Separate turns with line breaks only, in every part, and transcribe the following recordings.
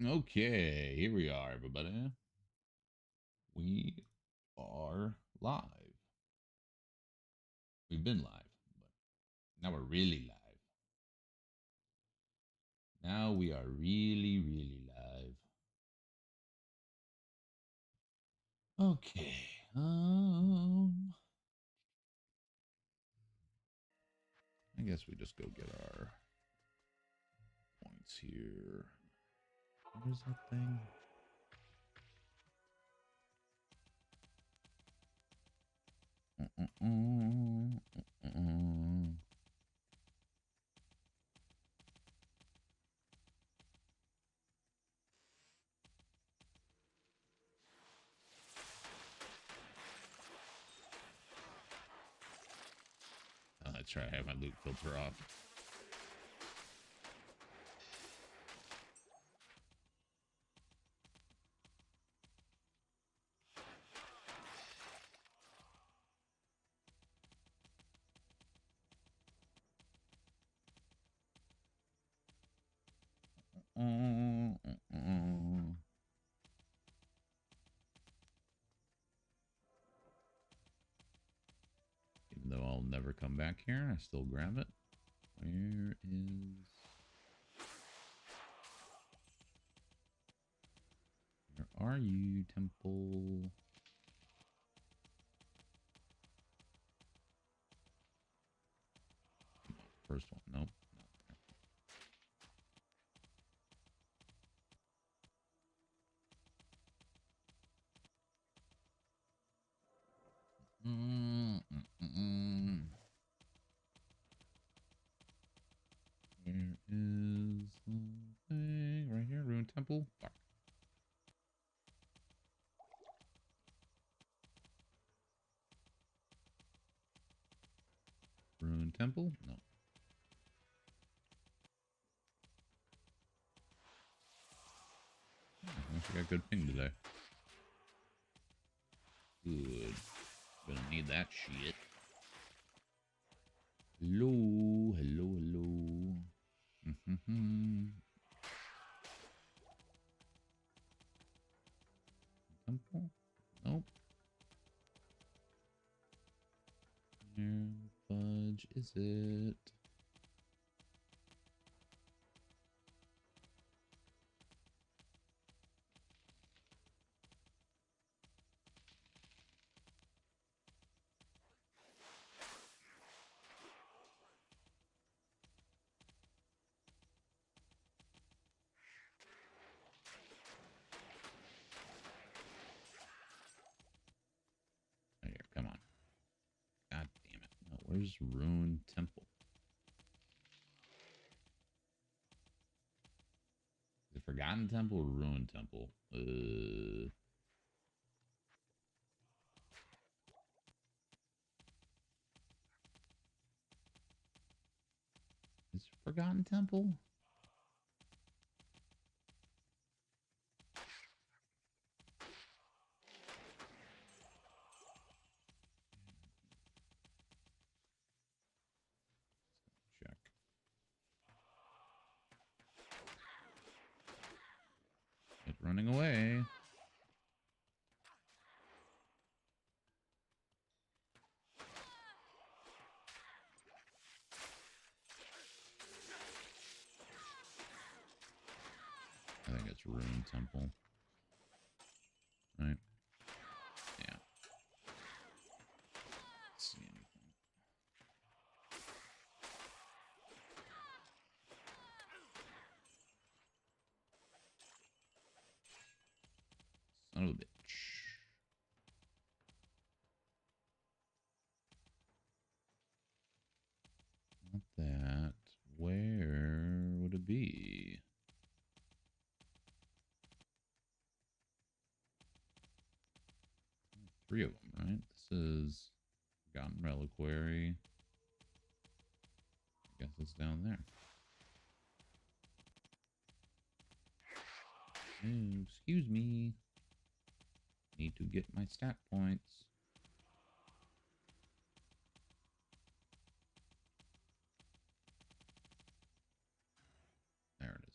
Okay, here we are, everybody. We are live. We've been live, but now we're really live. Now we are really, really live. Okay. I guess we just go get our points here. Where's that thing? Oh, that's right. I have my loot filter off. Even though I'll never come back here, I still grab it. Where are you, Temple? First one, nope. Where is the thing? Right here, Ruined Temple. Fuck. Ruined Temple? No. I actually got good ping today. Good. Gonna need that shit. Hello, hello, hello. Temple? Nope. Where fudge is it? Right here, come on. God damn it. No, where's Ruined Temple? The Forgotten Temple or Ruined Temple? Is it Forgotten Temple? Check. It's running away. I think it's Ruined Temple. Right? Yeah. Let's see anything. Son of a bitch. Not that. Where would it be? Three of them, right? This is Forgotten Reliquary. I guess it's down there. Oh, excuse me. Need to get my stat points. There it is.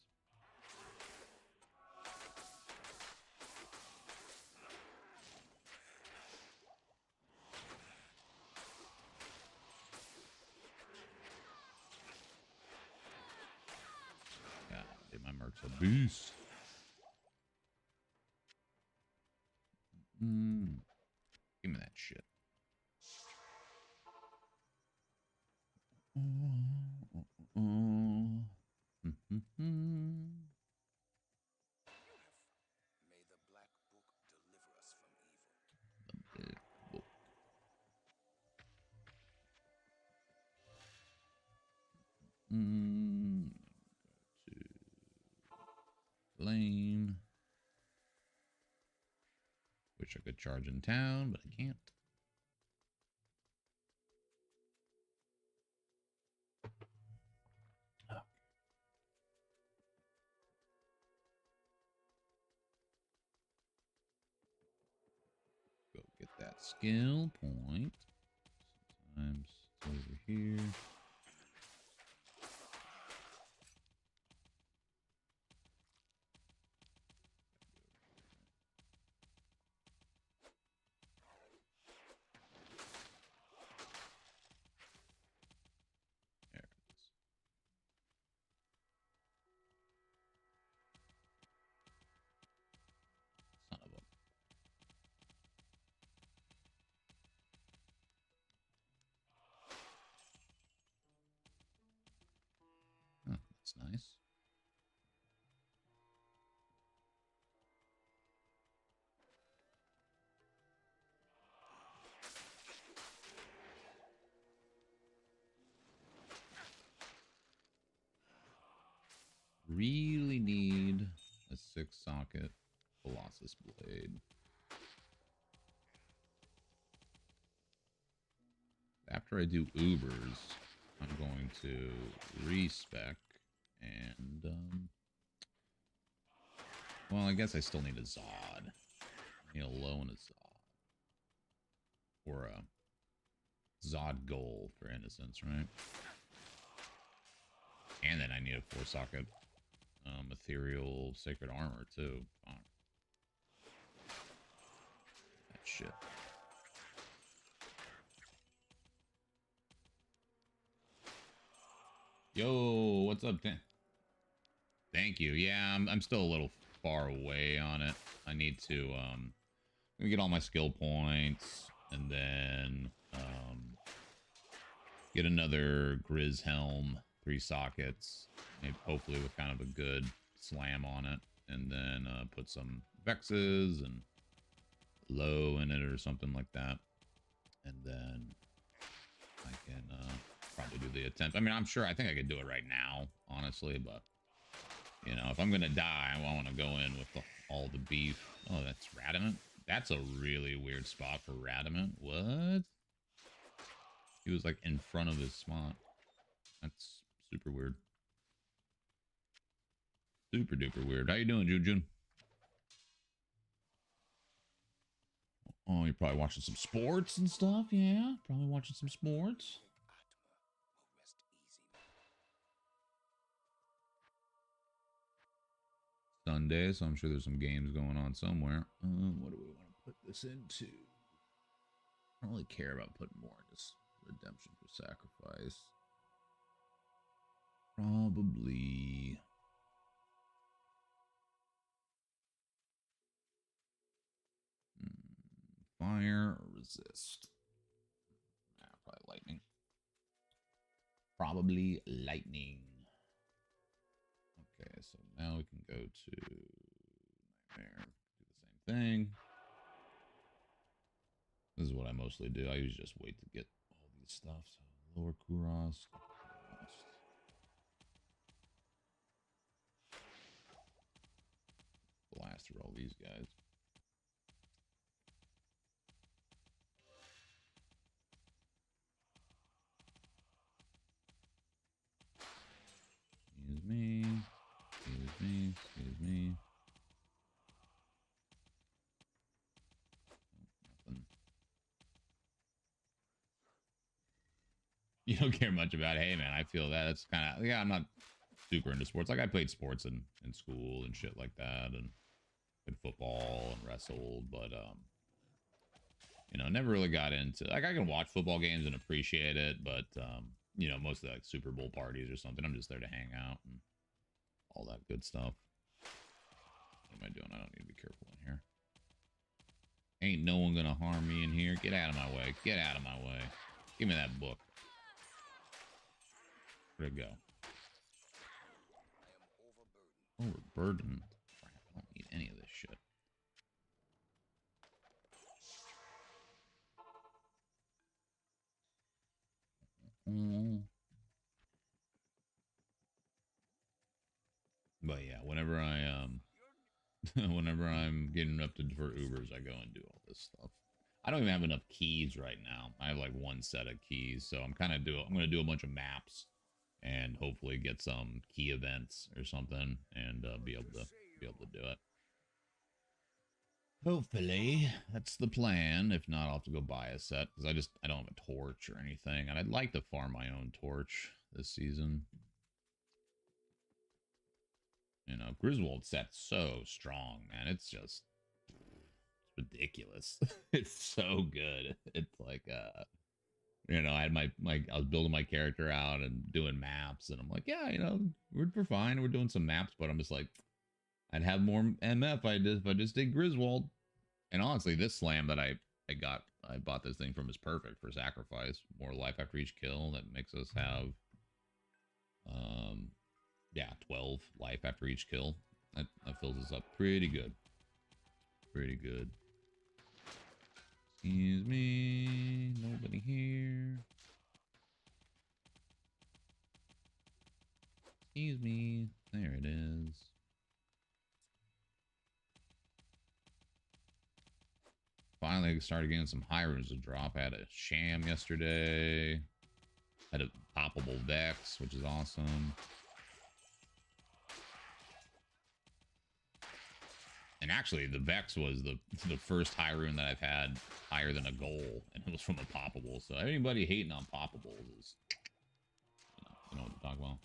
Heart's a beast. Give me that shit.
May the black book deliver us from evil.
The big book. Go to lane. Wish I could charge in town, but I can't. Okay. Go get that skill point. Sometimes it's over here. There it is. Son of a... Oh, that's nice. Really need a 6-socket Colossus Blade. After I do Ubers, I'm going to respec and, well, I guess I still need a Zod. I need a low and a Zod. Or a Zod Gold for Innocence, right? And then I need a 4-socket Ethereal Sacred Armor, too. Fuck. That shit. Yo, what's up, Dan? Thank you. Yeah, I'm still a little far away on it. I need to get all my skill points and then get another Grizz Helm, 3 sockets, maybe hopefully with kind of a good slam on it, and then put some Vexes and low in it or something like that, and then I can probably do the attempt. I mean, I'm sure, I think I could do it right now, honestly, but, you know, if I'm going to die, I want to go in with all the beef. Oh, that's Radamant? That's a really weird spot for Radamant. What? He was, like, in front of his spot. That's super weird. Super duper weird. How you doing, Jujun? Oh, you're probably watching some sports and stuff, yeah? Probably watching some sports. Sunday, so I'm sure there's some games going on somewhere. What do we want to put this into? I don't really care about putting more in this redemption for sacrifice. Probably... fire or resist? Nah, probably lightning. Probably lightning. Okay, so now we can go to Nightmare. Do the same thing. This is what I mostly do. I usually just wait to get all these stuff. So lower Kuros. Blast through all these guys. Excuse me. Excuse me. Excuse me. Oh, nothing. You don't care much about, hey man, I feel that. It's kind of, yeah, I'm not super into sports. Like I played sports in school and shit like that, and played football and wrestled, but you know, never really got into, like, I can watch football games and appreciate it, but you know, most of the like Super Bowl parties or something, I'm just there to hang out and all that good stuff. What am I doing? I don't need to be careful in here. Ain't no one gonna harm me in here. Get out of my way. Get out of my way. Give me that book. Where'd it go? Overburdened. Crap, I don't need any of this shit. But yeah, whenever whenever I'm getting up to for Ubers, I go and do all this stuff. I don't even have enough keys right now. I have like one set of keys, so I'm gonna do a bunch of maps and hopefully get some key events or something and be able to do it. Hopefully, that's the plan. If not, I'll have to go buy a set because I don't have a torch or anything, and I'd like to farm my own torch this season. You know, Griswold set's so strong, man. It's just ridiculous. It's so good. It's like you know, I had I was building my character out and doing maps, and I'm like, yeah, you know, we're fine. We're doing some maps, but I'm just like, I'd have more MF if I just did Griswold. And honestly, this slam that I bought this thing from is perfect for sacrifice. More life after each kill. That makes us have yeah, 12 life after each kill. That fills us up pretty good. Pretty good. Excuse me. Nobody here. Excuse me. There it is. Finally started getting some high runes to drop. I had a sham yesterday. Had a poppable Vex, which is awesome. And actually, the Vex was the first high rune that I've had higher than a goal, and it was from a poppable. So anybody hating on poppables is, you know what to talk about.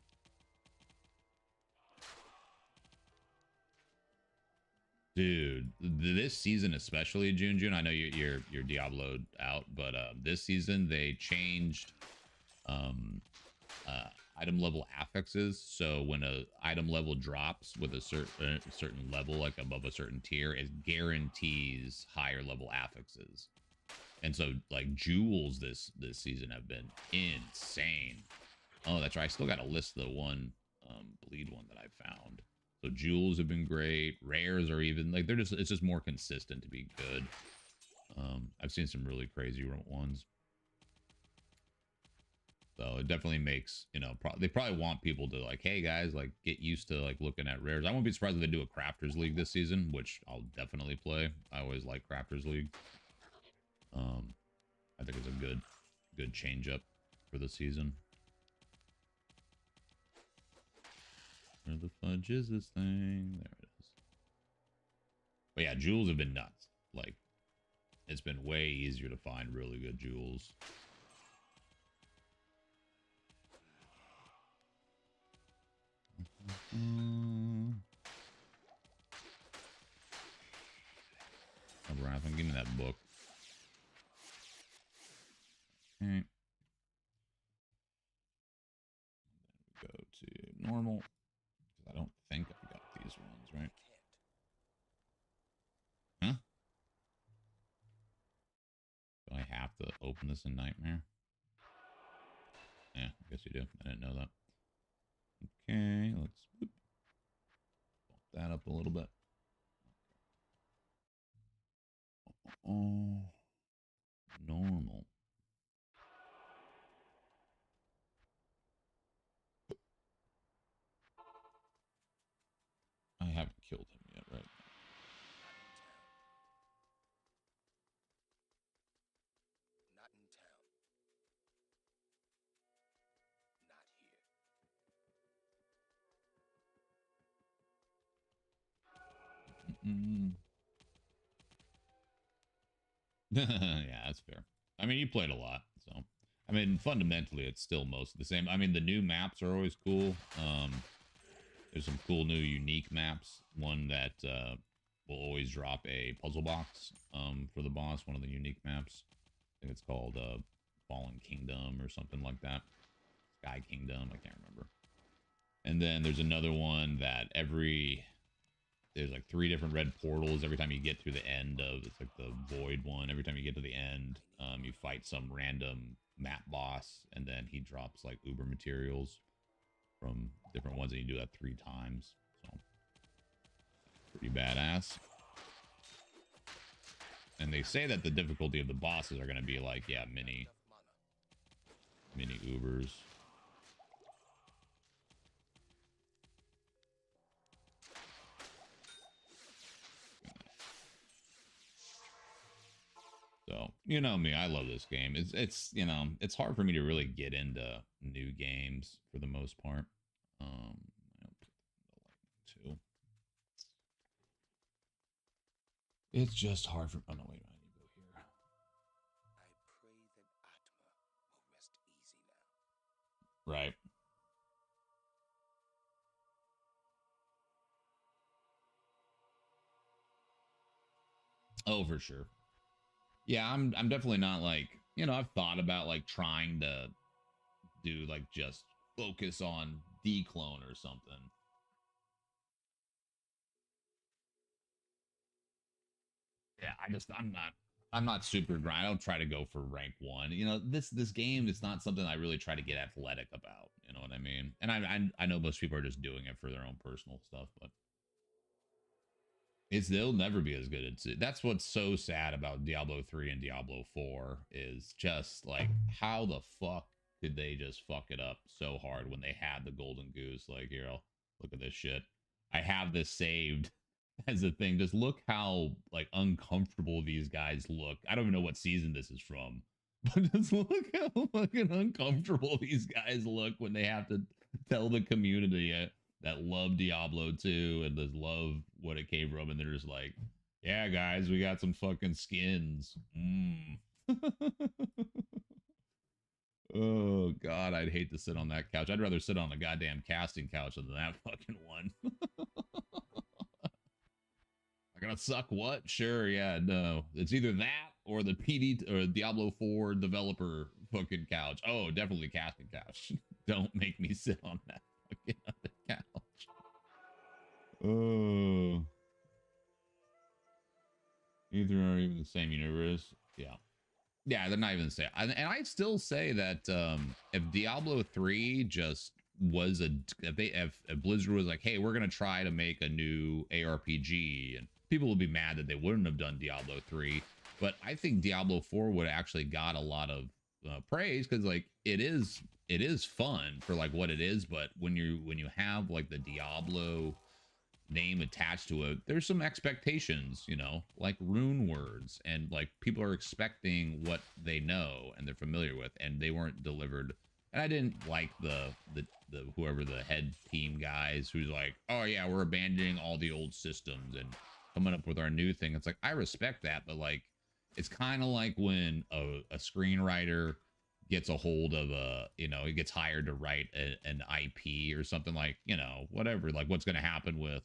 Dude, this season especially, June. I know you're Diablo'd out, but this season they changed item level affixes. So when a item level drops with a certain level, like above a certain tier, it guarantees higher level affixes. And so like jewels this season have been insane. Oh, that's right. I still got to list the one bleed one that I found. So jewels have been great. Rares are even like it's just more consistent to be good. I've seen some really crazy ones. So it definitely makes, you know, they probably want people to like, hey guys, like get used to like looking at rares. I won't be surprised if they do a Crafters League this season, which I'll definitely play. I always like Crafters League. I think it's a good change up for the season. Where the fudge is this thing? There it is. But yeah, jewels have been nuts. Like, it's been way easier to find really good jewels. Wrathing, give me that book. Okay. Then we go to normal. I don't think I've got these ones, right? Huh? Do I have to open this in Nightmare? Yeah, I guess you do. I didn't know that. Okay, let's bump that up a little bit. Oh, normal. I haven't killed him yet, right?
Not in town. Not here.
Yeah, that's fair. I mean, you played a lot, so I mean, fundamentally, it's still most of the same. I mean, the new maps are always cool. There's some cool new unique maps. One that will always drop a puzzle box for the boss. One of the unique maps. I think it's called Fallen Kingdom or something like that. Sky Kingdom. I can't remember. And then there's another one that there's like 3 different red portals every time you get through the end of, it's like the void one. Every time you get to the end, you fight some random map boss, and then he drops like uber materials from different ones, and you do that 3 times. So pretty badass. And they say that the difficulty of the bosses are going to be like, yeah, mini ubers. So, you know me, I love this game. It's you know, it's hard for me to really get into new games for the most part. I'll put the lightning too. It's just hard for, oh no, wait, I need to go here.
I pray that Atma will rest easy now.
Right. Oh, for sure. Yeah, I'm definitely not like, you know, I've thought about like trying to do like just focus on declone or something. Yeah, I'm not super grind. I don't try to go for rank 1. You know, this game is not something I really try to get athletic about. You know what I mean? And I know most people are just doing it for their own personal stuff, but they'll never be as good. That's what's so sad about Diablo 3 and Diablo 4 is just like how the fuck did they just fuck it up so hard when they had the golden goose? Like, here, look at this shit. I have this saved as a thing. Just look how like uncomfortable these guys look. I don't even know what season this is from, but just look how fucking uncomfortable these guys look when they have to tell the community that love Diablo 2 and just love what it came from, and they're just like, yeah, guys, we got some fucking skins. Oh god, I'd hate to sit on that couch. I'd rather sit on a goddamn casting couch than that fucking one. I gotta suck what? Sure, yeah, no. It's either that or the PD or Diablo 4 developer fucking couch. Oh, definitely casting couch. Don't make me sit on that fucking other couch. Oh. Either are even the same universe. Yeah. Yeah, they're not even the same. And I still say that if Diablo 3 just was if Blizzard was like, hey, we're gonna try to make a new ARPG, and people would be mad that they wouldn't have done Diablo 3, but I think Diablo 4 would have actually got a lot of praise, because like it is fun for like what it is, but when you have like the Diablo name attached to it, there's some expectations, you know, like rune words, and like people are expecting what they know and they're familiar with, and they weren't delivered. And I didn't like the whoever the head team guys who's like, oh yeah, we're abandoning all the old systems and coming up with our new thing. It's like, I respect that, but like, it's kind of like when a screenwriter gets a hold of you know, he gets hired to write an IP or something, like, you know, whatever, like what's going to happen with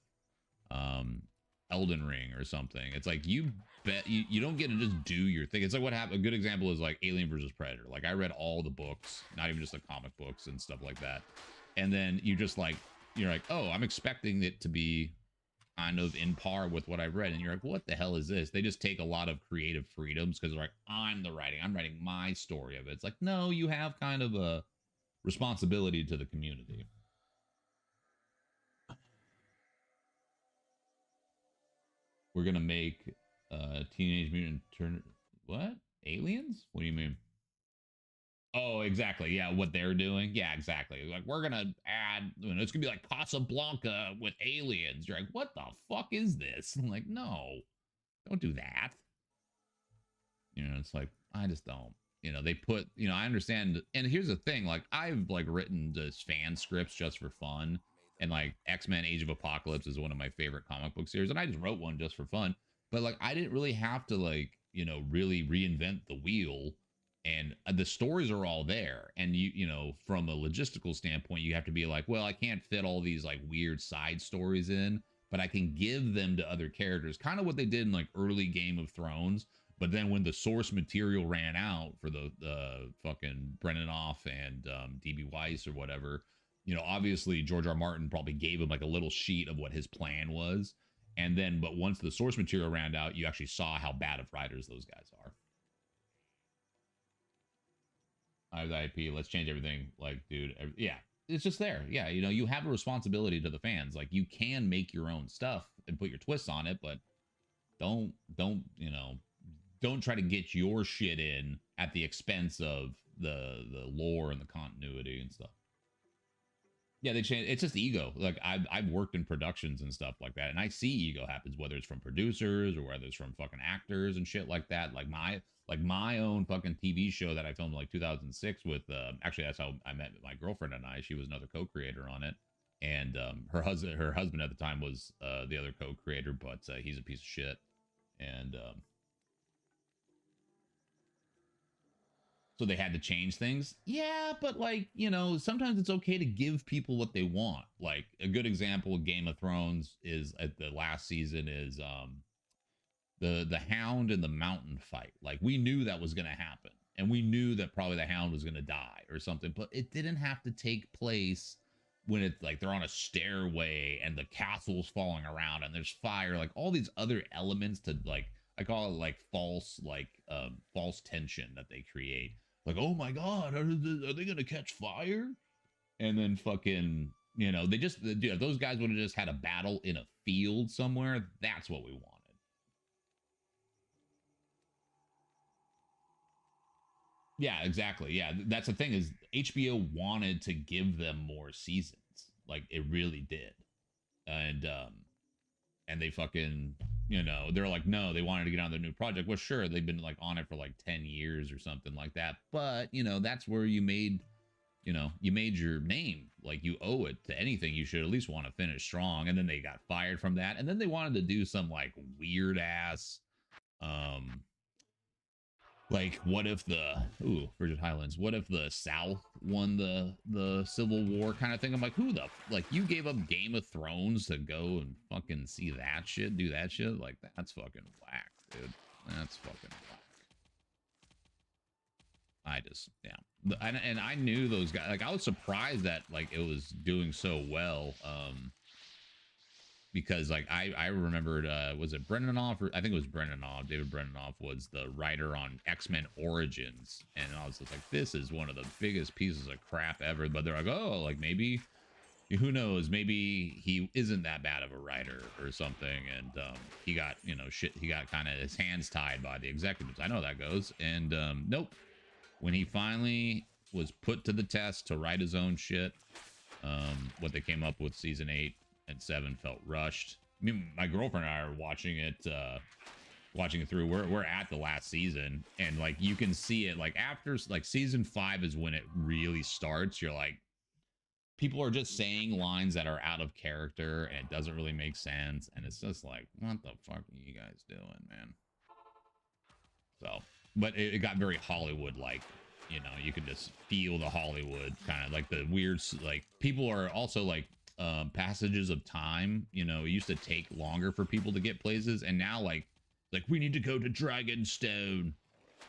Elden Ring or something. It's like, you bet you don't get to just do your thing. It's like what happened. A good example is like Alien versus Predator. Like, I read all the books, not even just the comic books and stuff like that. And then you're like, oh, I'm expecting it to be kind of in par with what I've read. And you're like, what the hell is this? They just take a lot of creative freedoms because they're like, I'm writing my story of it. It's like, no, you have kind of a responsibility to the community. We're gonna make Teenage Mutant Turn, what? Aliens? What do you mean? Oh, exactly. Yeah, what they're doing. Yeah, exactly. Like, we're gonna add, you know, it's gonna be like Casablanca with aliens. You're like, what the fuck is this? I'm like, no, don't do that. You know, it's like, I just don't. You know, they put, you know, I understand. And here's the thing, like, I've like written this fan scripts just for fun. And like X-Men Age of Apocalypse is one of my favorite comic book series. And I just wrote one just for fun. But like, I didn't really have to, like, you know, really reinvent the wheel. And the stories are all there. And you know, from a logistical standpoint, you have to be like, well, I can't fit all these like weird side stories in, but I can give them to other characters. Kind of what they did in like early Game of Thrones. But then when the source material ran out for the fucking Brennan Off and DB Weiss or whatever, you know, obviously George R. Martin probably gave him like a little sheet of what his plan was. And then, but once the source material ran out, you actually saw how bad of writers those guys are. I have the IP. Let's change everything. Like, dude, yeah, it's just there. Yeah, you know, you have a responsibility to the fans. Like, you can make your own stuff and put your twists on it, but you know, don't try to get your shit in at the expense of the lore and the continuity and stuff. Yeah, they change. It's just ego. Like I've worked in productions and stuff like that, and I see ego happens, whether it's from producers or whether it's from fucking actors and shit like that. Like my own fucking TV show that I filmed in like 2006 with actually that's how I met my girlfriend and I. She was another co-creator on it, and her husband at the time was the other co-creator, but he's a piece of shit, and so they had to change things. Yeah, but like, you know, sometimes it's okay to give people what they want. Like a good example of Game of Thrones is at the last season is the Hound and the Mountain fight. Like we knew that was going to happen, and we knew that probably the Hound was going to die or something, but it didn't have to take place when it's like they're on a stairway and the castle's falling around and there's fire, like all these other elements to like, I call it like false tension that they create. Like, oh my god, are they gonna catch fire? And then fucking, you know, they just, dude, those guys would have just had a battle in a field somewhere. That's what we wanted. Yeah, exactly. Yeah, that's the thing is HBO wanted to give them more seasons. Like it really did. And they fucking, you know, they're like, no, they wanted to get on their new project. Well, sure, they've been like on it for like 10 years or something like that. But, you know, that's where you made, you know, you made your name. Like you owe it to anything. You should at least want to finish strong. And then they got fired from that. And then they wanted to do some like weird ass um like what if the Virgin Highlands, what if the South won the Civil War kind of thing? I'm like, who the like you gave up Game of Thrones to go and fucking see that shit, do that shit? Like that's fucking whack, dude. That's fucking whack. I just and I knew those guys. Like I was surprised that like it was doing so well. Because like I remembered was it Brennanoff, or I think it was Brennanoff. David Brennanoff was the writer on X-Men Origins, and I was just like, this is one of the biggest pieces of crap ever. But they're like, oh, like maybe, who knows, maybe he isn't that bad of a writer or something. And he got, you know, shit, he got kind of his hands tied by the executives. I know that goes. And nope, when he finally was put to the test to write his own shit, what they came up with season 8 and 7 felt rushed. I mean, my girlfriend and I are watching it through. We're at the last season, and like you can see it like after like season 5 is when it really starts. You're like, people are just saying lines that are out of character and it doesn't really make sense, and it's just like, what the fuck are you guys doing, man? So, but it got very Hollywood like. You know, you can just feel the Hollywood kind of like the weird, like people are also like passages of time. You know, it used to take longer for people to get places, and now like we need to go to Dragonstone,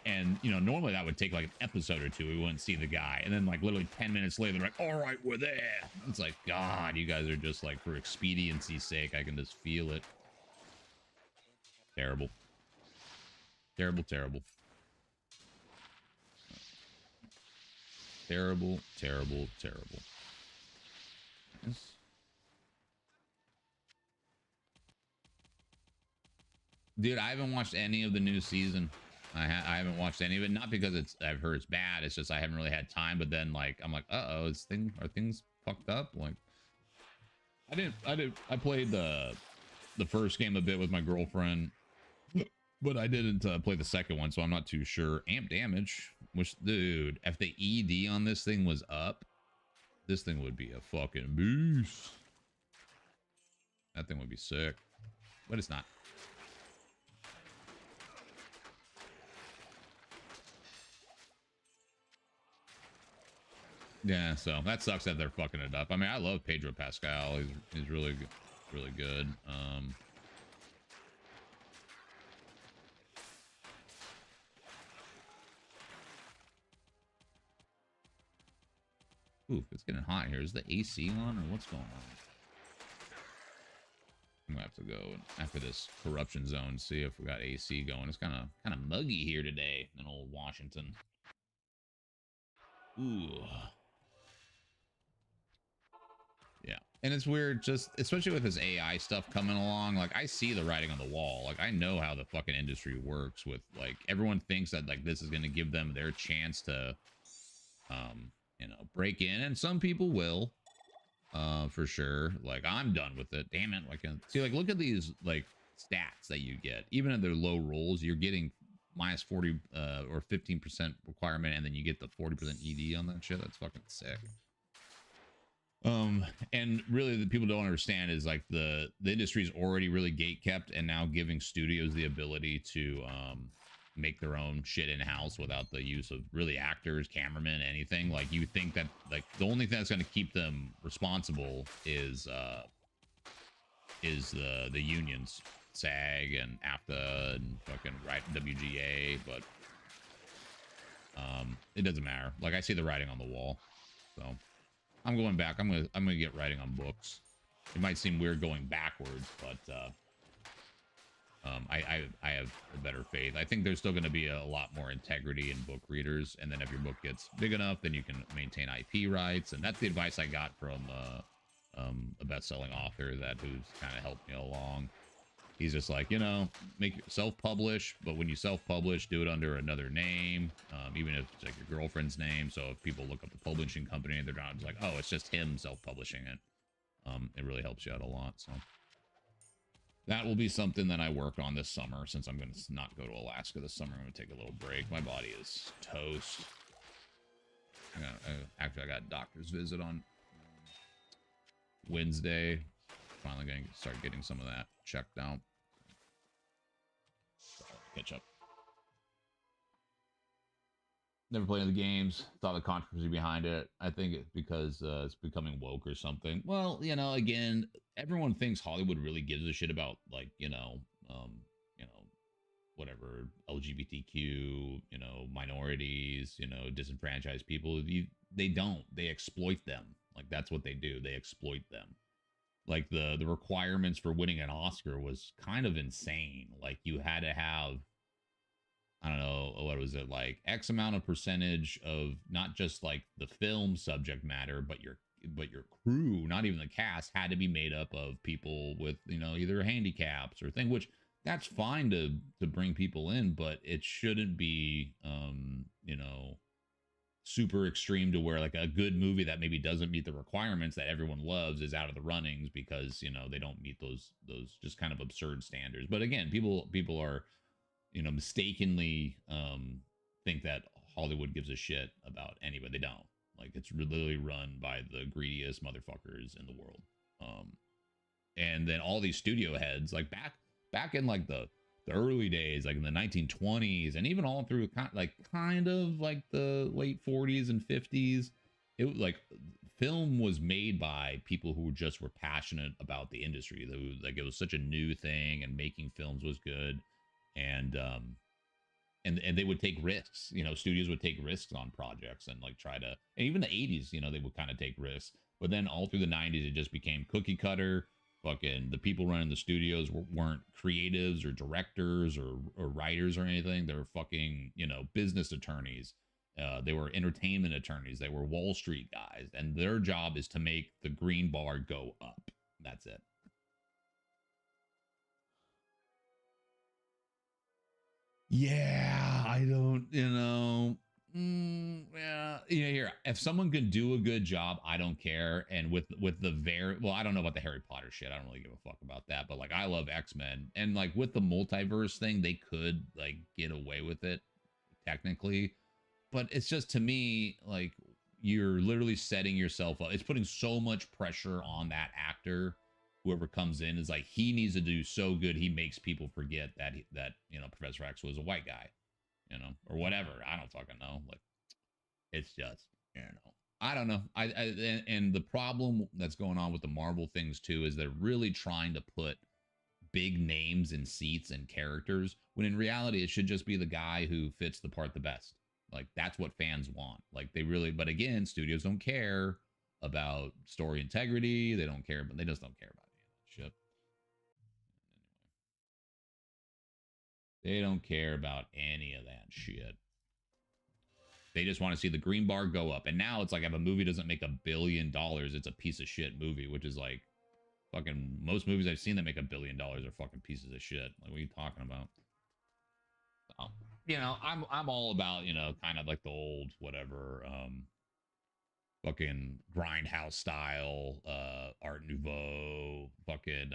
and you know, normally that would take like an episode or two. We wouldn't see the guy, and then like literally 10 minutes later, they're like, all right, we're there. It's like, God, you guys are just like, for expediency's sake, I can just feel it. Terrible, terrible, terrible. Terrible, terrible, terrible. Yes. Dude, I haven't watched any of the new season. I haven't watched any of it, not because I've heard it's bad. It's just I haven't really had time. But then like I'm like, uh-oh, are things fucked up? Like I played the first game a bit with my girlfriend, but I didn't play the second one, so I'm not too sure. Amp damage, which, dude, if the ED on this thing was up, this thing would be a fucking beast. That thing would be sick, but it's not. Yeah, so that sucks that they're fucking it up. I mean, I love Pedro Pascal. He's really good. Ooh, it's getting hot here. Is the AC on or what's going on? I'm gonna have to go after this corruption zone, see if we got AC going. It's kind of muggy here today in old Washington. Ooh. Yeah. And it's weird, just especially with this AI stuff coming along. Like, I see the writing on the wall. Like, I know how the fucking industry works with, like, everyone thinks that, like, this is going to give them their chance to, you know, break in. And some people will, for sure. Like, I'm done with it. Damn it. Like, see, like, look at these, like, stats that you get. Even at their low rolls, you're getting minus 40 or 15% requirement, and then you get the 40% ED on that shit. That's fucking sick. And really the people don't understand is like the industry is already really gate kept, and now giving studios the ability to make their own shit in house without the use of really actors, cameramen, anything. Like, you think that like the only thing that's going to keep them responsible is the unions, SAG and AFTA and fucking right WGA, but it doesn't matter. Like, I see the writing on the wall, so I'm going back. I'm gonna get writing on books. It might seem weird going backwards, but I have a better faith. I think there's still going to be a lot more integrity in book readers, and then if your book gets big enough, then you can maintain IP rights, and that's the advice I got from a best-selling author who's kind of helped me along. He's just like, you know, make self-publish, but when you self-publish, do it under another name, even if it's like your girlfriend's name. So if people look up the publishing company and they're not just like, oh, it's just him self-publishing it, it really helps you out a lot. So that will be something that I work on this summer, since I'm going to not go to Alaska this summer. I'm going to take a little break. My body is toast. Actually, I got a doctor's visit on Wednesday. Finally going to start getting some of that checked out. Catch up. Never played any of the games. Saw the controversy behind it. I think it's because it's becoming woke or something. Well, you know, again, everyone thinks Hollywood really gives a shit about, like, you know, whatever, LGBTQ, you know, minorities, you know, disenfranchised people. They don't. They exploit them. Like, that's what they do. They exploit them. Like, the requirements for winning an Oscar was kind of insane. Like, you had to have, I don't know, what was it, like X amount of percentage of not just like the film subject matter, but your crew, not even the cast, had to be made up of people with, you know, either handicaps or thing, which that's fine to bring people in, but it shouldn't be you know, super extreme to where like a good movie that maybe doesn't meet the requirements that everyone loves is out of the runnings because, you know, they don't meet those just kind of absurd standards. But again, people are, you know, mistakenly think that Hollywood gives a shit about anybody. They don't. Like, it's literally run by the greediest motherfuckers in the world. And then all these studio heads, like back in like the early days, like in the 1920s, and even all through kind of like the late 40s and 50s, it like film was made by people who just were passionate about the industry. Like, it was such a new thing, and making films was good, and they would take risks. You know, studios would take risks on projects and like try to, and even the 80s, you know, they would kind of take risks. But then all through the 90s, it just became cookie cutter. Fucking the people running the studios weren't creatives or directors or writers or anything. They were fucking, you know, business attorneys. They were entertainment attorneys. They were Wall Street guys, and their job is to make the green bar go up. That's it. Yeah, I don't, you know. Yeah, here. If someone can do a good job, I don't care. And with the well, I don't know about the Harry Potter shit. I don't really give a fuck about that. But like, I love X-Men, and like with the multiverse thing, they could like get away with it technically. But it's just, to me, like, you're literally setting yourself up. It's putting so much pressure on that actor. Whoever comes in is like, he needs to do so good he makes people forget that you know, Professor X was a white guy, you know, or whatever. I don't fucking know. Like, it's just, you know, I don't know. And the problem that's going on with the Marvel things too is they're really trying to put big names in seats and characters when in reality it should just be the guy who fits the part the best. Like that's what fans want. Like they really, but again, studios don't care about story integrity. They don't care, but they just don't care about any of that shit. They don't care about any of that shit. They just want to see the green bar go up. And now it's like if a movie doesn't make $1 billion, it's a piece of shit movie, which is like fucking most movies I've seen that make $1 billion are fucking pieces of shit. Like what are you talking about? So, you know, I'm all about, you know, kind of like the old whatever, fucking grindhouse style, Art Nouveau, fucking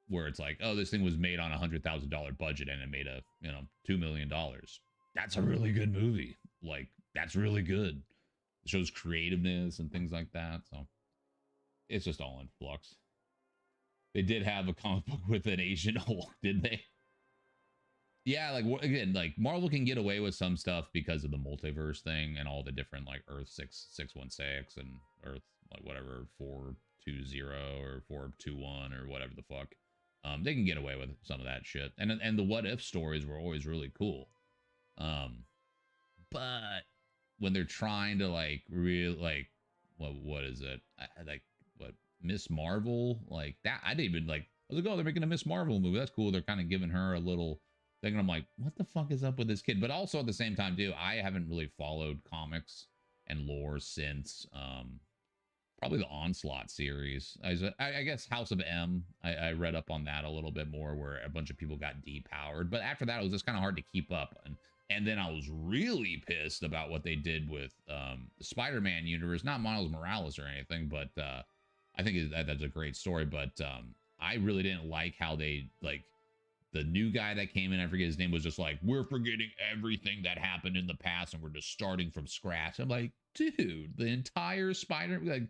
where it's like, oh, this thing was made on $100,000 budget and it made a, you know, $2 million. That's a really good movie. Like, that's really good. It shows creativeness and things like that. So it's just all in flux. They did have a comic book with an Asian Hulk, did they? Yeah, like again, like Marvel can get away with some stuff because of the multiverse thing and all the different like Earth 616 and Earth like whatever 420 or 421 or whatever the fuck. They can get away with some of that shit. And the what if stories were always really cool. But when they're trying to like what is it? Like what Miss Marvel like that? I didn't even like. I was like, oh, they're making a Miss Marvel movie. That's cool. They're kind of giving her a little thing. And I'm like, what the fuck is up with this kid? But also at the same time, too, I haven't really followed comics and lore since probably the Onslaught series. I guess House of M. I read up on that a little bit more, where a bunch of people got depowered. But after that, it was just kind of hard to keep up. And then I was really pissed about what they did with the Spider-Man universe. Not Miles Morales or anything, but I think that's a great story. But I really didn't like how they like the new guy that came in, I forget his name, was just like, we're forgetting everything that happened in the past and we're just starting from scratch. I'm like, dude, the entire like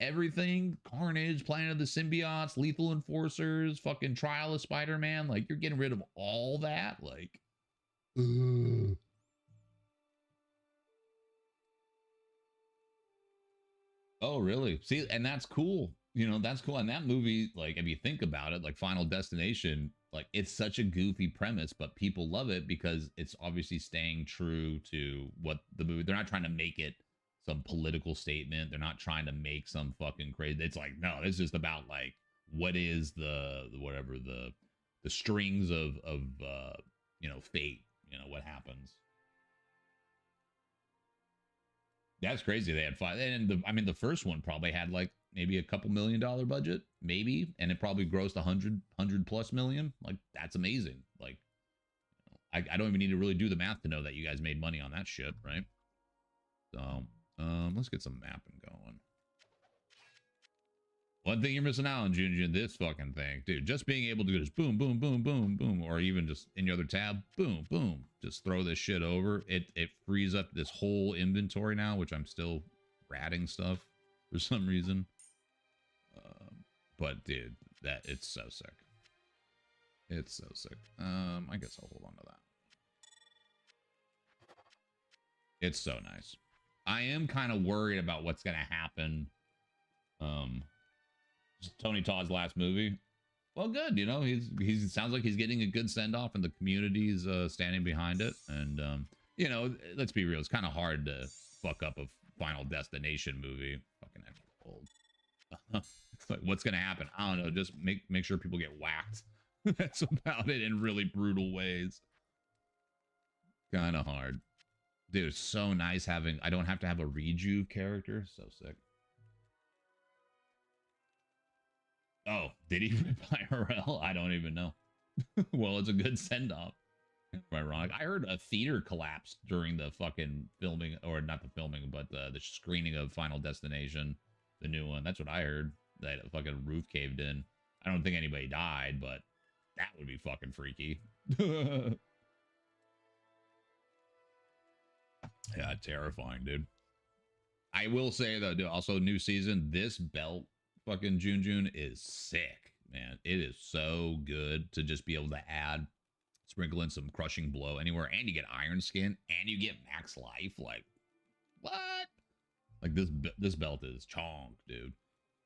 everything, Carnage, Planet of the Symbiotes, Lethal Enforcers, fucking Trial of Spider-Man, like you're getting rid of all that, like oh, really? See, and that's cool. You know, that's cool. And that movie, like, if you think about it, like Final Destination, like, it's such a goofy premise, but people love it because it's obviously staying true to what the movie, they're not trying to make it some political statement. They're not trying to make some fucking crazy. It's like, no, it's just about like, what is the whatever, the strings of, you know, fate, you know, what happens. That's crazy. They had five, and I mean, the first one probably had like maybe a couple $1 million budget, maybe, and it probably grossed 100 plus million. Like that's amazing. Like I don't even need to really do the math to know that you guys made money on that shit, right? So let's get some mapping going. One thing you're missing out on, Junior, this fucking thing, dude. Just being able to go just boom, boom, boom, boom, boom, or even just in your other tab, boom, boom. Just throw this shit over. It frees up this whole inventory now, which I'm still ratting stuff for some reason. But dude, it's so sick. It's so sick. I guess I'll hold on to that. It's so nice. I am kind of worried about what's gonna happen. Tony Todd's last movie. Well, good. You know, he's sounds like he's getting a good send off, and the community's standing behind it. And you know, let's be real. It's kind of hard to fuck up a Final Destination movie. Fucking extra old. It's like, what's gonna happen? I don't know. Just make sure people get whacked. That's about it in really brutal ways. Kind of hard. Dude, it's so nice having. I don't have to have a rejuve character. So sick. Oh, did he rip IRL? I don't even know. Well, it's a good send-off. Am I wrong? I heard a theater collapsed during the fucking filming, or not the filming, but the screening of Final Destination, the new one. That's what I heard. That fucking roof caved in. I don't think anybody died, but that would be fucking freaky. Yeah, terrifying, dude. I will say, though, dude, also new season, this belt fucking June is sick, man. It is so good to just be able to add, sprinkle in some crushing blow anywhere, and you get iron skin, and you get max life. Like, what? Like this belt is chonk, dude.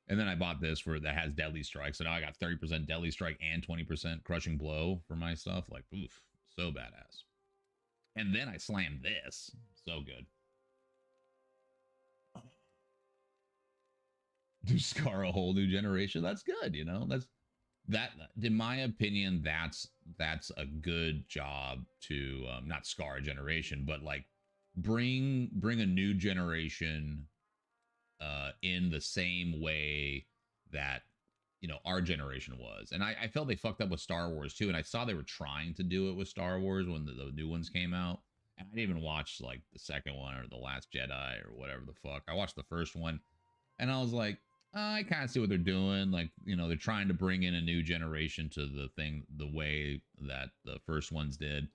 And then I bought this that has deadly strike, so now I got 30% deadly strike and 20% crushing blow for my stuff. Like, oof, so badass. And then I slammed this. So good. To scar a whole new generation. That's good, you know. That in my opinion, that's a good job to not scar a generation, but like bring a new generation in the same way that our generation was. And I felt they fucked up with Star Wars too, and I saw they were trying to do it with Star Wars when the new ones came out. And I didn't even watch like the second one or the Last Jedi or whatever the fuck. I watched the first one and I was like, I kind of see what they're doing. Like, they're trying to bring in a new generation to the way that the first ones did.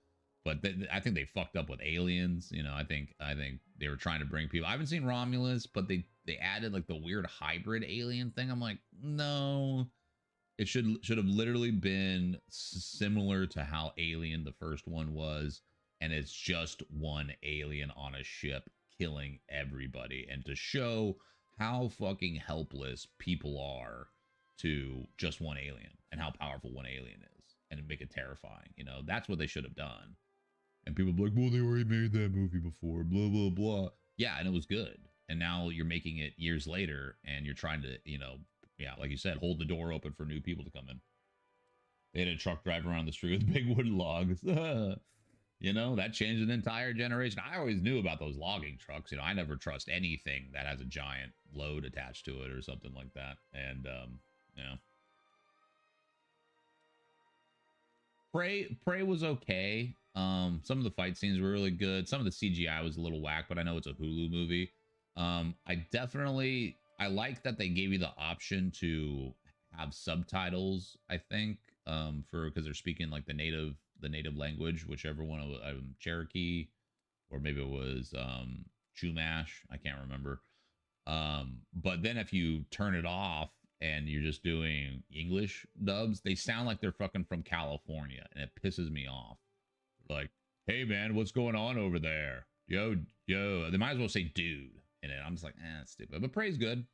But I think they fucked up with aliens. I think they were trying to bring people. I haven't seen Romulus, but they added like the weird hybrid alien thing. I'm like, no, it should have literally been similar to how Alien the first one was, and it's just one alien on a ship killing everybody, and to show how fucking helpless people are to just one alien and how powerful one alien is, and make it terrifying. That's what they should have done. And people be like, well, they already made that movie before, blah, blah, blah. Yeah, and it was good. And now you're making it years later, and you're trying to, like you said, hold the door open for new people to come in. They had a truck drive around the street with big wooden logs. That changed an entire generation. I always knew about those logging trucks. I never trust anything that has a giant load attached to it or something like that. And, Prey was okay. Some of the fight scenes were really good. Some of the CGI was a little whack, but I know it's a Hulu movie. I like that they gave you the option to have subtitles, I think, because they're speaking like the native language, whichever one of Cherokee, or maybe it was Chumash, I can't remember. But then if you turn it off and you're just doing English dubs, they sound like they're fucking from California, and it pisses me off. Like, hey man, what's going on over there? Yo, they might as well say dude in it. I'm just like, that's stupid. But Prey's good.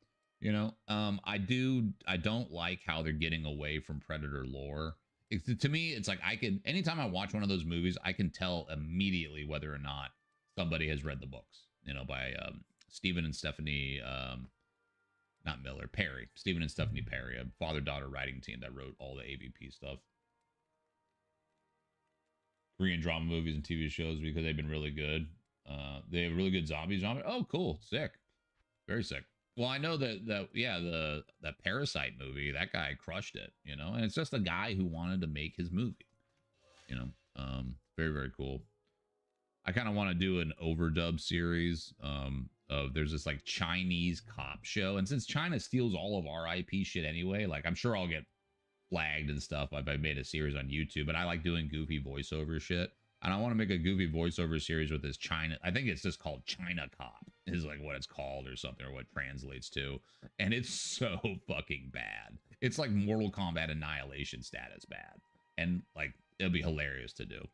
I don't like how they're getting away from Predator lore. To me, it's like anytime I watch one of those movies, I can tell immediately whether or not somebody has read the books, by Stephen and Stephanie, not Miller, Perry. Stephen and Stephanie Perry, a father-daughter writing team that wrote all the AVP stuff. Korean drama movies and TV shows, because they've been really good. They have really good zombies. Oh, cool. Sick. Very sick. Well, I know that Parasite movie, that guy crushed it, and it's just a guy who wanted to make his movie, very, very cool. I kind of want to do an overdub series of there's this like Chinese cop show. And since China steals all of our IP shit anyway, like I'm sure I'll get flagged and stuff if I made a series on YouTube, but I like doing goofy voiceover shit. And I want to make a goofy voiceover series with this China. I think it's just called China Cop is like what it's called or something, or what it translates to. And it's so fucking bad. It's like Mortal Kombat Annihilation status bad. And like, it'll be hilarious to do,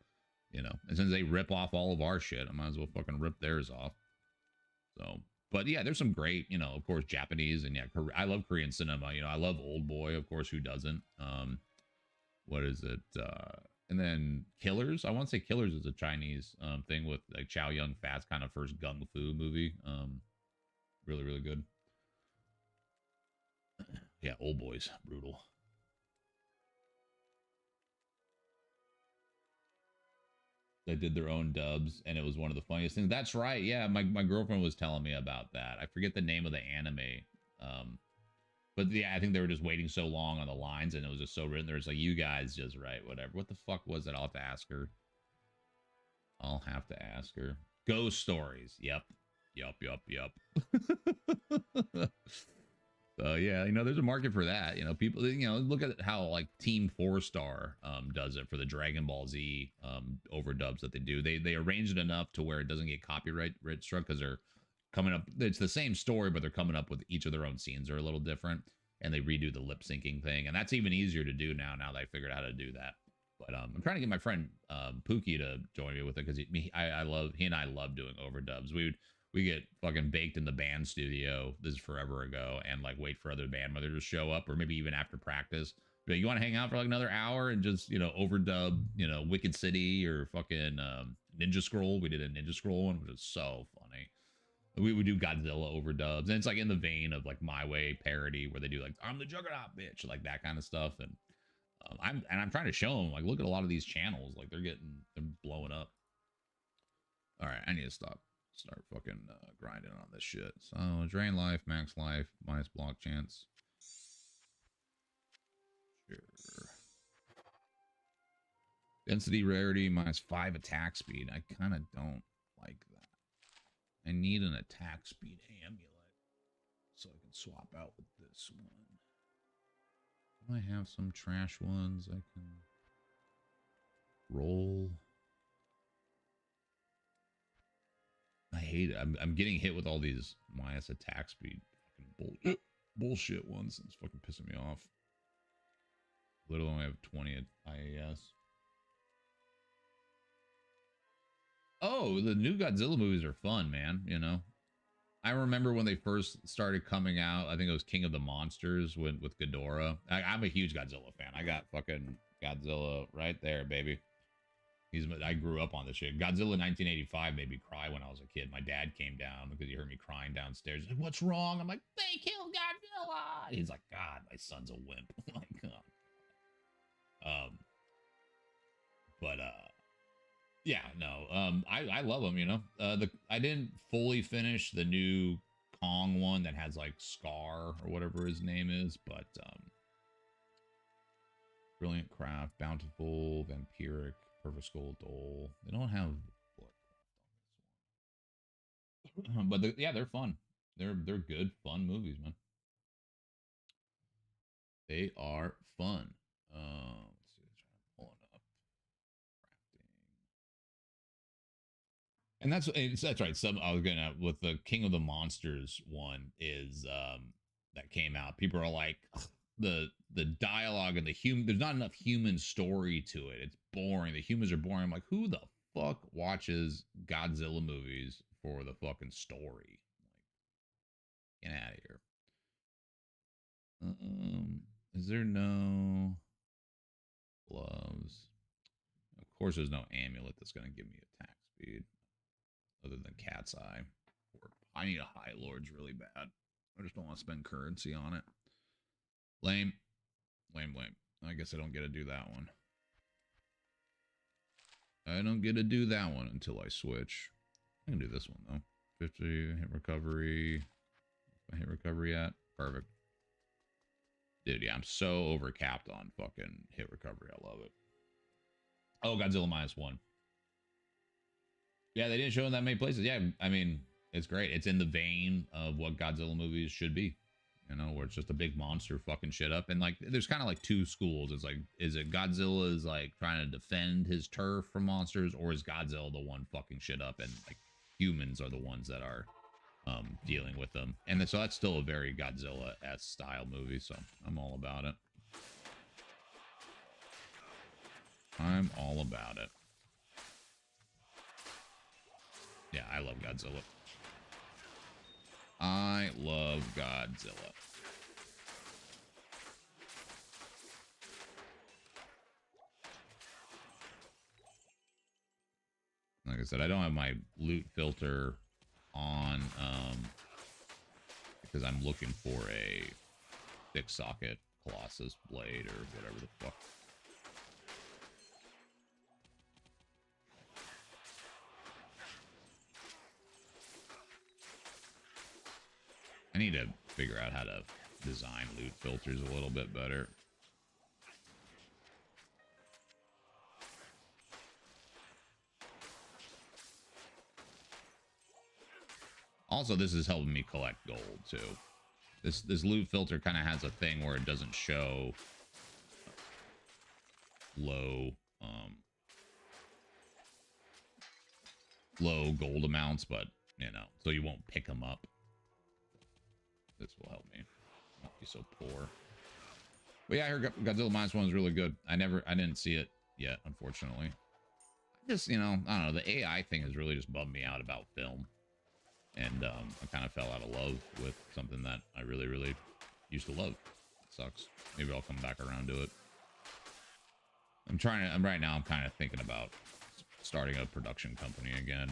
And since they rip off all of our shit, I might as well fucking rip theirs off. So, but yeah, there's some great, of course, Japanese, and yeah, I love Korean cinema. I love Old Boy, of course, who doesn't? What is it? And then Killers. I want to say Killers is a Chinese thing with like Chow Yun Fat's kind of first gung fu movie. Really, really good. Yeah, Old Boy's brutal. They did their own dubs, and it was one of the funniest things. That's right. Yeah, my girlfriend was telling me about that. I forget the name of the anime. But yeah, I think they were just waiting so long on the lines, and it was just so written. There's like, you guys just write whatever. What the fuck was it? I'll have to ask her. Ghost Stories. Yep. So yeah, there's a market for that. People, look at how like Team 4-Star does it for the Dragon Ball Z overdubs that they do. They arrange it enough to where it doesn't get copyright struck, because they're coming up. It's the same story, but they're coming up with each of their own scenes are a little different, and they redo the lip syncing thing, and that's even easier to do now that I figured out how to do that. But I'm trying to get my friend Pookie to join me with it, because he and I love doing overdubs. We get fucking baked in the band studio. This is forever ago, and like wait for other band members to show up, or maybe even after practice. But you want to hang out for like another hour and just overdub Wicked City or fucking Ninja Scroll. We did a Ninja Scroll one, which was so funny. We would do Godzilla overdubs, and it's like in the vein of like My Way parody, where they do like "I'm the Juggernaut, bitch," like that kind of stuff. And I'm trying to show them like, look at a lot of these channels, like they're blowing up. All right, I need to start fucking grinding on this shit. So drain life, max life, minus block chance. Sure. Density rarity minus 5 attack speed. I kind of don't like that. I need an attack speed amulet so I can swap out with this one. Do I have some trash ones I can roll? I hate it. I'm getting hit with all these minus attack speed fucking bullshit ones. It's fucking pissing me off. Literally only have 20 IAS. Oh, the new Godzilla movies are fun, man. You know, I remember when they first started coming out. I think it was King of the Monsters with Ghidorah. I'm a huge Godzilla fan. I got fucking Godzilla right there, baby. I grew up on this shit. Godzilla 1985 made me cry when I was a kid. My dad came down because he heard me crying downstairs. He's like, "What's wrong?" I'm like, "They killed Godzilla." He's like, "God, my son's a wimp." Like, yeah, no, I love them. You know, I didn't fully finish the new Kong one that has like Scar or whatever his name is, but Brilliant Craft, Bountiful, Vampiric, Perfect Skull, Dole. They don't have blood, but yeah, they're fun. They're good, fun movies, man. They are fun. Let's see, trying to pull it up. Crafting. And that's right. Some I was gonna with the King of the Monsters one is that came out. People are like the dialogue and the human. There's not enough human story to it. It's boring. The humans are boring. I'm like, who the fuck watches Godzilla movies for the fucking story? Like, get out of here. Is there no gloves? Of course, there's no amulet that's gonna give me attack speed. Other than Cat's Eye. Or I need a High Lords really bad. I just don't want to spend currency on it. Lame. Lame. I guess I don't get to do that one. I don't get to do that one until I switch. I can do this one, though. 50 hit recovery. What's my hit recovery at? Perfect. Dude, yeah, I'm so overcapped on fucking hit recovery. I love it. Oh, Godzilla -1. Yeah, they didn't show in that many places. Yeah, I mean, it's great. It's in the vein of what Godzilla movies should be, you know, where it's just a big monster fucking shit up. And like, there's kind of like two schools. It's like, is it Godzilla is like trying to defend his turf from monsters, or is Godzilla the one fucking shit up and like humans are the ones that are dealing with them? And so that's still a very Godzilla-esque style movie. So I'm all about it. I'm all about it. Yeah, I love Godzilla. I love Godzilla. Like I said, I don't have my loot filter on because I'm looking for a 6-socket Colossus blade or whatever the fuck. I need to figure out how to design loot filters a little bit better. Also, this is helping me collect gold too. This loot filter kind of has a thing where it doesn't show low gold amounts, but you know, so you won't pick them up. This will help me not be so poor. But yeah, I heard Godzilla -1 is really good. I didn't see it yet, unfortunately. Just, you know, I don't know. The AI thing has really just bummed me out about film. And I kind of fell out of love with something that I really, really used to love. It sucks. Maybe I'll come back around to it. Right now I'm kind of thinking about starting a production company again,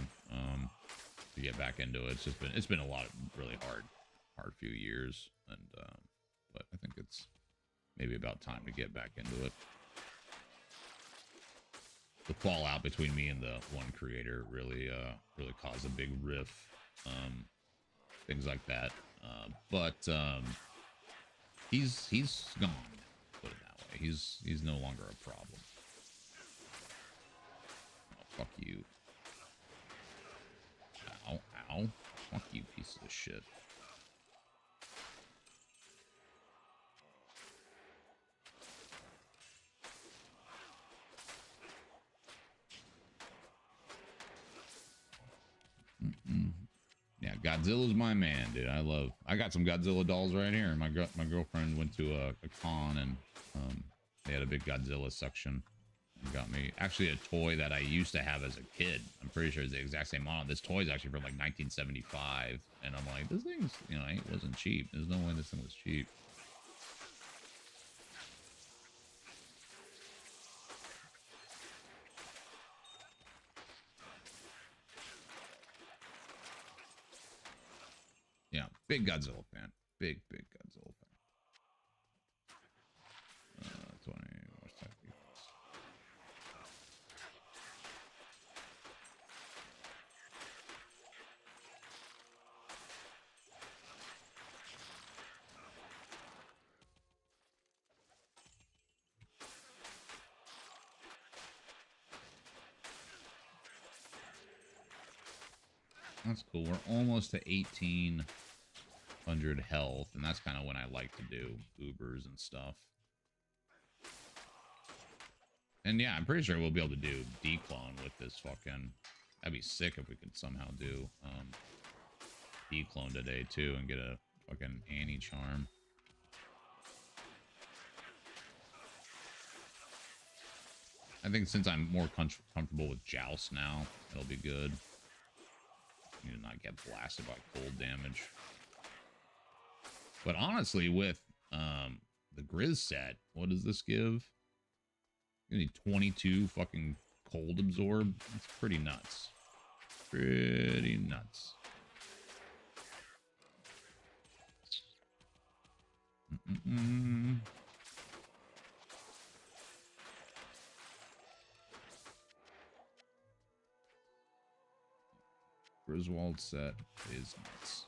to get back into it. It's been a lot of really hard few years, and but I think it's maybe about time to get back into it. The fallout between me and the one creator really caused a big riff, things like that. But he's gone. Put it that way. He's no longer a problem. Oh, fuck you. Ow, ow. Fuck you, piece of shit. Yeah, Godzilla's my man, dude. I got some Godzilla dolls right here. My girlfriend went to a con, and they had a big Godzilla section. And got me actually a toy that I used to have as a kid. I'm pretty sure it's the exact same model. This toy is actually from like 1975, and I'm like, this thing's, you know, it wasn't cheap. There's no way this thing was cheap. Yeah, big Godzilla fan. Big Godzilla fan. 20. What's that? That's cool. We're almost to 1800 health, and that's kind of when I like to do Ubers and stuff. And yeah, I'm pretty sure we'll be able to do declone with this fucking... That'd be sick if we could somehow do declone today too and get a fucking Annie charm. I think since I'm more comfortable with Joust now, it'll be good. You do not get blasted by cold damage. But honestly, with the Grizz set, what does this give? You need 22 fucking cold absorb. That's pretty nuts. Pretty nuts. Griswold set is nuts.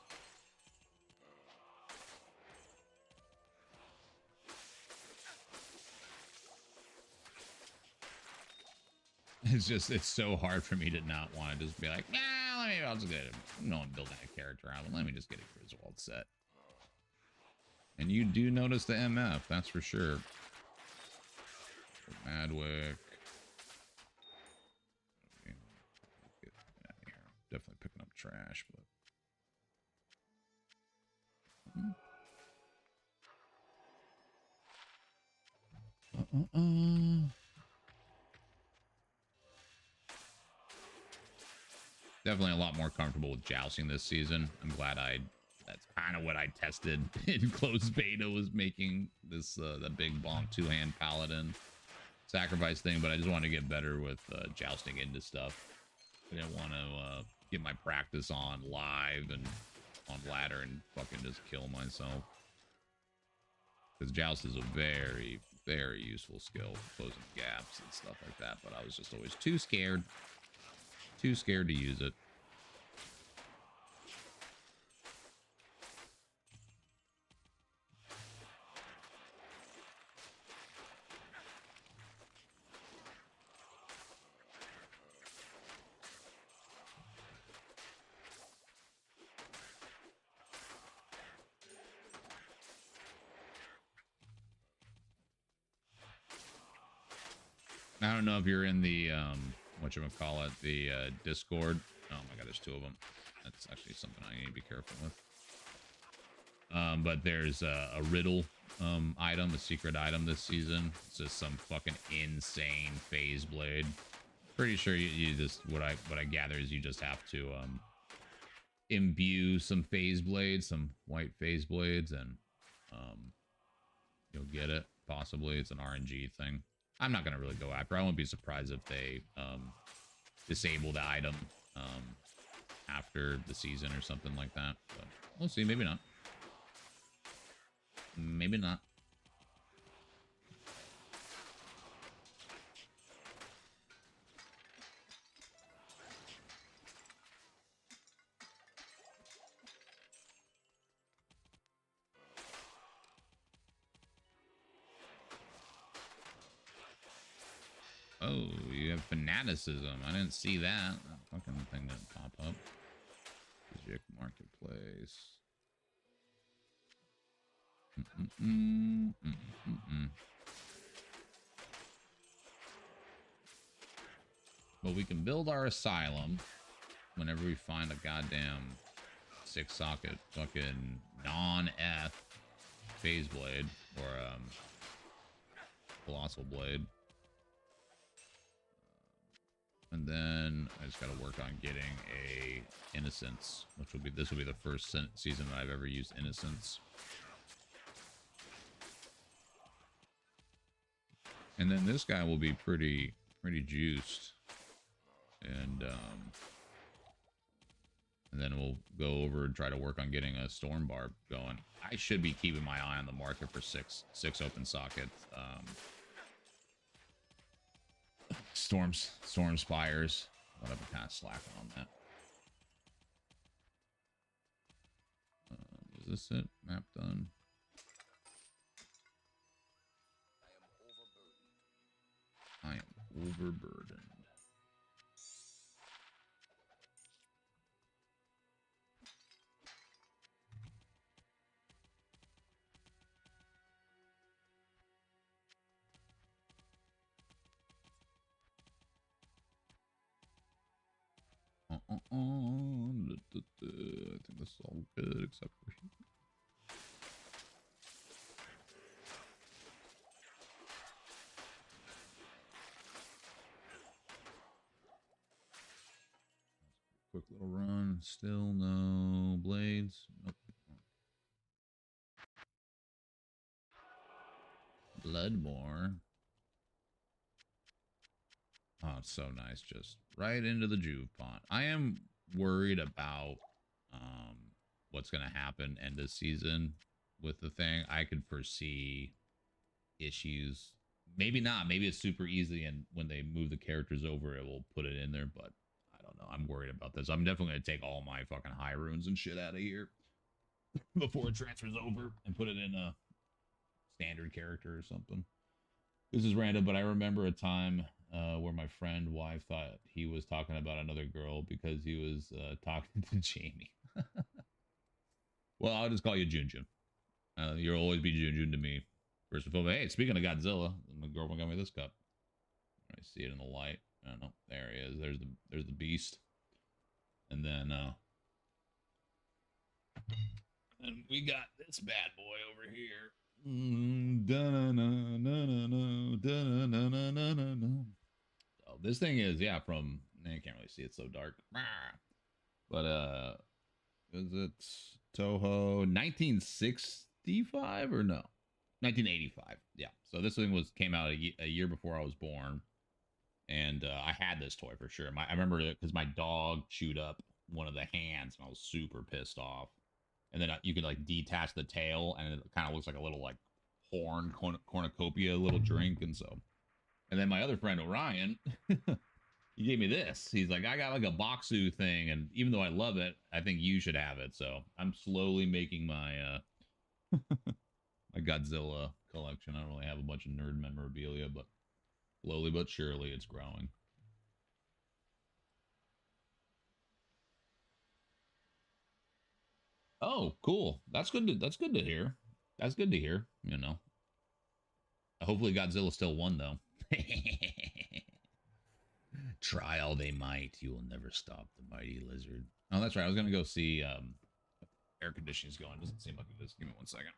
It's so hard for me to not want to just be like, nah, I'll just get it. No, I'm building a character out. Let me just get a Griswold set. And you do notice the MF, that's for sure. Madwick. Get out of here. Definitely picking up trash, but... Definitely a lot more comfortable with jousting this season. I'm glad that's kind of what I tested in closed beta, was making this the big bonk two-hand paladin sacrifice thing, but I just want to get better with jousting into stuff. I didn't want to get my practice on live and on ladder and fucking just kill myself. Because joust is a very, very useful skill for closing gaps and stuff like that, but I was just always too scared to use it. I don't know if you're in the whatchamacallit, the Discord. Oh my god, there's two of them. That's actually something I need to be careful with. But there's a riddle item, a secret item this season. It's just some fucking insane phase blade. Pretty sure you just what I gather is you just have to imbue some phase blades, some white phase blades, and you'll get it. Possibly it's an RNG thing. I'm not gonna really go after. I won't be surprised if they disable the item after the season or something like that. But we'll see. Maybe not. Maybe not. Oh, you have fanaticism. I didn't see that. That fucking thing didn't pop up. Physic Marketplace. Well, we can build our asylum whenever we find a goddamn 6-socket fucking non-F phase blade or colossal blade. And then I just got to work on getting a innocence, which will be, this will be the first season that I've ever used innocence. And then this guy will be pretty juiced. And then we'll go over and try to work on getting a storm barb going. I should be keeping my eye on the market for six open sockets. Storm spires, but I've been kind of slacking on that. Is this it? Map done. I am overburdened. I think this is all good except for here. Quick little run. Still no blades. Nope. Bloodmore. Oh, it's so nice. Just right into the juve pond. I am worried about what's going to happen end of season with the thing. I could foresee issues. Maybe not. Maybe it's super easy, and when they move the characters over, it will put it in there, but I don't know. I'm worried about this. I'm definitely going to take all my fucking high runes and shit out of here before it transfers over and put it in a standard character or something. This is random, but I remember a time where my friend wife thought he was talking about another girl because he was talking to Jamie. Well, I'll just call you Junjun. You'll always be Junjun to me. First and foremost. Hey, speaking of Godzilla, my girlfriend got me this cup. I see it in the light. I don't know. There he is. There's the beast. And then and we got this bad boy over here. So this thing is, yeah, from, I can't really see, it's so dark. But is it Toho 1965 or no? 1985. Yeah. So this thing came out a year before I was born. And I had this toy for sure. I remember it because my dog chewed up one of the hands and I was super pissed off. And then you could like detach the tail and it kind of looks like a little like horn cornucopia little drink. And so, and then my other friend Orion, he gave me this. He's like, I got like a Boxu thing, and even though I love it, I think you should have it. So I'm slowly making my my Godzilla collection. I don't really have a bunch of nerd memorabilia, but slowly but surely it's growing. Oh, cool. That's good to hear. That's good to hear, you know. Hopefully Godzilla still won though. Try all they might, you will never stop the mighty lizard. Oh, that's right. I was gonna go see air conditioning's going. Doesn't seem like it is. Give me 1 second.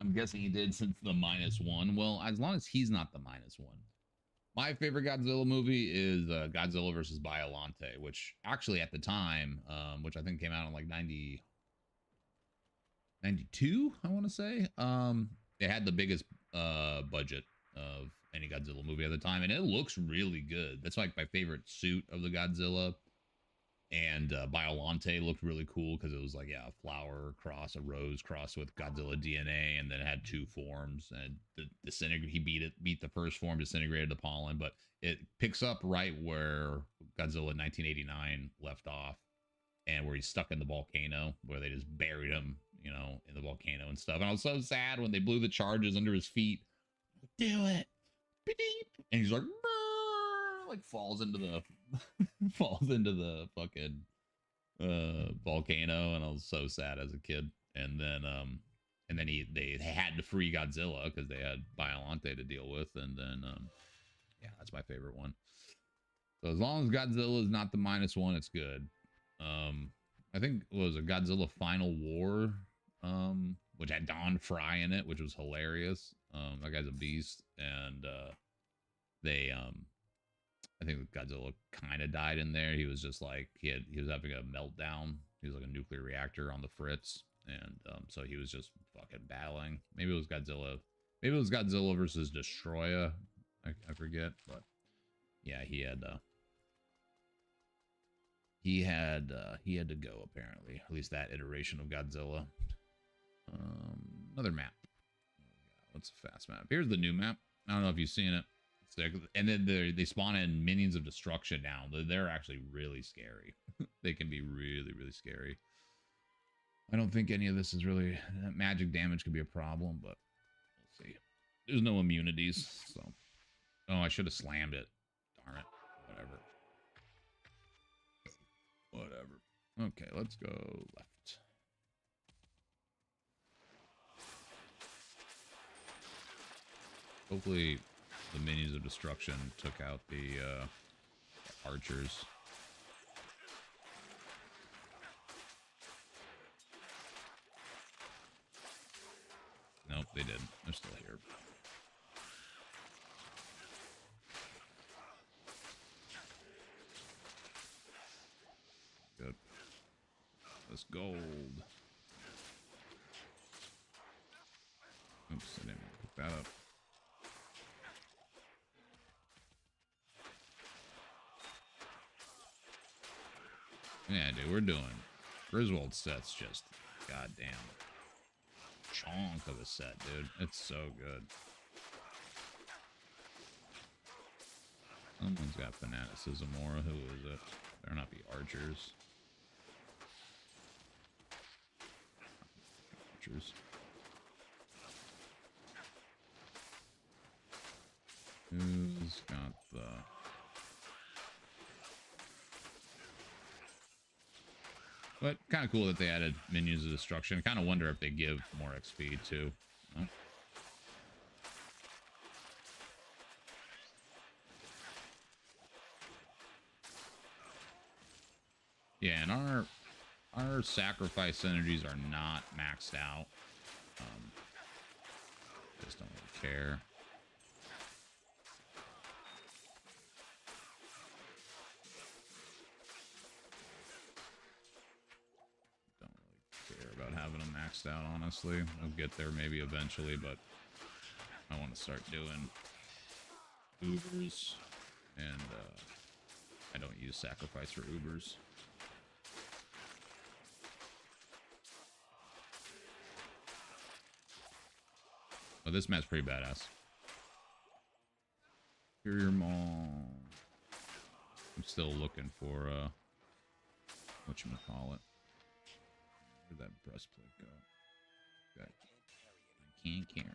I'm guessing he did since the -1. Well, as long as he's not the -1. My favorite Godzilla movie is Godzilla versus Biollante, which actually at the time, which I think came out in like 92, I want to say. It had the biggest budget of any Godzilla movie at the time, and it looks really good. That's like my favorite suit of the Godzilla. And Biollante looked really cool because it was like, yeah, a flower cross, a rose cross with Godzilla DNA, and then it had two forms. And he beat the first form, disintegrated the pollen, but it picks up right where Godzilla 1989 left off, and where he's stuck in the volcano, where they just buried him, you know, in the volcano and stuff. And I was so sad when they blew the charges under his feet. Do it, beep, and he's like, like falls into the fucking volcano, and I was so sad as a kid. And then they had to free Godzilla because they had Biollante to deal with. And then yeah, that's my favorite one. So as long as Godzilla is not the -1, it's good. I think it was a Godzilla Final War, which had Don Fry in it, which was hilarious. That guy's a beast. And I think Godzilla kind of died in there. He was just like, he was having a meltdown. He was like a nuclear reactor on the fritz. And so he was just fucking battling. Maybe it was Godzilla. Maybe it was Godzilla versus Destroyer. I forget. But yeah, he had to go, apparently. At least that iteration of Godzilla. Another map. What's a fast map? Here's the new map. I don't know if you've seen it. And then they spawn in minions of destruction now. They're actually really scary. They can be really, really scary. I don't think any of this is really... Magic damage could be a problem, but we'll see. There's no immunities, so... Oh, I should have slammed it. Darn it. Whatever. Okay, let's go left. Hopefully the minions of destruction took out the archers. Nope, they didn't. They're still here. Good. This gold. Oops, I didn't pick that up. Yeah, dude, we're doing Griswold set's just goddamn chonk of a set, dude. It's so good. Someone's got fanaticism aura. Who is it? Better not be archers. Archers. Who's got the... But kind of cool that they added minions of destruction. I kind of wonder if they give more XP too. Oh. Yeah, and our sacrifice energies are not maxed out. Just don't really care. About having them maxed out, honestly. I'll get there maybe eventually, but I want to start doing Ubers, and I don't use sacrifice for Ubers. Oh, this map's pretty badass. Superior Mall. I'm still looking for whatchamacallit. Where'd that breastplate go? Okay. I can't carry it.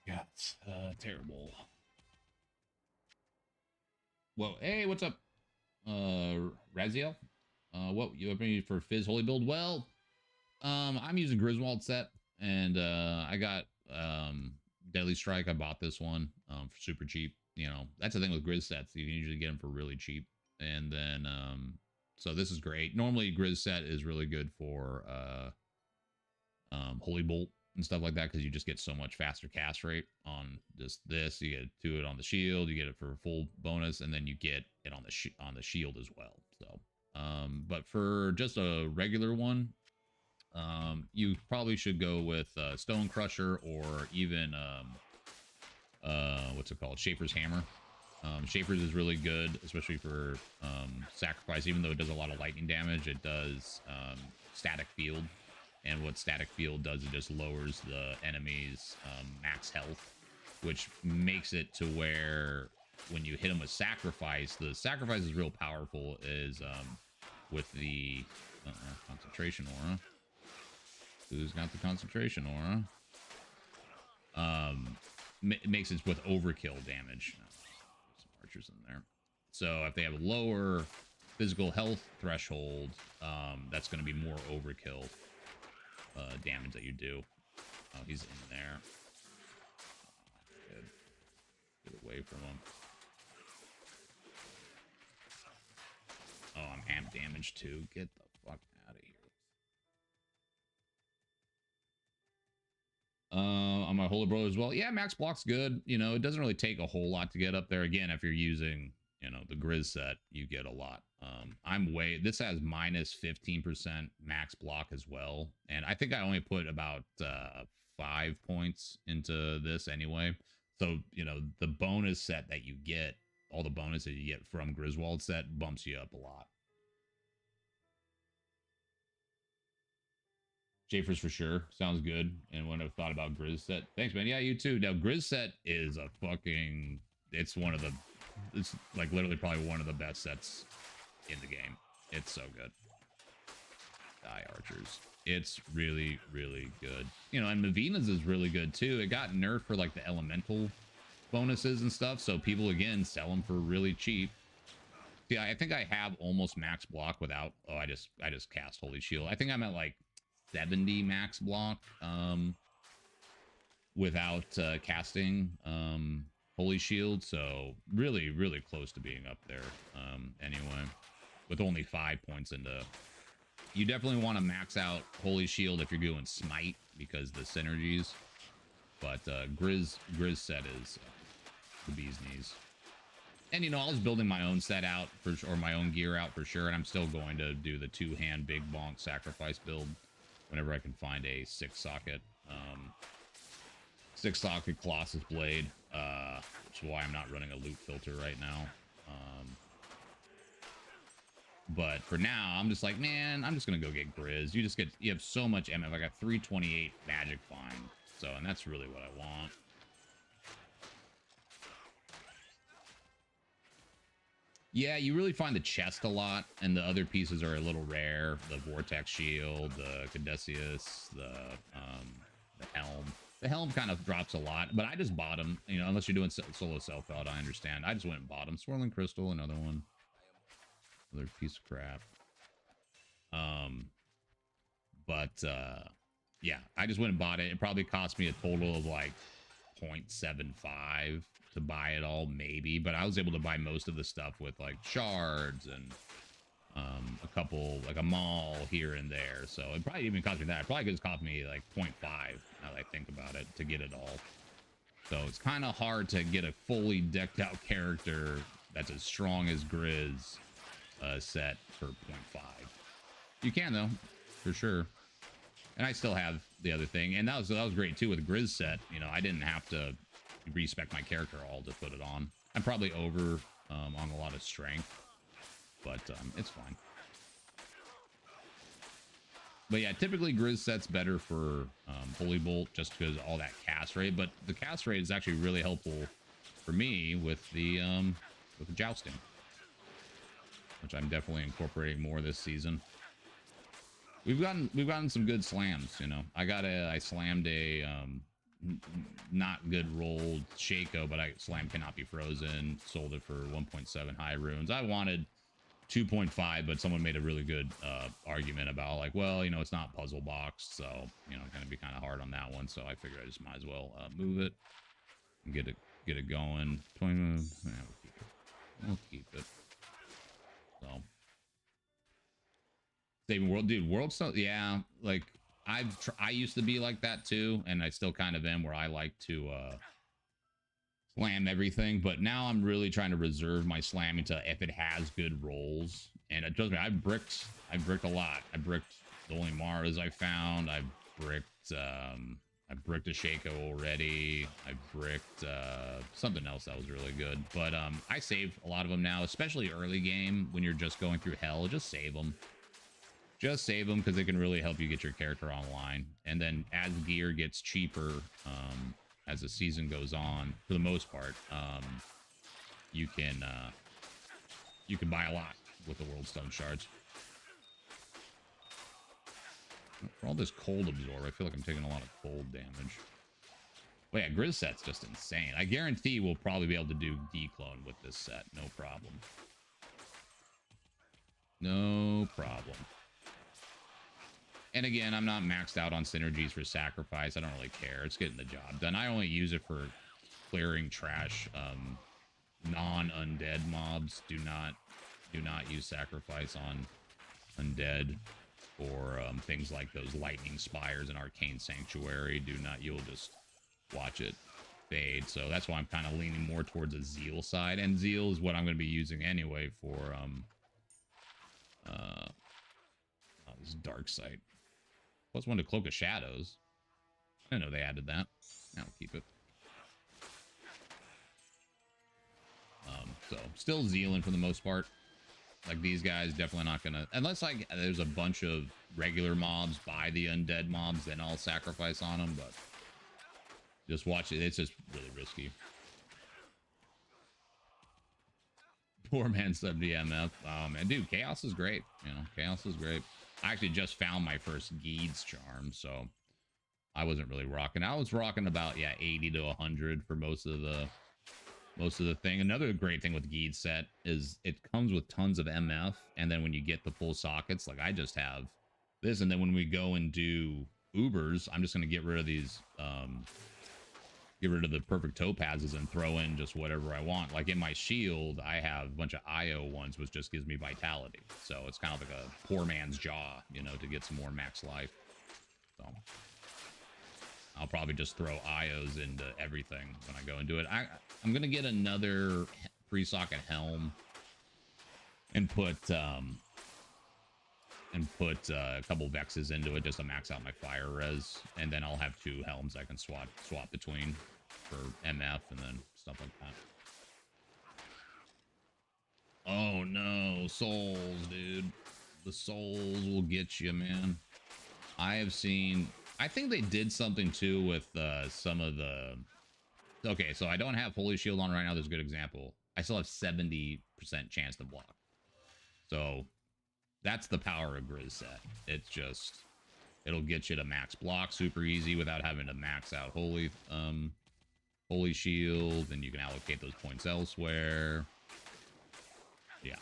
Yeah, it's terrible. Whoa, hey, what's up? Raziel? What you opening for Phys Holy Build? Well, I'm using Griswold set, and I got Deadly Strike. I bought this one for super cheap. You know, that's the thing with Grizz sets. You can usually get them for really cheap. And then So this is great. Normally, Grizz set is really good for Holy Bolt and stuff like that because you just get so much faster cast rate on just this. You get to it on the shield, you get it for full bonus, and then you get it on the shield as well. So, but for just a regular one, you probably should go with Stone Crusher or even what's it called, Schaefer's Hammer. Schaefer's is really good, especially for sacrifice. Even though it does a lot of lightning damage, it does static field. And what static field does, it just lowers the enemy's max health, which makes it to where when you hit them with sacrifice, the sacrifice is real powerful. Is with the concentration aura. Who's got the concentration aura? It makes it with overkill damage. Some archers in there. So if they have a lower physical health threshold, that's going to be more overkill damage that you do. Oh, he's in there. Good. Get away from him. Oh, I'm amp damage too. Get the fuck out of here. On my Holy Bro as well. Yeah, max block's good. You know, it doesn't really take a whole lot to get up there. Again, if you're using, you know, the Grizz set, you get a lot. This has minus 15% max block as well. And I think I only put about 5 points into this anyway. So, you know, the bonus set that you get, all the bonus that you get from Griswold set bumps you up a lot. Schaefer's for sure. Sounds good. And when I've thought about Grizz set. Thanks, man. Yeah, you too. Now, Grizz set is a fucking... It's like literally probably one of the best sets in the game. It's so good. Die archers. It's really, really good. You know, and Mavina's is really good too. It got nerfed for like the elemental bonuses and stuff. So people, again, sell them for really cheap. Yeah, I think I have almost max block without... Oh, I just cast Holy Shield. I think I'm at like 70 max block without casting Holy Shield, so really, really close to being up there anyway, with only 5 points into... You definitely want to max out Holy Shield if you're doing Smite, because the synergies, but Grizz set is the bee's knees. And, you know, I was building my own set out, or my own gear out for sure, and I'm still going to do the 2-hand Big Bonk sacrifice build whenever I can find a 6-socket Colossus Blade, which is why I'm not running a loot filter right now. But for now, I'm just like, man, I'm just gonna go get Grizz. You have so much MF. I got 328 magic find, so, and that's really what I want. Yeah, you really find the chest a lot, and the other pieces are a little rare. The Vortex Shield, the Caduceus, the Helm. The Helm kind of drops a lot, but I just bought them. You know, unless you're doing solo self-out, I understand. I just went and bought them. Swirling Crystal, another one. Another piece of crap. Yeah, I just went and bought it. It probably cost me a total of like 0.75 to buy it all, maybe, but I was able to buy most of the stuff with like shards and a couple, like a maul here and there. So it probably even cost me that. It probably could have cost me like 0.5 now that I think about it to get it all. So it's kind of hard to get a fully decked out character that's as strong as Grizz set for 0.5. You can though, for sure. And I still have the other thing, and that was great too with Grizz set. You know, I didn't have to respec my character all to put it on. I'm probably over on a lot of strength, but it's fine. But yeah, typically Grizz set's better for Holy Bolt just because all that cast rate. But the cast rate is actually really helpful for me with the jousting, which I'm definitely incorporating more this season. We've gotten some good slams, you know. I slammed a not good rolled Shaco, but I slammed Cannot Be Frozen, sold it for 1.7 high runes. I wanted 2.5, but someone made a really good argument about like, well, you know, it's not puzzle boxed, so, you know, gonna be kind of hard on that one. So I figured I just might as well move it and get it going. 20, yeah, we'll keep it. So Saving world, dude. World stuff, yeah. Like I used to be like that too, and I still kind of am, where I like to slam everything. But now I'm really trying to reserve my slamming to if it has good rolls. And it does me. I bricked a lot. I bricked the only Maras I found. I bricked a Shaco already. I bricked something else that was really good. But I save a lot of them now, especially early game when you're just going through hell. Just save them. Just save them because they can really help you get your character online. And then as gear gets cheaper, as the season goes on, for the most part, you can buy a lot with the World Stone Shards. For all this cold absorb, I feel like I'm taking a lot of cold damage. But yeah, Grizz set's just insane. I guarantee we'll probably be able to do declone with this set. No problem. No problem. And again, I'm not maxed out on synergies for sacrifice. I don't really care. It's getting the job done. I only use it for clearing trash. Non-undead mobs do not use sacrifice on undead, or things like those lightning spires and arcane sanctuary. Do not. You'll just watch it fade. So that's why I'm kind of leaning more towards a Zeal side, and Zeal is what I'm going to be using anyway for this dark site. Plus one to Cloak of Shadows. I didn't know they added that. Now we'll keep it. So still Zealing for the most part. Like these guys definitely not gonna, unless like there's a bunch of regular mobs by the undead mobs, then I'll sacrifice on them. But just watch it. It's just really risky. Poor man sub DMF. Oh man, dude, Chaos is great. You know, Chaos is great. I actually just found my first Geed's charm, so I wasn't really rocking. I was rocking about 80 to 100 for most of the thing. Another great thing with Geed set is it comes with tons of MF, and then when you get the full sockets, like I just have this, and then when we go and do Ubers, I'm just gonna get rid of these, get rid of the perfect topazes and throw in just whatever I want. Like in my shield, I have a bunch of IO ones, which just gives me vitality. So it's kind of like a poor man's jaw, you know, to get some more max life. So I'll probably just throw IOs into everything when I go and do it. I'm going to get another free socket helm and put a couple Vexes into it just to max out my fire res. And then I'll have 2 helms I can swap between for MF and then stuff like that. Oh no, souls, dude. The souls will get you, man. I have seen, I think they did something too with some of the, okay, so I don't have Holy Shield on right now. There's a good example. I still have 70% chance to block. So that's the power of Grizz set. It's just, it'll get you to max block super easy without having to max out Holy Shield, and you can allocate those points elsewhere. Yeah.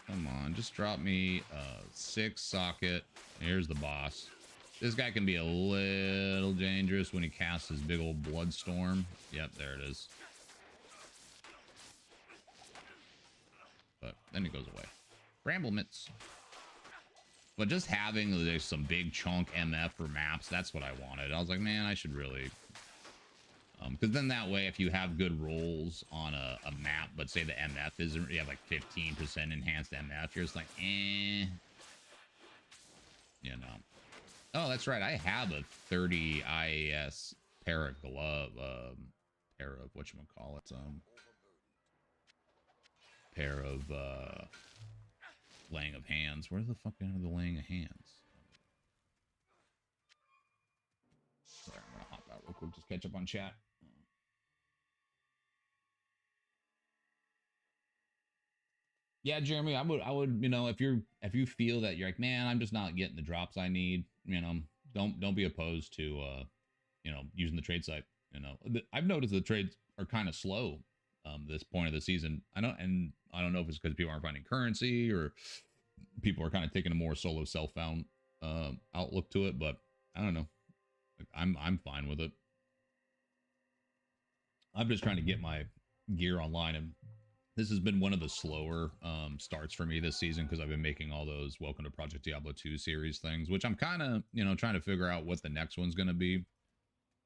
Come on, just drop me a 6 socket. Here's the boss. This guy can be a little dangerous when he casts his big old Bloodstorm. Yep, there it is. But then it goes away. Bramble mitts. But just having there's some big chunk MF for maps, that's what I wanted. I was like, man, I should really... because then that way, if you have good rolls on a map, but say the MF isn't, you have like 15% enhanced MF, you're just like, eh. You know. Oh, that's right. I have a 30 IAS pair of glove, pair of, whatchamacallit, pair of, laying of hands. Where the fuck are the laying of hands? Sorry, I'm gonna hop out real quick, just catch up on chat. Yeah, Jeremy, I would, you know, if you feel that you're like, man, I'm just not getting the drops I need, you know, don't be opposed to, you know, using the trade site. You know, I've noticed the trades are kind of slow, this point of the season. I don't know if it's because people aren't finding currency or people are kind of taking a more solo self-found outlook to it, but I don't know. Like, I'm fine with it. I'm just trying to get my gear online, and this has been one of the slower starts for me this season because I've been making all those Welcome to Project Diablo 2 series things, which I'm kind of, you know, trying to figure out what the next one's going to be.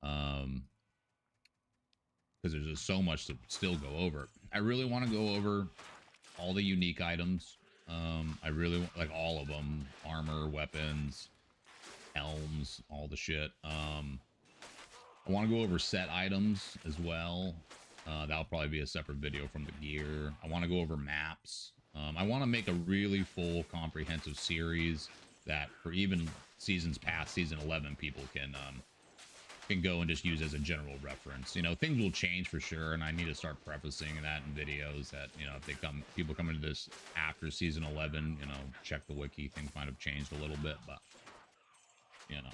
Because there's just so much to still go over. I really want to go over all the unique items. I really like all of them: armor, weapons, helms, all the shit. I want to go over set items as well. That'll probably be a separate video from the gear. I want to go over maps. I want to make a really full, comprehensive series that for even seasons past season 11 people can go and just use as a general reference. You know, things will change for sure, and I need to start prefacing that in videos that, you know, if they people come into this after season 11, you know, check the wiki. Things might have changed a little bit, but you know,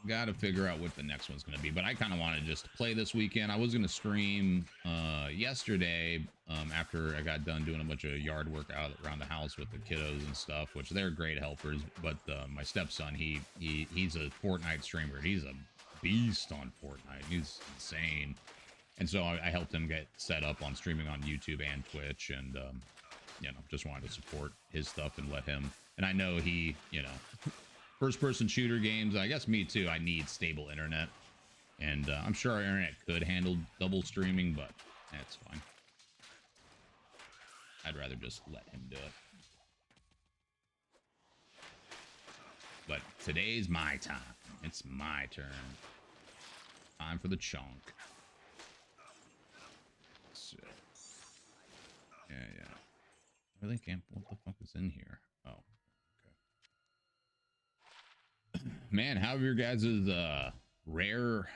got to figure out what the next one's going to be. But I kind of want to just play this weekend. I was going to stream yesterday after I got done doing a bunch of yard work out around the house with the kiddos and stuff, which they're great helpers. But my stepson, he's a Fortnite streamer. He's a beast on Fortnite. He's insane. And so I helped him get set up on streaming on YouTube and Twitch, and you know, just wanted to support his stuff and let him. And I know he, you know, first-person shooter games, I guess me too, I need stable internet. And I'm sure our internet could handle double streaming, but that's fine. I'd rather just let him do it. But today's my time. It's my turn. Time for the chunk. So, yeah. I really can't. What the fuck is in here? Oh. Man, how have your guys' rare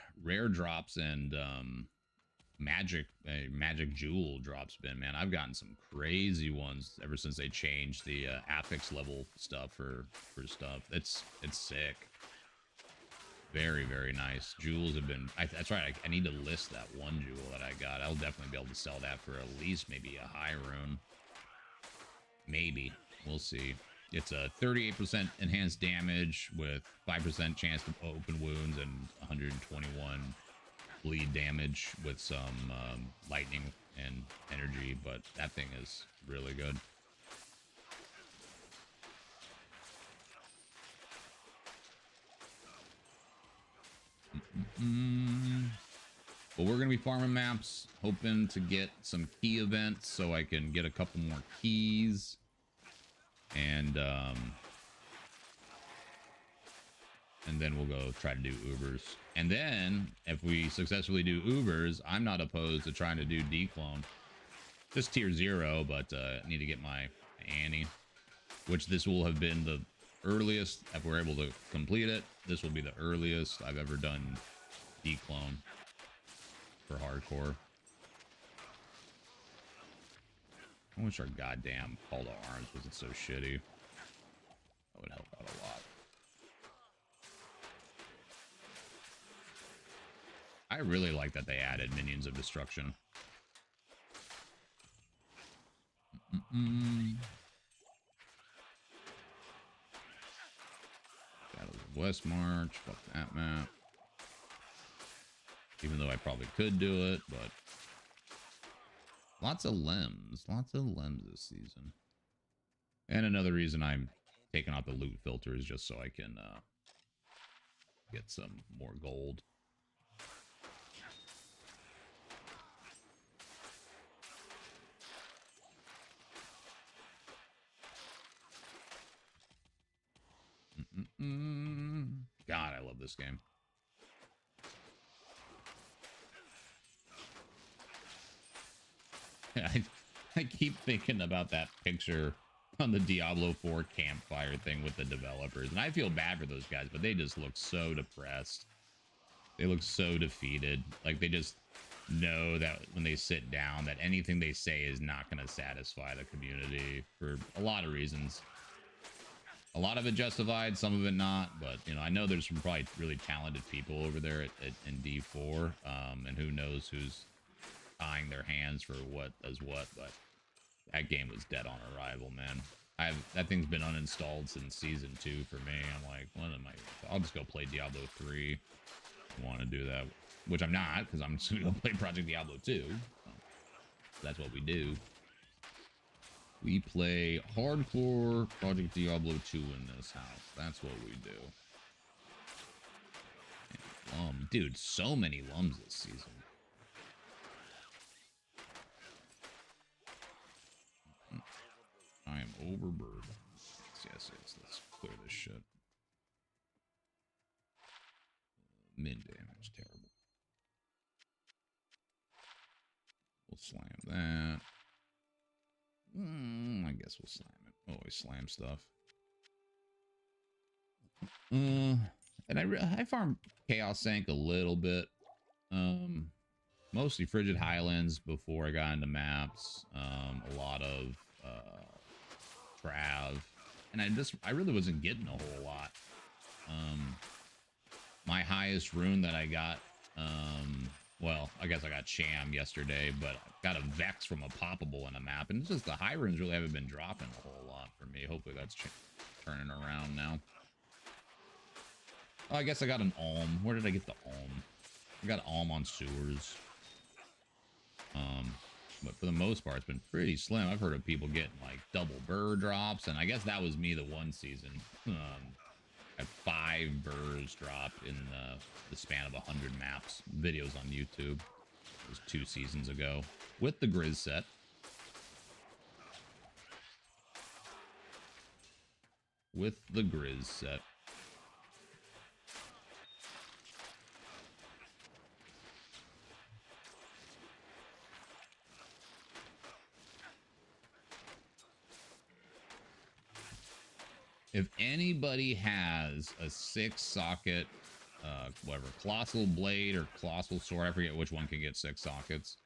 drops and magic jewel drops been, man? I've gotten some crazy ones ever since they changed the affix level stuff for stuff. It's sick. Very, very nice. Jewels have been, that's right, I need to list that one jewel that I got. I'll definitely be able to sell that for at least maybe a high rune. Maybe. We'll see. It's a 38% enhanced damage with 5% chance to open wounds and 121 bleed damage with some lightning and energy, but that thing is really good. But we're going to be farming maps, hoping to get some key events so I can get a couple more keys. And then we'll go try to do Ubers. And then if we successfully do Ubers, I'm not opposed to trying to do declone. Just tier 0, but I need to get my Annie, which this will have been the earliest. If we're able to complete it, this will be the earliest I've ever done declone for hardcore. I wish our goddamn call to arms wasn't so shitty. That would help out a lot. I really like that they added minions of destruction. Battles of West March. Fuck that map. Even though I probably could do it, but lots of limbs this season. And another reason I'm taking out the loot filter is just so I can get some more gold. God, I love this game. I keep thinking about that picture on the Diablo 4 campfire thing with the developers, and I feel bad for those guys, but they just look so depressed. They look so defeated. Like they just know that when they sit down that anything they say is not going to satisfy the community for a lot of reasons. A lot of it justified, some of it not, but you know, I know there's some probably really talented people over there in D4, and who knows who's tying their hands for what does what, but that game was dead on arrival, man. that thing's been uninstalled since season 2 for me. I'm like, what am I? I'll just go play Diablo 3. I want to do that, which I'm not, because I'm just gonna go play Project Diablo 2. So that's what we do. We play hardcore Project Diablo 2 in this house. That's what we do. Dude, so many lums this season. I am overburdened. Yes. Let's clear this shit. Min damage, terrible. We'll slam that. I guess we'll slam it. Always slam stuff. And I farm Chaos Sank a little bit. Mostly Frigid Highlands before I got into maps. A lot of Trav. And I really wasn't getting a whole lot. My highest rune that I got, well, I guess I got Sham yesterday, but I got a Vex from a poppable in a map, and it's just the high runes really haven't been dropping a whole lot for me. Hopefully that's turning around now. Oh, I guess I got an Alm. Where did I get the Alm? I got Alm on sewers. But for the most part, it's been pretty slim. I've heard of people getting like double burr drops, and I guess that was me the one season. I had 5 burrs dropped in the span of 100 maps. Videos on YouTube. It was 2 seasons ago with the Grizz set. With the Grizz set. If anybody has a 6-socket, whatever, Colossal Blade or Colossal Sword, I forget which one can get 6 sockets,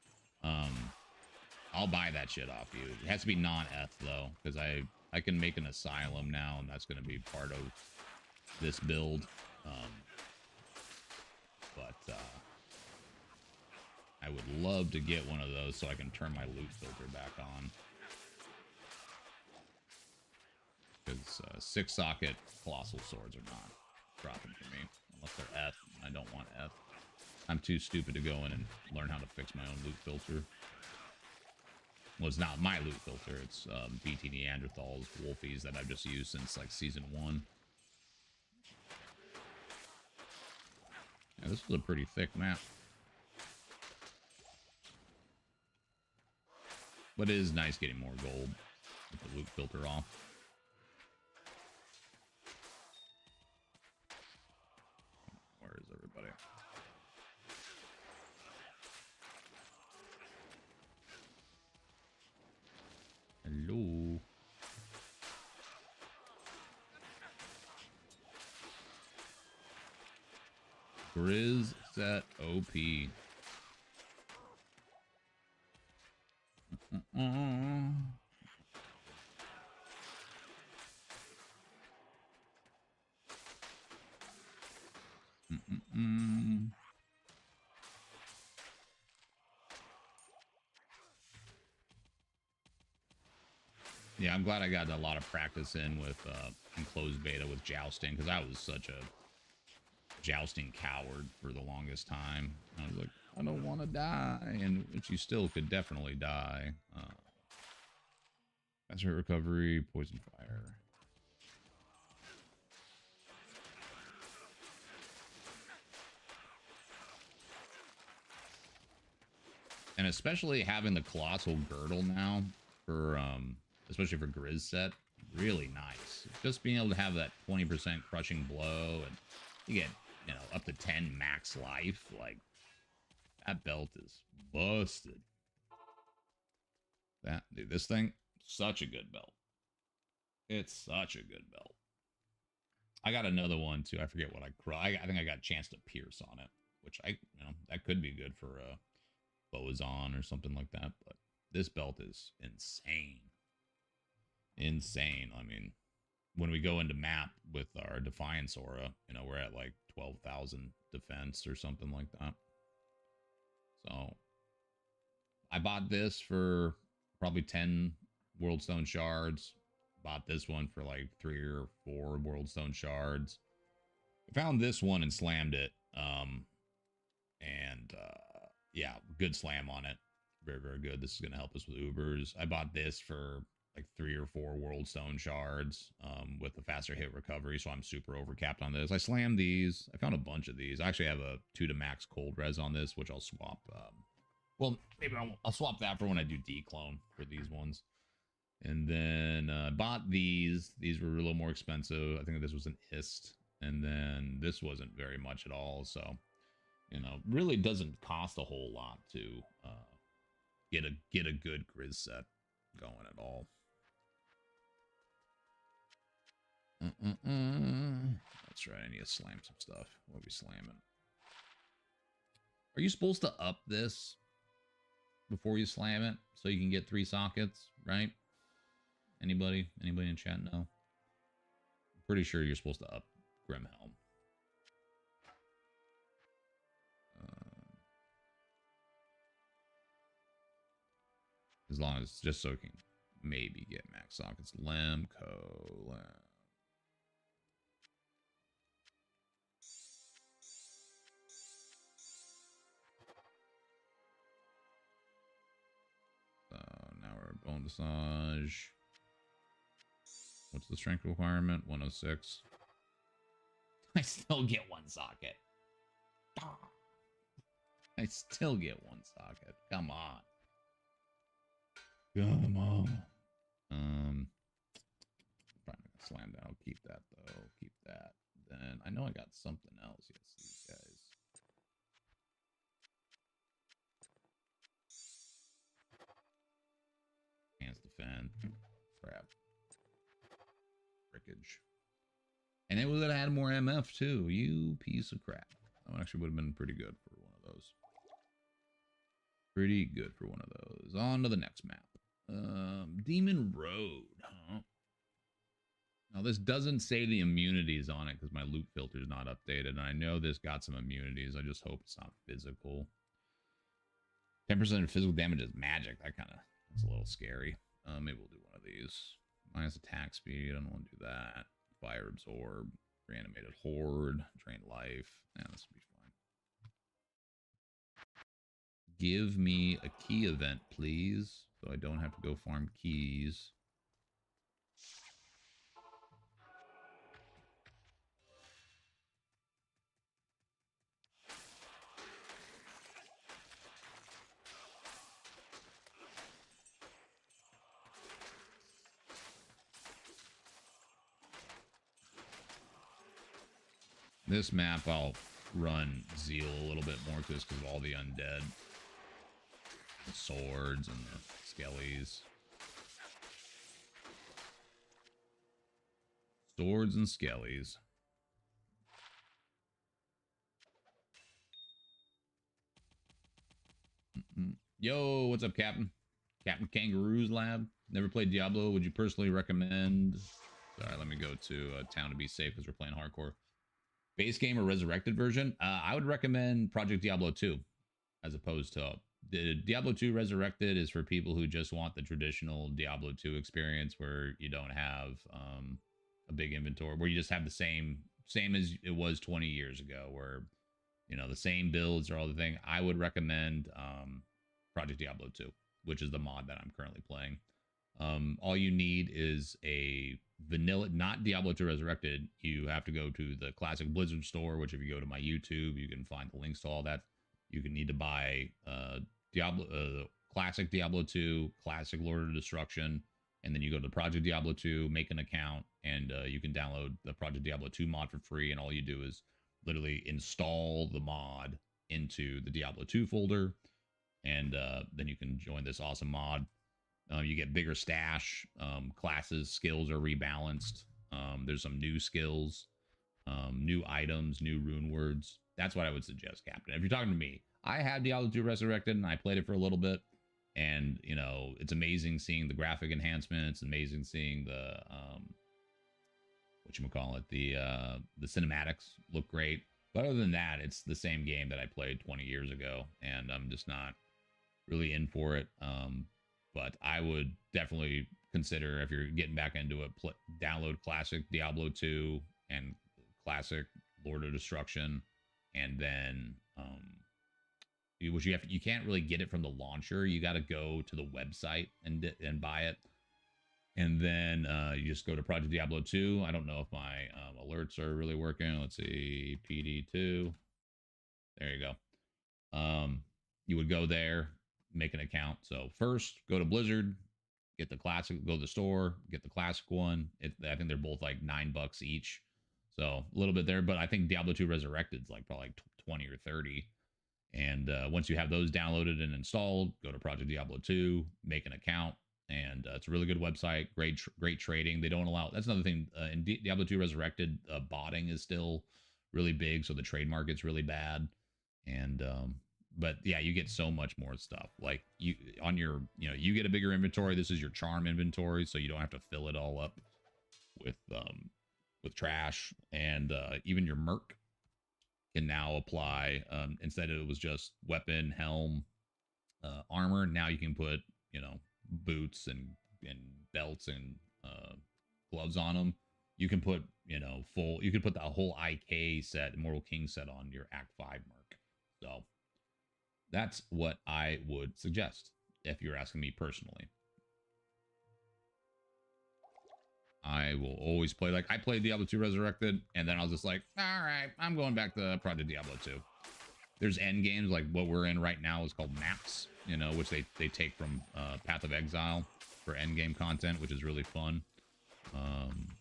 I'll buy that shit off you. It has to be non-eth, though, because I can make an Asylum now, and that's going to be part of this build. But I would love to get one of those so I can turn my loot filter back on. Because 6-socket Colossal Swords are not dropping for me. Unless they're Eth. I don't want Eth. I'm too stupid to go in and learn how to fix my own loot filter. Well, it's not my loot filter. It's BT Neanderthals, Wolfies that I've just used since like season 1. Yeah, this was a pretty thick map. But it is nice getting more gold with the loot filter off. Where is everybody? Hello. Grizz set OP. Yeah, I'm glad I got a lot of practice in with enclosed beta with jousting, because I was such a jousting coward for the longest time. I was like, I don't want to die, and which you still could definitely die. Faster recovery, poison fire. And especially having the Colossal Girdle now for especially for Grizz set, really nice. Just being able to have that 20% crushing blow, and you get, you know, up to 10 max life. Like, that belt is busted. That, dude, this thing, such a good belt. It's such a good belt. I got another one too. I forget what I think I got a chance to pierce on it, which that could be good for Boazon or something like that. But this belt is insane. Insane. I mean, when we go into map with our Defiance aura, you know, we're at like 12,000 defense or something like that. So I bought this for probably 10 Worldstone shards. bought this one for like 3 or 4 World Stone shards. I found this one and slammed it. Yeah, good slam on it. Very, very good. This is going to help us with Ubers. I bought this for like 3 or 4 World Stone shards with a faster hit recovery, so I'm super overcapped on this. I slammed these. I found a bunch of these. I actually have a 2 to max cold res on this, which I'll swap. Well, maybe I'll swap that for when I do declone for these ones. And then bought these. These were a little more expensive. I think this was an IST. And then this wasn't very much at all. So, you know, really doesn't cost a whole lot to get a good Grizz set going at all. That's right. I need to slam some stuff. What are we slamming? Are you supposed to up this before you slam it so you can get 3 sockets, right? Anybody in chat know? I'm pretty sure you're supposed to up Grimhelm. As long as, just so it can maybe get max sockets. Lemco, Lem. So now we're at bone massage. What's the strength requirement? 106. I still get 1 socket. I still get 1 socket. Come on. Come on. Probably gonna slam down. I'll keep that though. Keep that. Then I know I got something else. Yes, these guys. Hands defend. Crap. Breakage. And it would have had more MF too. You piece of crap. That actually would have been pretty good for one of those. Pretty good for one of those. On to the next map. Demon Road, huh? Now this doesn't say the immunities on it because my loot filter is not updated. And I know this got some immunities. I just hope it's not physical. 10% of physical damage is magic. That's a little scary. Maybe we'll do one of these. Minus attack speed. I don't want to do that. Fire absorb. Reanimated horde. Drain life. Yeah, this will be fine. Give me a key event, please. So I don't have to go farm keys. This map, I'll run Zeal a little bit more just because of all the undead. The swords and the skellies. Swords and skellies. Yo, what's up, Captain? Captain Kangaroo's Lab. Never played Diablo. Would you personally recommend? Sorry, let me go to town to be safe because we're playing hardcore. Base game or resurrected version? I would recommend Project Diablo 2 as opposed to the Diablo 2 Resurrected is for people who just want the traditional Diablo 2 experience where you don't have a big inventory, where you just have the same as it was 20 years ago, where, you know, the same builds are all the thing. I would recommend Project Diablo 2, which is the mod that I'm currently playing. All you need is a vanilla, not Diablo 2 Resurrected. You have to go to the classic Blizzard store, which if you go to my YouTube, you can find the links to all that. You can need to buy classic Diablo 2, classic Lord of Destruction, and then you go to Project Diablo 2, make an account, and you can download the Project Diablo 2 mod for free. And all you do is literally install the mod into the Diablo 2 folder, and then you can join this awesome mod. You get bigger stash, classes, skills are rebalanced. There's some new skills, new items, new rune words. That's what I would suggest, Captain. If you're talking to me, I had Diablo 2 Resurrected and I played it for a little bit. And, you know, it's amazing seeing the graphic enhancements, amazing seeing the, the cinematics look great. But other than that, it's the same game that I played 20 years ago. And I'm just not really in for it. but I would definitely consider, if you're getting back into it, download classic Diablo 2 and classic Lord of Destruction, and then you can't really get it from the launcher. You got to go to the website and buy it. And then you just go to Project Diablo 2. I don't know if my alerts are really working. Let's see, PD2. There you go. You would go there, make an account. So first, go to Blizzard, get the classic, go to the store, get the classic one. I think they're both like $9 each. So a little bit there, but I think Diablo 2 Resurrected is like probably like 20 or 30. And once you have those downloaded and installed, go to Project Diablo 2, make an account. And it's a really good website, great trading. They don't allow, that's another thing, in Diablo 2 Resurrected, botting is still really big, so the trade market's really bad. And but yeah, you get so much more stuff. Like you on your, you get a bigger inventory. This is your charm inventory, so you don't have to fill it all up with trash. And even your merc can now apply, instead of it was just weapon, helm, armor. Now you can put, boots and belts and gloves on them. You can put, you can put the whole IK set, Immortal King set, on your Act 5 merc. So that's what I would suggest if you're asking me personally. I will always play, like, I played Diablo 2 Resurrected, and then I was just like, all right, I'm going back to Project Diablo 2. There's end games, like what we're in right now is called maps, which they take from Path of Exile for end game content, which is really fun.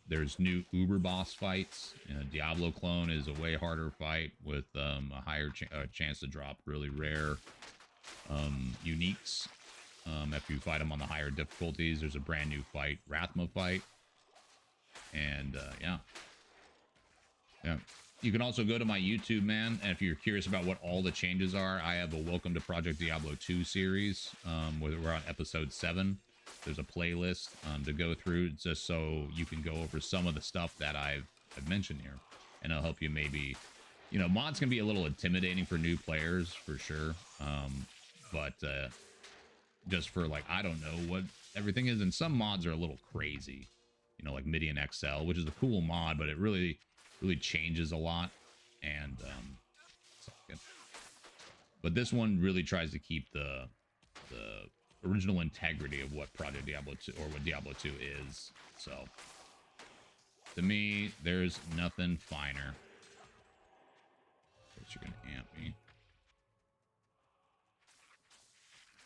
There's new Uber boss fights. Diablo clone is a way harder fight with a higher chance to drop really rare uniques. If you fight them on the higher difficulties, there's a brand new fight, Rathma fight. And yeah. You can also go to my YouTube, man, and if you're curious about what all the changes are, I have a Welcome to Project Diablo 2 series, where we're on episode 7. There's a playlist to go through, just so you can go over some of the stuff that I've mentioned here, and it'll help you. Maybe, mods can be a little intimidating for new players, for sure, but just for, like, I don't know what everything is, and some mods are a little crazy, like Midian XL, which is a cool mod, but it really changes a lot. And but this one really tries to keep the original integrity of what Project Diablo 2, or what Diablo 2 is. So to me, there's nothing finer. You're gonna amp me.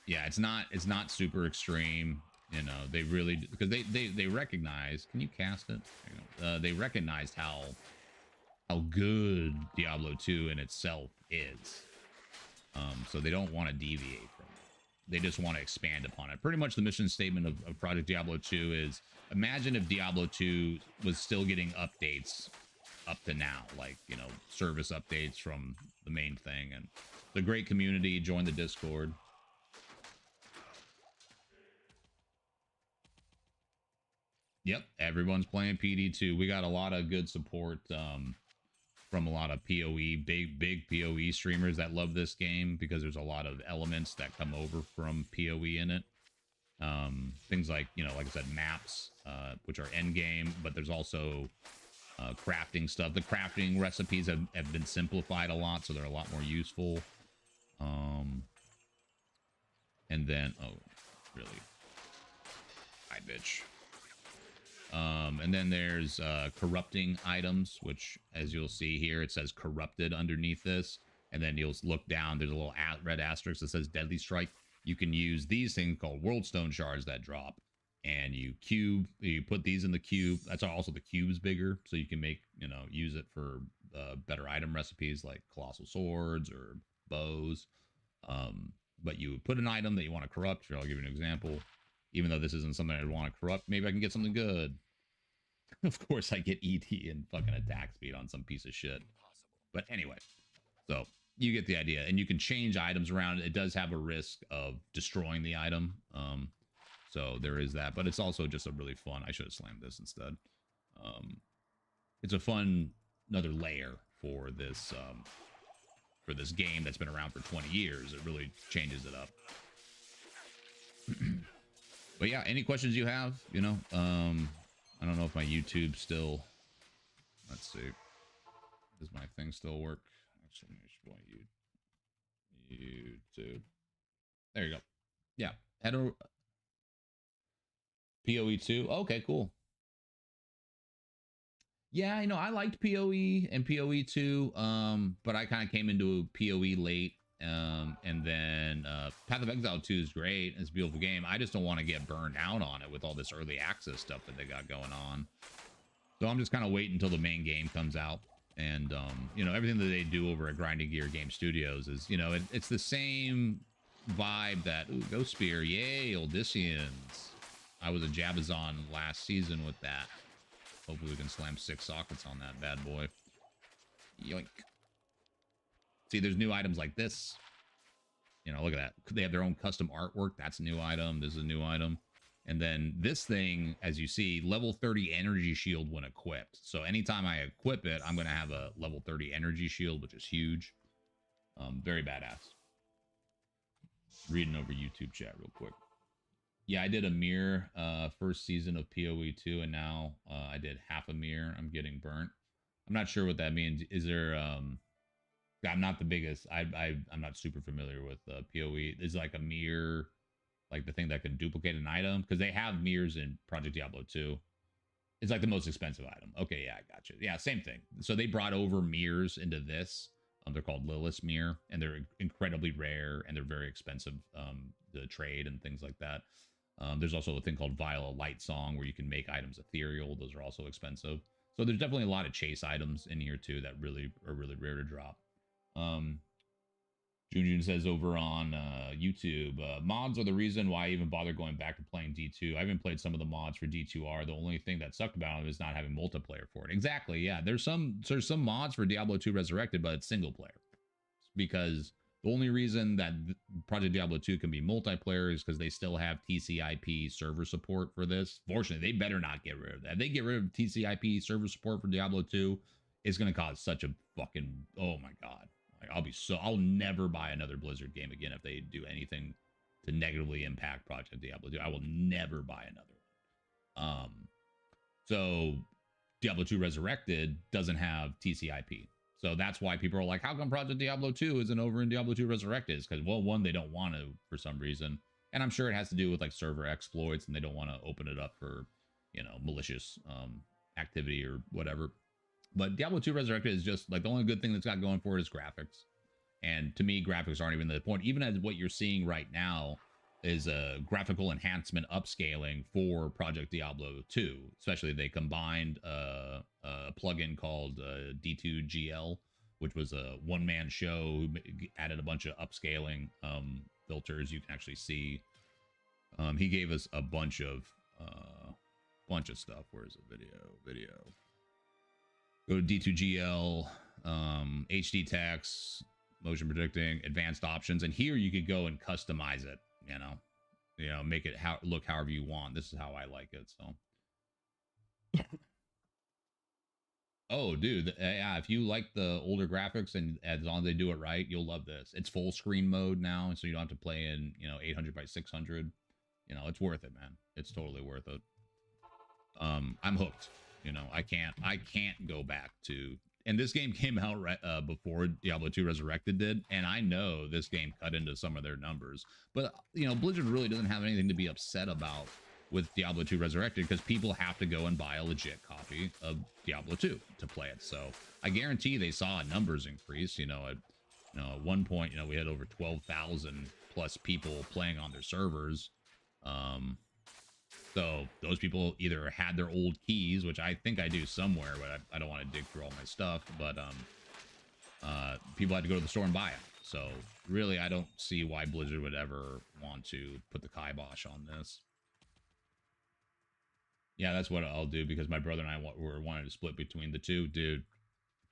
Yeah, it's not super extreme. They really, because they recognize, can you cast it? They recognized how good Diablo 2 in itself is. So they don't want to deviate from it. They just want to expand upon it. Pretty much the mission statement of Project Diablo 2 is, imagine if Diablo 2 was still getting updates up to now, like, service updates from the main thing. And the great community, join the Discord. Yep, everyone's playing PD2. We got a lot of good support from a lot of PoE, big PoE streamers that love this game, because there's a lot of elements that come over from PoE in it. Things like, like I said, maps, which are end game, but there's also crafting stuff. The crafting recipes have been simplified a lot, so they're a lot more useful. And then, oh, really? Hi, bitch. And then there's corrupting items, which, as you'll see here, it says corrupted underneath this. And then you'll look down, there's a little red asterisk that says deadly strike. You can use these things called world stone shards that drop, and you put these in the cube. That's also, the cube's bigger, so you can make, use it for better item recipes like colossal swords or bows. But you put an item that you want to corrupt. Here, I'll give you an example. Even though this isn't something I'd want to corrupt, maybe I can get something good. Of course, I get ED and fucking attack speed on some piece of shit. But anyway, so you get the idea. And you can change items around. It does have a risk of destroying the item. So there is that. But it's also just a really fun... I should have slammed this instead. It's a fun, another layer for this game that's been around for 20 years. It really changes it up. But yeah, any questions you have, you know, I don't know if my YouTube still, let's see, does my thing still work? Actually, let me just point YouTube. There you go. Yeah, head over PoE2. Okay, cool. Yeah, you know, I liked PoE and PoE2, but I kind of came into PoE late. And then Path of Exile 2 is great. It's a beautiful game. I just don't want to get burned out on it with all this early access stuff that they got going on. So I'm just kind of waiting until the main game comes out. And, you know, everything that they do over at Grinding Gear Game Studios is, you know, it's the same vibe that, ooh, Ghost Spear, yay, Odysseans. I was a Jabazon last season with that. Hopefully we can slam 6 sockets on that bad boy. Yoink. See, there's new items like this. You know, look at that. They have their own custom artwork. That's a new item. This is a new item. And then this thing, as you see, level 30 energy shield when equipped. So anytime I equip it, I'm going to have a level 30 energy shield, which is huge. Very badass. Reading over YouTube chat real quick. Yeah, I did a mirror first season of PoE2, and now I did half a mirror. I'm getting burnt. I'm not sure what that means. Is there... I'm not the biggest. I'm not super familiar with PoE. Is like a mirror, like the thing that can duplicate an item? Because they have mirrors in Project Diablo 2. It's like the most expensive item. Okay, yeah, I got you. Yeah, same thing. So they brought over mirrors into this. They're called Lilith's Mirror, and they're incredibly rare, and they're very expensive to trade and things like that. There's also a thing called Viola Light Song where you can make items ethereal. Those are also expensive. So there's definitely a lot of chase items in here too that really are really rare to drop. Junjun says over on YouTube, mods are the reason why I even bother going back to playing D2. I even played some of the mods for D2R. The only thing that sucked about it is not having multiplayer for it. Exactly, yeah. There's some mods for Diablo 2 Resurrected, but it's single player. Because the only reason that Project Diablo 2 can be multiplayer is because they still have TCP server support for this. Fortunately, they better not get rid of that. If they get rid of TCP server support for Diablo 2, it's going to cause such a fucking, oh my God. Like, I'll never buy another Blizzard game again if they do anything to negatively impact Project Diablo 2. I will never buy another one. So Diablo 2 Resurrected doesn't have TCP. So that's why people are like, how come Project Diablo 2 isn't over in Diablo 2 Resurrected? It's because, well, one, they don't want to for some reason. And I'm sure it has to do with like server exploits and they don't want to open it up for, you know, malicious activity or whatever. But Diablo 2 Resurrected is just like the only good thing that's got going for it is graphics. And to me, graphics aren't even the point. Even as what you're seeing right now is a graphical enhancement upscaling for Project Diablo 2. Especially they combined a plugin called D2GL, which was a one-man show who added a bunch of upscaling filters. You can actually see. He gave us a bunch of stuff. Where's the video? Go to D2GL, HD text, motion predicting, advanced options, and here you could go and customize it. You know, make it look however you want. This is how I like it. So, oh, dude, yeah. If you like the older graphics and as long as they do it right, you'll love this. It's full screen mode now, so you don't have to play in 800 by 600. You know, it's worth it, man. It's totally worth it. I'm hooked. You know, I can't go back to, and this game came out right before Diablo 2 Resurrected did, and I know this game cut into some of their numbers, but Blizzard really doesn't have anything to be upset about with Diablo 2 Resurrected because people have to go and buy a legit copy of Diablo 2 to play it. So I guarantee they saw numbers increase. At one point, we had over 12,000 plus people playing on their servers. So those people either had their old keys, which I think I do somewhere, but I don't want to dig through all my stuff. But people had to go to the store and buy it. So really, I don't see why Blizzard would ever want to put the kibosh on this. Yeah, that's what I'll do because my brother and I were wanting to split between the two. Dude,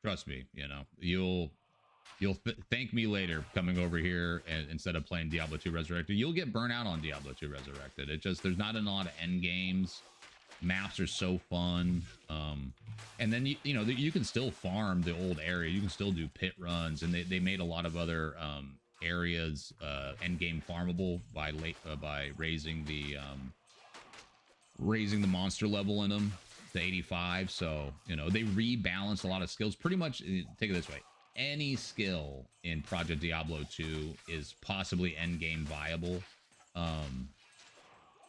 trust me, you'll thank me later coming over here and instead of playing Diablo 2 Resurrected. You'll get burnt out on Diablo 2 Resurrected. There's not a lot of end games. Maps are so fun. And then you can still farm the old area. You can still do pit runs, and they made a lot of other areas end game farmable by raising the raising the monster level in them to 85. So, you know, they rebalance a lot of skills. Pretty much, take it this way. Any skill in Project Diablo 2 is possibly endgame viable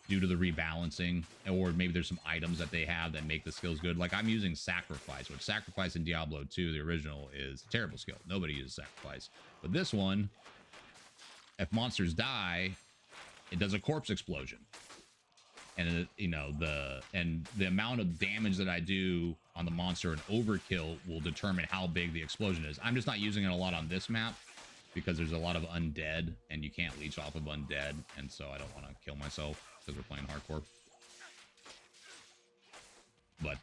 due to the rebalancing, or maybe there's some items that they have that make the skills good. Like I'm using Sacrifice, which Sacrifice in Diablo 2, the original, is a terrible skill. Nobody uses Sacrifice. But this one, if monsters die, it does a corpse explosion. And you know, the amount of damage that I do on the monster and overkill will determine how big the explosion is. I'm just not using it a lot on this map because there's a lot of undead and you can't leech off of undead, and so I don't want to kill myself because we're playing hardcore. But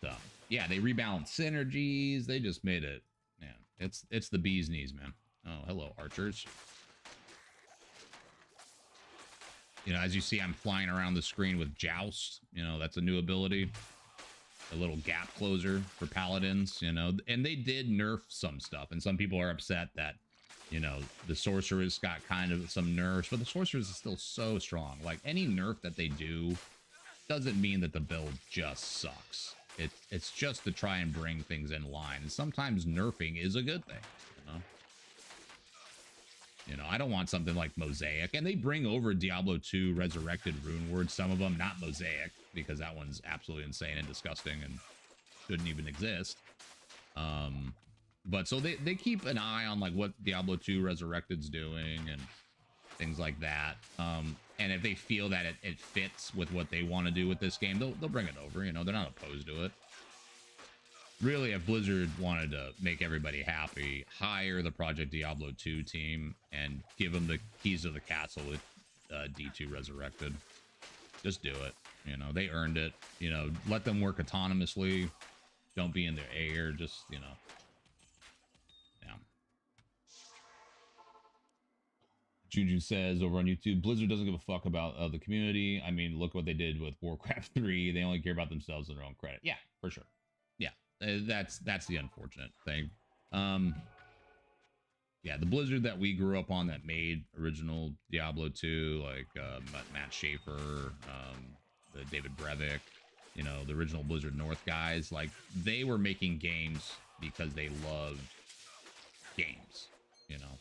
yeah, they rebalance synergies. They just made it, man. It's the bee's knees, man. Oh, hello, archers. You know, as you see, I'm flying around the screen with Joust. You know, that's a new ability. A little gap closer for paladins, you know. And they did nerf some stuff. And some people are upset that, you know, the sorceress got kind of some nerfs. But the sorceress is still so strong. Like, any nerf that they do doesn't mean that the build just sucks. It's just to try and bring things in line. And sometimes nerfing is a good thing, you know. You know, I don't want something like Mosaic. And they bring over Diablo 2 Resurrected Rune Words, some of them, not Mosaic, because that one's absolutely insane and disgusting and shouldn't even exist. But so they keep an eye on like what Diablo 2 Resurrected's doing and things like that. And if they feel that it fits with what they want to do with this game, they'll bring it over. You know, they're not opposed to it. Really, if Blizzard wanted to make everybody happy, hire the Project Diablo 2 team and give them the keys to the castle with D2 Resurrected. Just do it. You know, they earned it. You know, let them work autonomously. Don't be in their air. Just, you know. Yeah. Juju says over on YouTube, Blizzard doesn't give a fuck about the community. I mean, look what they did with Warcraft 3. They only care about themselves and their own credit. Yeah, for sure. Yeah. That's the unfortunate thing. Yeah, the Blizzard that we grew up on that made original Diablo 2, like Matt Schaefer, the David Brevik, you know, the original Blizzard North guys, like they were making games because they loved games, you know,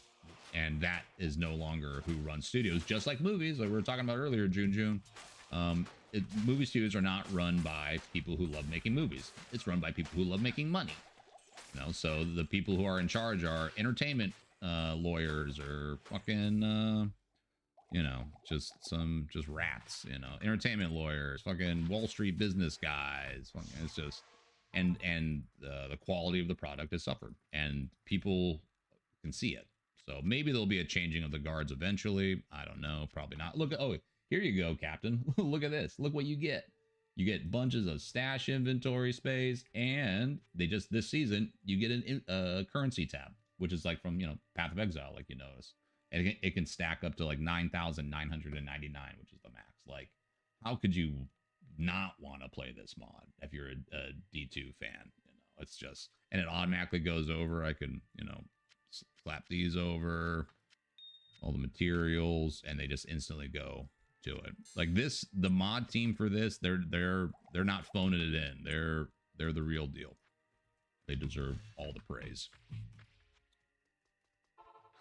and that is no longer who runs studios. Just like movies, like we were talking about earlier, June. Movie studios are not run by people who love making movies. It's run by people who love making money. You know, so the people who are in charge are entertainment lawyers or fucking, you know, just rats, you know, entertainment lawyers, fucking Wall Street business guys. It's just, and the quality of the product has suffered and people can see it. So maybe there'll be a changing of the guards eventually. I don't know. Probably not. Look, oh, here you go, Captain. Look at this. Look what you get. You get bunches of stash inventory space, and they just, this season, you get a currency tab, which is like from, you know, Path of Exile, like you notice. And it can stack up to like 9,999, which is the max. Like, how could you not want to play this mod if you're a D2 fan? You know, it's just, and it automatically goes over. I can, you know, slap these over, all the materials, and they just instantly go to it. Like this, the mod team for this, they're not phoning it in. They're the real deal. They deserve all the praise.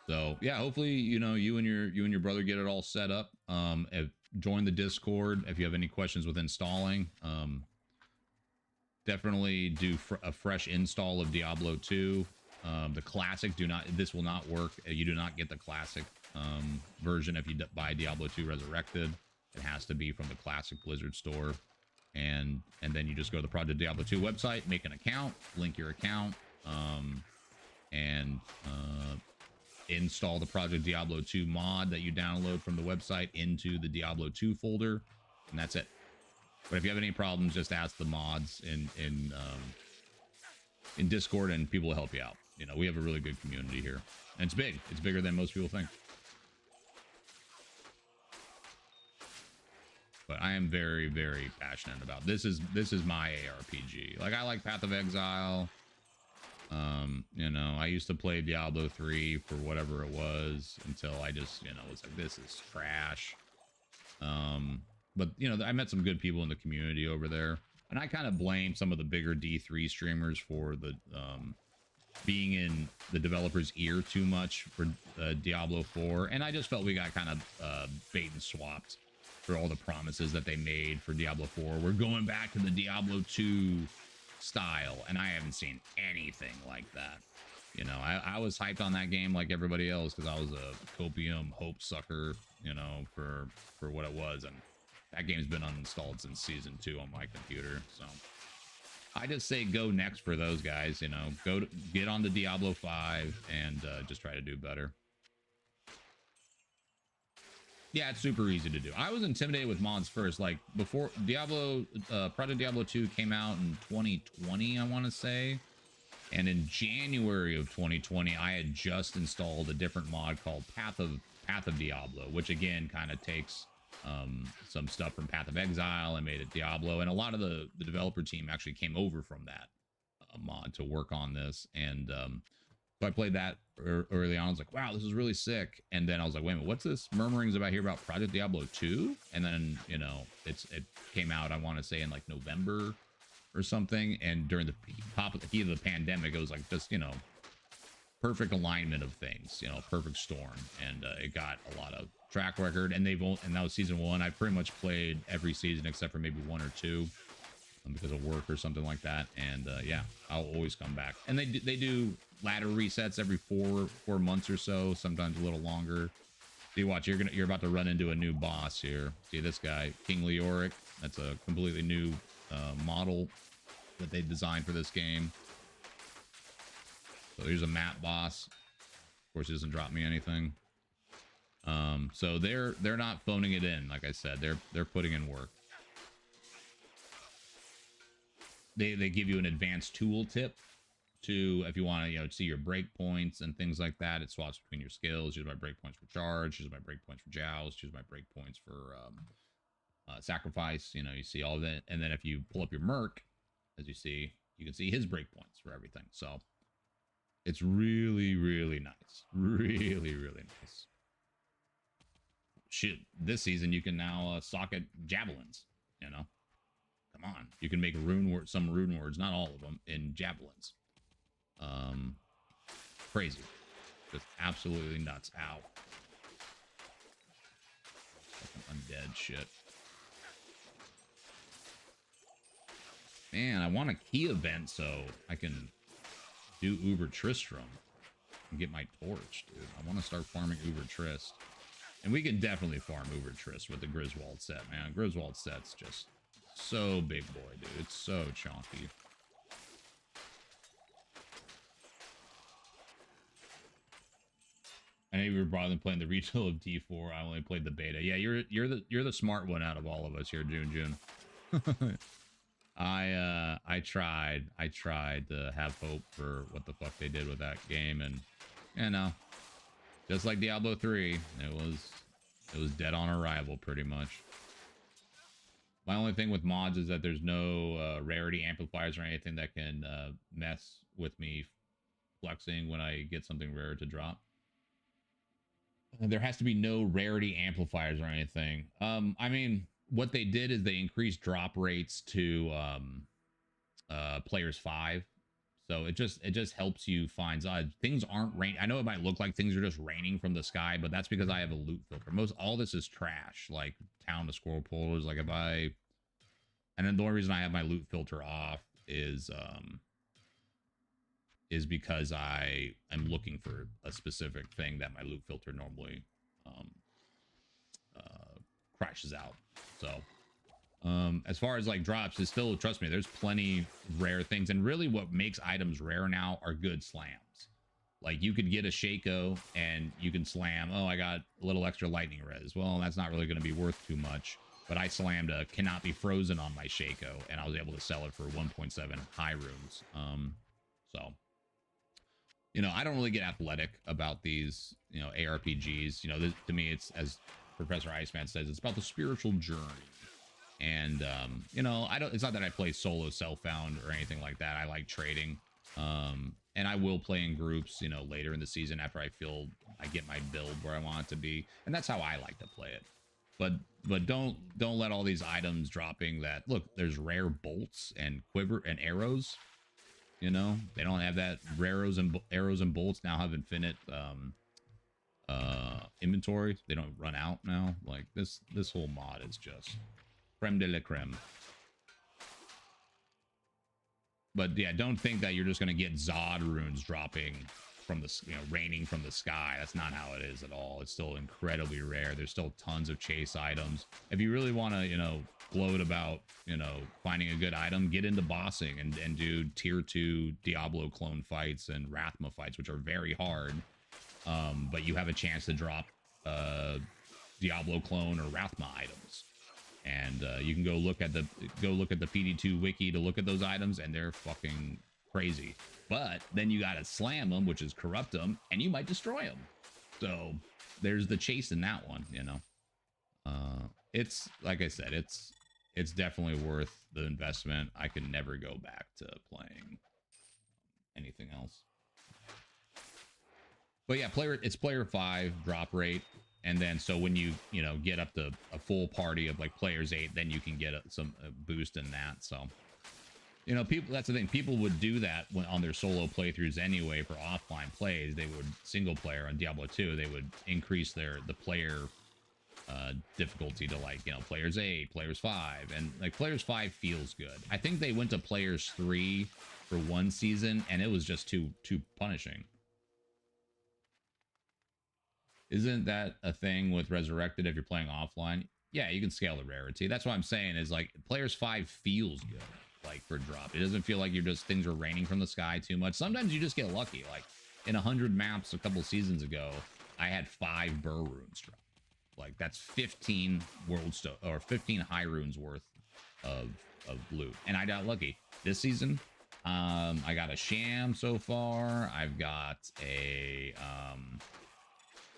So yeah, hopefully, you know, you and your brother get it all set up. Join the Discord if you have any questions with installing. Definitely do a fresh install of Diablo 2. The classic this will not work. You do not get the classic version if you buy Diablo 2 Resurrected. It has to be from the classic Blizzard store, and then you just go to the Project Diablo 2 website, make an account, link your account, and install the Project Diablo 2 mod that you download from the website into the Diablo 2 folder, and that's it. But if you have any problems, just ask the mods in Discord, and people will help you out. You know, we have a really good community here, and it's big. It's bigger than most people think. But I am very, very passionate about this. Is my ARPG. Like, I like Path of Exile. You know, I used to play Diablo 3 for whatever it was until I just, you know, was like, this is trash. But, you know, I met some good people in the community over there. And I kind of blame some of the bigger D3 streamers for the being in the developer's ear too much for Diablo 4. And I just felt we got kind of bait and swapped for all the promises that they made for Diablo 4. We're going back to the Diablo 2 style, and I haven't seen anything like that. You know, I was hyped on that game like everybody else because I was a copium hope sucker, you know, for what it was. And that game's been uninstalled since season 2 on my computer. So I just say go next for those guys, you know, get on the Diablo 5 and just try to do better. Yeah, it's super easy to do. I was intimidated with mods first, like before Diablo, Project Diablo 2 came out in 2020, I want to say. And in January of 2020, I had just installed a different mod called Path of Diablo, which again kind of takes some stuff from Path of Exile and made it Diablo. And a lot of the developer team actually came over from that mod to work on this. And so I played that early on. I was like, wow, this is really sick. And then I was like, wait a minute, what's this murmurings about here about Project Diablo 2? And then, you know, it came out, I want to say, in like November or something. And during the heat of the pandemic, it was like just, you know, perfect alignment of things, you know, perfect storm. And it got a lot of track record. And and that was season 1. I pretty much played every season except for maybe 1 or 2 because of work or something like that. And yeah, I'll always come back. And they do ladder resets every 4 months or so, sometimes a little longer. See, watch, you're about to run into a new boss here. See this guy, King Leoric. That's a completely new model that they designed for this game. So here's a map boss. Of course, it doesn't drop me anything. So they're not phoning it in. Like I said, they're putting in work. They give you an advanced tool tip to, if you want to, you know, see your breakpoints and things like that. It swaps between your skills. Choose my breakpoints for charge. Choose my breakpoints for joust. Choose my breakpoints for sacrifice. You know, you see all that. And then if you pull up your merc, as you see, you can see his breakpoints for everything. So it's really, really nice. Really, really nice. Shit, this season you can now socket javelins, you know. Come on, you can make some rune words, not all of them, in javelins. Crazy, just absolutely nuts. Ow, fucking undead shit. Man, I want a key event so I can do Uber Tristram and get my torch, dude. I want to start farming Uber Trist, and we can definitely farm Uber Trist with the Griswold set, man. Griswold set's just so big boy, dude. It's so chunky. I know you were bothering playing the retail of D4. I only played the beta. Yeah, you're the smart one out of all of us here, June. I tried to have hope for what the fuck they did with that game, and you know, just like Diablo 3, it was dead on arrival pretty much. My only thing with mods is that there's no rarity amplifiers or anything that can mess with me flexing when I get something rare to drop. There has to be no rarity amplifiers or anything. I mean, what they did is they increased drop rates to players 5. So it just helps you find things aren't rain. I know it might look like things are just raining from the sky, but that's because I have a loot filter. All this is trash, like town to squirrel pullers. Like and then the only reason I have my loot filter off is because I am looking for a specific thing that my loot filter normally crashes out. So as far as like drops, it's still, trust me, there's plenty rare things, and really what makes items rare now are good slams. Like you could get a Shaco and you can slam, oh, I got a little extra lightning res. Well, that's not really going to be worth too much, but I slammed a cannot be frozen on my Shaco and I was able to sell it for 1.7 high runes. So you know, I don't really get athletic about these, you know, ARPGs. You know, to me, it's, as Professor Iceman says, it's about the spiritual journey. And, you know, it's not that I play solo self-found or anything like that. I like trading. And I will play in groups, you know, later in the season after I feel I get my build where I want it to be. And that's how I like to play it. but don't let all these items dropping that. Look, there's rare bolts and quiver and arrows. You know, they don't have that. Arrows and bolts now have infinite inventory. They don't run out now. Like this whole mod is just creme de la creme. But yeah, don't think that you're just gonna get Zod runes dropping from the, you know, raining from the sky. That's not how it is at all. It's still incredibly rare. There's still tons of chase items. If you really want to, you know, gloat about, you know, finding a good item, get into bossing and do tier 2 Diablo clone fights and Rathma fights, which are very hard. But you have a chance to drop Diablo clone or Rathma items. And you can go look at the PD2 wiki to look at those items, and they're fucking crazy. But then you gotta slam them, which is corrupt them, and you might destroy them. So there's the chase in that one, you know. It's like I said, it's definitely worth the investment. I can never go back to playing anything else. But yeah, it's player 5 drop rate. And then, so when you know, get up to a full party of like players 8, then you can get some boost in that. So, you know, people, that's the thing. People would do that when on their solo playthroughs anyway for offline plays. They would single player on Diablo 2. They would increase the player difficulty to, like, you know, players 8, players 5, and like players 5 feels good. I think they went to players 3 for one season, and it was just too punishing. Isn't that a thing with Resurrected if you're playing offline? Yeah, you can scale the rarity. That's what I'm saying is, like, players 5 feels good, like, for drop. It doesn't feel like things are raining from the sky too much. Sometimes you just get lucky. Like, in 100 maps a couple seasons ago, I had 5 Burr runes drop. Like, that's 15 or 15 high runes worth of loot. And I got lucky. This season, I got a Sham so far. I've got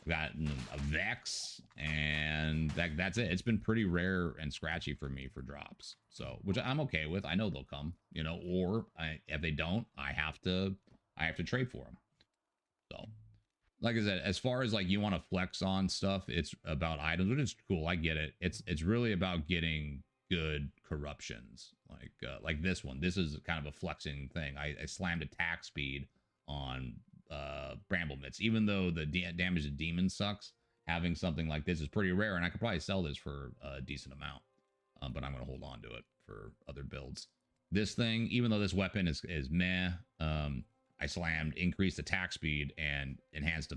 gotten a Vex, and that's it. It's been pretty rare and scratchy for me for drops, so, which I'm okay with. I know they'll come, you know, or if they don't, I have to trade for them. So, like I said, as far as like you want to flex on stuff, it's about items, which is cool. I get it. It's really about getting good corruptions, like this one. This is kind of a flexing thing. I slammed attack speed on Bramble Mitts. Even though the damage to demons sucks, having something like this is pretty rare, and I could probably sell this for a decent amount, but I'm going to hold on to it for other builds. This thing, even though this weapon is meh, I slammed increased attack speed and enhanced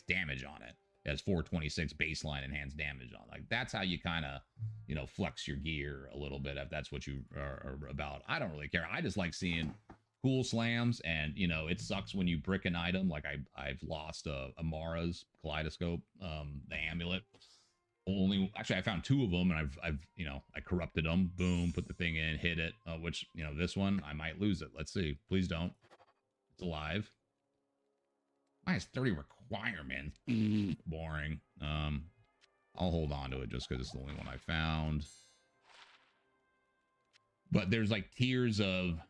damage on it. It has 426 baseline enhanced damage on. Like, that's how you kind of, you know, flex your gear a little bit if that's what you are about. I don't really care. I just like seeing cool slams, and, you know, it sucks when you brick an item. Like, I've lost Amara's kaleidoscope, the amulet. Actually, I found 2 of them, and I've you know, I corrupted them. Boom, put the thing in, hit it. Which, you know, this one I might lose it. Let's see. Please don't. It's alive. Minus 30 requirements. Boring. I'll hold on to it just because it's the only one I found. But there's like tiers of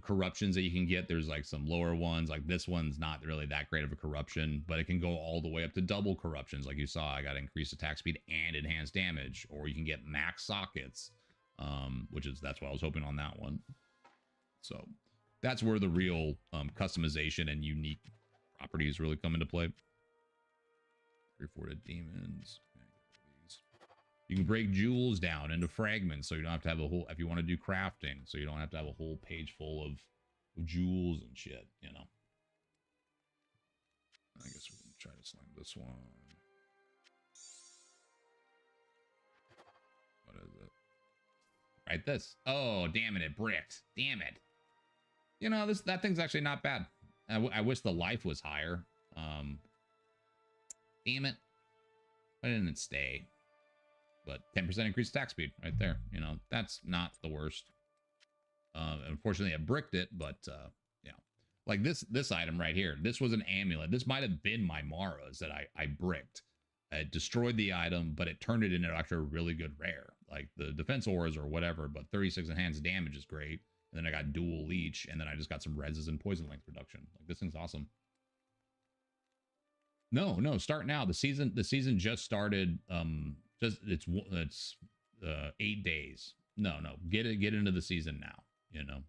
corruptions that you can get. There's like some lower ones, like this one's not really that great of a corruption, but it can go all the way up to double corruptions. Like you saw, I got increased attack speed and enhanced damage. Or you can get max sockets, that's what I was hoping on that one. So that's where the real customization and unique properties really come into play. 3-4 to demons. You can break jewels down into fragments, so you don't have to have a whole, if you want to do crafting, so you don't have to have a whole page full of jewels and shit, you know. I guess we can try to slam this one. What is it? Right, this. Oh, damn it, it bricked. Damn it. You know, that thing's actually not bad. I wish the life was higher. Damn it. Why didn't it stay? But 10% increased attack speed right there. You know, that's not the worst. Unfortunately, I bricked it, but yeah. Like this item right here. This was an amulet. This might have been my Mara's that I bricked. It destroyed the item, but it turned it into actually a really good rare. Like the defense auras or whatever, but 36 enhanced damage is great. And then I got dual leech, and then I just got some reses and poison length reduction. Like, this thing's awesome. No, no, start now. The season just started. It's 8 days. No, no, get into the season now. You know,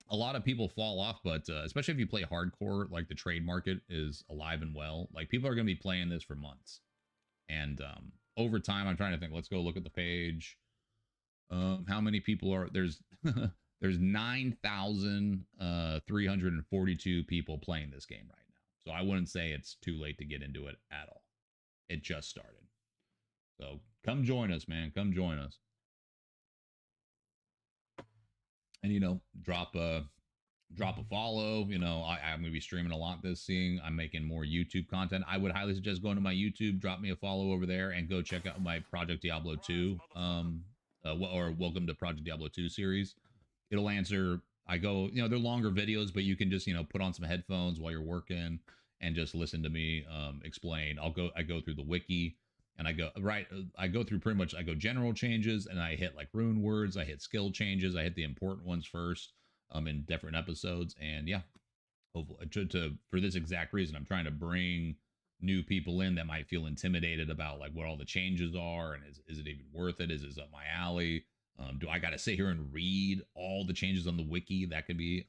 a lot of people fall off, but especially if you play hardcore, like the trade market is alive and well. Like people are going to be playing this for months, and over time, I'm trying to think. Let's go look at the page. How many people are there's? There's 9,342 people playing this game right now. So I wouldn't say it's too late to get into it at all. It just started. So come join us, man. Come join us. And drop a follow. I'm gonna be streaming a lot this seeing. I'm making more YouTube content. I would highly suggest going to my YouTube, drop me a follow over there, and go check out my Project Diablo 2 or Welcome to Project Diablo 2 series. It'll answer. I go, they're longer videos, but you can just, put on some headphones while you're working and just listen to me explain. I go through the wiki and I go through pretty much, I go general changes and I hit like rune words. I hit skill changes. I hit the important ones first in different episodes. And yeah, hopefully for this exact reason, I'm trying to bring new people in that might feel intimidated about like what all the changes are. And is it even worth it? Is this up my alley? Do I got to sit here and read all the changes on the wiki? That could be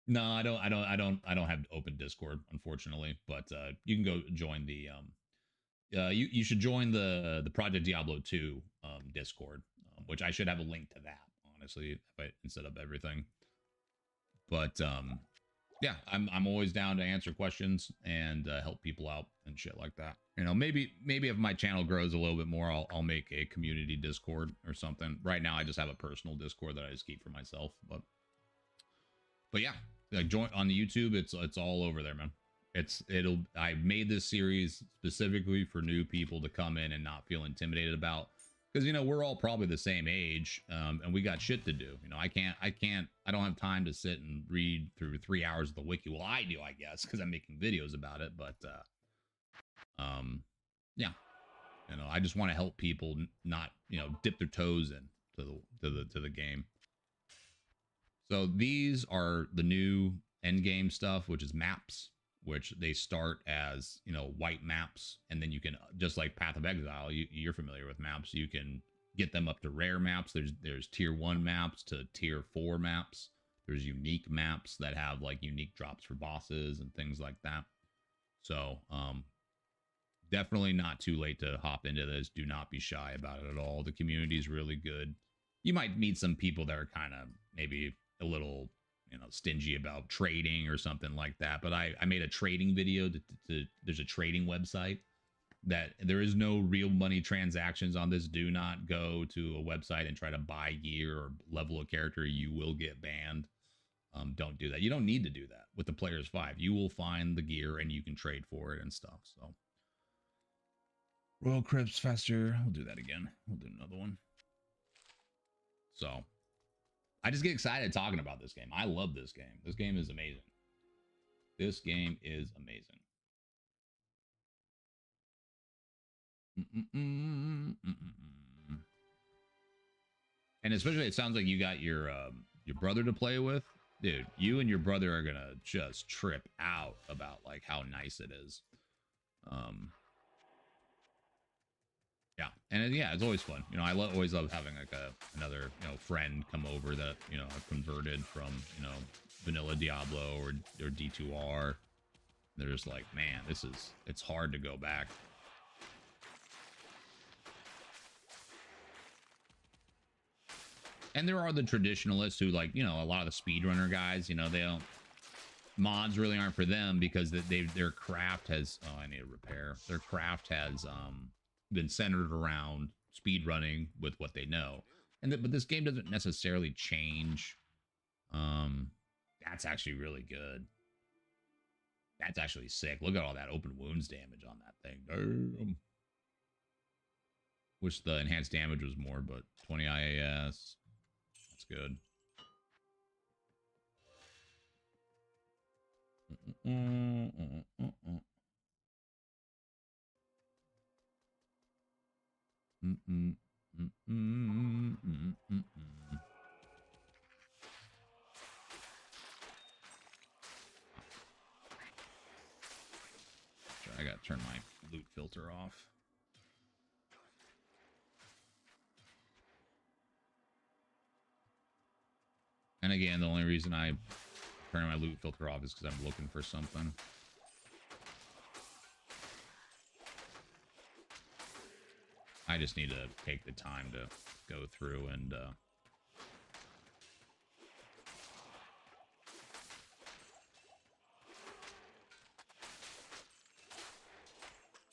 no, I don't have open Discord, unfortunately, but you can go join the you should join the Project Diablo 2 Discord, which I should have a link to that, honestly, if I instead of everything. But yeah, I'm always down to answer questions and help people out and shit like that. Maybe if my channel grows a little bit more, I'll make a community Discord or something. Right now, I just have a personal Discord that I just keep for myself. But yeah, like join on the YouTube. It's all over there, man. I made this series specifically for new people to come in and not feel intimidated about, because we're all probably the same age, and we got shit to do. I don't have time to sit and read through 3 hours of the wiki. Well, I do, I guess, because I'm making videos about it. But yeah, I just want to help people not dip their toes in to the game. So these are the new end game stuff, which is maps, which they start as white maps, and then you can, just like Path of Exile, you're familiar with maps, you can get them up to rare maps. There's tier 1 maps to tier 4 maps. There's unique maps that have like unique drops for bosses and things like that. So definitely not too late to hop into this. Do not be shy about it at all. The community is really good. You might meet some people that are kind of maybe a little stingy about trading or something like that, but I made a trading video there's a trading website that there is no real money transactions on this. Do not go to a website and try to buy gear or level a character. You will get banned. Don't do that. You don't need to do that with the Players 5. You will find the gear and you can trade for it and stuff. So Royal Crypts faster. We'll do that again. We'll do another one. So I just get excited talking about this game. I love this game. This game is amazing. This game is amazing. And especially, it sounds like you got your brother to play with. Dude, you and your brother are gonna just trip out about like how nice it is. Yeah, and yeah, it's always fun. I always love having like another friend come over that I've converted from vanilla Diablo or D2R. They're just like, man, it's hard to go back. And there are the traditionalists who like, a lot of the speedrunner guys, they don't, mods really aren't for them because their craft has, oh, I need a repair. Their craft has been centered around speedrunning with what they know. But this game doesn't necessarily change. That's actually really good. That's actually sick. Look at all that open wounds damage on that thing. Damn. Wish the enhanced damage was more, but 20 IAS. That's good. I got turn my loot filter off. And again, the only reason I turn my loot filter off is because I'm looking for something. I just need to take the time to go through and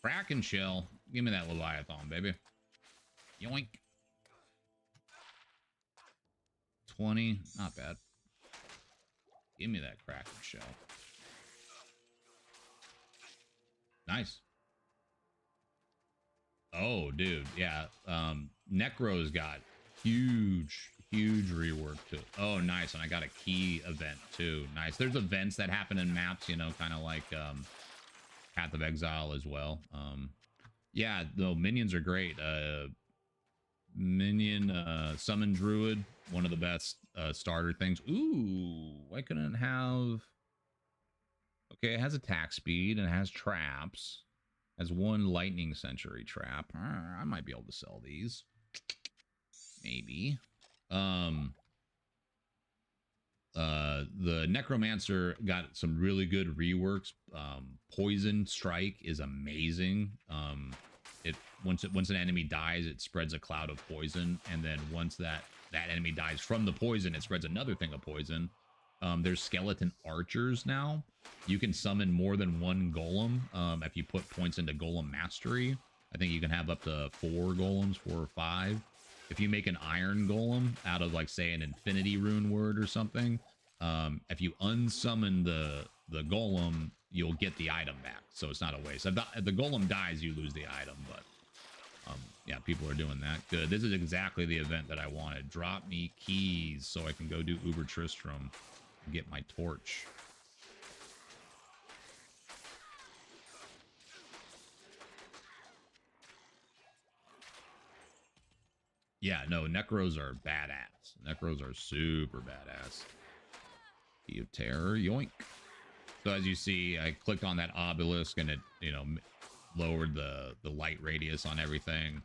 Kraken shell. Give me that Leviathan, baby. Yoink. 20. Not bad. Give me that Kraken shell. Nice. Oh, dude. Yeah. Necro's got huge rework to it. Oh, nice. And I got a key event, too. Nice. There's events that happen in maps, you know, kind of like Path of Exile as well. Yeah, the minions are great. Minion Summon Druid, one of the best starter things. Ooh, I couldn't have... Okay, it has attack speed and it has traps. Has one lightning century trap. I might be able to sell these. Maybe. The Necromancer got some really good reworks. Poison Strike is amazing. Once an enemy dies, it spreads a cloud of poison, and then once that enemy dies from the poison, it spreads another thing of poison. There's skeleton archers now. You can summon more than one golem if you put points into golem mastery. I think you can have up to 4 golems, 4 or 5. If you make an iron golem out of, like, say, an infinity rune word or something, if you unsummon the golem, you'll get the item back. So it's not a waste. If the golem dies, you lose the item. But yeah, people are doing that. Good. This is exactly the event that I wanted. Drop me keys so I can go do Uber Tristram and get my torch. Yeah, no, Necros are badass. Necros are super badass. Key of Terror, yoink. So as you see, I clicked on that obelisk and it, you know, lowered the light radius on everything.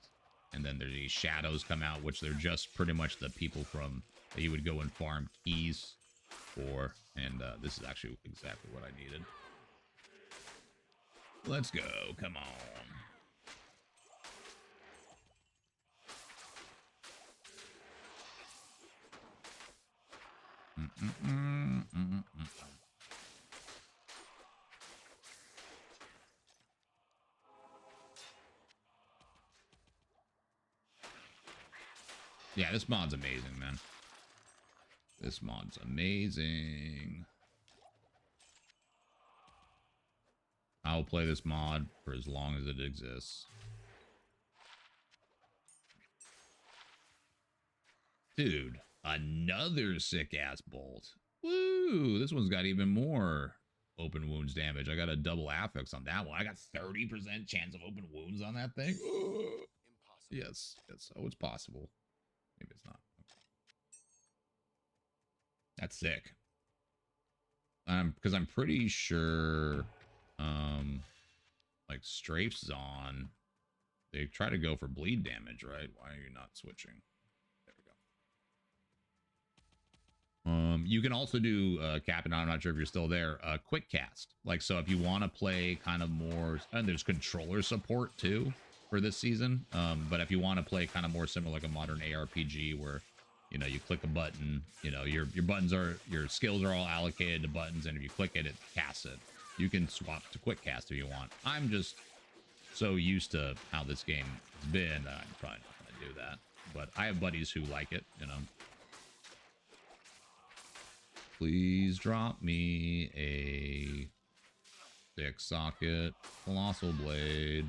And then there's these shadows come out, which they're just pretty much the people from that you would go and farm keys for. And this is actually exactly what I needed. Let's go. Come on. Yeah, this mod's amazing, man. This mod's amazing. I'll play this mod for as long as it exists. Dude, another sick-ass bolt. Woo! This one's got even more open wounds damage. I got a double affix on that one. I got 30% chance of open wounds on that thing. Impossible. Yes. Oh, it's possible. Maybe it's not. That's sick. Because I'm pretty sure, like Strafe's on. They try to go for bleed damage, right? Why are you not switching? There we go. You can also do Captain. I'm not sure if you're still there. Quick cast. Like, so if you want to play kind of more, and there's controller support too for this season. But if you want to play kind of more similar like a modern ARPG where, you know, you click a button, you know, your buttons are, your skills are all allocated to buttons, and if you click it, it casts it. You can swap to quick cast if you want. I'm just so used to how this game has been that I'm probably not going to do that. But I have buddies who like it, you know. Please drop me a 6-socket Colossal Blade.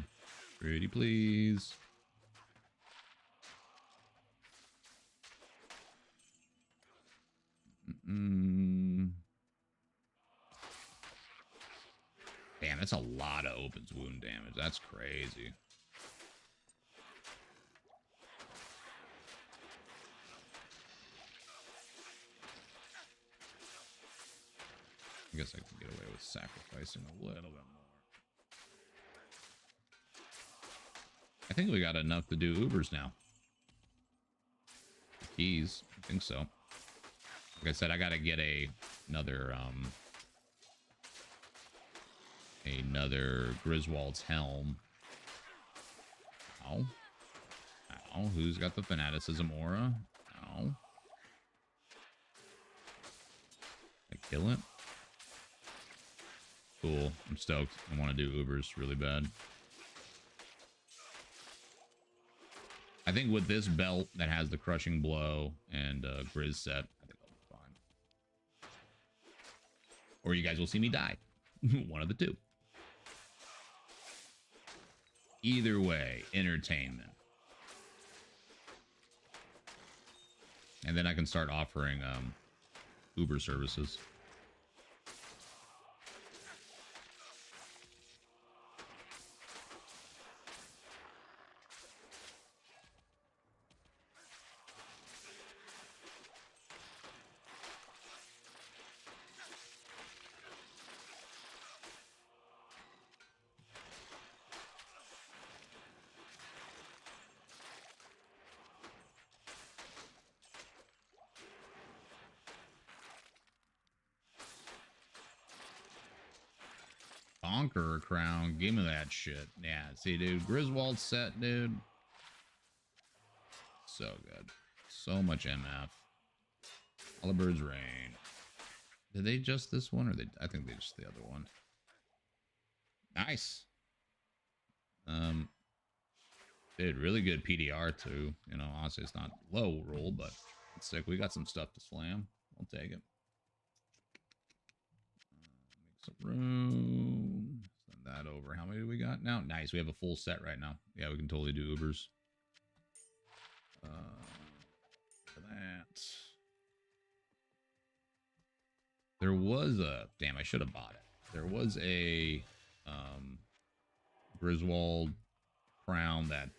Pretty please. Damn, that's a lot of opens wound damage. That's crazy. I guess I can get away with sacrificing a little bit more. I think we got enough to do Ubers now. Keys, I think so. Like I said, I gotta get another Griswold's helm. Ow. Ow. Who's got the fanaticism aura? Ow. I kill it. Cool. I'm stoked. I want to do Ubers really bad. I think with this belt that has the crushing blow and Grizz set, I think I'll be fine. Or you guys will see me die. One of the two. Either way, entertainment. And then I can start offering Uber services. Conqueror crown, give me that shit. Yeah, see, dude, Griswold set, dude. So good. So much MF. Oliver's Reign. Did they just this one, or they? I think they just the other one. Nice. Dude, really good PDR too. You know, honestly, it's not low roll, but it's sick. We got some stuff to slam. I'll take it. Make some room. Send that over. How many do we got now? Nice. We have a full set right now. Yeah, we can totally do Ubers. For that. There was a... Damn, I should have bought it. There was a Griswold crown that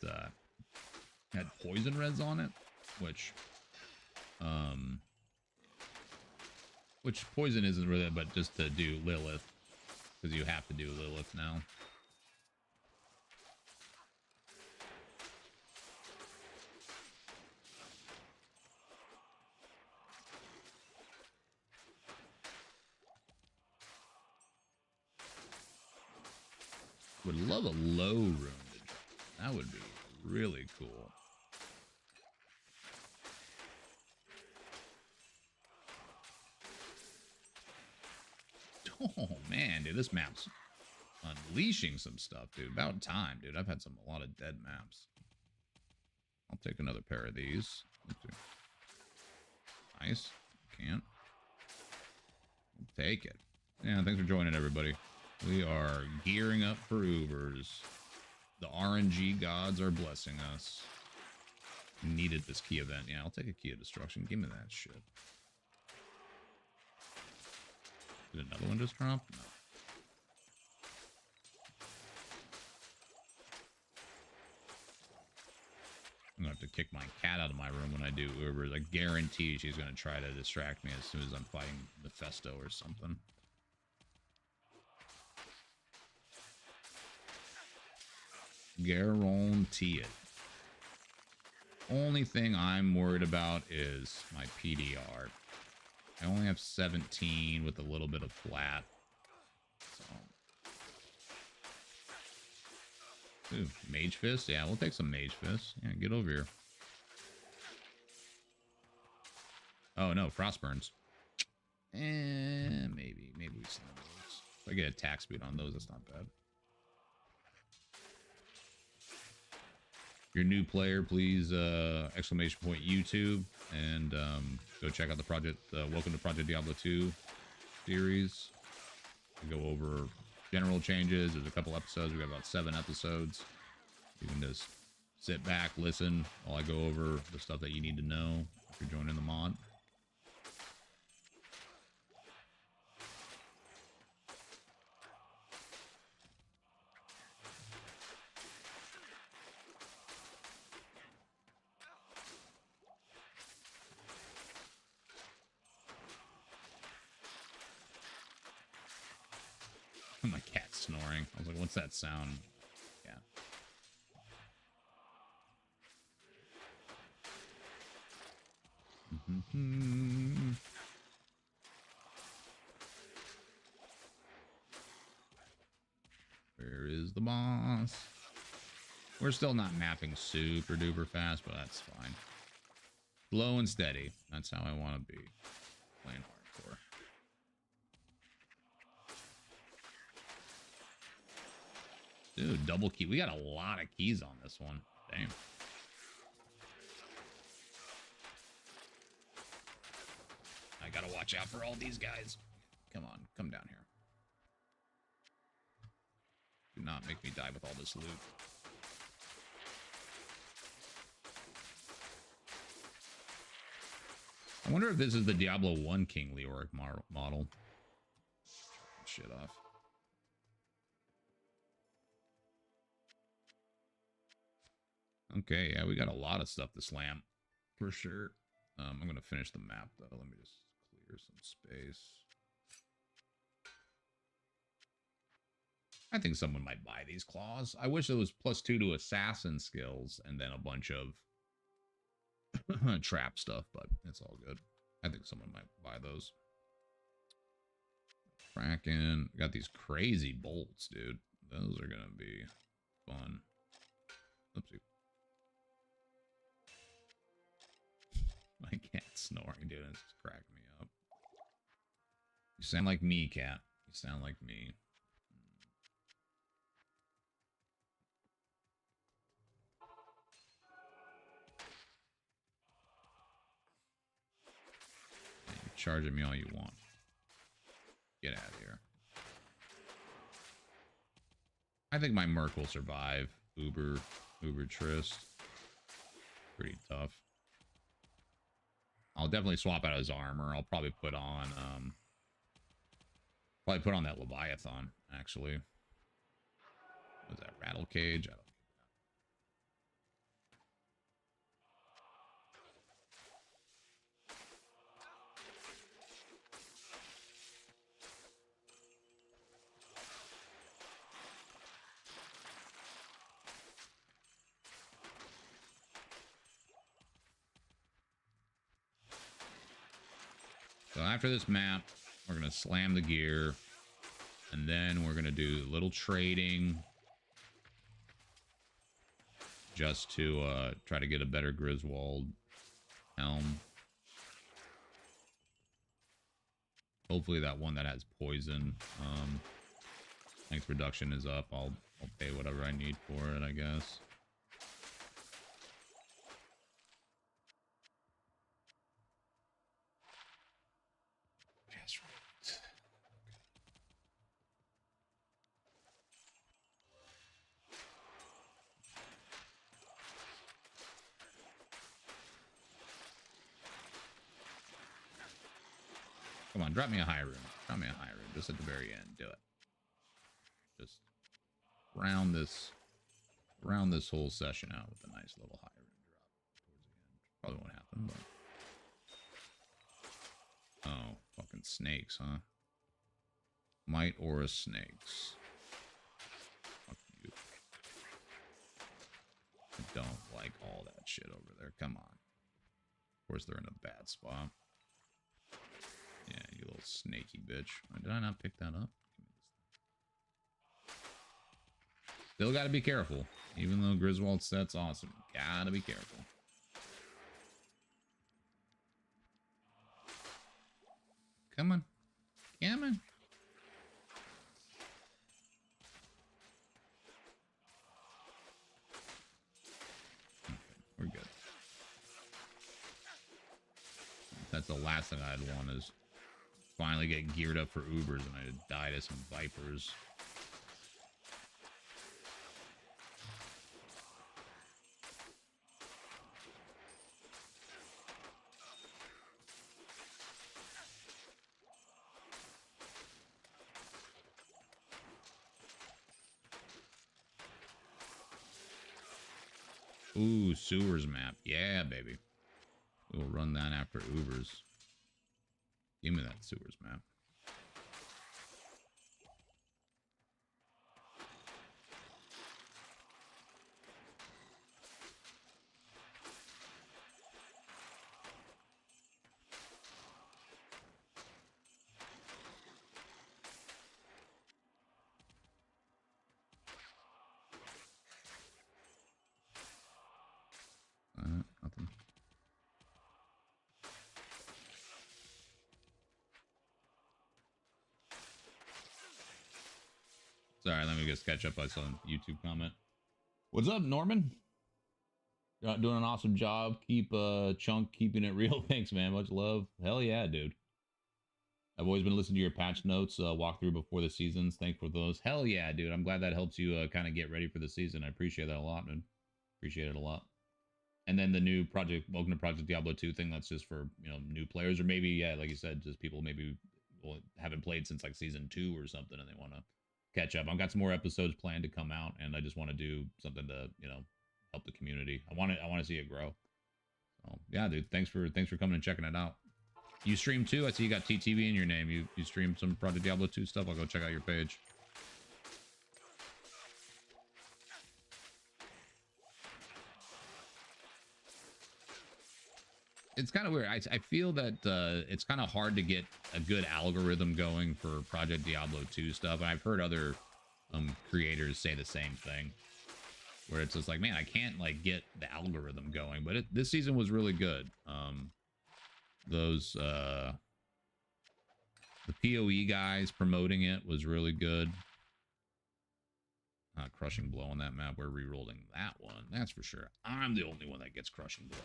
had poison reds on it, which poison isn't really, but just to do Lilith, because you have to do Lilith now. Would love a low rune to drop. That would be really cool. Oh man, dude, this map's unleashing some stuff, dude. About time, dude. I've had a lot of dead maps. I'll take another pair of these. Nice. Can't. I'll take it. Yeah, thanks for joining, everybody. We are gearing up for Ubers. The RNG gods are blessing us. Needed this key event. Yeah, I'll take a key of destruction. Give me that shit. Did another one just drop? No. I'm gonna have to kick my cat out of my room when I do Ubers. I guarantee she's gonna try to distract me as soon as I'm fighting Mephisto or something. Guarantee it. Only thing I'm worried about is my PDR. I only have 17 with a little bit of flat. So. Ooh, Mage Fist? Yeah, we'll take some Mage Fist. Yeah, get over here. Oh, no, Frostburns. Maybe we slam those. If I get attack speed on those, that's not bad. If you're a new player, please exclamation point YouTube and go check out the project. Welcome to Project Diablo 2 series. We go over general changes. There's a couple episodes. We got about 7 episodes. You can just sit back, listen while I go over the stuff that you need to know if you're joining the mod. My cat's snoring. I was like, what's that sound? Yeah. Mm-hmm. Where is the boss? We're still not mapping super duper fast, but that's fine. Slow and steady. That's how I want to be. Playing hardcore. Dude, double key. We got a lot of keys on this one. Damn. I gotta watch out for all these guys. Come on, come down here. Do not make me die with all this loot. I wonder if this is the Diablo 1 King Leoric model. Shit off. Okay, yeah, we got a lot of stuff to slam. For sure. I'm going to finish the map, though. Let me just clear some space. I think someone might buy these claws. I wish it was +2 to assassin skills and then a bunch of trap stuff, but it's all good. I think someone might buy those. Kraken. Got these crazy bolts, dude. Those are going to be fun. Oopsie. My cat's snoring, dude. It's just cracking me up. You sound like me, cat. You sound like me. You're charging me all you want. Get out of here. I think my Merc will survive. Uber Trist. Pretty tough. I'll definitely swap out his armor. I'll probably put on that Leviathan, actually. What's that, Rattle Cage? I don't need that. So after this map, we're going to slam the gear. And then we're going to do a little trading. Just to try to get a better Griswold helm. Hopefully that one that has poison. Thanks production is up. I'll pay whatever I need for it, I guess. That's right. Come on, drop me a high room. Drop me a high room. Just at the very end. Do it. Just round this whole session out with a nice little high room drop towards the end. Probably won't happen, but oh, fucking snakes, huh? Might Aura snakes. Fuck you. I don't like all that shit over there. Come on. Of course they're in a bad spot. Yeah, you little snaky bitch. Did I not pick that up? Still gotta be careful. Even though Griswold's set's awesome. Gotta be careful. Come on. Come on. Okay, we're good. That's the last thing I'd want is finally get geared up for Ubers and I die to some Vipers. Ooh, sewers map. Yeah, baby. We'll run that after Ubers. Give me that sewers map. Sorry, let me just catch up. I saw a YouTube comment. What's up, Norman? Doing an awesome job. Keep Chunk keeping it real. Thanks, man. Much love. Hell yeah, dude. I've always been listening to your patch notes, walkthrough before the seasons. Thanks for those. Hell yeah, dude. I'm glad that helps you kind of get ready for the season. I appreciate that a lot, man. Appreciate it a lot. And then the new project, welcome to Project Diablo 2 thing, that's just for, you know, new players, or maybe, yeah, like you said, just people maybe haven't played since like season 2 or something and they want to catch up. I've got some more episodes planned to come out, and I just want to do something to, you know, help the community. I want to see it grow. So yeah, dude, thanks for coming and checking it out. You stream too? I see you got TTV in your name. You stream some Project Diablo 2 stuff. I'll go check out your page. It's kind of weird. I feel that it's kind of hard to get a good algorithm going for Project Diablo 2 stuff. And I've heard other creators say the same thing, where it's just like, man, I can't like get the algorithm going. But this season was really good. The PoE guys promoting it was really good. Crushing blow on that map. We're rerolling that one. That's for sure. I'm the only one that gets crushing blow.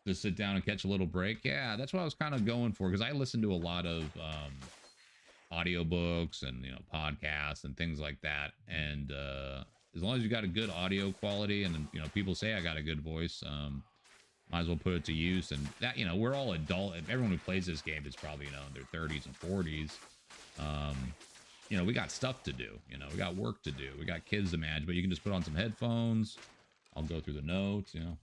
Just sit down and catch a little break. Yeah, that's what I was kind of going for, because I listen to a lot of audiobooks and, you know, podcasts and things like that. And as long as you got a good audio quality, and, you know, people say I got a good voice, might as well put it to use. And that, you know, we're all adult. Everyone who plays this game is probably, you know, in their 30s and 40s. You know, we got stuff to do. You know, we got work to do. We got kids to manage. But you can just put on some headphones. I'll go through the notes, you know.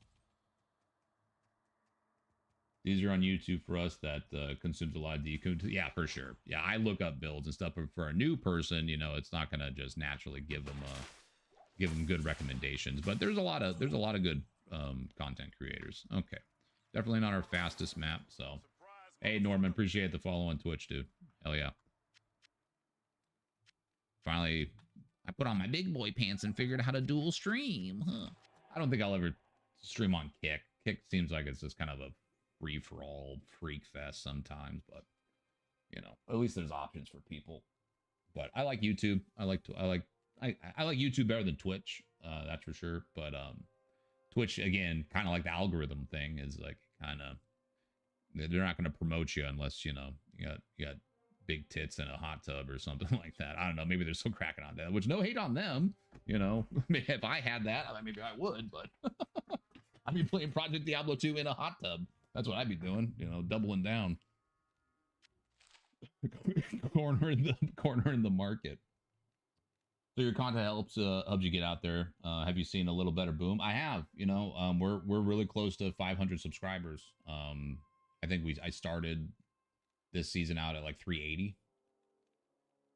These are on YouTube for us that consumes a lot of decode. Yeah, for sure. Yeah, I look up builds and stuff. But for a new person, you know, it's not gonna just naturally give them good recommendations. But there's a lot of good content creators. Okay, definitely not our fastest map. So, hey Norman, appreciate the follow on Twitch, dude. Hell yeah. Finally, I put on my big boy pants and figured out how to dual stream. Huh. I don't think I'll ever stream on Kick. Kick seems like it's just kind of a free-for-all freak fest sometimes, but you know, at least there's options for people. But I like YouTube. I like YouTube better than Twitch, that's for sure. But Twitch, again, kind of like the algorithm thing, is like kind of, they're not going to promote you unless, you know, you got big tits in a hot tub or something like that. I don't know, maybe they're still cracking on that, which no hate on them, you know. If I had that, maybe I would, but I'd be playing Project Diablo 2 in a hot tub. That's what I'd be doing, you know, doubling down. corner in the market. So your content helps you get out there. Have you seen a little better boom? I have. You know, we're really close to 500 subscribers. I think I started this season out at like 380.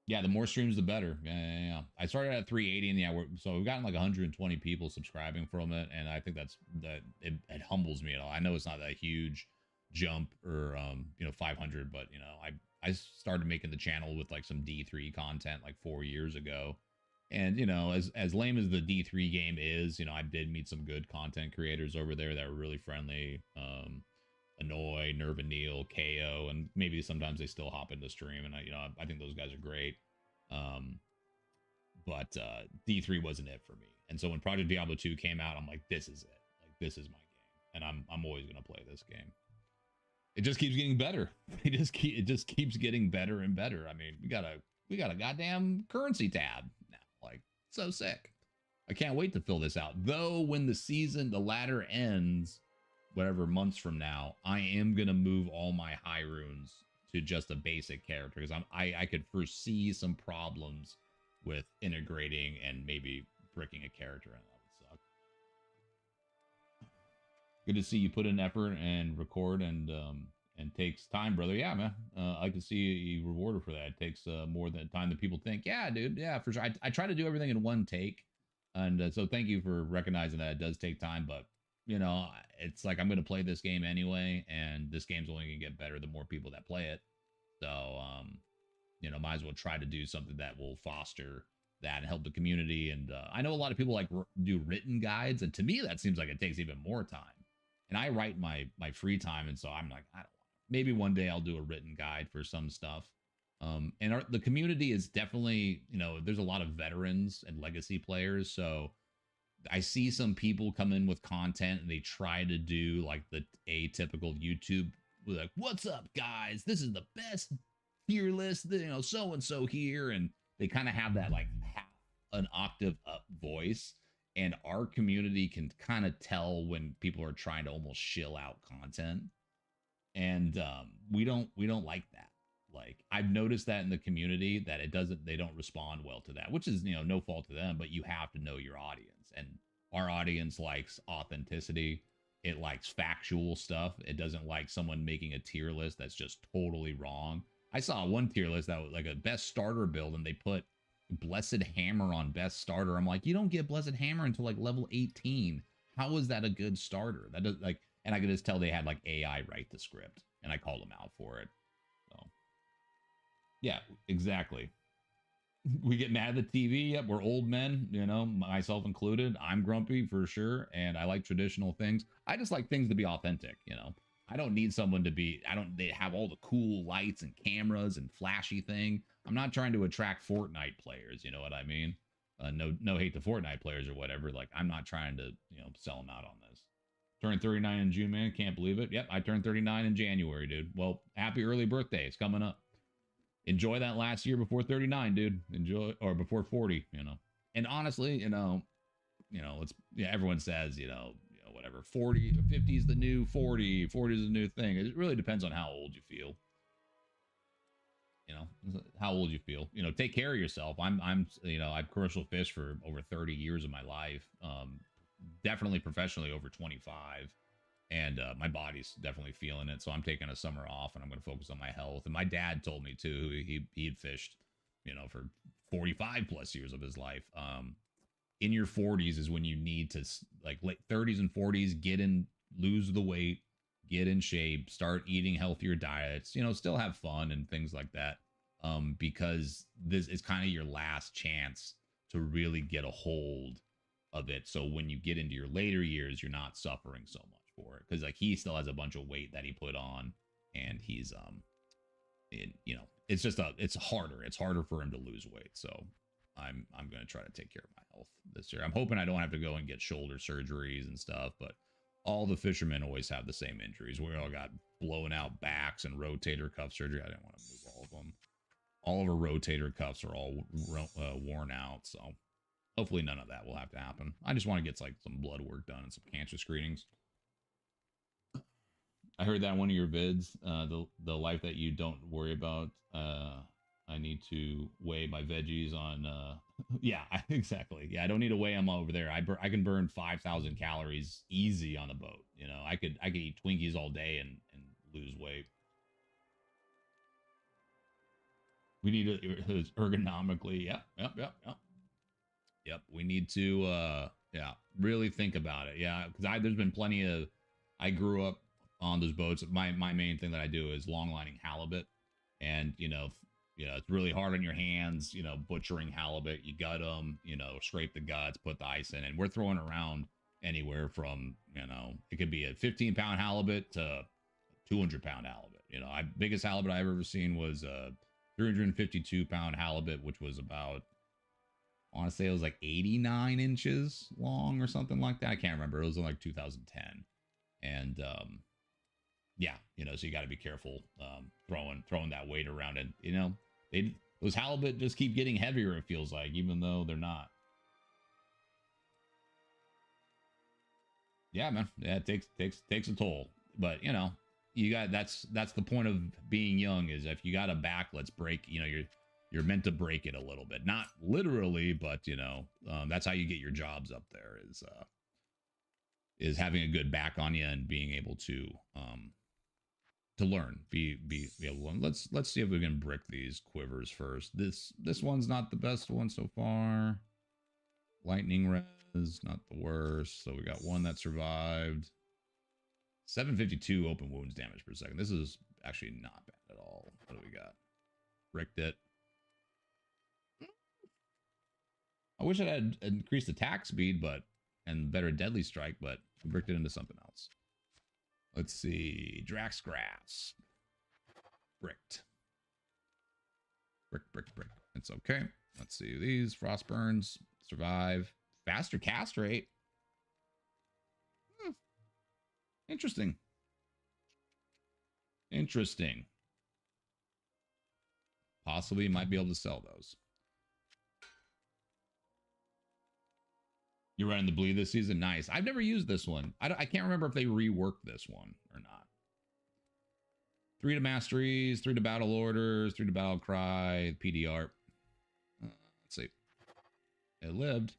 Yeah, the more streams, the better. Yeah. I started at 380, and yeah, so we've gotten like 120 people subscribing from it, and I think it humbles me at all. I know it's not that huge jump, or you know, 500, but you know, I started making the channel with like some D3 content like 4 years ago, and you know, as lame as the D3 game is, you know, I did meet some good content creators over there that were really friendly. Annoy, Nerve and Neil, KO, and maybe sometimes they still hop into stream, and I think those guys are great. But D3 wasn't it for me. And so when Project Diablo 2 came out, I'm like, this is it. Like, this is my game. And I'm always gonna play this game. It just keeps getting better. It just keeps getting better and better. I mean, we got a goddamn currency tab now. Like, so sick. I can't wait to fill this out. Though when the ladder ends, whatever months from now, I am gonna move all my high runes to just a basic character, because I could foresee some problems with integrating and maybe bricking a character in. That would suck. Good to see you put in effort and record, and takes time, brother. Yeah, man. I can see you rewarded for that. It takes more than time than people think. Yeah, dude. Yeah, for sure. I try to do everything in one take, and so thank you for recognizing that it does take time, but you know, it's like, I'm going to play this game anyway, and this game's only going to get better the more people that play it. So, you know, might as well try to do something that will foster that and help the community. And I know a lot of people like do written guides, and to me, that seems like it takes even more time. And I write my free time, and so I'm like, I don't want to. Maybe one day I'll do a written guide for some stuff. And the community is definitely, you know, there's a lot of veterans and legacy players. So I see some people come in with content and they try to do like the atypical YouTube, like, what's up, guys? This is the best tier list, you know, so and so here. And they kind of have that like half an octave up voice. And our community can kind of tell when people are trying to almost shill out content. And we don't like that. Like, I've noticed that in the community that they don't respond well to that, which is, you know, no fault to them, but you have to know your audience. And our audience likes authenticity. It likes factual stuff. It doesn't like someone making a tier list that's just totally wrong. I saw one tier list that was like a best starter build, and they put Blessed Hammer on best starter. I'm like, you don't get Blessed Hammer until like level 18. How is that a good starter? That does like, and I could just tell they had like AI write the script, and I called them out for it. So yeah, exactly. We get mad at the TV. Yep, we're old men, you know, myself included. I'm grumpy for sure, and I like traditional things. I just like things to be authentic, you know. I don't need someone to be, they have all the cool lights and cameras and flashy thing. I'm not trying to attract Fortnite players, you know what I mean? No hate to Fortnite players or whatever. Like, I'm not trying to, you know, sell them out on this. Turned 39 in June, man. Can't believe it. Yep, I turned 39 in January, dude. Well, happy early birthday. It's coming up. Enjoy that last year before 39, dude. Enjoy, or before 40, you know. And honestly, you know, it's, yeah, everyone says, whatever, 40, 50 is the new 40, 40 is the new thing. It really depends on how old you feel. You know, how old you feel. You know, take care of yourself. I've commercial fished for over 30 years of my life. Definitely professionally over 25. And my body's definitely feeling it. So I'm taking a summer off, and I'm going to focus on my health. And my dad told me too, he'd fished, you know, for 45 plus years of his life. In your 40s is when you need to, like, late 30s and 40s, lose the weight, get in shape, start eating healthier diets, you know, still have fun and things like that. Because this is kind of your last chance to really get a hold of it. So when you get into your later years, you're not suffering so much for it. Because like, he still has a bunch of weight that he put on, and he's it's harder for him to lose weight. So I'm going to try to take care of my health this year. I'm hoping I don't have to go and get shoulder surgeries and stuff, but all the fishermen always have the same injuries. We all got blown out backs and rotator cuff surgery. I didn't want to move all of them. All of our rotator cuffs are all worn out, so hopefully none of that will have to happen. I just want to get like some blood work done and some cancer screenings. I heard that in one of your vids, the life that you don't worry about. I need to weigh my veggies on. Yeah, exactly. Yeah, I don't need to weigh them over there. I can burn 5,000 calories easy on the boat. You know, I could eat Twinkies all day and lose weight. We need to ergonomically. Yep. We need to really think about it. Yeah, because there's been plenty of. I grew up on those boats. My main thing that I do is long lining halibut, and it's really hard on your hands, you know, butchering halibut. You gut them, you know, scrape the guts, put the ice in, and we're throwing around anywhere from, you know, it could be a 15-pound halibut to 200-pound halibut. You know, biggest halibut I've ever seen was a 352-pound halibut, which was about, I want to say it was like 89 inches long or something like that. I can't remember. It was in like 2010. And, yeah, you know, so you got to be careful throwing that weight around. And, you know, those halibut just keep getting heavier, it feels like, even though they're not. Yeah, man. Yeah, it takes a toll. But, you know, that's the point of being young, is if you got a back, let's break, you know, you're meant to break it a little bit. Not literally, but, you know, that's how you get your jobs up there, is having a good back on you and being able to learn, be able to learn. Let's see if we can brick these quivers first. This one's not the best one so far. Lightning res, not the worst. So we got one that survived. 752 open wounds damage per second. This is actually not bad at all. What do we got? Bricked it. I wish I had increased attack speed, and better deadly strike, but we bricked it into something else. Let's see. Drax grass. Bricked. Brick. It's okay. Let's see these. Frost burns. Survive. Faster cast rate. Interesting. Interesting. Possibly might be able to sell those. You're running the bleed this season? Nice. I've never used this one. I can't remember if they reworked this one or not. 3 to masteries, 3 to battle orders, 3 to battle cry, PDR. Let's see. It lived.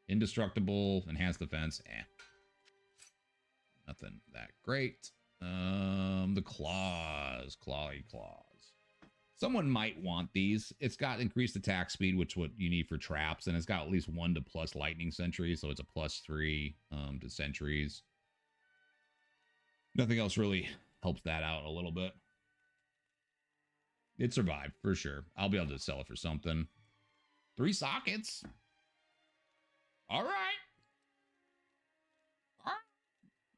Indestructible, enhanced defense. Nothing that great. The claws. Clawy claws. Someone might want these. It's got increased attack speed, which what you need for traps, and it's got at least 1 to plus lightning sentry, so it's a +3 to sentries. Nothing else really helps that out a little bit. It survived for sure. I'll be able to sell it for something. 3 sockets. All right.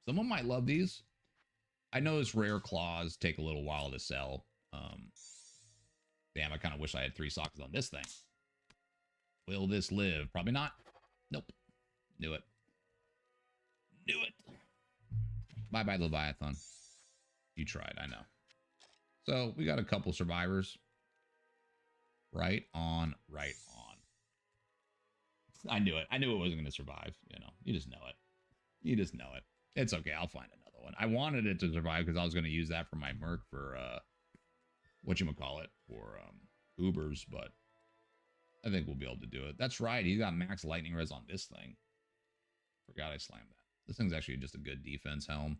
Someone might love these. I know this rare claws take a little while to sell. Damn, I kind of wish I had 3 sockets on this thing. Will this live? Probably not. Nope. Knew it. Knew it. Bye-bye, Leviathan. You tried, I know. So, we got a couple survivors. Right on, right on. I knew it. I knew it wasn't going to survive. You know, you just know it. You just know it. It's okay. I'll find another one. I wanted it to survive because I was going to use that for my Merc for, whatchamacallit, for Ubers, but I think we'll be able to do it. That's right. He's got max lightning res on this thing. Forgot I slammed that. This thing's actually just a good defense helm.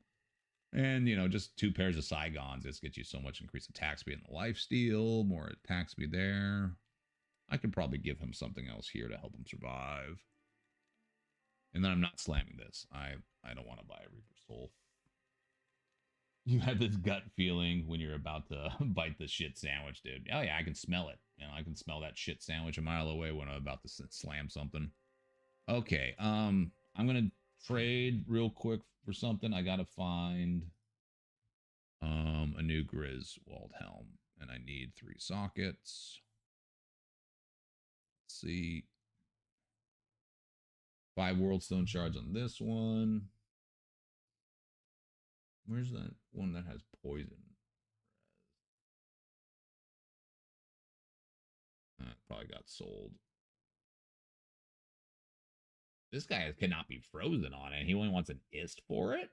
And, you know, just 2 pairs of Saigons. This gets you so much increased attack speed in the lifesteal, more attack speed there. I could probably give him something else here to help him survive. And then I'm not slamming this. I don't want to buy a Reaper Soul. You have this gut feeling when you're about to bite the shit sandwich, dude. Oh, yeah, I can smell it. You know, I can smell that shit sandwich a mile away when I'm about to slam something. Okay, I'm going to trade real quick for something. I got to find a new Griswold helm, and I need 3 sockets. Let's see. 5 World Stone shards on this one. Where's that one that has poison? Probably got sold. This guy cannot be frozen on it. He only wants an ist for it?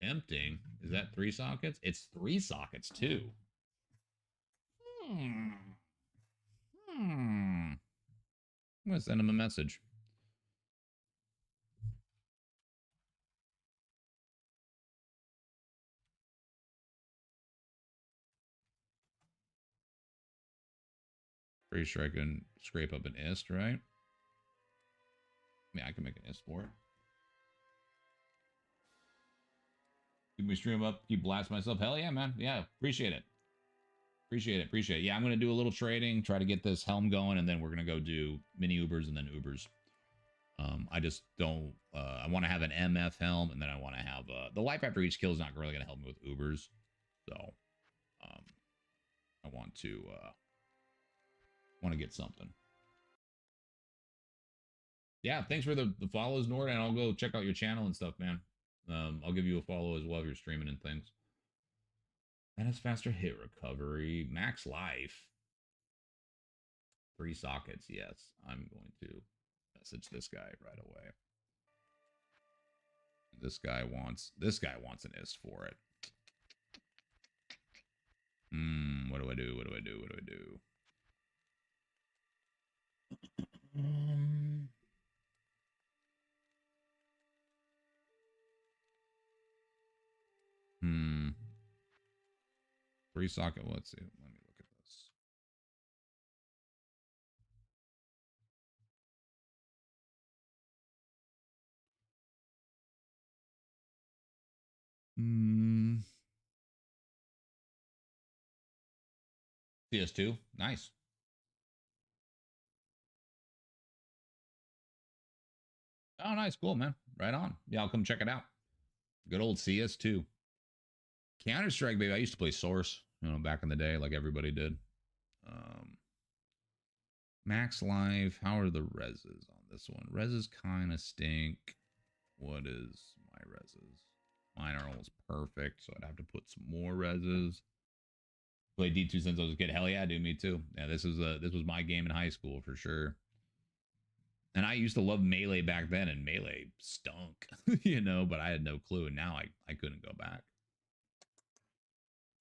Tempting. Is that 3 sockets? It's 3 sockets, too. I'm going to send him a message. Pretty sure I can scrape up an ist, right? Yeah, I can make an ist for it. Keep me stream up, keep blast myself. Hell yeah, man. Yeah, appreciate it. Appreciate it. Yeah, I'm going to do a little trading, try to get this helm going, and then we're going to go do mini Ubers and then Ubers. I just don't, I want to have an MF helm, and then I want to have, the life after each kill is not really going to help me with Ubers. So, I want to get something. Yeah, thanks for the follows, Nord, and I'll go check out your channel and stuff, man. I'll give you a follow as well if you're streaming and things. That has faster hit recovery, max life. 3 sockets, yes. I'm going to message this guy right away. This guy wants an ist for it. What do I do? Three socket. Well, let's see. Let me look at this. CS2. Nice. Oh, nice. Cool, man. Right on. Yeah, I'll come check it out. Good old CS2. Counter-Strike, baby. I used to play Source, back in the day, like everybody did. Max Life. How are the reses on this one? Reses kind of stink. What is my reses? Mine are almost perfect, so I'd have to put some more reses. Played D2 since I was a kid. Hell yeah, dude, me too. Yeah, this was my game in high school for sure. And I used to love Melee back then, and Melee stunk, but I had no clue, and now I couldn't go back.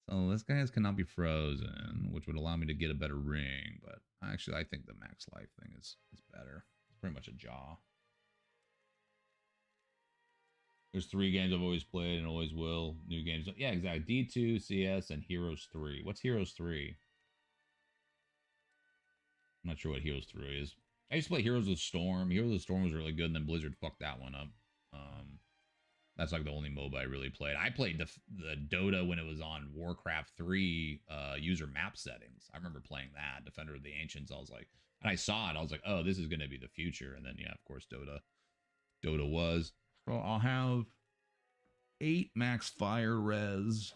So this guy cannot be frozen, which would allow me to get a better ring, but actually I think the max life thing is better. It's pretty much a jaw. There's 3 games I've always played and always will. New games. Yeah, exactly. D2, CS, and Heroes 3. What's Heroes 3? I'm not sure what Heroes 3 is. I used to play Heroes of Storm. Heroes of Storm was really good, and then Blizzard fucked that one up. That's like the only MOBA I really played. I played the Dota when it was on Warcraft 3 user map settings. I remember playing that, Defender of the Ancients. I was like, and I saw it. I was like, oh, this is going to be the future. And then, yeah, of course, Dota was. So I'll have 8 max fire res,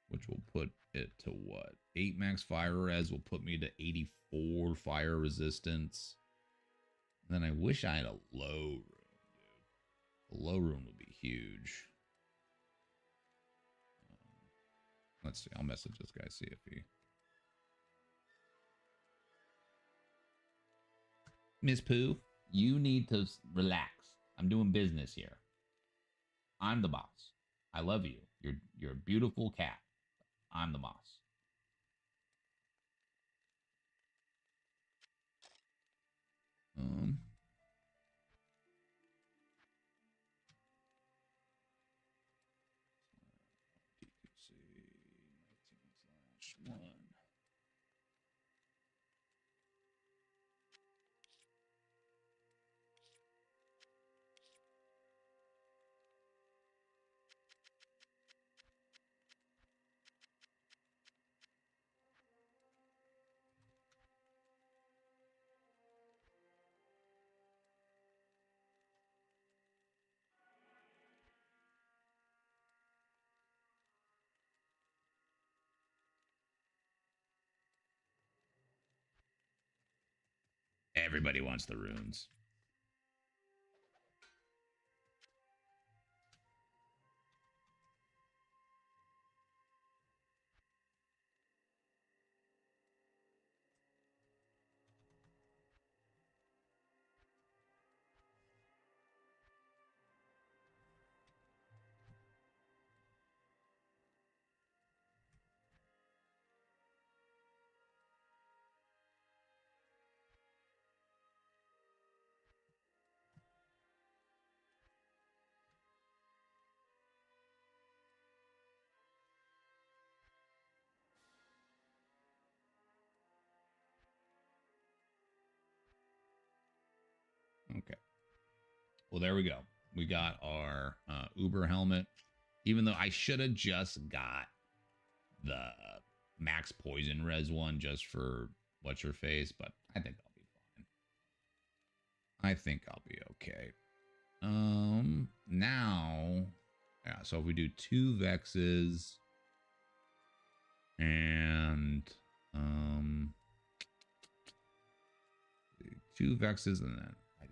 which will put it to what? 8 max fire res will put me to 84 fire resistance. And then I wish I had a low room, dude. A low room would be huge. Let's see. I'll message this guy, see if he... Miss Pooh, you need to relax. I'm doing business here. I'm the boss. I love you. You're a beautiful cat. I'm the boss. DPC 19/1. Everybody wants the runes. Okay. Well, there we go. We got our Uber helmet. Even though I should have just got the max poison res one just for what's your face, but I think I'll be fine. I think I'll be okay. Now, yeah, so if we do 2 Vexes and 2 Vexes, and then I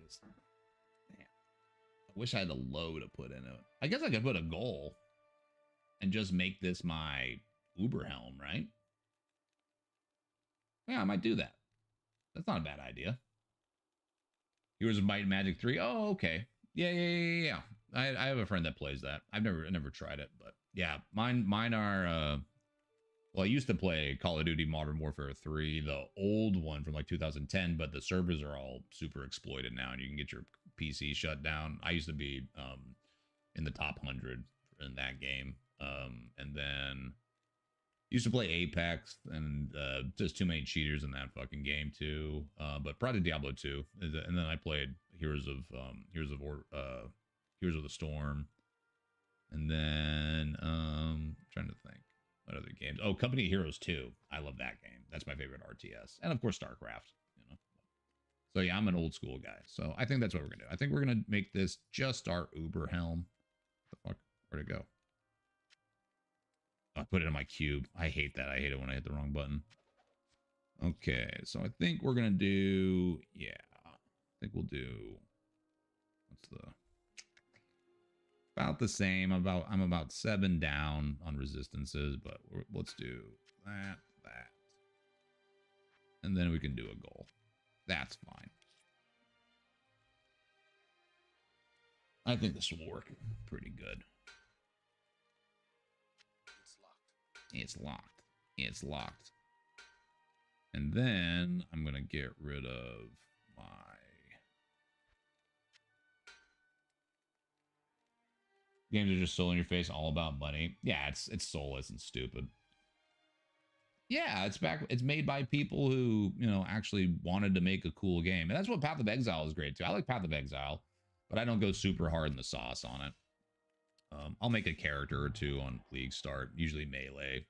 wish I had a low to put in it. I guess I could put a goal and just make this my Uber helm, right? Yeah, I might do that. That's not a bad idea. Heroes of Might and Magic 3. Oh, okay. Yeah. I have a friend that plays that. I've never tried it, but yeah, mine are well, I used to play Call of Duty Modern Warfare 3, the old one from like 2010, but the servers are all super exploited now, and you can get your PC shut down. I used to be in the top 100 in that game, and then used to play Apex, and just too many cheaters in that fucking game too. But probably Diablo 2, and then I played Heroes of the Storm, and then trying to think. What other games? Oh, Company of Heroes 2. I love that game. That's my favorite RTS. And of course, StarCraft. So yeah, I'm an old school guy. So I think that's what we're gonna do. I think we're gonna make this just our Uber helm. What the fuck? Where'd it go? I put it in my cube. I hate that. I hate it when I hit the wrong button. Okay, so I think we're gonna do, yeah. I think we'll do, what's the, about the same. I'm about 7 down on resistances, but let's do that, and then we can do a goal. That's fine. I think this will work pretty good.
It's locked.
It's locked. It's locked. And then I'm gonna get rid of my games are just soul in your face, all about money. Yeah, it's soulless and stupid. Yeah, it's made by people who, you know, actually wanted to make a cool game. And that's what Path of Exile is great too. I like Path of Exile, but I don't go super hard in the sauce on it. I'll make a character or two on League Start, usually melee,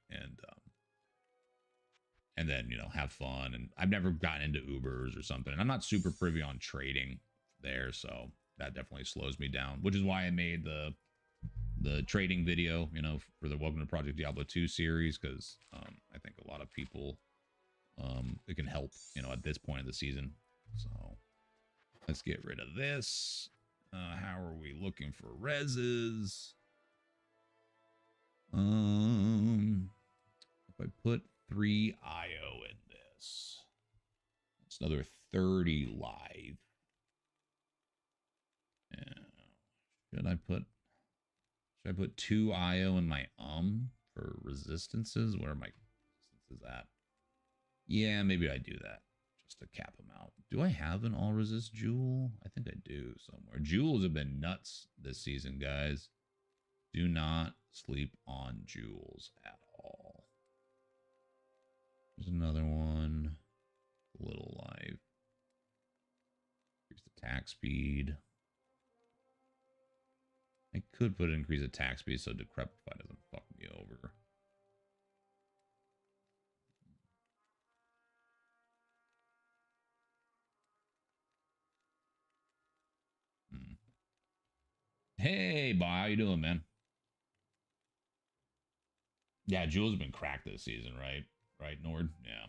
and then, you know, have fun. And I've never gotten into Ubers or something, and I'm not super privy on trading there, so that definitely slows me down, which is why I made the trading video, you know, for the Welcome to Project Diablo 2 series, because I think a lot of people, it can help, you know, at this point of the season. So let's get rid of this. How are we looking for reses? If I put 3 IO in this, it's another 30 live. Should I put 2 IO in my for resistances? Where are my resistances at? Yeah, maybe I do that just to cap them out. Do I have an all resist jewel? I think I do somewhere. Jewels have been nuts this season, guys. Do not sleep on jewels at all. There's another one. A little live. Increase attack speed. I could put increase attack speed so Decrepify doesn't fuck me over. Hey, Bob, how you doing, man? Yeah, Jules has been cracked this season, right? Right, Nord? Yeah.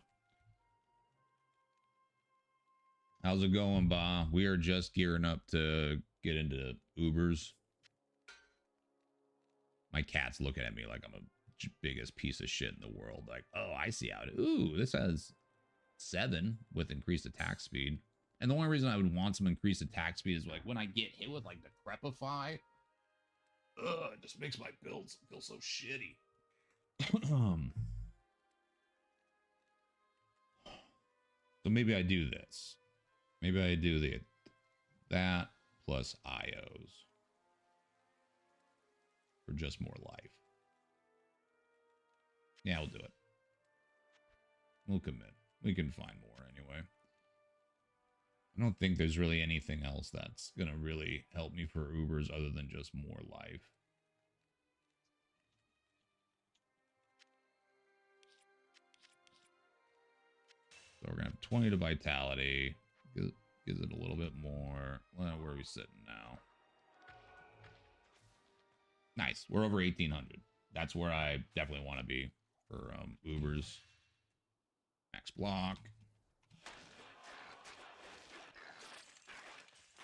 How's it going, Bob? We are just gearing up to get into Ubers. My cat's looking at me like I'm a biggest piece of shit in the world. Like, oh, I see how it. Ooh, this has 7 with increased attack speed. And the only reason I would want some increased attack speed is like when I get hit with like the Decrepify, it just makes my builds feel so shitty. So maybe I do this. Maybe I do that plus IOs for just more life. Yeah, we'll do it. We'll commit. We can find more anyway. I don't think there's really anything else that's going to really help me for Ubers other than just more life. So we're going to have 20 to vitality. Gives it a little bit more. Well, where are we sitting now? Nice. We're over 1,800. That's where I definitely want to be for Ubers. Max block.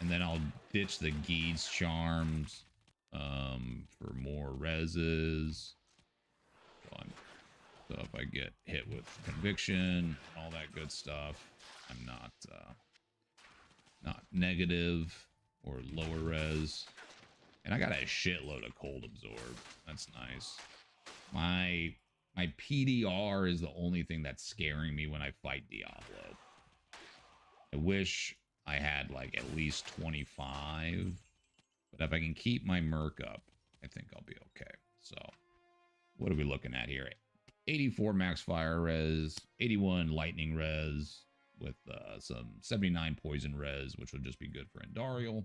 And then I'll ditch the Geed's Charms for more reses. So if I get hit with Conviction, all that good stuff, I'm not negative or lower res. And I got a shitload of Cold Absorb. That's nice. My PDR is the only thing that's scaring me when I fight Diablo. I wish I had like at least 25, but if I can keep my Merc up, I think I'll be okay. So what are we looking at here? 84 max fire res, 81 lightning res with some 79 poison res, which would just be good for Endarial.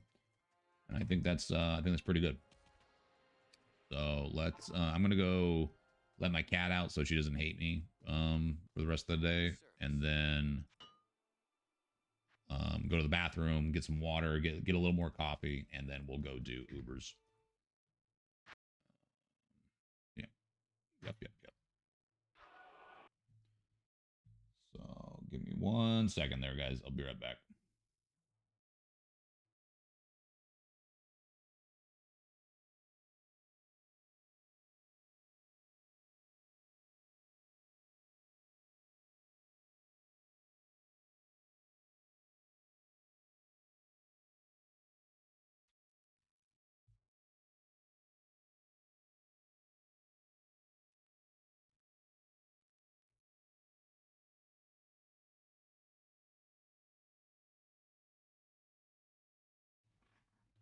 And I think that's pretty good. So let's I'm gonna go let my cat out so she doesn't hate me for the rest of the day, and then go to the bathroom, get some water, get a little more coffee, and then we'll go do Ubers. Yep. So give me 1 second there, guys. I'll be right back.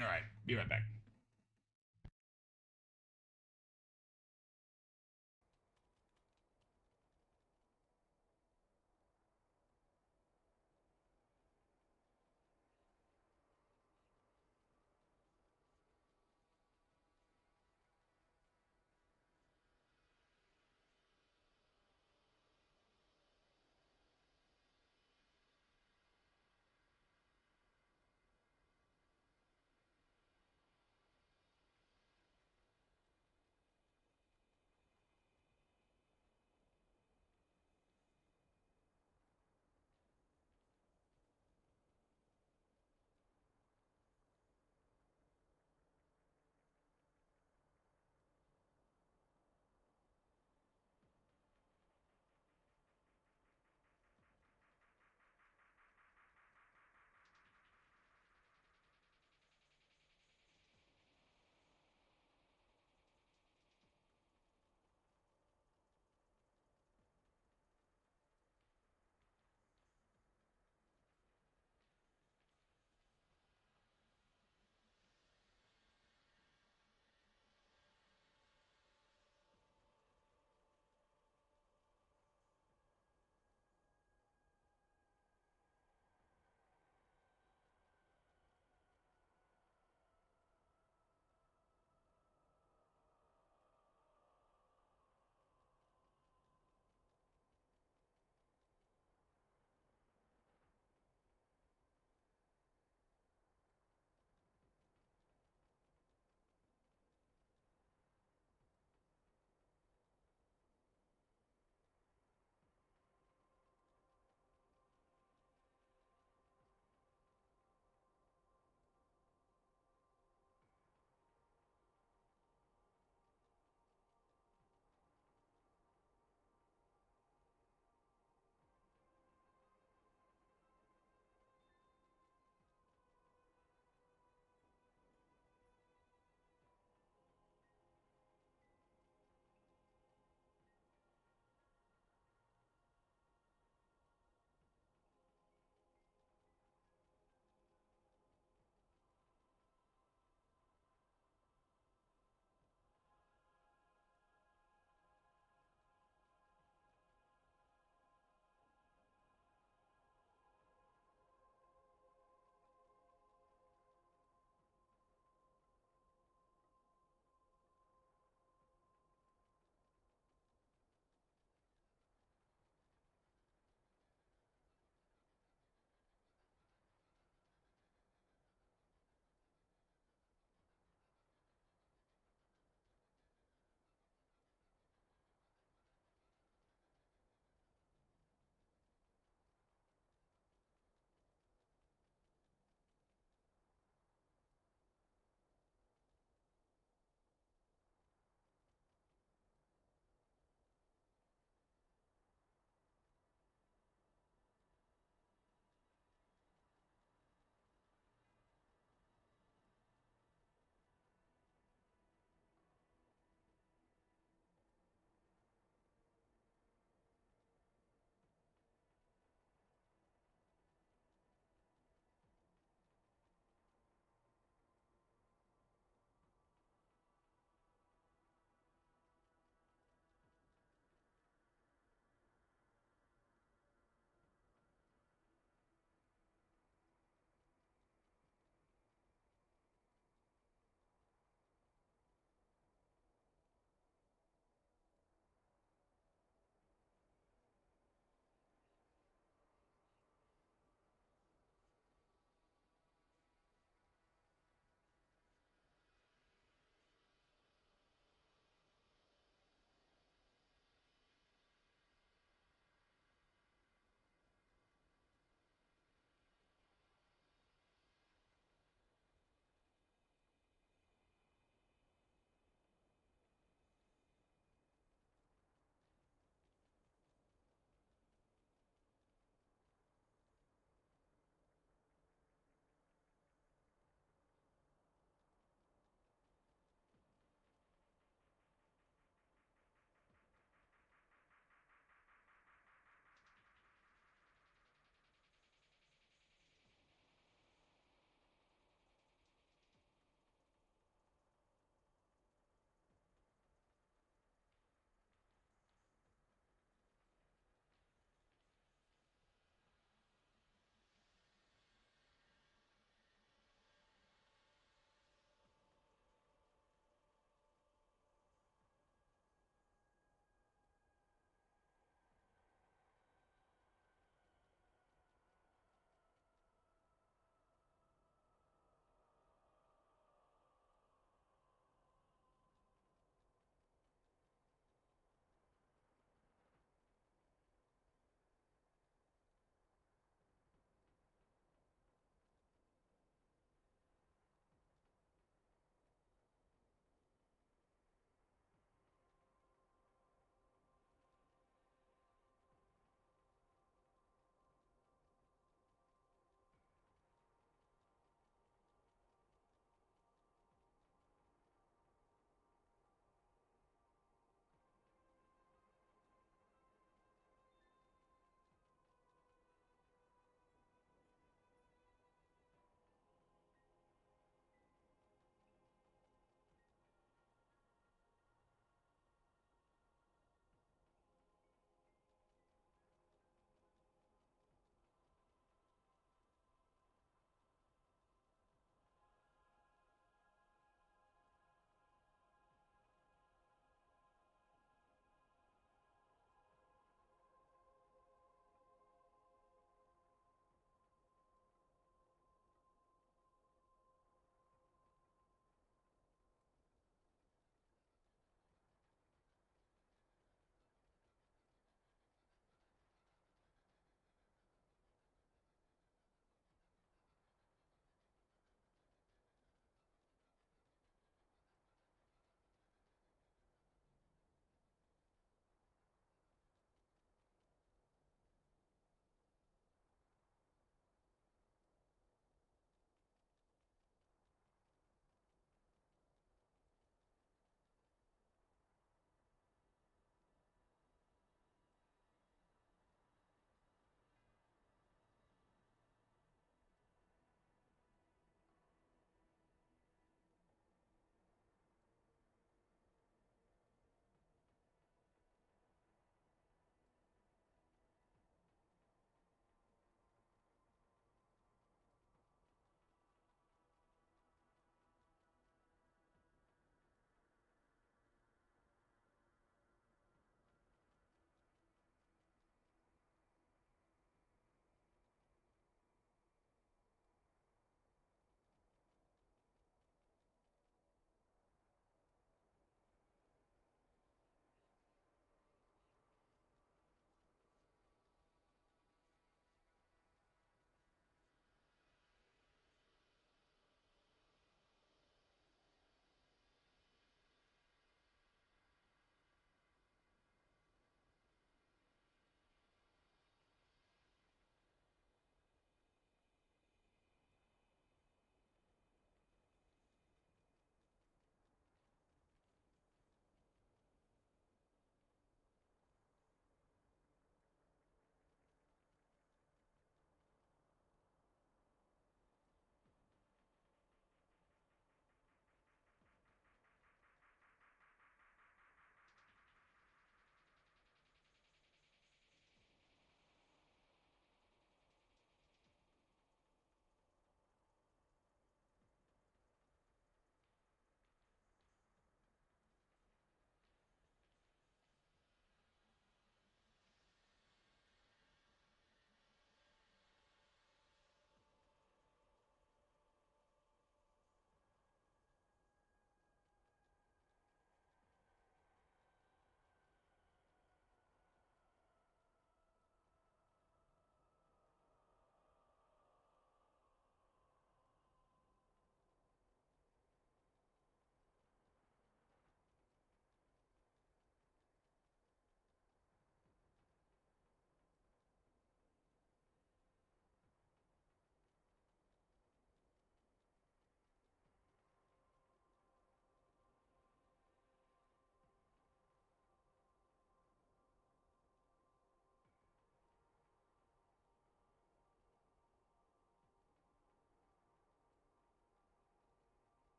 All right, be right back.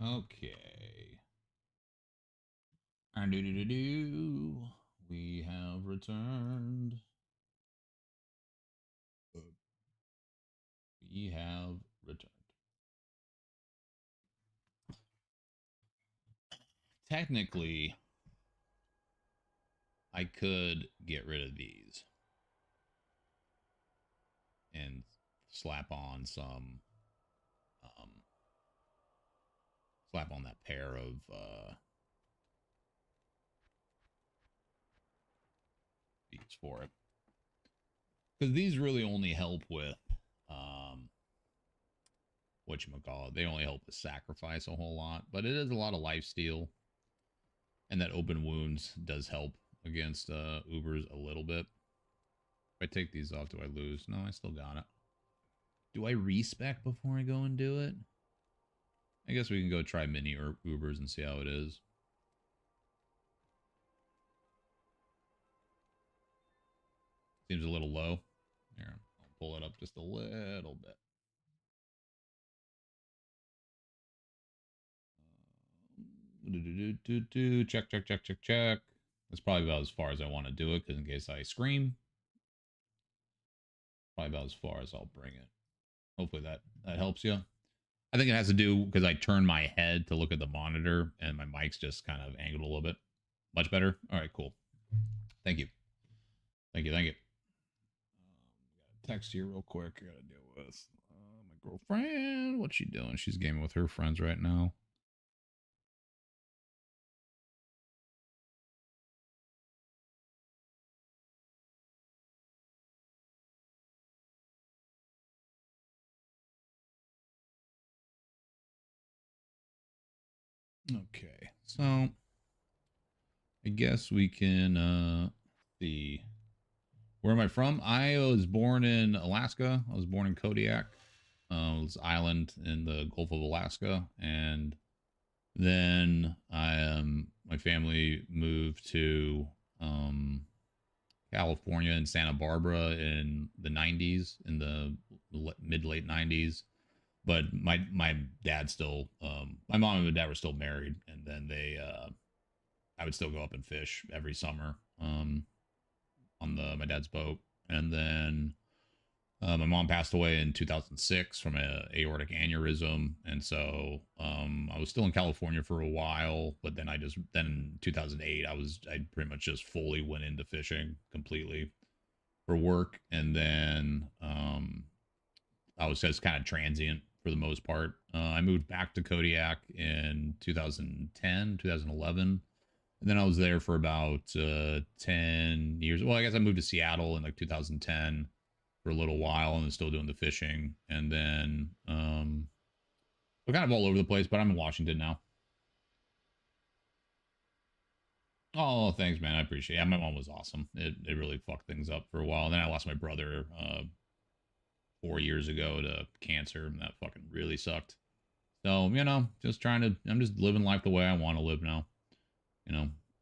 Okay. We have returned. We have returned. Technically, I could get rid of these and slap on some, um, slap on that pair of, these for it. Because these really only help with, whatchamacallit, they only help with sacrifice a whole lot, but it is a lot of lifesteal. And that open wounds does help against Ubers a little bit. If I take these off, do I lose? No, I still got it. Do I respec before I go and do it? I guess we can go try mini Ubers and see how it is. Seems a little low. Here, I'll pull it up just a little bit. Check, check, check, check, check. That's probably about as far as I want to do it, because in case I scream, probably about as far as I'll bring it. Hopefully that helps you. I think it has to do because I turn my head to look at the monitor and my mic's just kind of angled a little bit. Much better? All right, cool. Thank you. Thank you, thank you. Got a text here real quick. I gotta deal with my girlfriend. What's she doing? She's gaming with her friends right now. Okay, so I guess we can see. Where am I from? I was born in Alaska. I was born in Kodiak. It's island in the Gulf of Alaska, and then my family moved to California and Santa Barbara in the 90s, in the mid late 90s. But my dad still, my mom and my dad were still married, and then I would still go up and fish every summer on the my dad's boat, and then my mom passed away in 2006 from an aortic aneurysm, and so I was still in California for a while. But then in 2008 I pretty much just fully went into fishing completely for work, and then I was just kind of transient for the most part. I moved back to Kodiak in 2010, 2011. And then I was there for about 10 years. Well, I guess I moved to Seattle in like 2010 for a little while and still doing the fishing. And then we're kind of all over the place, but I'm in Washington now. Oh, thanks, man. I appreciate it. Yeah, my mom was awesome. It really fucked things up for a while. And then I lost my brother 4 years ago to cancer, and that fucking really sucked. So, I'm just living life the way I want to live now.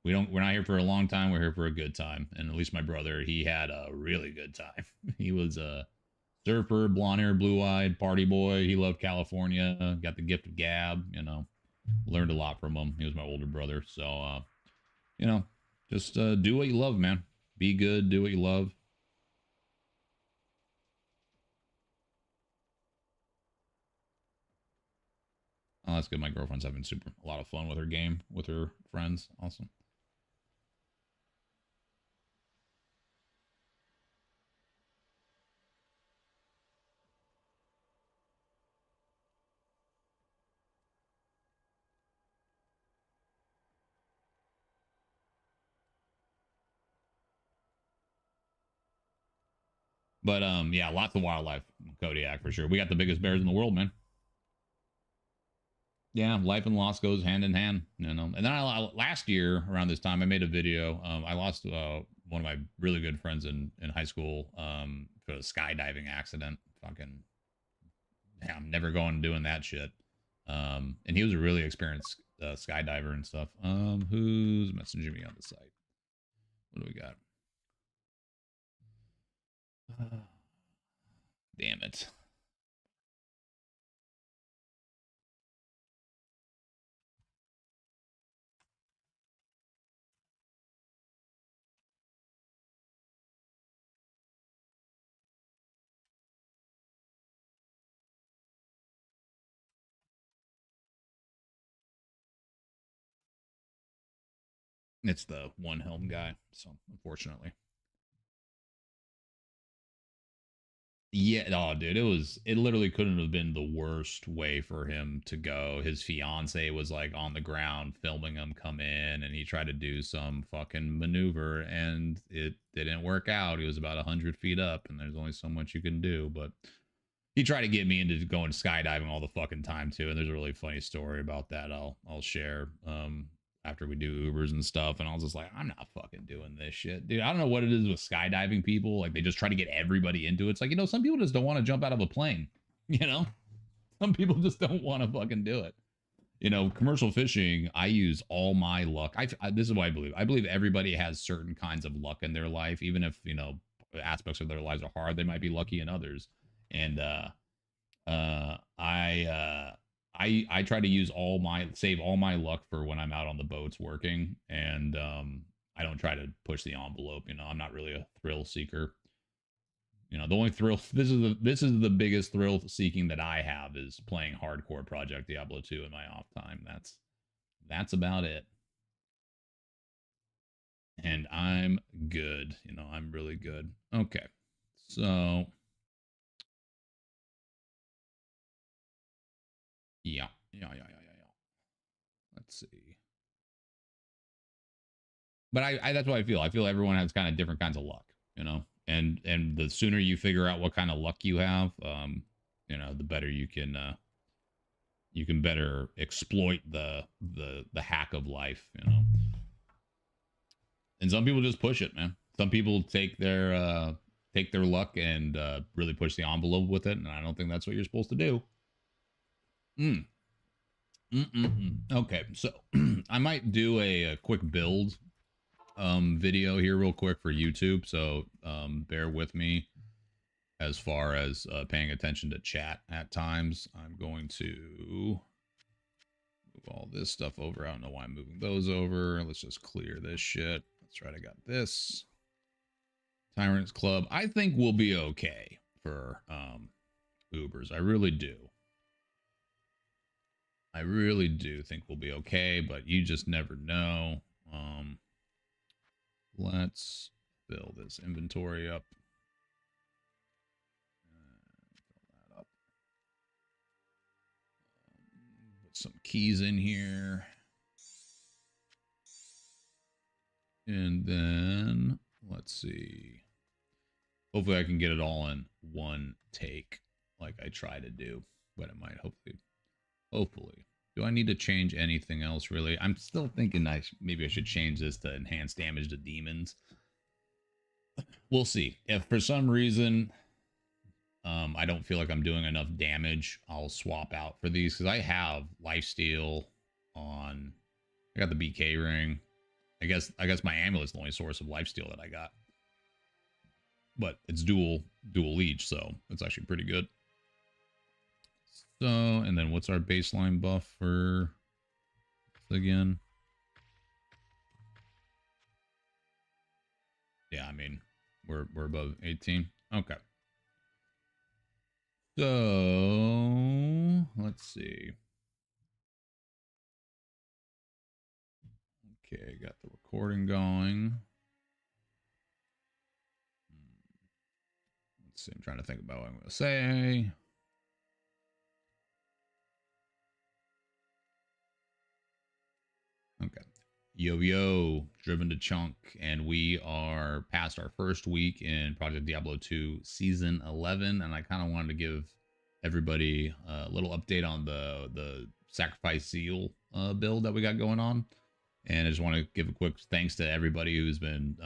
We're not here for a long time. We're here for a good time. And at least my brother, he had a really good time. He was a surfer, blonde hair, blue eyed party boy. He loved California, got the gift of gab, learned a lot from him. He was my older brother. So, just do what you love, man. Be good, do what you love. Oh, that's good. My girlfriend's having a lot of fun with her game, with her friends. Awesome. But yeah, lots of wildlife in Kodiak for sure. We got the biggest bears in the world, man. Yeah, life and loss goes hand in hand, And then last year around this time, I made a video. I lost one of my really good friends in high school for a skydiving accident. Fucking, yeah, I'm never going doing that shit. And he was a really experienced skydiver and stuff. Who's messaging me on the site? What do we got? Damn it. It's the one helm guy, so unfortunately. Yeah, oh, dude, it literally couldn't have been the worst way for him to go. His fiance was like on the ground filming him come in, and he tried to do some fucking maneuver, and it didn't work out. He was about 100 feet up, and there's only so much you can do. But he tried to get me into going skydiving all the fucking time too, and there's a really funny story about that. I'll share after we do Ubers and stuff, and I was just like, I'm not fucking doing this shit, dude. I don't know what it is with skydiving people. Like they just try to get everybody into it. It's like, you know, some people just don't want to jump out of a plane. You know, some people just don't want to fucking do it. You know, commercial fishing, I use all my luck. This is what I believe. I believe everybody has certain kinds of luck in their life, even if, you know, aspects of their lives are hard, they might be lucky in others. And I try to use save all my luck for when I'm out on the boats working, and I don't try to push the envelope. You know, I'm not really a thrill seeker. You know, the only thrill this is the biggest thrill seeking that I have is playing hardcore Project Diablo 2 in my off time. That's about it. And I'm good. You know, I'm really good. Okay. So yeah. Let's see. But I that's what I feel. I feel everyone has kind of different kinds of luck, you know. And the sooner you figure out what kind of luck you have, you know, the better you can better exploit the hack of life, you know. And some people just push it, man. Some people take their luck and really push the envelope with it, and I don't think that's what you're supposed to do. Okay, so I might do a quick build video here real quick for YouTube, so bear with me as far as paying attention to chat at times. I'm going to move all this stuff over. I don't know why I'm moving those over. Let's just clear this shit. That's right, I got this. Tyrants Club, I think we'll be okay for Ubers. I really do. I really do think we'll be okay, but you just never know. Let's fill this inventory up. Fill that up. Put some keys in here. And then, let's see. Hopefully I can get it all in one take like I try to do, but it might hopefully. Do I need to change anything else, really? I'm still thinking maybe I should change this to enhance damage to demons. We'll see. If for some reason I don't feel like I'm doing enough damage, I'll swap out for these, because I have lifesteal on. I got the BK ring. I guess my amulet's the only source of lifesteal that I got. But it's dual each, so it's actually pretty good. So, and then what's our baseline buff for again? Yeah, I mean, we're above 18. Okay. So, let's see. Okay, got the recording going. Let's see, I'm trying to think about what I'm going to say. Okay. Yo, driven to chunk, and we are past our first week in Project Diablo 2 Season 11, and I kind of wanted to give everybody a little update on the Sacrifice Seal build that we got going on. And I just want to give a quick thanks to everybody who's been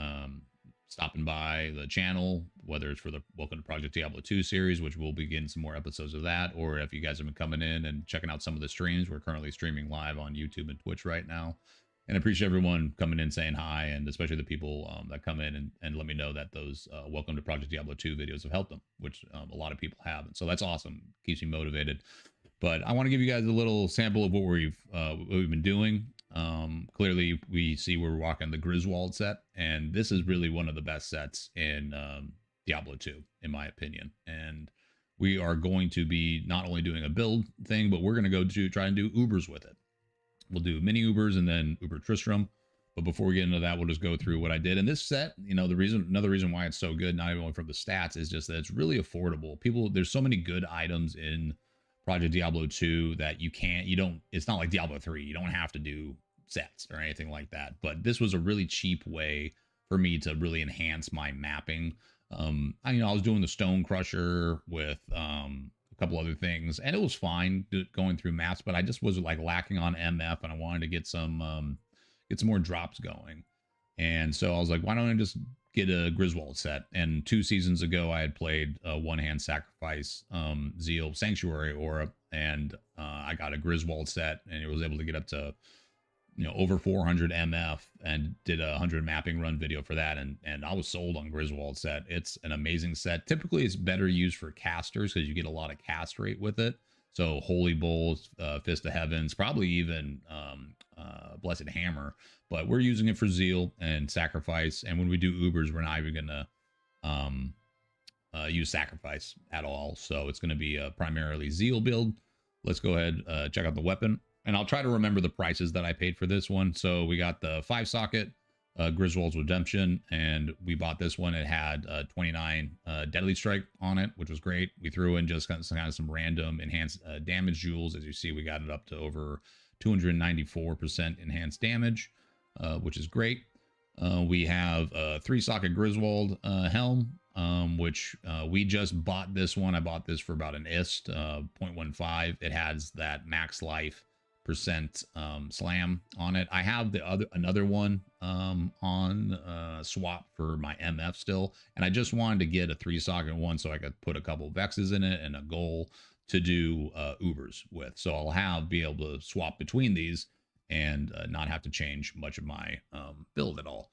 stopping by the channel, whether it's for the Welcome to Project Diablo 2 series, which we'll begin some more episodes of that, or if you guys have been coming in and checking out some of the streams. We're currently streaming live on YouTube and Twitch right now. And I appreciate everyone coming in saying hi, and especially the people that come in and let me know that those Welcome to Project Diablo 2 videos have helped them, which a lot of people have. And so that's awesome. Keeps me motivated. But I want to give you guys a little sample of what we've been doing. Clearly, we see we're rocking the Griswold set, and this is really one of the best sets in Diablo 2, in my opinion. And we are going to be not only doing a build thing, but we're going to go to try and do Ubers with it. We'll do mini Ubers and then Uber Tristram. But before we get into that, we'll just go through what I did. And this set, you know, another reason why it's so good, not even only from the stats, is just that it's really affordable. There's so many good items in Project Diablo 2 that it's not like Diablo 3. You don't have to do sets or anything like that. But this was a really cheap way for me to really enhance my mapping. I was doing the Stone Crusher with a couple other things, and it was fine going through maps, but I just was like lacking on MF, and I wanted to get some more drops going. And so I was like, why don't I just get a Griswold set? And 2 seasons ago, I had played One Hand Sacrifice, Zeal, Sanctuary Aura, and I got a Griswold set, and it was able to get up to over 400 MF, and did a 100 mapping run video for that, and I was sold on Griswold set. It's an amazing set. Typically, it's better used for casters because you get a lot of cast rate with it. So Holy Bulls, Fist of Heavens, probably even Blessed Hammer, but we're using it for Zeal and Sacrifice. And when we do Ubers, we're not even gonna use Sacrifice at all. So it's going to be a primarily Zeal build. Let's go ahead, check out the weapon. And I'll try to remember the prices that I paid for this one. So we got the 5-socket Griswold's Redemption, and we bought this one. It had 29 Deadly Strike on it, which was great. We threw in just kind of some random enhanced damage jewels. As you see, we got it up to over 294% enhanced damage, which is great. We have a 3-socket Griswold helm, which we just bought this one. I bought this for about an IST, 0.15. It has that max life percent slam on it. I have another one on swap for my MF still, and I just wanted to get a 3-socket one so I could put a couple Vexes in it and a goal to do Ubers with. So I'll be able to swap between these and not have to change much of my build at all.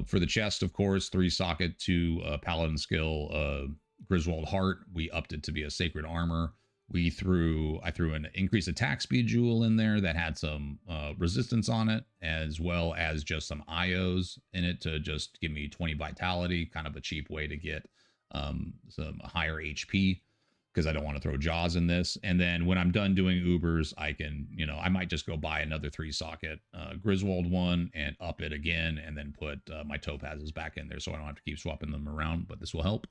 For the chest, of course, 3-socket to Paladin skill Griswold Heart. We upped it to be a Sacred Armor. I threw an increased attack speed jewel in there that had some resistance on it, as well as just some IOs in it to just give me 20 vitality, kind of a cheap way to get some higher HP, because I don't want to throw Jaws in this. And then when I'm done doing Ubers, I might just go buy another 3-socket Griswold one and up it again, and then put my Topazes back in there so I don't have to keep swapping them around, but this will help.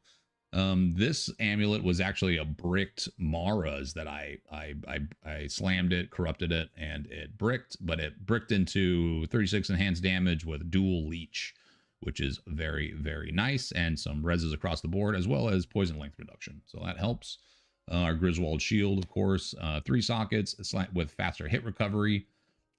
This amulet was actually a bricked Mara's that I slammed it, corrupted it, and it bricked, but it bricked into 36 enhanced damage with dual leech, which is very, very nice, and some reses across the board, as well as poison length reduction. So that helps. Our Griswold shield, of course, 3 sockets with faster hit recovery.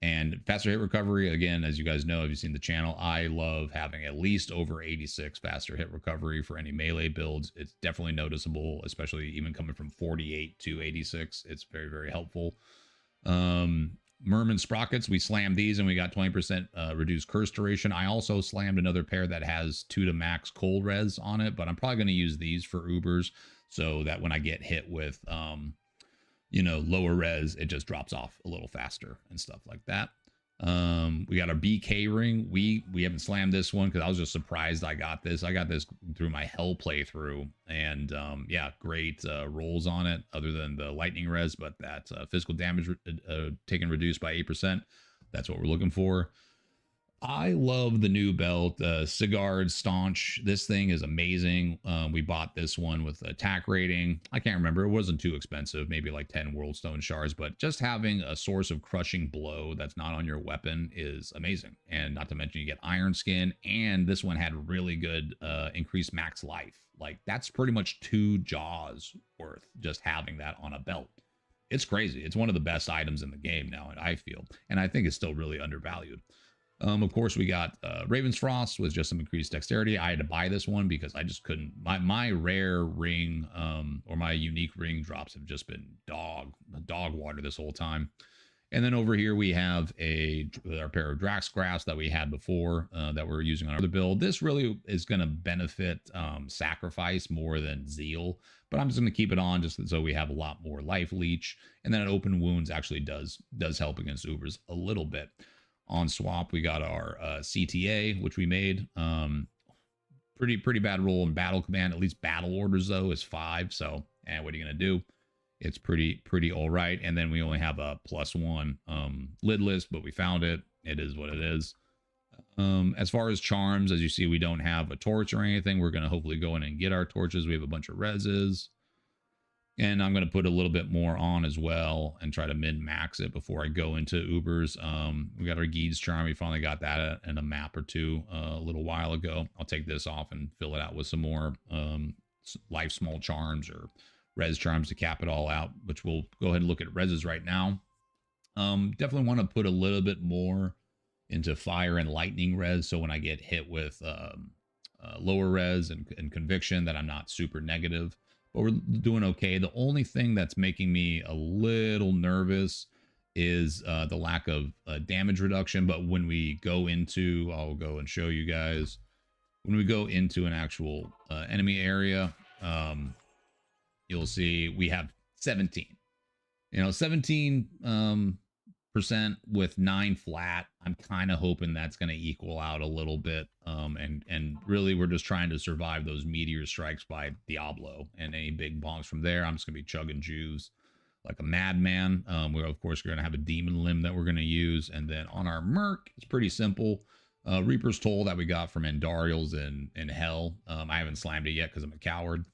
And faster hit recovery, again, as you guys know, if you've seen the channel, I love having at least over 86 faster hit recovery for any melee builds. It's definitely noticeable, especially even coming from 48 to 86. It's very, very helpful. Merman Sprockets, we slammed these and we got 20% reduced curse duration. I also slammed another pair that has 2 to max cold res on it, but I'm probably going to use these for Ubers so that when I get hit with lower res, it just drops off a little faster and stuff like that. We got our BK ring. We haven't slammed this one because I was just surprised I got this. I got this through my Hell playthrough, and great rolls on it other than the lightning res, but that physical damage taken reduced by 8%. That's what we're looking for. I love the new belt, Sigurd Staunch. This thing is amazing. We bought this one with attack rating. I can't remember. It wasn't too expensive, maybe like 10 World Stone shards, but just having a source of crushing blow that's not on your weapon is amazing. And not to mention you get iron skin, and this one had really good increased max life. Like that's pretty much 2 jaws worth just having that on a belt. It's crazy. It's one of the best items in the game now, I feel, and I think it's still really undervalued. Of course, we got Raven's Frost with just some increased dexterity. I had to buy this one because I just couldn't. My rare ring or my unique ring drops have just been dog water this whole time. And then over here we have our pair of Drax Grass that we had before that we're using on our other build. This really is going to benefit Sacrifice more than Zeal, but I'm just going to keep it on just so we have a lot more life leech. And then Open Wounds actually does help against Ubers a little bit. On swap, we got our CTA, which we made. Pretty bad roll in battle command. At least battle orders though is 5. So, what are you gonna do? It's pretty all right. And then we only have a +1 lid list, but we found it. It is what it is. As far as charms, as you see, we don't have a torch or anything. We're going to hopefully go in and get our torches. We have a bunch of reses. And I'm going to put a little bit more on as well and try to min-max it before I go into Ubers. We got our Geed's charm. We finally got that in a map or two a little while ago. I'll take this off and fill it out with some more life small charms or res charms to cap it all out, which we'll go ahead and look at reses right now. Definitely want to put a little bit more into fire and lightning res, so when I get hit with lower res and conviction that I'm not super negative. But we're doing okay. The only thing that's making me a little nervous is the lack of damage reduction. But when we go into, I'll go and show you guys, when we go into an actual enemy area, you'll see we have 17. 17 percent with 9 flat. I'm kind of hoping that's going to equal out a little bit. And really we're just trying to survive those meteor strikes by Diablo, and any big bonks from there. I'm just gonna be chugging Jews like a madman. We're of course going to have a demon limb that we're going to use, and then on our merc it's pretty simple. Reaper's Toll that we got from Endariel's in Hell. I haven't slammed it yet because I'm a coward.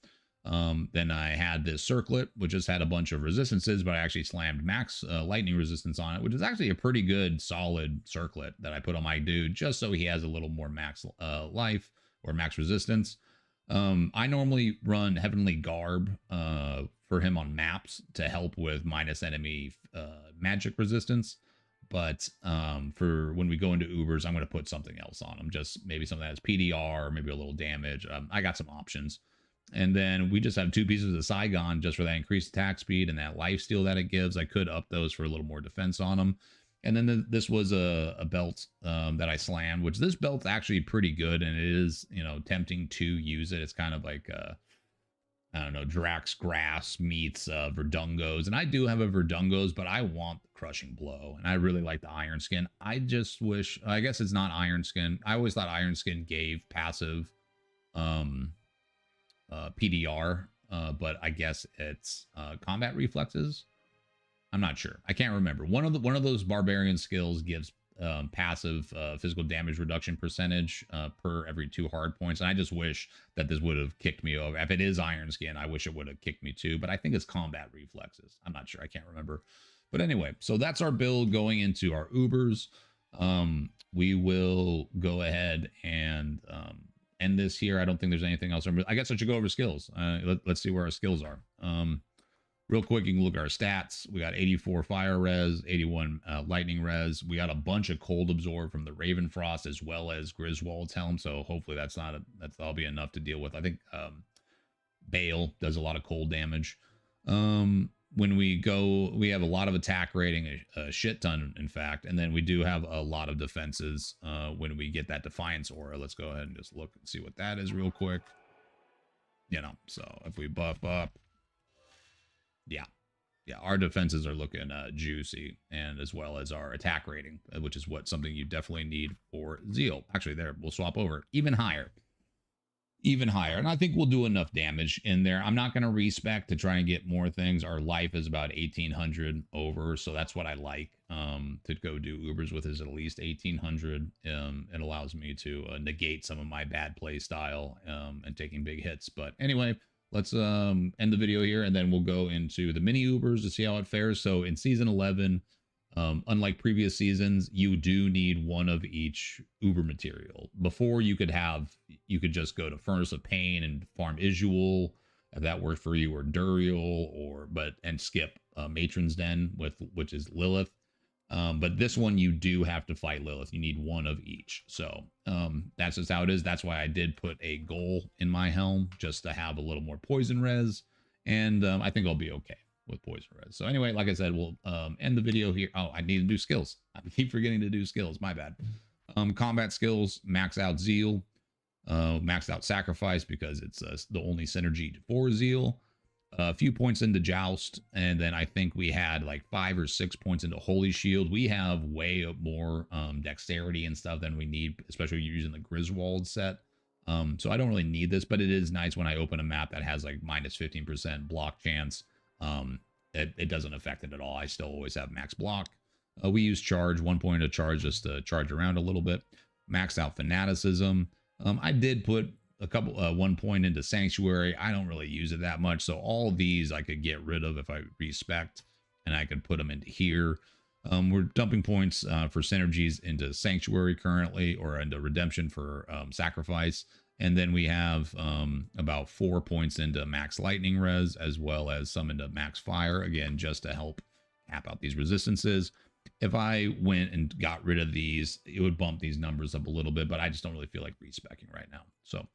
Then I had this circlet, which just had a bunch of resistances, but I actually slammed max lightning resistance on it, which is actually a pretty good solid circlet that I put on my dude, just so he has a little more max life or max resistance. I normally run Heavenly Garb for him on maps to help with minus enemy magic resistance. But for when we go into Ubers, I'm going to put something else on him, just maybe something that's PDR or maybe a little damage. I got some options. And then we just have 2 pieces of Saigon just for that increased attack speed and that lifesteal that it gives. I could up those for a little more defense on them. And then this was a belt that I slammed, which this belt's actually pretty good. And it is, tempting to use it. It's kind of like, I don't know, Drax Grass meets Verdungos. And I do have a Verdungos, but I want the Crushing Blow. And I really like the Iron Skin. I just wish, I guess it's not Iron Skin. I always thought Iron Skin gave passive PDR, but I guess it's combat reflexes. I'm not sure. I can't remember. One of those barbarian skills gives passive physical damage reduction percentage per every 2 hard points, and I just wish that this would have kicked me over. If it is Iron Skin, I wish it would have kicked me too, but I think it's combat reflexes. I'm not sure. I can't remember. But anyway, so that's our build going into our Ubers. We will go ahead and end this here. I don't think there's anything else. I guess I should go over skills. Let's see where our skills are. Real quick, you can look at our stats. We got 84 fire res, 81 lightning res. We got a bunch of cold absorb from the Raven Frost as well as Griswold's helm. So hopefully that'll be enough to deal with. I think Bale does a lot of cold damage. When we go, we have a lot of attack rating, a shit ton, in fact, and then we do have a lot of defenses when we get that Defiance aura. Let's go ahead and just look and see what that is real quick. So if we buff up, yeah, our defenses are looking juicy, and as well as our attack rating, which is something you definitely need for Zeal. Actually, there, we'll swap over even higher. And I think we'll do enough damage in there. I'm not going to respec to try and get more things. Our life is about 1800 over, so that's what I like to go do Ubers with, is at least 1800. It allows me to negate some of my bad play style and taking big hits. But anyway, let's end the video here, and then we'll go into the mini Ubers to see how it fares. So in season 11, unlike previous seasons, you do need one of each Uber material. Before, you could just go to Furnace of Pain and farm Isuel, if that worked for you, or Duriel, and skip Matron's Den, which is Lilith. But this one, you do have to fight Lilith. You need one of each. So that's just how it is. That's why I did put a goal in my helm, just to have a little more poison res. And I think I'll be okay with poison res. So anyway, like I said, we'll end the video here. Oh, I need to do skills. I keep forgetting to do skills. My bad. Combat skills, max out Zeal, maxed out Sacrifice because it's the only synergy for Zeal. A few points into Joust, and then I think we had like 5 or 6 points into Holy Shield. We have way more dexterity and stuff than we need, especially using the Griswold set. So I don't really need this, but it is nice when I open a map that has like minus 15% block chance. It doesn't affect it at all. I still always have max block. We use charge, 1 point of charge just to charge around a little bit. maxed out fanaticism. I did put a couple 1 point into sanctuary. I don't really use it that much, so all these I could get rid of if I respect, and I could put them into here. We're dumping points for synergies into sanctuary currently, or into redemption for sacrifice. And then we have about 4 points into max lightning res, as well as some into max fire, again, just to help cap out these resistances. If I went and got rid of these, it would bump these numbers up a little bit, but I just don't really feel like respecking right now. So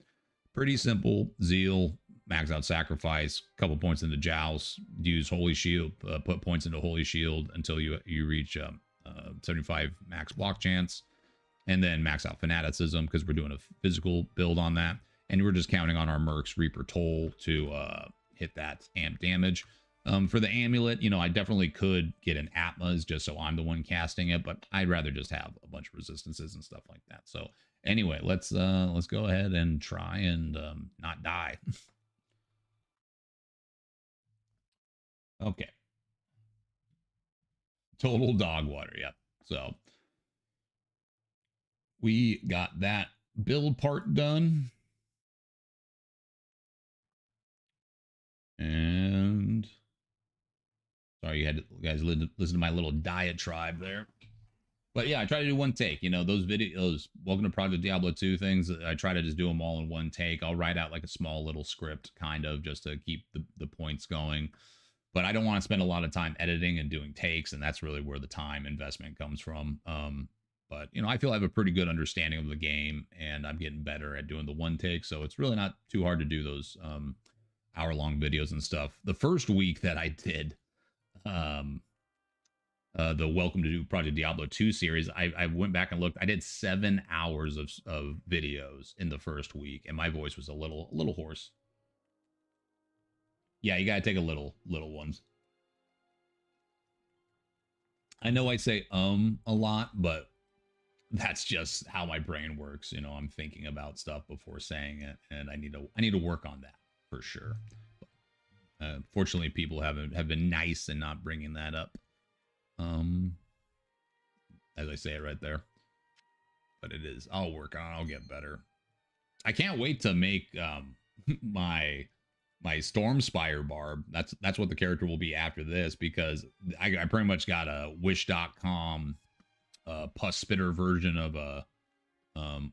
pretty simple. Zeal, max out sacrifice, couple points into joust, use holy shield, put points into holy shield until you reach 75 max block chance, and then max out fanaticism because we're doing a physical build on that, and we're just counting on our mercs Reaper Toll to hit that amp damage. For the amulet, you know, I definitely could get an Atmas just so I'm the one casting it, but I'd rather just have a bunch of resistances and stuff like that. So anyway, let's go ahead and try and not die. Okay. Total dog water, yep. So we got that build part done. And sorry, you had to, guys, listen to my little diatribe there. But yeah, I try to do one take. You know, those videos, Welcome to Project Diablo 2 things, I try to just do them all in one take. I'll write out like a small little script, kind of, just to keep the points going. But I don't want to spend a lot of time editing and doing takes, and that's really where the time investment comes from. But, you know, I feel I have a pretty good understanding of the game, and I'm getting better at doing the one take, so it's really not too hard to do those hour-long videos and stuff. The first week that I did the Welcome to Project Diablo 2 series, I went back and looked. I did 7 hours of videos in the first week, and my voice was a little hoarse. Yeah, you gotta take a little ones. I know I say a lot, but that's just how my brain works. You know, I'm thinking about stuff before saying it, and I need to work on that for sure. Fortunately, people have been nice and not bringing that up. As I say it right there, but it is. I'll work on it. I'll get better. I can't wait to make my Stormspire barb. That's what the character will be after this, because I pretty much got a wish.com pus spitter version of a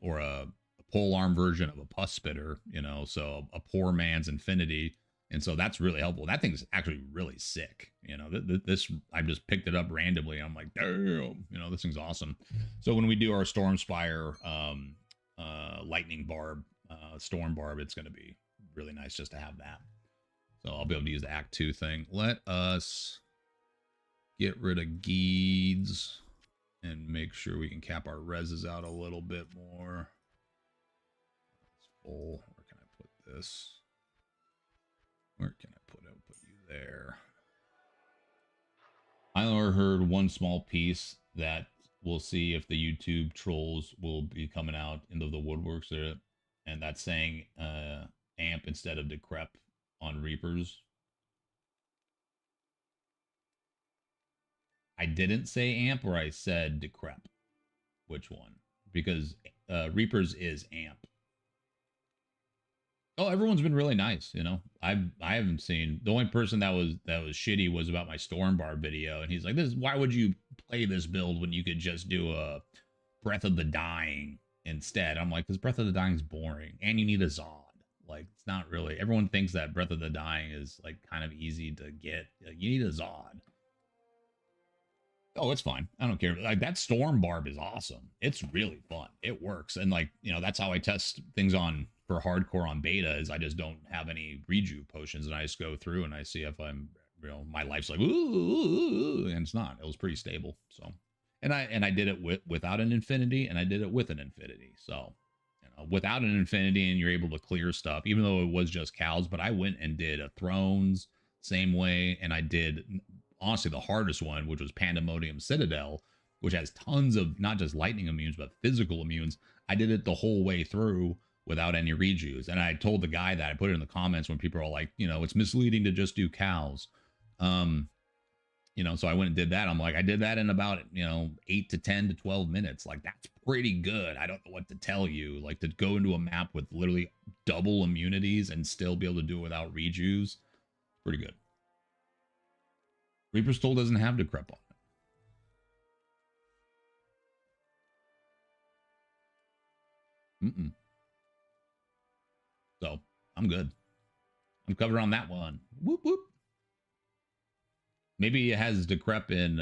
or a pole arm version of a pus spitter, you know, so a poor man's infinity. And so that's really helpful. That thing's actually really sick. You know, this, I just picked it up randomly. I'm like, damn, you know, this thing's awesome. So when we do our Stormspire lightning barb, storm barb, it's going to be really nice just to have that. So I'll be able to use the Act 2 thing. Let us get rid of Geeds and make sure we can cap our reses out a little bit more. It's full. Where can I put this? Where can I put you there? I heard one small piece that we'll see if the YouTube trolls will be coming out into the woodworks there, and that's saying amp instead of decrep on Reapers. I didn't say amp, or I said decrep. Which one? Because Reapers is amp. Oh, everyone's been really nice, you know. I haven't seen, the only person that was shitty was about my Stormbar video, and he's like, why would you play this build when you could just do a Breath of the Dying instead? I'm like, because Breath of the Dying is boring, and you need a Zod. Like, it's not really, everyone thinks that Breath of the Dying is like kind of easy to get. Like, you need a Zod. Oh, it's fine. I don't care. Like, that Storm Barb is awesome. It's really fun. It works. And like, you know, that's how I test things on for hardcore on beta, is I just don't have any reju potions, and I just go through and I see if I'm, you know, my life's like, ooh, and it's not. It was pretty stable. So, and I did it without an infinity, and I did it with an infinity. So, you know, without an infinity, and you're able to clear stuff, even though it was just cows, but I went and did a Thrones same way, and I did, honestly, the hardest one, which was Pandemonium Citadel, which has tons of not just lightning immunes, but physical immunes. I did it the whole way through without any rejus. And I told the guy that, I put it in the comments when people are like, you know, it's misleading to just do cows. You know, so I went and did that. I'm like, I did that in about, 8 to 10 to 12 minutes. Like, that's pretty good. I don't know what to tell you. Like, to go into a map with literally double immunities and still be able to do it without rejues, pretty good. Reaper's Toll doesn't have Decrep on it. So, I'm good. I'm covered on that one. Whoop, whoop. Maybe it has Decrep in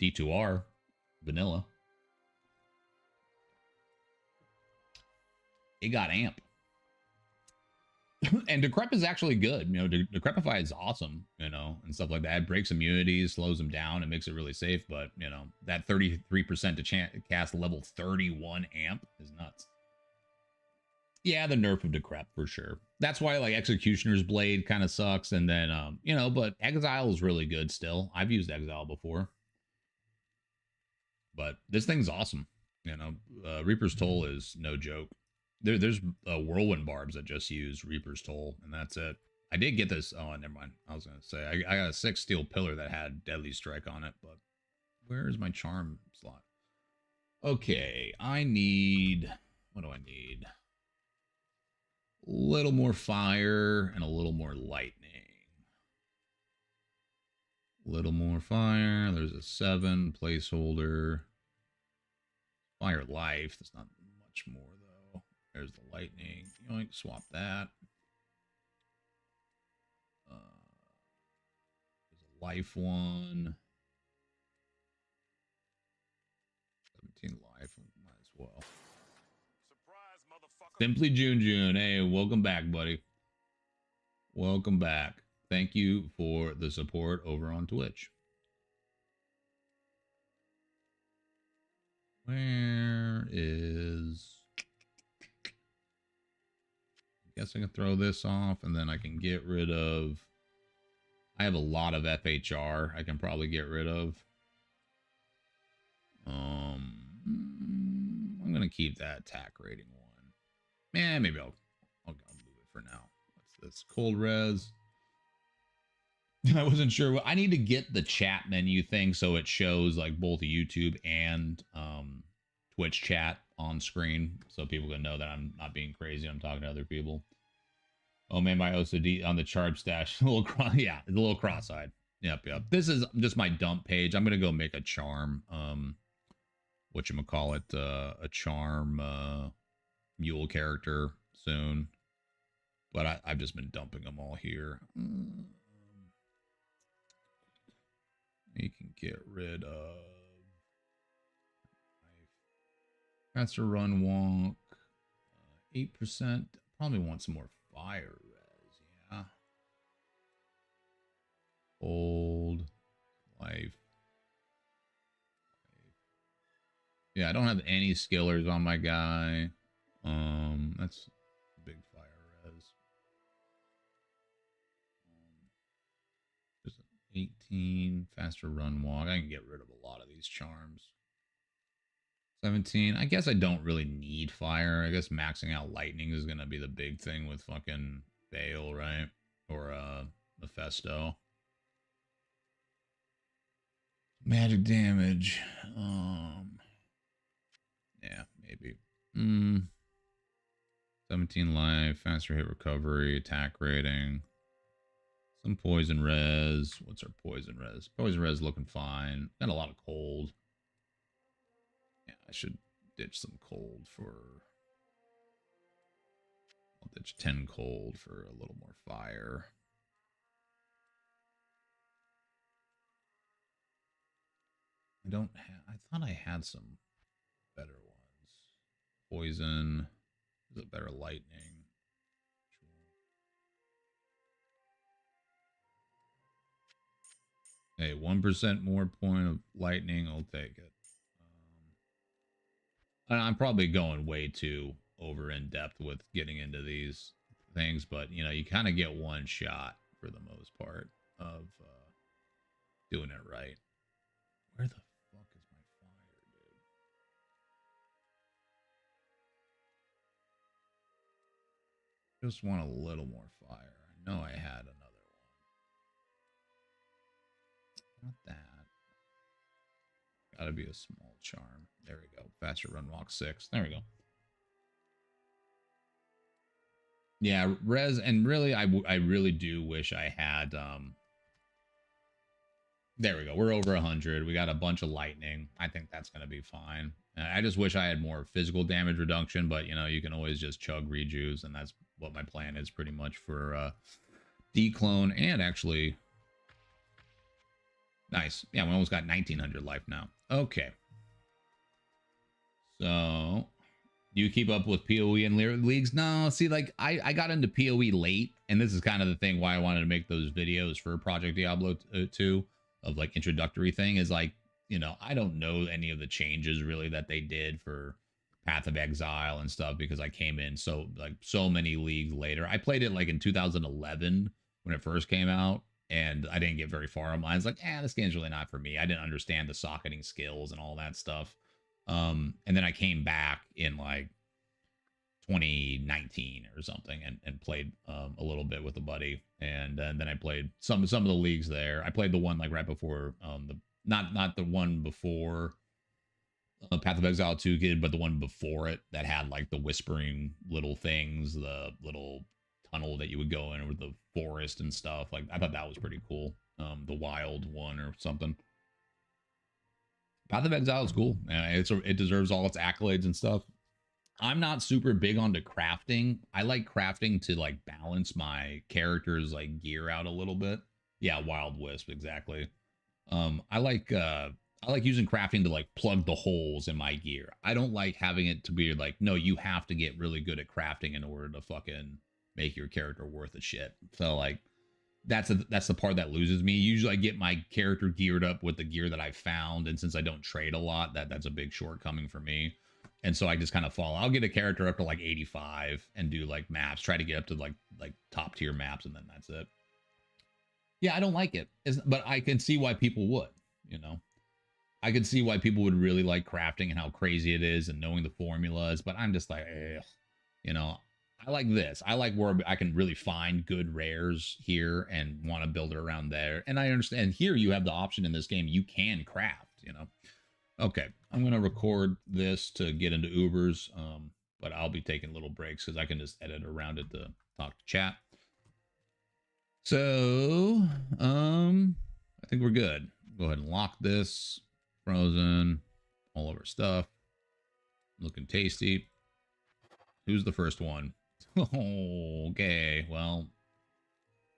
D2R, vanilla. It got amp. And Decrep is actually good. Decrepify is awesome, and stuff like that. It breaks immunities, slows them down, and makes it really safe. But, that 33% to cast level 31 amp is nuts. Yeah, the nerf of Decrep for sure. That's why, like, Executioner's Blade kind of sucks. And then, but Exile is really good still. I've used Exile before. But this thing's awesome. Reaper's Toll is no joke. There's Whirlwind Barbs that just use Reaper's Toll, and that's it. I did get this. Oh, never mind. I was going to say, I got a 6 Steel Pillar that had Deadly Strike on it, but where's my Charm slot? Okay, I need... What do I need? A little more fire and a little more lightning. A little more fire. There's a 7 placeholder. Fire life. That's not much more, though. There's the lightning. Yoink, swap that. There's a life one. 17 life. Might as well.
Surprise, motherfucker.
Simply June. Hey, welcome back, buddy. Welcome back. Thank you for the support over on Twitch. Where is... I guess I can throw this off, and then I can get rid of... I have a lot of FHR I can probably get rid of. I'm going to keep that attack rating one. Maybe I'll move it for now. What's this? Cold res. I wasn't sure. I need to get the chat menu thing so it shows like both YouTube and Twitch chat on screen, so people can know that I'm not being crazy. I'm talking to other people. Oh man, my OCD on the charge stash. A little yeah, it's a little cross-eyed. Yep. This is just my dump page. I'm gonna go make a charm. Whatchamacallit, a charm mule character soon. But I've just been dumping them all here. You can get rid of faster run walk, 8%. Probably want some more fire res, yeah. Old life. Yeah, I don't have any skillers on my guy. That's big fire res. Just 18 faster run walk. I can get rid of a lot of these charms. 17. I guess I don't really need fire. I guess maxing out lightning is gonna be the big thing with fucking Bale, right? Or Mephisto. Magic damage. Yeah, maybe. 17 life, faster hit recovery, attack rating. Some poison res. What's our poison res? Poison res looking fine. Got a lot of cold. Yeah, I should ditch some cold for... I'll ditch 10 cold for a little more fire. I don't have... I thought I had some better ones. Poison. Is it better lightning? Hey, 1% more point of lightning. I'll take it. I'm probably going way too over in depth with getting into these things, but you know, you kind of get one shot for the most part of doing it right. Where the fuck is my fire, dude? Just want a little more fire. I know I had another Not that. Gotta be a small charm. There we go. Faster run walk 6. There we go. Yeah, res, and really, I really do wish I had, there we go. We're over 100. We got a bunch of lightning. I think that's going to be fine. I just wish I had more physical damage reduction, but, you know, you can always just chug rejuves, and that's what my plan is pretty much for declone. And actually, nice. Yeah, we almost got 1900 life now. Okay. So, do you keep up with PoE and leagues? No, see, like, I got into PoE late, and this is kind of the thing why I wanted to make those videos for Project Diablo 2, of, like, introductory thing, is, like, you know, I don't know any of the changes, really, that they did for Path of Exile and stuff, because I came in so many leagues later. I played it, like, in 2011, when it first came out, and I didn't get very far on mine. I was like, this game's really not for me. I didn't understand the socketing skills and all that stuff. And then I came back in like 2019 or something and played a little bit with a buddy, and then I played some of the leagues there. I played the one like right before the not the one before Path of Exile 2 kid, but the one before it that had like the whispering little things, the little tunnel that you would go in over the forest and stuff. Like, I thought that was pretty cool. The wild one or something. Path of Exile is cool. It deserves all its accolades and stuff. I'm not super big onto crafting. I like crafting to like balance my character's like gear out a little bit. Yeah, Wild Wisp, exactly. I like using crafting to like plug the holes in my gear. I don't like having it to be like, no, you have to get really good at crafting in order to fucking make your character worth a shit. So like, that's the part that loses me. Usually I get my character geared up with the gear that I found, and since I don't trade a lot, that's a big shortcoming for me. And so I just kind of fall. I'll get a character up to like 85 and do like maps, try to get up to like top tier maps, and then that's it. Yeah, I don't like it. But I can see why people would, you know. I can see why people would really like crafting and how crazy it is and knowing the formulas, but I'm just like, you know, I like this. I like where I can really find good rares here and want to build it around there. And I understand here you have the option in this game. You can craft, you know. Okay, I'm going to record this to get into Ubers, but I'll be taking little breaks because I can just edit around it to talk to chat. So, I think we're good. Go ahead and lock this. Frozen. All of our stuff. Looking tasty. Who's the first one? Okay, well,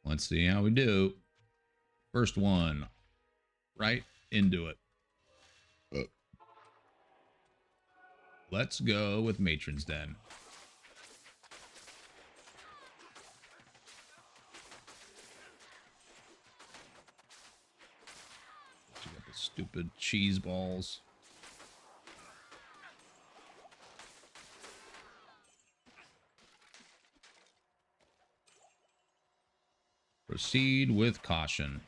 let's see how we do. First one. Right into it. Let's go with Matron's Den. You got the stupid cheese balls. Proceed with caution.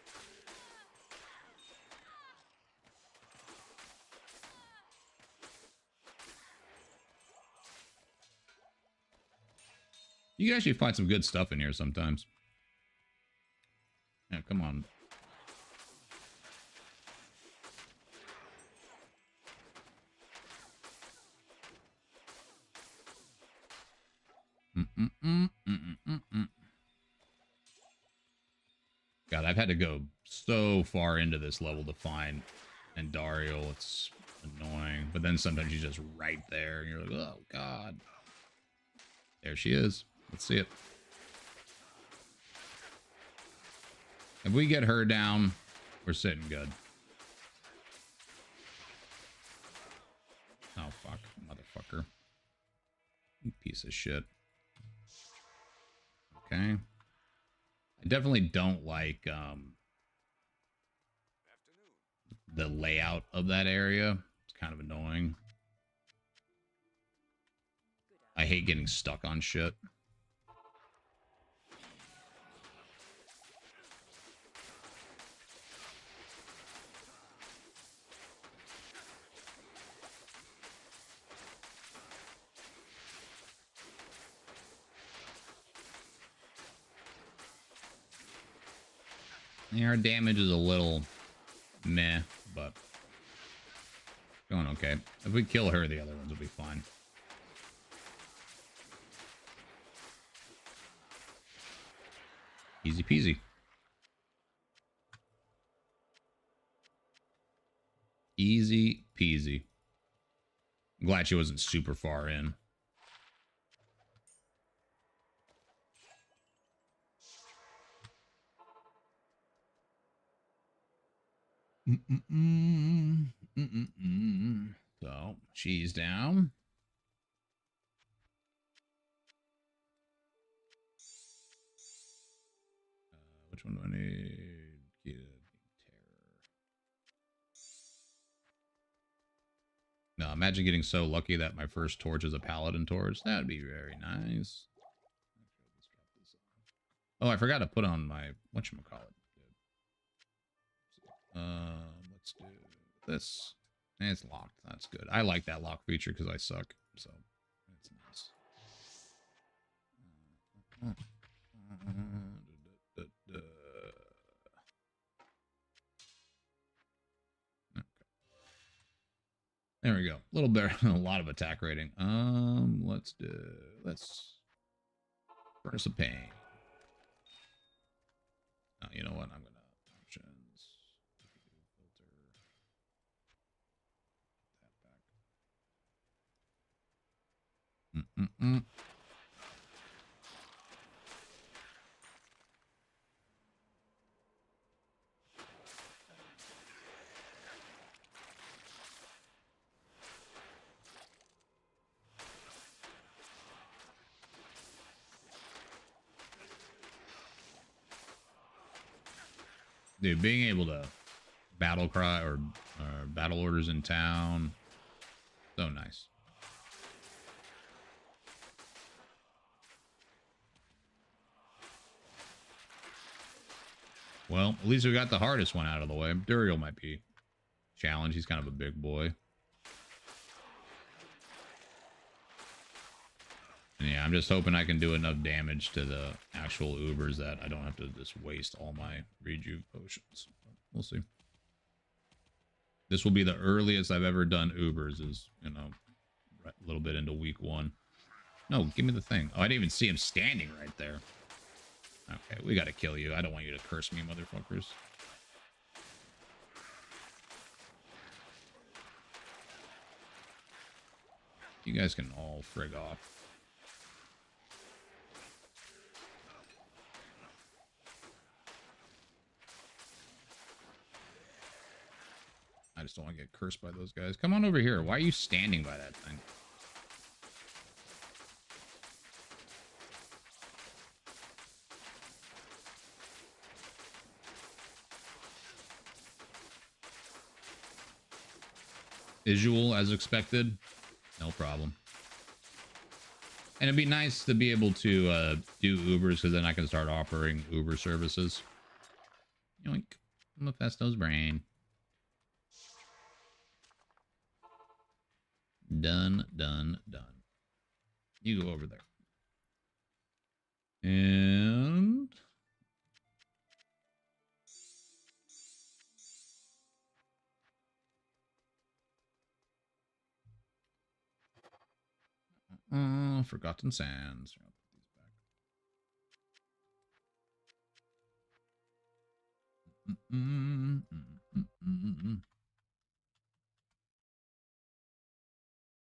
You can actually find some good stuff in here sometimes. Yeah, come on. God, I've had to go so far into this level to find Andariel. It's annoying. But then sometimes she's just right there. And you're like, oh, God. There she is. Let's see it. If we get her down, we're sitting good. Oh, fuck. Motherfucker. You piece of shit. Okay. I definitely don't like the layout of that area. It's kind of annoying. I hate getting stuck on shit. Yeah, our damage is a little meh, but going okay. If we kill her, the other ones will be fine. Easy peasy. Easy peasy. I'm glad she wasn't super far in. So she's down. Which one do I need? Terror. No, imagine getting so lucky that my first torch is a paladin torch. That'd be very nice. Oh, I forgot to put on my whatchamacallit. Let's do this. It's locked. That's good. I like that lock feature because I suck. So that's nice. There we go. A little better. A lot of attack rating. Let's Furnace of Pain. Oh, you know what? I'm gonna options. Filter that back. Dude, being able to battle cry or battle orders in town, so nice. Well, at least we got the hardest one out of the way. Duriel might be a challenge. He's kind of a big boy. And yeah, I'm just hoping I can do enough damage to the actual Ubers that I don't have to just waste all my rejuve potions. We'll see. This will be the earliest I've ever done Ubers, is, you know, a little bit into week 1. No, give me the thing. Oh, I didn't even see him standing right there. Okay, we gotta kill you. I don't want you to curse me, motherfuckers. You guys can all frig off. I just don't want to get cursed by those guys. Come on over here. Why are you standing by that thing? Visual as expected. No problem. And it'd be nice to be able to do Ubers, because then I can start offering Uber services. Yoink. Mephisto's brain. Done, done, done. You go over there. And... Forgotten Sands.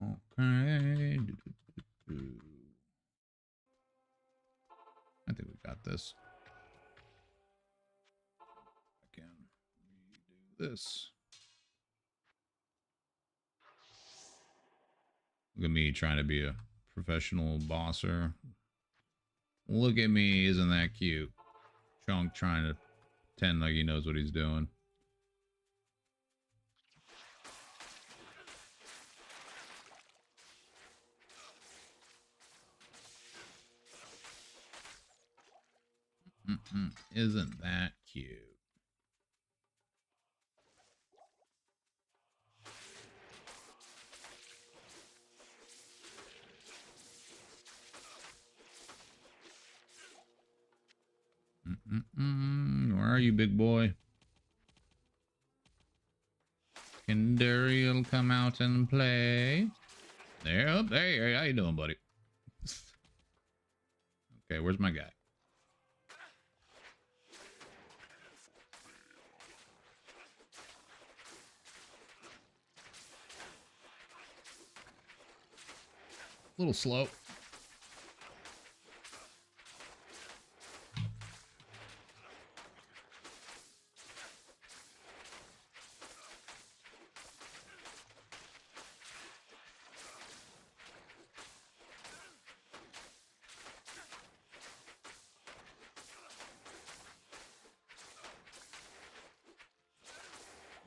I'll put these back. Okay. I think we got this. I can redo this. Look at me trying to be a professional bosser. Look at me, isn't that cute? Chunk trying to pretend like he knows what he's doing. Isn't that cute? Where are you, big boy? legendary will come out and play. There, oh, hey, how you doing, buddy? Okay, where's my guy? A little slow.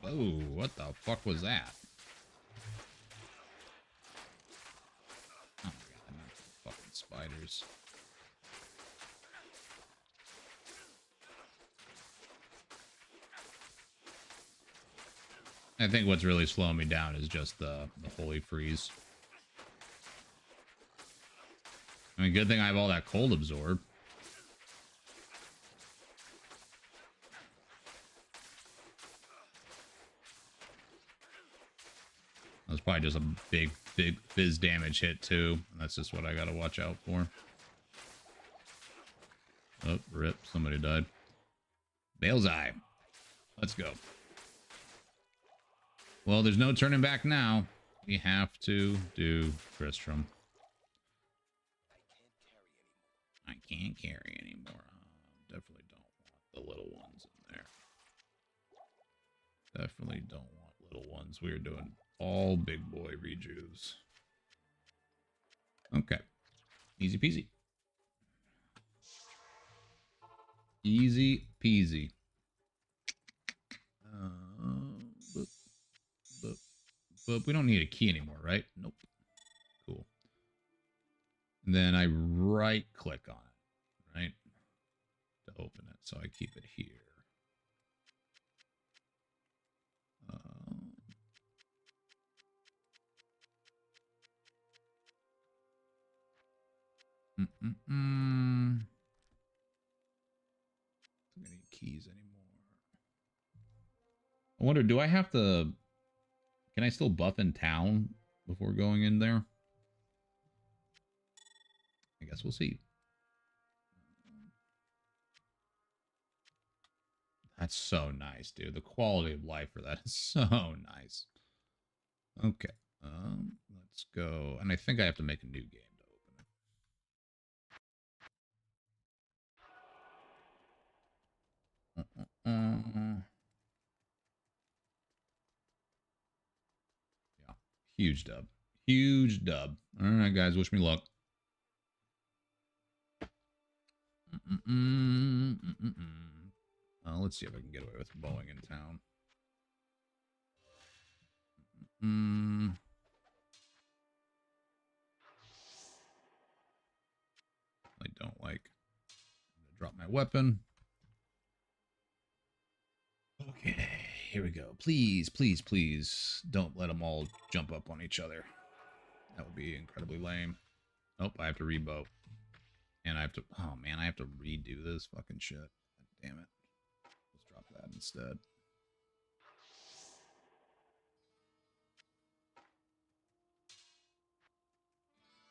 Whoa, what the fuck was that? Oh my god, not the fucking spiders. I think what's really slowing me down is just the holy freeze. I mean, good thing I have all that cold absorb. That was probably just a big Phys damage hit too. That's just what I gotta watch out for. Oh, rip. Somebody died. Bale's Eye. Let's go. Well, there's no turning back now. We have to do Tristram. I can't carry anymore. Definitely don't want the little ones in there. Definitely don't want little ones. We are doing all big boy rejuves. Okay. Easy peasy. Easy peasy. But we don't need a key anymore, right? Nope. Cool. And then I right click on it, right? To open it. So I keep it here. Don't need keys anymore. I wonder, do I have to... Can I still buff in town before going in there? I guess we'll see. That's so nice, dude. The quality of life for that is so nice. Okay. Let's go. And I think I have to make a new game to open it. Yeah. Huge dub. Huge dub. All right, guys. Wish me luck. Let's see if I can get away with bowing in town. I don't like. I'm gonna drop my weapon. Okay, here we go. Please, please, please don't let them all jump up on each other. That would be incredibly lame. Nope, I have to rebow. And I have to... Oh, man, I have to redo this fucking shit. God damn it. Let's drop that instead.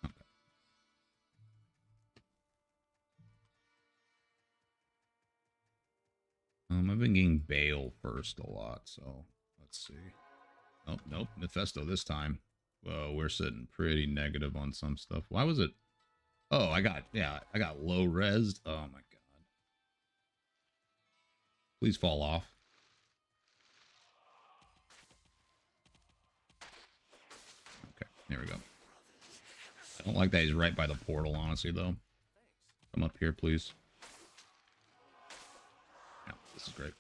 Okay. I've been getting Bale first a lot, so let's see. Oh, nope, Mephisto this time. Whoa, we're sitting pretty negative on some stuff. Why was it? Oh, I got low res. Oh my god. Please fall off. Okay, there we go. I don't like that he's right by the portal, honestly, though. Come up here, please. Yeah, this is great.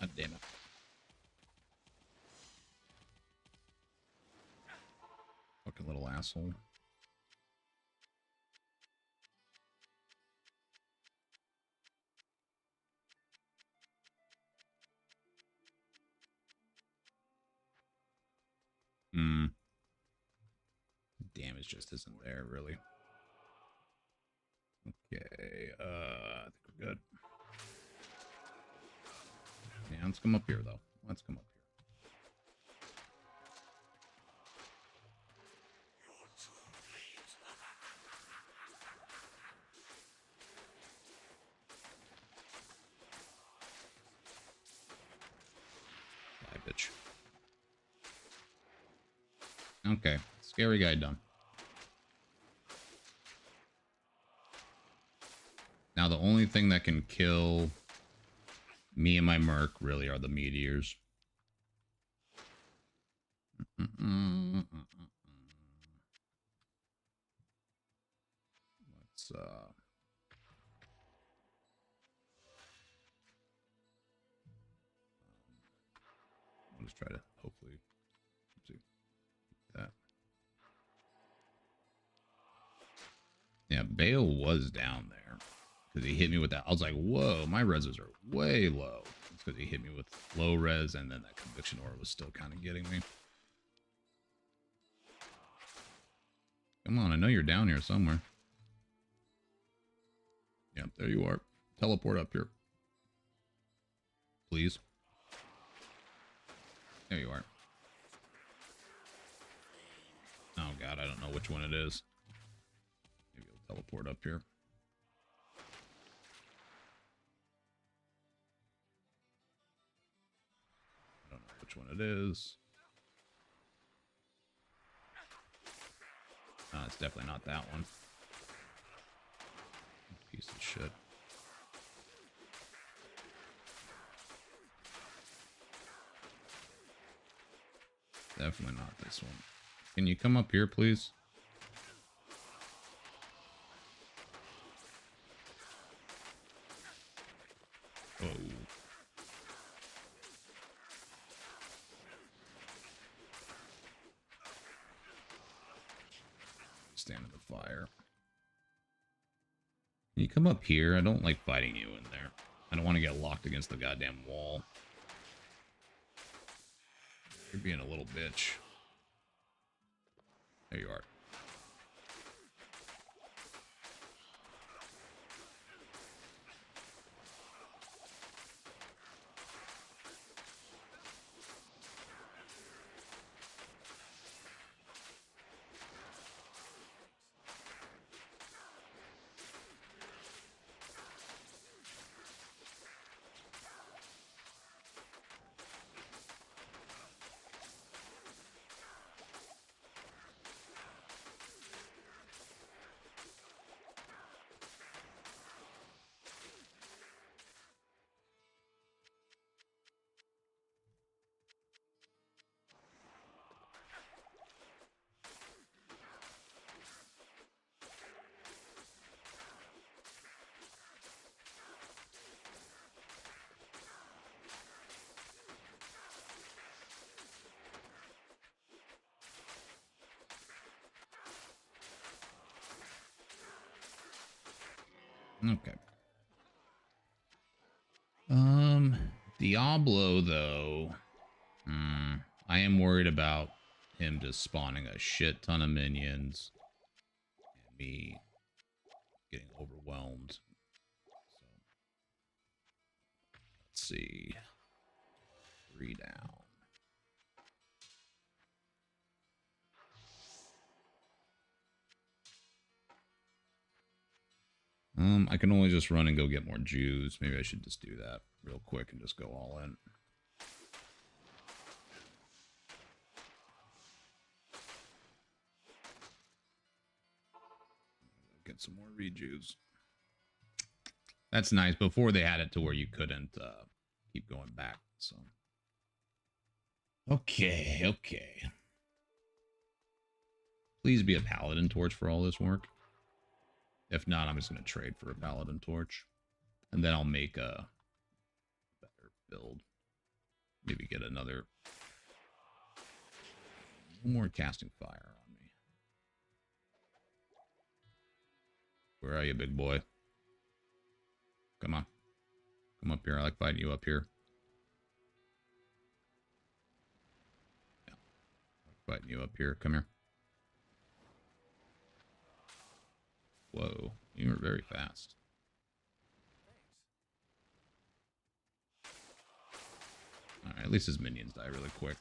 God damn it. Fucking little asshole. Damage just isn't there, really. Okay, I think we're good. Yeah, let's come up here, though. Let's come up here. Die, bitch. Okay, scary guy done. Now, the only thing that can kill me and my merc really are the meteors. Let's I'll just try to hopefully see that. Yeah, Bale was down there because he hit me with that. I was like, whoa, my reses are way low. It's because he hit me with low res, and then that conviction aura was still kind of getting me. Come on, I know you're down here somewhere. Yep, there you are. Teleport up here. Please. There you are. Oh god, I don't know which one it is. Maybe I'll teleport up here. I don't know which one it is. It's definitely not that one. Piece of shit. Definitely not this one. Can you come up here, please? Oh. Stand in the fire. Can you come up here? I don't like fighting you in there. I don't want to get locked against the goddamn wall. You're being a little bitch. There you are. Okay. Diablo, though. I am worried about him just spawning a shit ton of minions. And me getting overwhelmed. So, let's see. 3 down. I can only just run and go get more Jews. Maybe I should just do that real quick and just go all in. Get some more rejuice. That's nice. Before they had it to where you couldn't keep going back. So okay. Please be a paladin torch for all this work. If not, I'm just going to trade for a paladin torch. And then I'll make a better build. Maybe get another more casting fire on me. Where are you, big boy? Come on. Come up here. I like fighting you up here. Yeah. I like fighting you up here. Come here. Whoa. You were very fast. Alright, at least his minions die really quick.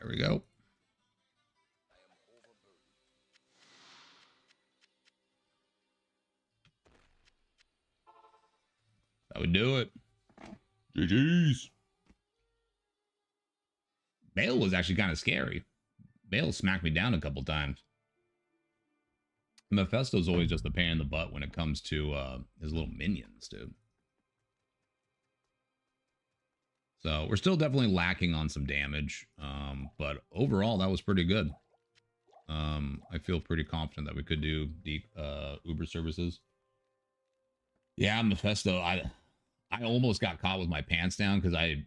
There we go. That would do it. GG's. Bale was actually kind of scary. Bale smacked me down a couple times. Mephisto's always just a pain in the butt when it comes to his little minions, dude. So we're still definitely lacking on some damage, but overall that was pretty good. I feel pretty confident that we could do deep Uber services. Yeah, Mephisto. I almost got caught with my pants down because I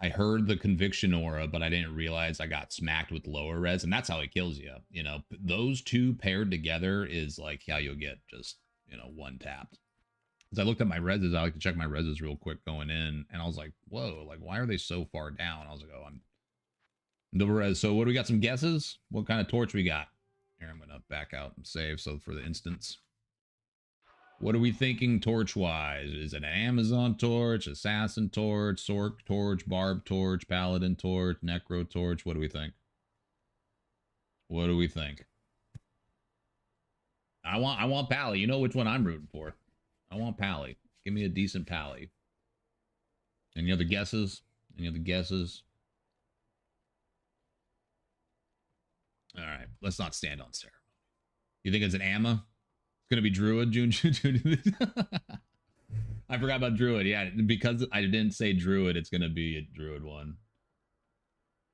heard the conviction aura, but I didn't realize I got smacked with lower res, and that's how it kills you. You know, those two paired together is like how you'll get just, you know, one tapped. As I looked at my reses, I like to check my reses real quick going in, and I was like, whoa, like, why are they so far down? I was like, oh, I'm double res. So what do we got? Some guesses? What kind of torch we got? Here, I'm gonna back out and save, so for the instance. What are we thinking torch-wise? Is it an Amazon torch, assassin torch, sork torch, barb torch, paladin torch, necro torch? What do we think? What do we think? I want Pally. You know which one I'm rooting for. I want Pally. Give me a decent Pally. Any other guesses? Any other guesses? All right, let's not stand on ceremony. You think it's an Amma? It's gonna be Druid, June. I forgot about Druid. Yeah, because I didn't say Druid, it's gonna be a Druid one.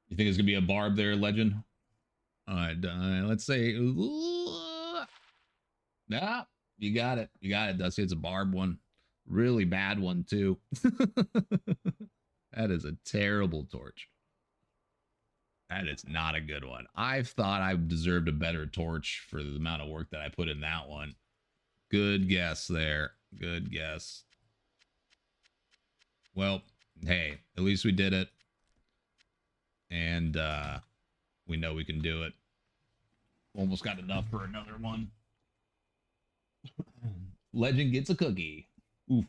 You think it's gonna be a Barb there, Legend? All right, let's say. Nah, you got it. You got it, Dusty. It's a Barb one. Really bad one, too. That is a terrible torch. That is not a good one. I thought I deserved a better torch for the amount of work that I put in that one. Good guess there. Good guess. Well, hey, at least we did it. And we know we can do it. Almost got enough for another one. Legend gets a cookie. Oof.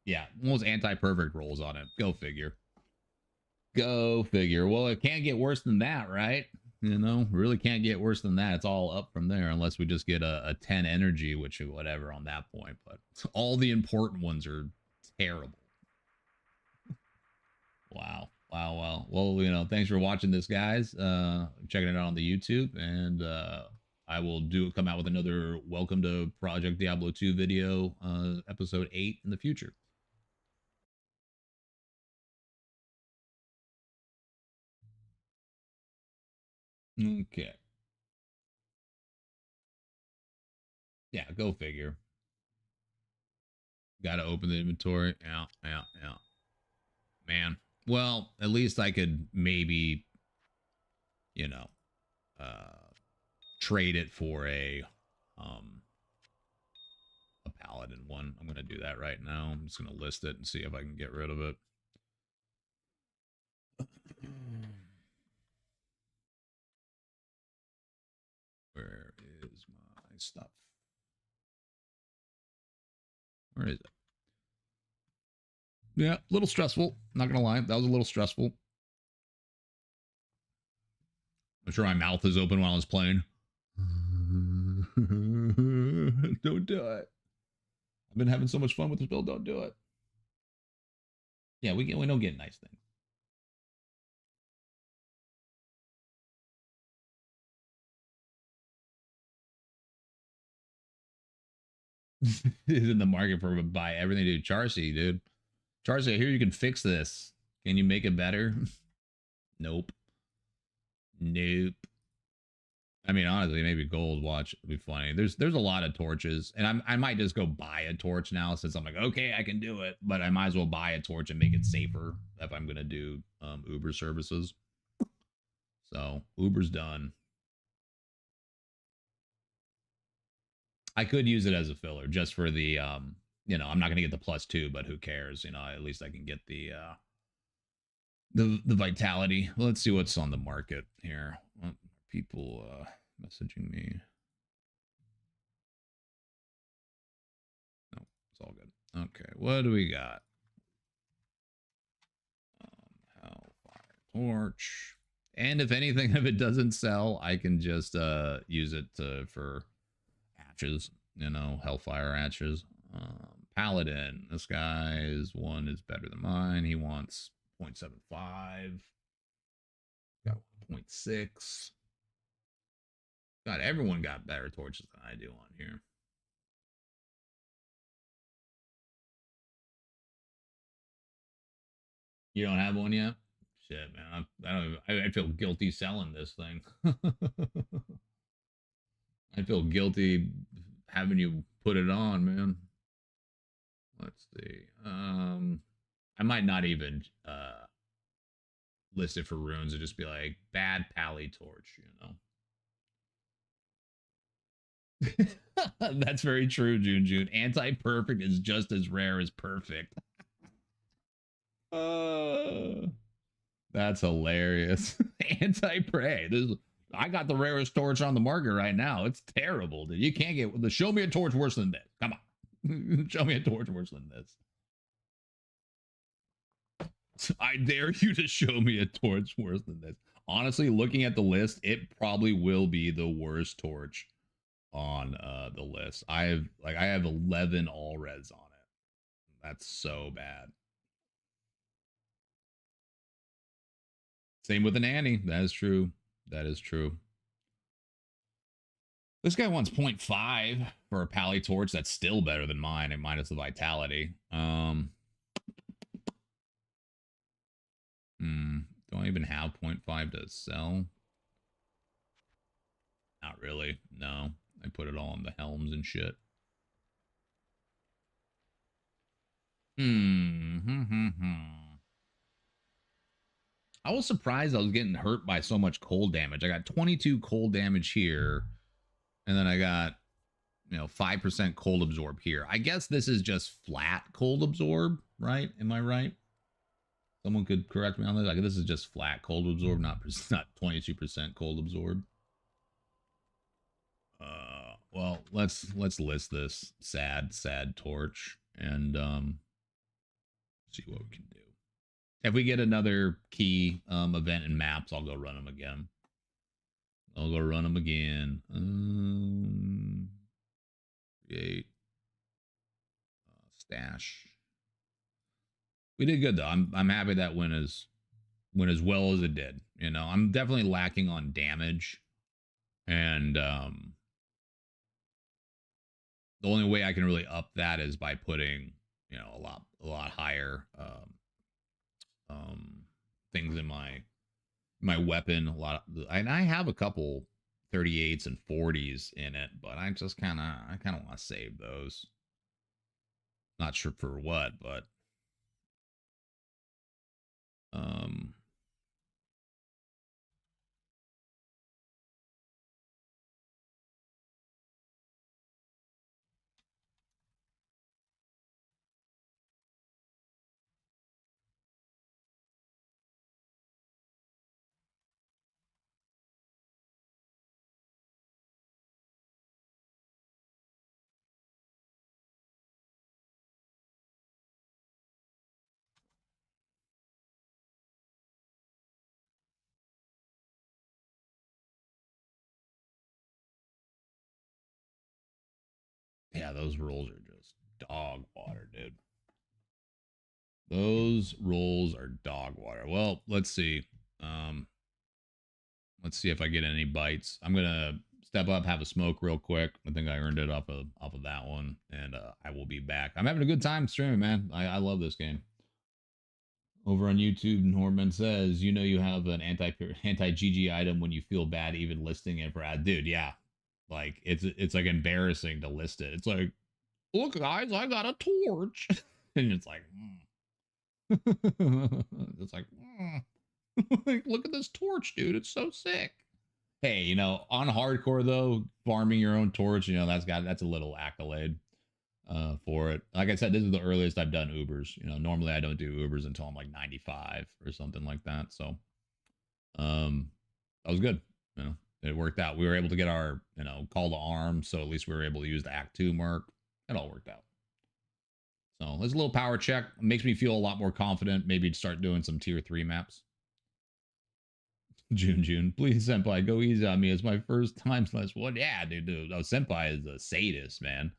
Yeah, almost anti-perfect rolls on it. Go figure. Go figure. Well, it can't get worse than that, right? You know, really can't get worse than that. It's all up from there unless we just get a 10 energy, which whatever on that point. But all the important ones are terrible. Wow. Wow. Wow. Well, you know, thanks for watching this, guys. Checking it out on the YouTube. And I will come out with another Welcome to Project Diablo 2 video, episode 8 in the future. Okay. Yeah, go figure. Got to open the inventory. Yeah, yeah, yeah. Man. Well, at least I could maybe, you know, trade it for a paladin one. I'm going to do that right now. I'm just going to list it and see if I can get rid of it. Where is my stuff? Where is it? Yeah, a little stressful. Not gonna lie, that was a little stressful. I'm sure my mouth is open while I was playing. Don't do it. I've been having so much fun with this build. Don't do it. Yeah, we don't get nice things. He's in the market for buy everything, dude. Charcy, dude. Charcy, I hear you can fix this. Can you make it better? Nope. Nope. I mean, honestly, maybe gold watch would be funny. There's a lot of torches, and I might just go buy a torch now since I'm like, okay, I can do it. But I might as well buy a torch and make it safer if I'm gonna do Uber services. So Uber's done. I could use it as a filler just for the you know, I'm not gonna get the +2, but who cares? You know, at least I can get the vitality. Well, let's see what's on the market here. What people messaging me. No, it's all good. Okay, what do we got? Hellfire torch. And if anything, if it doesn't sell, I can just use it for hatches, you know, Hellfire hatches. Paladin. This guy's one is better than mine. He wants 0.75. Got 0.6. God, everyone got better torches than I do on here. You don't have one yet? Shit, man. I don't even, I feel guilty selling this thing. I feel guilty having you put it on, man. Let's see. I might not even list it for runes and just be like bad pally torch, you know. That's very true, June. Anti-perfect is just as rare as perfect. That's hilarious. Anti-prey. I got the rarest torch on the market right now. It's terrible, dude. You can't get the show me a torch worse than this. Come on. Show me a torch worse than this. I dare you to show me a torch worse than this. Honestly, looking at the list, it probably will be the worst torch on the list. I have 11 all reds on it. That's so bad. Same with an Annie. That is true. That is true. This guy wants 0.5 for a pally torch. That's still better than mine, and minus the vitality. Don't I even have 0.5 to sell? Not really. No. I put it all in the helms and shit. I was surprised I was getting hurt by so much cold damage. I got 22 cold damage here, and then I got, you know, 5% cold absorb here. I guess this is just flat cold absorb, right? Am I right? Someone could correct me on this. Like, this is just flat cold absorb, not 22% cold absorb. Well, let's list this sad torch and see what we can do. If we get another key event in maps, I'll go run them again. Create stash. We did good though. I'm happy that went as well as it did. You know, I'm definitely lacking on damage, and the only way I can really up that is by putting, you know, a lot higher things in my weapon. A lot of, and I have a couple 38s and 40s in it, but I kind of want to save those. Not sure for what, but um those rules are just dog water, dude. Those rules are dog water. Well, let's see. Let's see if I get any bites. I'm gonna step up, have a smoke real quick. I think I earned it off of that one, and I will be back. I'm having a good time streaming, man. I love this game. Over on YouTube, Norman says, you know, you have an anti GG item when you feel bad even listing it for ad. Dude, yeah, like it's like embarrassing to list it. It's like, look, guys, I got a torch, and it's like, it's like, like, look at this torch, dude. It's so sick. Hey, you know, on hardcore though, farming your own torch, you know, that's a little accolade for it. Like I said, this is the earliest I've done Ubers. You know, normally I don't do Ubers until I'm like 95 or something like that. So that was good. You know, it worked out. We were able to get our, you know, call to arms, so at least we were able to use the Act 2 mark. It all worked out. So there's a little power check. It makes me feel a lot more confident. Maybe to start doing some tier 3 maps. June, please, senpai, go easy on me. It's my first time /1. Yeah, dude. Oh, senpai is a sadist, man.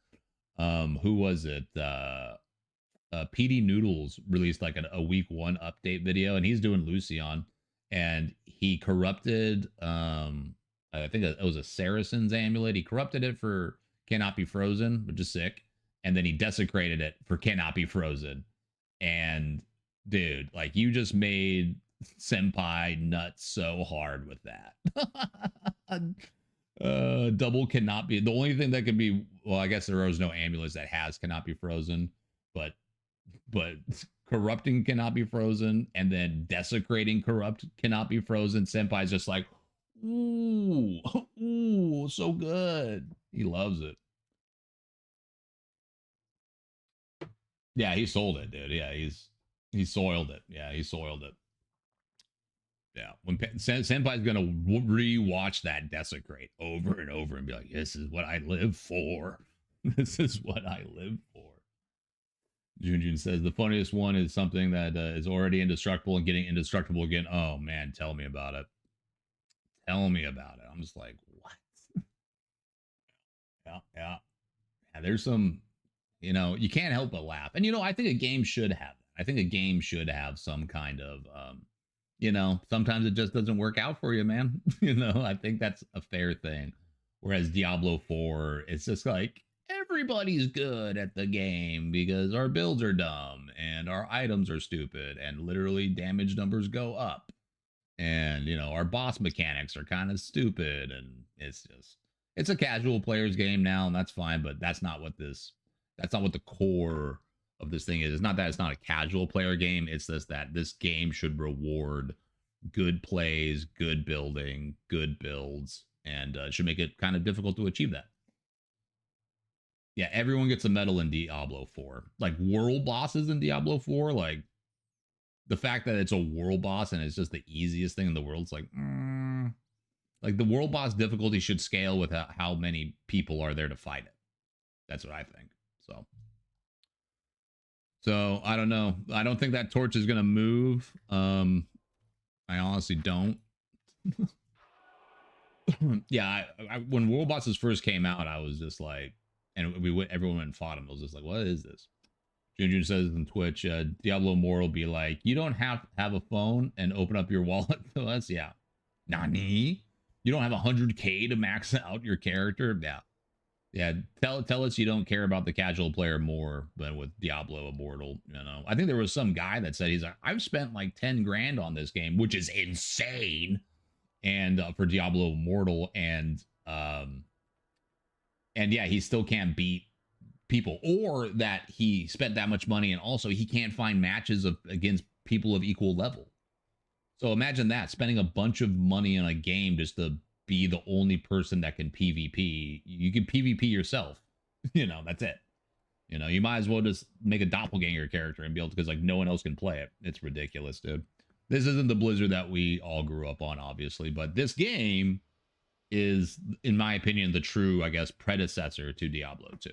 Who was it? PD Noodles released like a week 1 update video, and he's doing Lucian, and he corrupted I think it was a Saracen's amulet. He corrupted it for cannot be frozen, which is sick, and then he desecrated it for cannot be frozen. And dude, like, you just made senpai nuts so hard with that. Double cannot be, the only thing that could be, well, I guess there was no amulets that has cannot be frozen, but corrupting cannot be frozen, and then desecrating corrupt cannot be frozen. Senpai's just like, ooh, so good. He loves it. Yeah, he sold it, dude. Yeah, he soiled it. Yeah, he soiled it. Yeah, when Senpai's gonna rewatch that desecrate over and over and be like, "This is what I live for. This is what I live for." Junjun says the funniest one is something that is already indestructible and getting indestructible again. Oh man, tell me about it. Tell me about it. I'm just like, what? Yeah. There's some, you know, you can't help but laugh. And you know, I think a game should have that. I think a game should have some kind of you know, sometimes it just doesn't work out for you, man. You know, I think that's a fair thing. Whereas Diablo 4, it's just like, everybody's good at the game because our builds are dumb and our items are stupid and literally damage numbers go up. And, you know, our boss mechanics are kind of stupid, and it's a casual player's game now, and that's fine, but that's not what the core of this thing is. It's not that it's not a casual player game. It's just that this game should reward good plays, good building, good builds, and should make it kind of difficult to achieve that. Yeah, everyone gets a medal in Diablo 4. Like, world bosses in Diablo 4, like, the fact that it's a world boss and it's just the easiest thing in the world, it's like, like, the world boss difficulty should scale with how many people are there to fight it. That's what I think. So I don't know. I don't think that torch is gonna move. I honestly don't. Yeah, when world bosses first came out, I was just like, and everyone went and fought him. I was just like, what is this? Junjun says on Twitch, Diablo Immortal be like, you don't have to have a phone and open up your wallet to us. Yeah. Nani? You don't have 100K to max out your character? Yeah. Yeah, tell us you don't care about the casual player more than with Diablo Immortal. You know, I think there was some guy that said, he's like, I've spent like 10 grand on this game, which is insane. And for Diablo Immortal, and yeah, he still can't beat people, or that he spent that much money and also he can't find matches against people of equal level. So imagine that, spending a bunch of money on a game just to be the only person that can PvP. You can PvP yourself. You know, that's it. You know, you might as well just make a doppelganger character and be able to, because like no one else can play it. It's ridiculous, dude. This isn't the Blizzard that we all grew up on, obviously, but this game is, in my opinion, the true, I guess, predecessor to Diablo 2.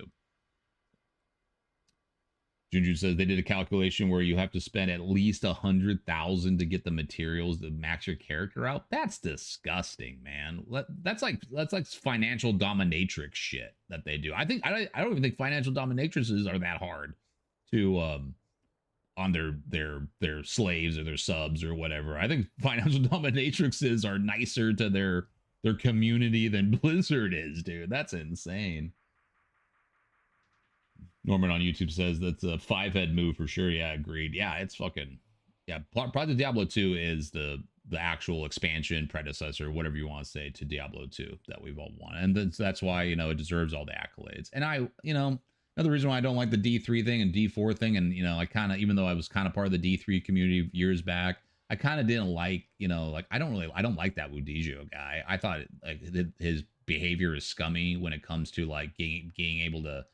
Juju says they did a calculation where you have to spend at least 100,000 to get the materials to max your character out. That's disgusting, man. That's like financial dominatrix shit that they do. I don't even think financial dominatrixes are that hard to on their slaves or their subs or whatever. I think financial dominatrixes are nicer to their community than Blizzard is, dude. That's insane. Norman on YouTube says that's a 5-head move for sure. Yeah, agreed. Yeah, it's fucking yeah. Project Diablo 2 is the actual expansion predecessor, whatever you want to say, to Diablo 2 that we've all wanted, and that's why it deserves all the accolades. And another reason why I don't like the D3 thing and D4 thing, and I kind of, even though I was kind of part of the D3 community years back, I kind of didn't like like I don't like that Wudijo guy. I thought his behavior is scummy when it comes to like being able to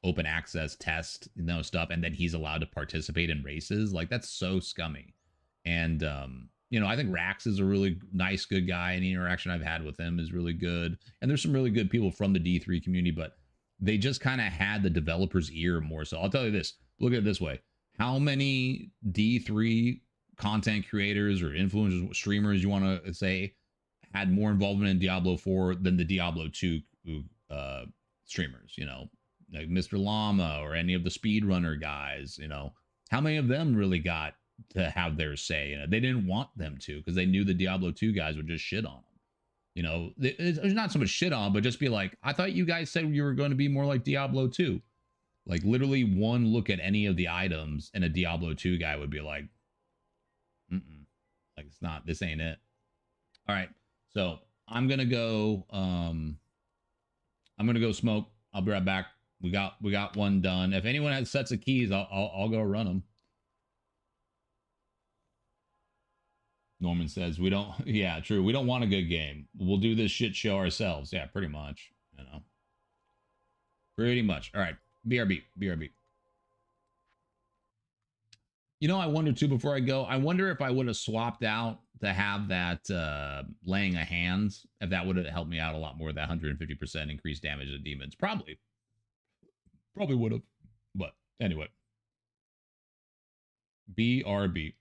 open access test stuff, and then he's allowed to participate in races. Like, that's so scummy. And I think Rax is a really nice, good guy. Any interaction I've had with him is really good, and there's some really good people from the D3 community, but they just kind of had the developer's ear more. So I'll tell you this, look at it this way: how many D3 content creators or influencers, streamers you want to say, had more involvement in Diablo 4 than the Diablo 2 streamers, like Mr. Llama or any of the speedrunner guys? How many of them really got to have their say? They didn't want them to, because they knew the Diablo 2 guys would just shit on them. There's not so much shit on, but just be like, I thought you guys said you were going to be more like Diablo 2. Like, literally one look at any of the items and a Diablo 2 guy would be like, like, it's not, this ain't it. All right. So I'm going to go, smoke. I'll be right back. We got one done. If anyone has sets of keys, I'll go run them. Norman says we don't. Yeah, true. We don't want a good game. We'll do this shit show ourselves. Yeah, pretty much. Pretty much. All right. BRB. BRB. I wonder too, before I go, I wonder if I would have swapped out to have that laying of hands, if that would have helped me out a lot more, that 150% increased damage to demons. Probably would have. But anyway. BRB.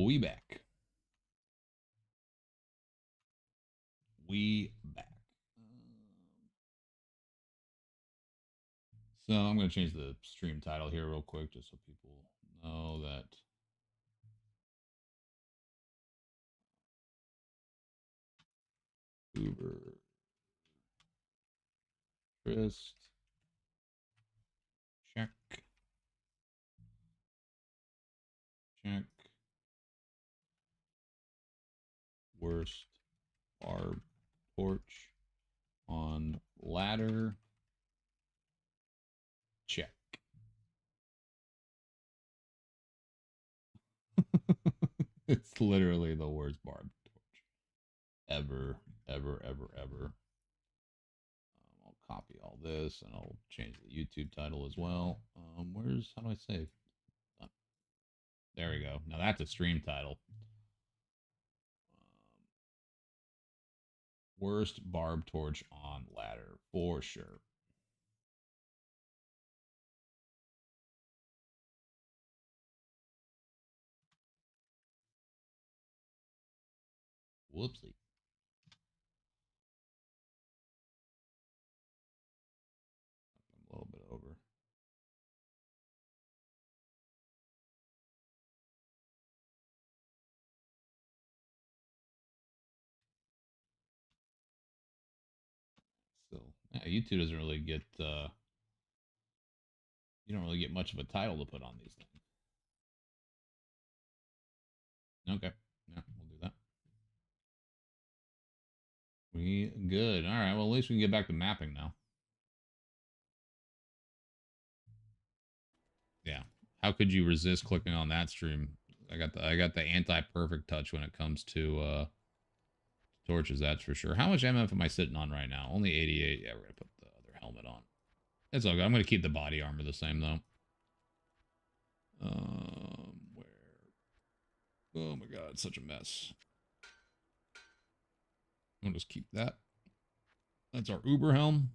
We back. We back. So I'm going to change the stream title here real quick just so people know that Uber Trist check. Worst barb torch on ladder check. It's literally the worst barb torch ever. I'll copy all this and I'll change the YouTube title as well. How do I save? There we go. Now that's a stream title. Worst barb torch on ladder for sure. Whoopsie. A little bit over. Still, yeah, YouTube doesn't really get you don't really get much of a title to put on these things. Okay. Yeah, we'll do that. We good. All right. Well, at least we can get back to mapping now. Yeah. How could you resist clicking on that stream? I got the anti-perfect touch when it comes to torches, that's for sure. How much MF am I sitting on right now? Only 88. Yeah, we're gonna put the other helmet on. It's all good. I'm gonna keep the body armor the same though. Where? Oh my god, it's such a mess. I'll just keep that. That's our Uber helm.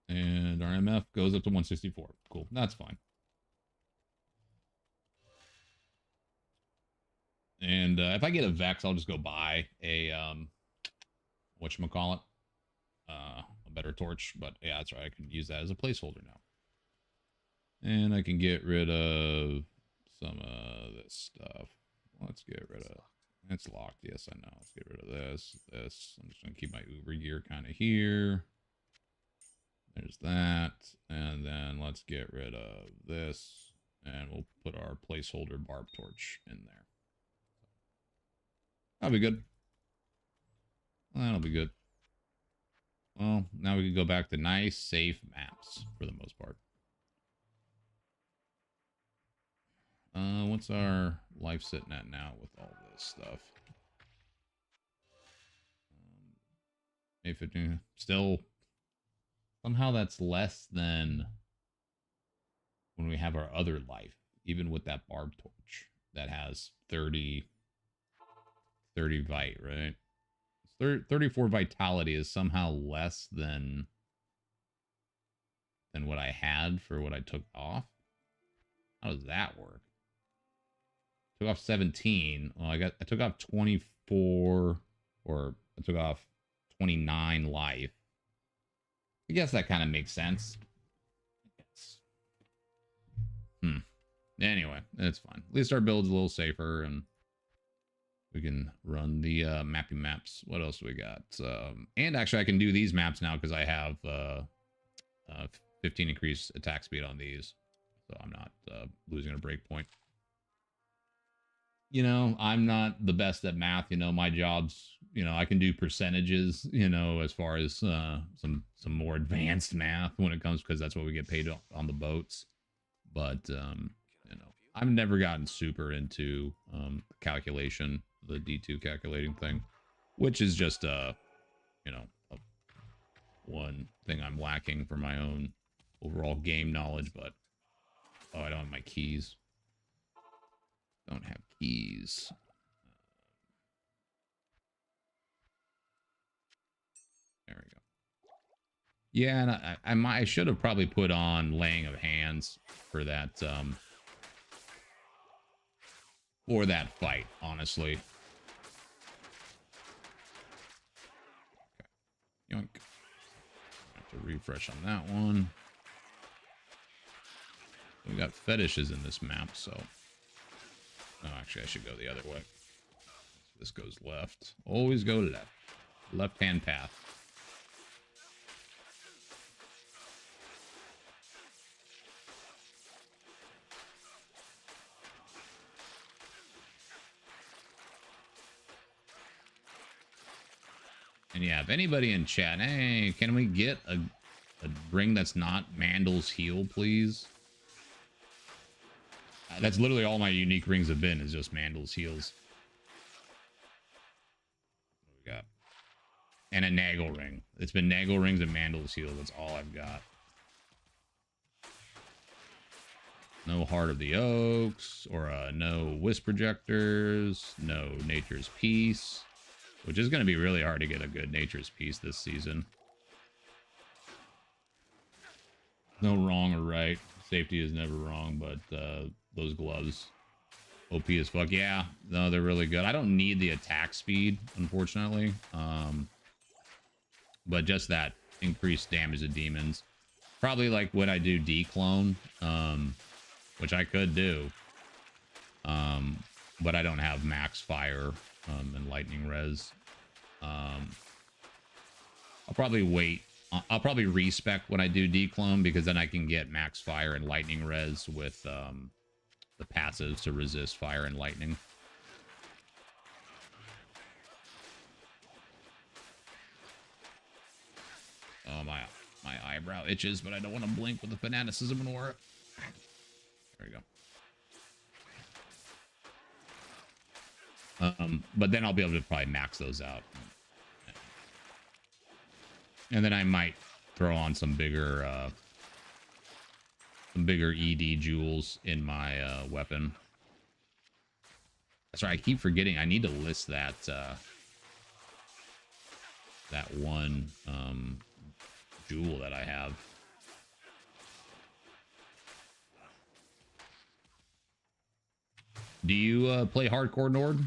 And our MF goes up to 164. Cool. That's fine. And if I get a Vex, I'll just go buy a, whatchamacallit, a better torch. But yeah, that's right. I can use that as a placeholder now. And I can get rid of some of this stuff. Let's get rid of... It's locked. Yes, I know. Let's get rid of this. I'm just going to keep my Uber gear kind of here. There's that. And then let's get rid of this. And we'll put our placeholder barb torch in there. That'll be good. That'll be good. Well, now we can go back to nice, safe maps for the most part. What's our life sitting at now with all this stuff? 850. Still, somehow that's less than when we have our other life, even with that barb torch that has 30 vite, right? 34 vitality is somehow less than what I had for what I took off. How does that work? Took off 17. Well, I took off 24, or I took off 29 life. I guess that kind of makes sense. Anyway, it's fine. At least our build's a little safer, and we can run the mapping maps. What else do we got? And actually, I can do these maps now because I have 15 increased attack speed on these, so I'm not losing a breakpoint. You know, I'm not the best at math. You know, my job's, you know, I can do percentages, you know, as far as some more advanced math when it comes, because that's what we get paid on the boats. But, you know, I've never gotten super into calculation, the D2 calculating thing, which is just, you know, one thing I'm lacking for my own overall game knowledge. But, oh, I don't have my keys. Don't have keys. There we go. Yeah, and I should have probably put on laying of hands for that for that fight, honestly. Okay. Yoink. Have to refresh on that one. We got fetishes in this map, so... Oh, actually, I should go the other way. This goes left. Always go left. Left-hand path. And yeah, if anybody in chat, hey, can we get a ring that's not Mandel's heal, please? That's literally all my unique rings have been, is just Mandel's heals. What we got? And a Nagel ring. It's been Nagel rings and Mandel's heal. That's all I've got. No Heart of the Oaks, or no Wisp Projectors, no Nature's Peace, which is going to be really hard to get a good Nature's Peace this season. No wrong or right. Safety is never wrong, but those gloves, OP as fuck. Yeah, no, they're really good. I don't need the attack speed, unfortunately. But just that increased damage to demons. Probably like when I do declone, which I could do. But I don't have max fire and lightning res. I'll probably wait. I'll probably respec when I do declone, because then I can get max fire and lightning res with the passives to resist fire and lightning. Oh, my eyebrow itches, but I don't want to blink with the fanaticism and aura. There we go. But then I'll be able to probably max those out. And then I might throw on some bigger ED jewels in my weapon. That's right, I keep forgetting. I need to list that that one jewel that I have. Do you play hardcore, Nord?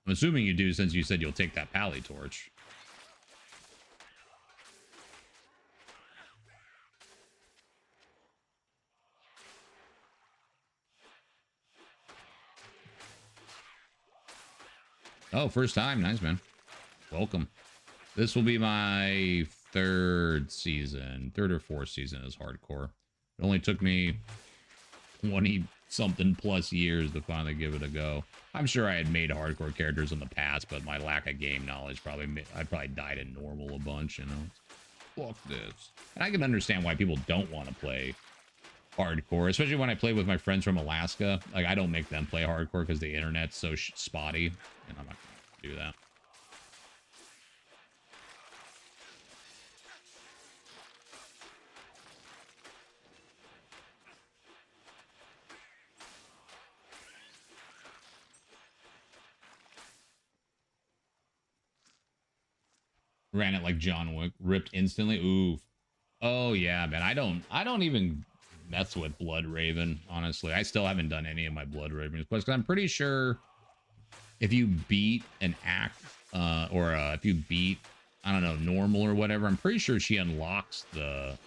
I'm assuming you do, since you said you'll take that Pally torch. Oh, first time. Nice, man. Welcome. This will be my third or fourth season as hardcore. It only took me 20-something plus years to finally give it a go. I'm sure I had made hardcore characters in the past, but my lack of game knowledge I probably died in normal a bunch, you know? Fuck this. And I can understand why people don't want to play hardcore, especially when I play with my friends from Alaska. Like, I don't make them play hardcore because the internet's so spotty, and I'm not gonna do that. Ran it like John Wick, ripped instantly. Ooh. Oh yeah, man. I don't even mess with Blood Raven, honestly. I still haven't done any of my Blood Raven quests, because I'm pretty sure if you beat an act, or if you beat, I don't know, normal or whatever, I'm pretty sure she unlocks the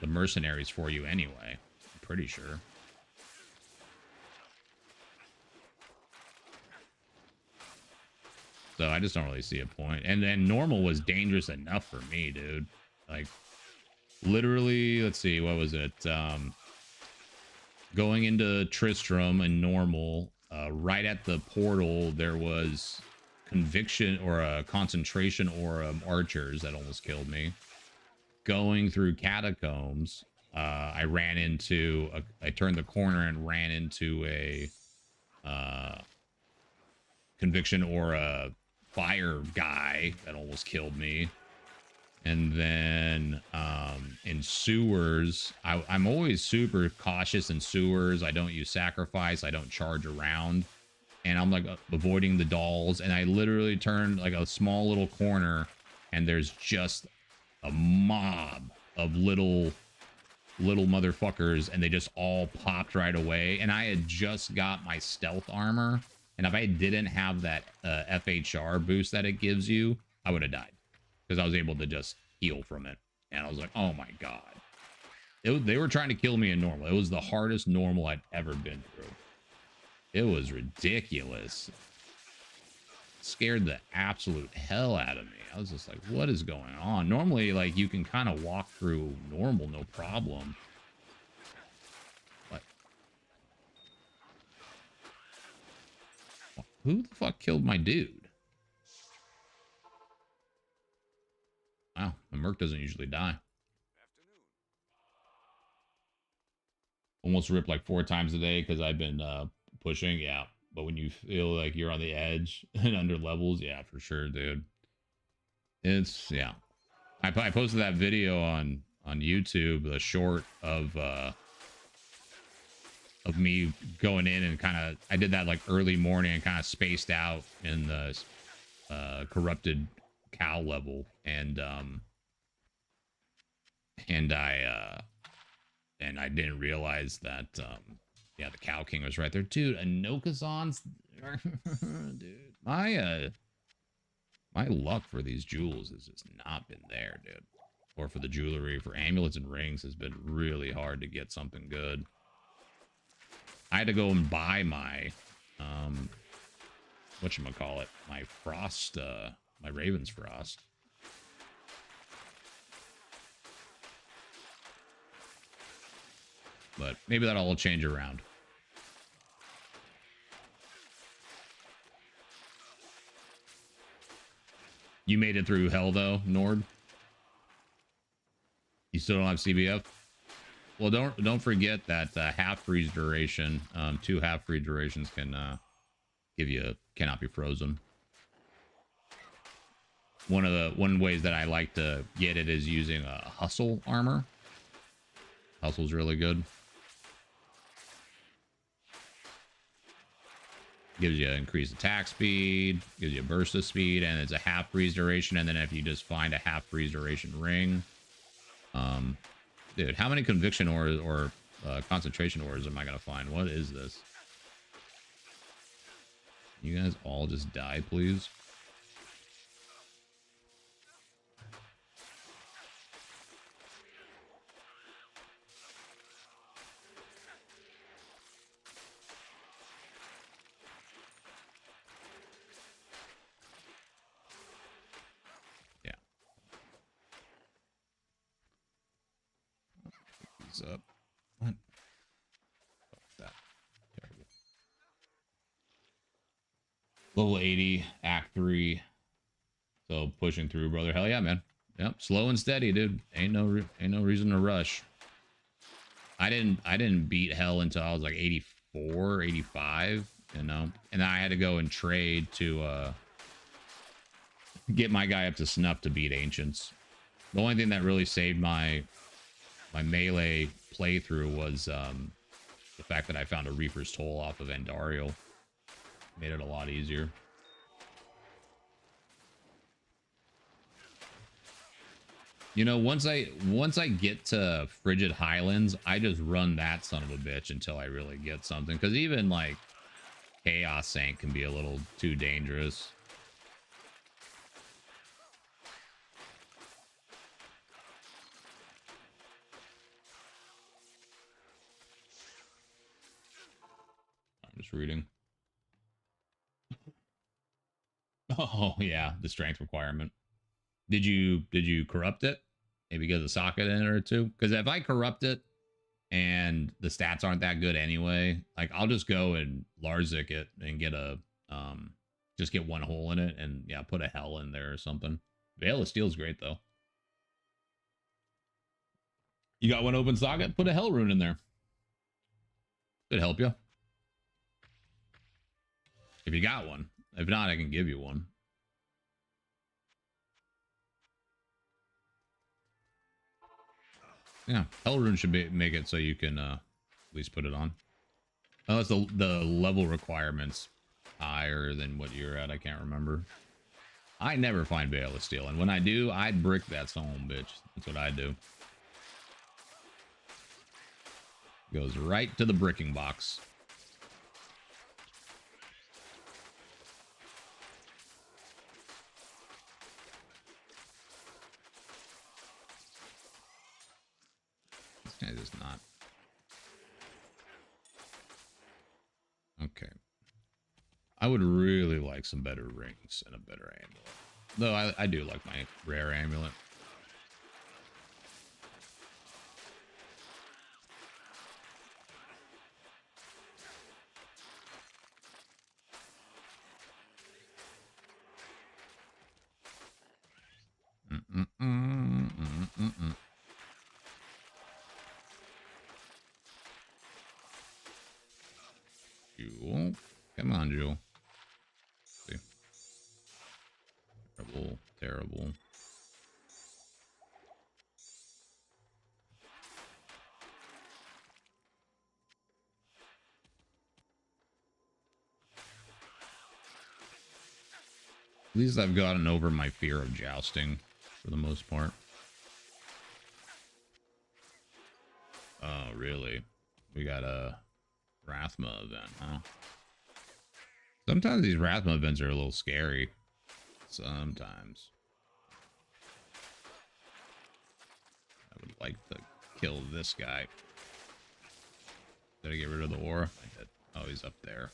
mercenaries for you anyway. I'm pretty sure. So I just don't really see a point. And then normal was dangerous enough for me, dude. Like, literally, let's see, what was it? Going into Tristram and normal, right at the portal, there was conviction or a concentration or archers that almost killed me. Going through catacombs, I turned the corner and ran into a conviction or a fire guy that almost killed me. And then in sewers, I'm always super cautious in sewers. I don't use sacrifice. I don't charge around. And I'm like avoiding the dolls. And I literally turned like a small little corner, and there's just a mob of little little motherfuckers, and they just all popped right away. And I had just got my stealth armor, and if I didn't have that FHR boost that it gives you, I would have died, because I was able to just heal from it. And I was like, oh my god. They were trying to kill me in normal. It was the hardest normal I'd ever been through. It was ridiculous. Scared the absolute hell out of me. I was just like, what is going on? Normally, like, you can kind of walk through normal, no problem. But who the fuck killed my dude? Wow, the merc doesn't usually die. Almost ripped like 4 times a day because I've been pushing. Yeah, but when you feel like you're on the edge and under levels, yeah, for sure, dude. It's, yeah. I posted that video on YouTube, the short of me going in and kind of, I did that like early morning and kind of spaced out in the corrupted cow level, and I didn't realize that yeah, the Cow King was right there. Dude, Anokazan's dude. My luck for these jewels has just not been there, dude. Or for the jewelry, for amulets and rings has been really hard to get something good. I had to go and buy my whatchamacallit, my frost, my Raven's Frost. But maybe that'll all change around. You made it through hell though, Nord? You still don't have CBF? Well, don't forget that half freeze duration, 2 half freeze durations can give you cannot be frozen. One ways that I like to get it is using a hustle armor. Hustle's really good. Gives you increased attack speed, gives you burst of speed, and it's a half freeze duration. And then if you just find a half freeze duration ring, dude, how many conviction ores or concentration ores am I gonna find? What is this? You guys all just die, please. Up. What? That. Terrible. Level 80, Act 3. So pushing through, brother. Hell yeah, man. Yep, slow and steady, dude. Ain't no reason to rush. I didn't beat hell until I was like 84, 85, you know. And I had to go and trade to get my guy up to snuff to beat ancients. The only thing that really saved my melee playthrough was the fact that I found a Reaper's Toll off of Andariel. Made it a lot easier. You know, once I get to Frigid Highlands, I just run that son of a bitch until I really get something. Because even like Chaos Saint can be a little too dangerous. Just reading. Oh yeah, the strength requirement. Did you corrupt it? Maybe get a socket in it or two? Because if I corrupt it and the stats aren't that good anyway, like I'll just go and Larzik it and get a just get one hole in it and yeah, put a hell in there or something. Veil of Steel's great though. You got one open socket? Put a hell rune in there. Could help you. If you got one. If not, I can give you one. Yeah, hell rune should make it so you can at least put it on. Unless the level requirements higher than what you're at, I can't remember. I never find Veil of Steel, and when I do, I'd brick that son of a bitch. That's what I do. Goes right to the bricking box. This guy does not. Okay. I would really like some better rings and a better amulet. Though I do like my rare amulet. Jewel. Come on, Jewel. See. Terrible, terrible. At least I've gotten over my fear of jousting for the most part. Oh, really? We got a Rathma event, huh? Sometimes these Rathma events are a little scary. Sometimes. I would like to kill this guy. Did I get rid of the aura? I did. Oh, he's up there.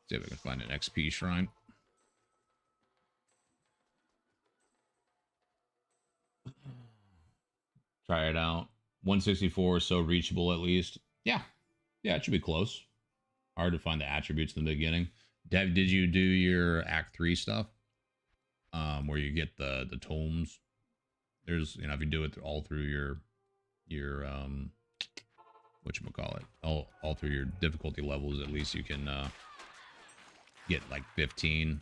See if we can find an XP shrine. Try it out. 164 is so reachable at least. Yeah. Yeah, it should be close. Hard to find the attributes in the beginning. Dev, did you do your Act 3 stuff? Where you get the tomes? There's, you know, if you do it all through your whatchamacallit, all through your difficulty levels, at least you can get like 15.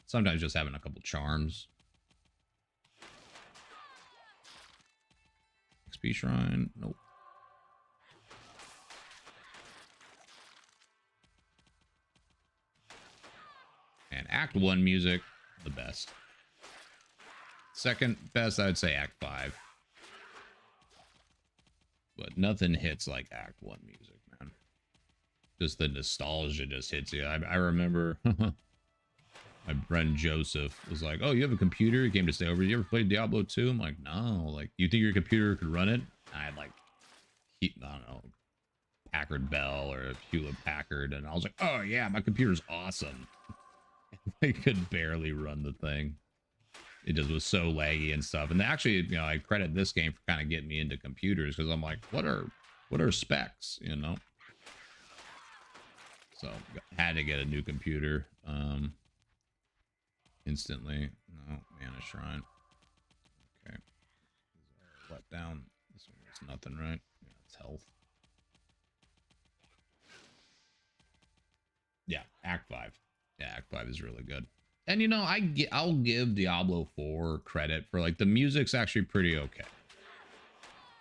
Sometimes just having a couple charms. XP shrine, nope. And Act 1 music, the best. Second best, I would say Act 5. But nothing hits like Act 1 music, man. Just the nostalgia just hits you. I remember my friend Joseph was like, oh, you have a computer? He came to stay over. You ever played Diablo 2? I'm like, no. Like, you think your computer could run it? I had like, I don't know, Packard Bell or Hewlett Packard. And I was like, oh, yeah, my computer's awesome. I could barely run the thing. It just was so laggy and stuff. And actually, you know, I credit this game for kind of getting me into computers because I'm like, what are specs, you know? So had to get a new computer instantly. No, mana shrine. Okay. Let down. This one is nothing, right? Yeah, it's health. Yeah, Act 5. Yeah, Act 5 is really good. And you know, I'll give Diablo 4 credit for like the music's actually pretty okay.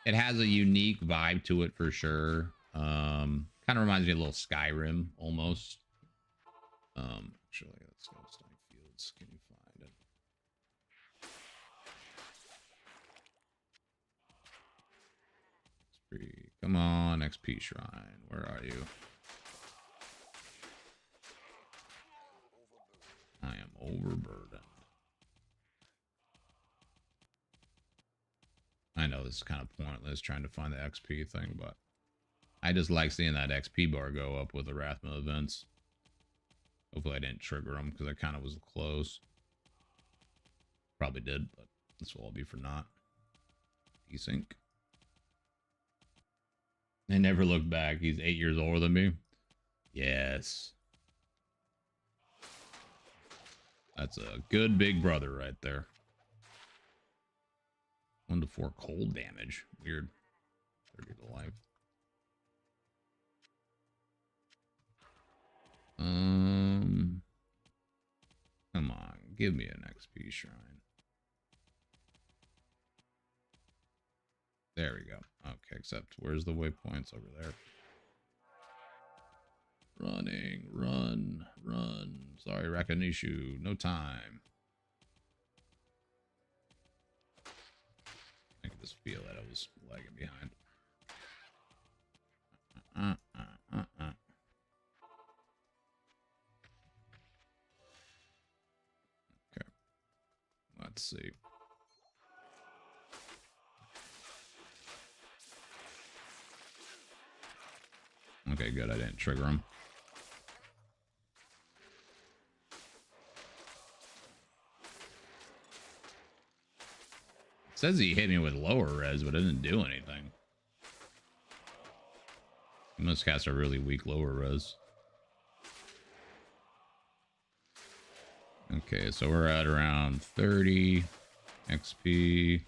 It has a unique vibe to it for sure. Kind of reminds me of a little Skyrim almost. Actually, let's go to Stony Fields. Can you find it? Come on, XP Shrine. Where are you? I am overburdened. I know this is kind of pointless trying to find the XP thing, but I just like seeing that XP bar go up with the Rathma events. Hopefully I didn't trigger them because I kind of was close. Probably did, but this will all be for naught. Desync. I never looked back. He's 8 years older than me. Yes. That's a good big brother right there. 1 to 4 cold damage. Weird. 30 to life. Come on, give me an XP shrine. There we go. Okay, except where's the waypoints over there? Running, run, run. Sorry, Rakanishu, no time. I can just feel that I was lagging behind. Let's see. Okay, good. I didn't trigger him. It says he hit me with lower res, but it didn't do anything. He must cast a really weak lower res. Okay, so we're at around 30 XP.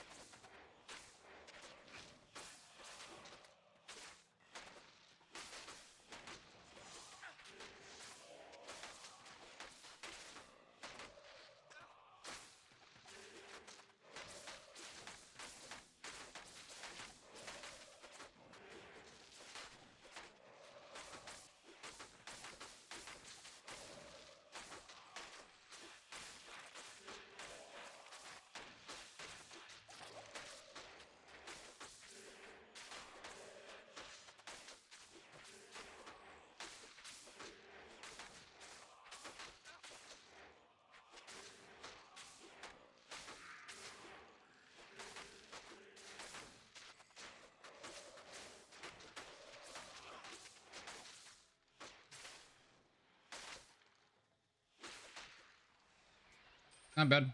Not bad.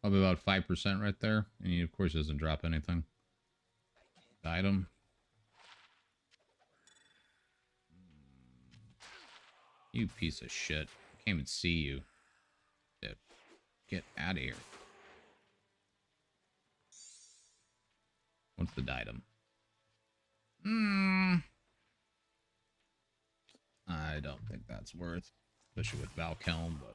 Probably about 5% right there. And he, of course, doesn't drop anything. Item. You piece of shit. I can't even see you. Dude, get out of here. What's the item? I don't think that's worth, especially with Valkelm, but...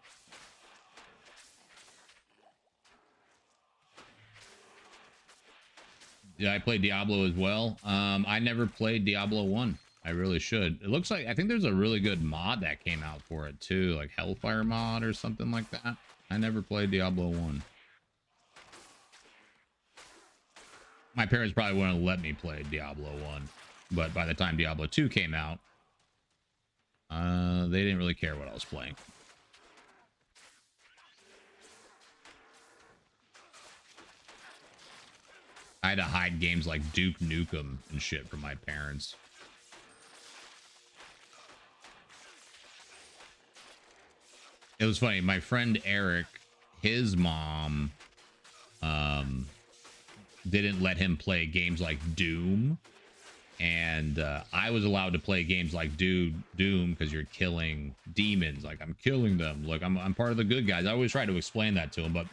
Yeah, I played Diablo as well. I never played Diablo 1. I really should. It looks like, I think there's a really good mod that came out for it too, like Hellfire mod or something like that. I never played Diablo 1. My parents probably wouldn't let me play Diablo 1, but by the time Diablo 2 came out, they didn't really care what I was playing. I had to hide games like Duke Nukem and shit from my parents. It was funny. My friend Eric, his mom didn't let him play games like Doom. And I was allowed to play games like Doom because you're killing demons. Like, I'm killing them. Like, I'm part of the good guys. I always try to explain that to him, but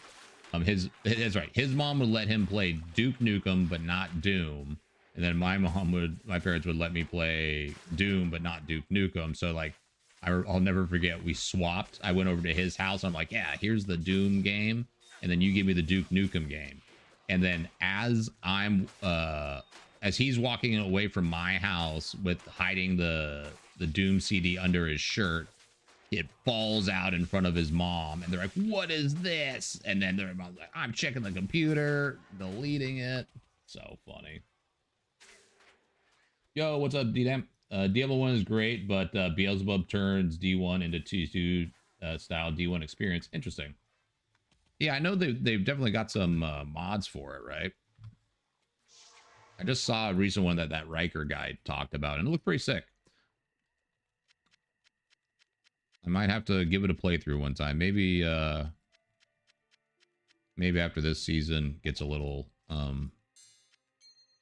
that's right. His mom would let him play Duke Nukem, but not Doom. And then my parents would let me play Doom, but not Duke Nukem. So like, I'll never forget. We swapped. I went over to his house. I'm like, yeah, here's the Doom game, and then you give me the Duke Nukem game. And then as he's walking away from my house with hiding the Doom CD under his shirt, it falls out in front of his mom, and they're like, what is this? And then their mom's like, I'm checking the computer, deleting it. So funny. Yo, what's up, D-Damn? Diablo 1 is great, but Beelzebub turns D1 into T2 style D1 experience. Interesting. Yeah, I know they've definitely got some mods for it, right? I just saw a recent one that Riker guy talked about, and it looked pretty sick. I might have to give it a playthrough one time. Maybe maybe after this season gets a little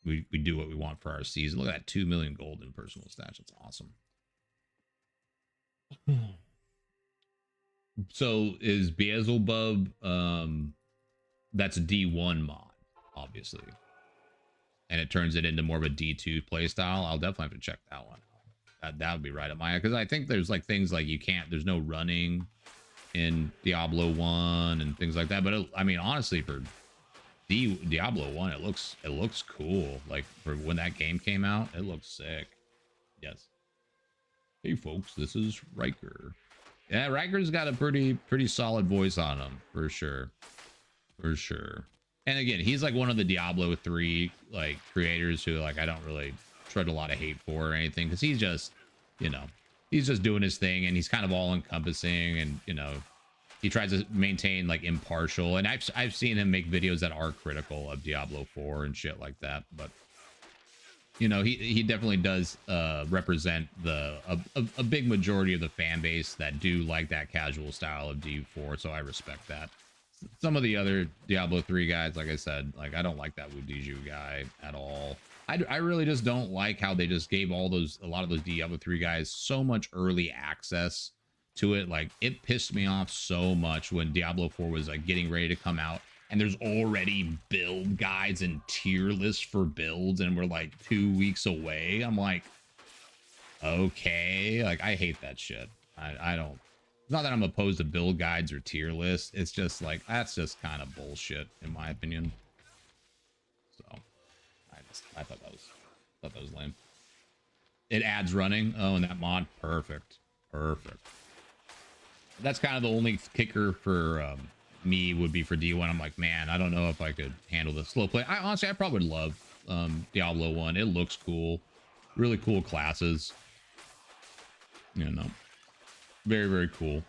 we do what we want for our season. Look at that, 2 million gold in personal stats. That's awesome. So is Beelzebub that's a D1 mod, obviously. And it turns it into more of a D2 playstyle. I'll definitely have to check that one out. That would be right up my alley, because I think there's like things like there's no running in Diablo 1 and things like that. But I mean, honestly, for Diablo 1, it looks cool. Like, for when that game came out, it looks sick. Yes. Hey folks, this is Riker. Yeah, Riker's got a pretty solid voice on him, for sure. For sure. And again, he's like one of the Diablo 3 like creators who like I don't really tread a lot of hate for or anything, because he's just, he's just doing his thing, and he's kind of all encompassing, and he tries to maintain like impartial, and I've seen him make videos that are critical of Diablo 4 and shit like that, but you know, he definitely does represent a big majority of the fan base that do like that casual style of D4, so I respect that. Some of the other Diablo 3 guys, like I said, like I don't like that Wudiju guy at all. I really just don't like how they just gave a lot of those Diablo 3 guys so much early access to it. Like it pissed me off so much when Diablo 4 was like getting ready to come out and there's already build guides and tier lists for builds and we're like 2 weeks away. I'm like, okay, like I hate that shit. I don't, it's not that I'm opposed to build guides or tier lists. It's just like, that's just kind of bullshit in my opinion. So I thought that was lame. It adds running. Oh, and that mod, perfect. That's kind of the only kicker for me would be for D1. I'm like, man, I don't know if I could handle the slow play. I probably would love Diablo 1. It looks cool. Really cool classes. You know, very, very cool.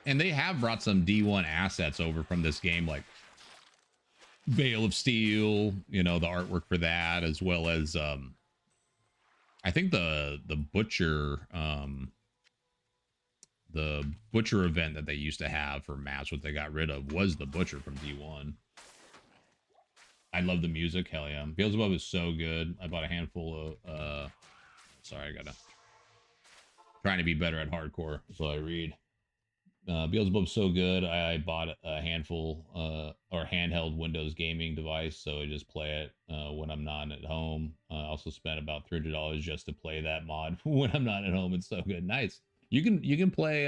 And they have brought some D1 assets over from this game, like Veil of Steel, you know, the artwork for that, as well as I think the Butcher event that they used to have for maps, what they got rid of was the Butcher from D1. I love the music. Hell yeah. Beelzebub is so good. I bought a handful of sorry, I gotta trying to be better at hardcore, so I read. Beelzebub's so good. I bought a handful or handheld Windows gaming device, so I just play it when I'm not at home. I also spent about $300 just to play that mod when I'm not at home. It's so good. Nice. You can play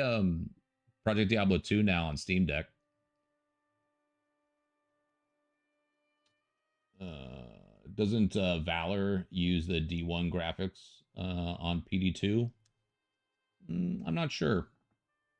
Project Diablo 2 now on Steam Deck. Doesn't Valor use the D1 graphics on PD2? I'm not sure.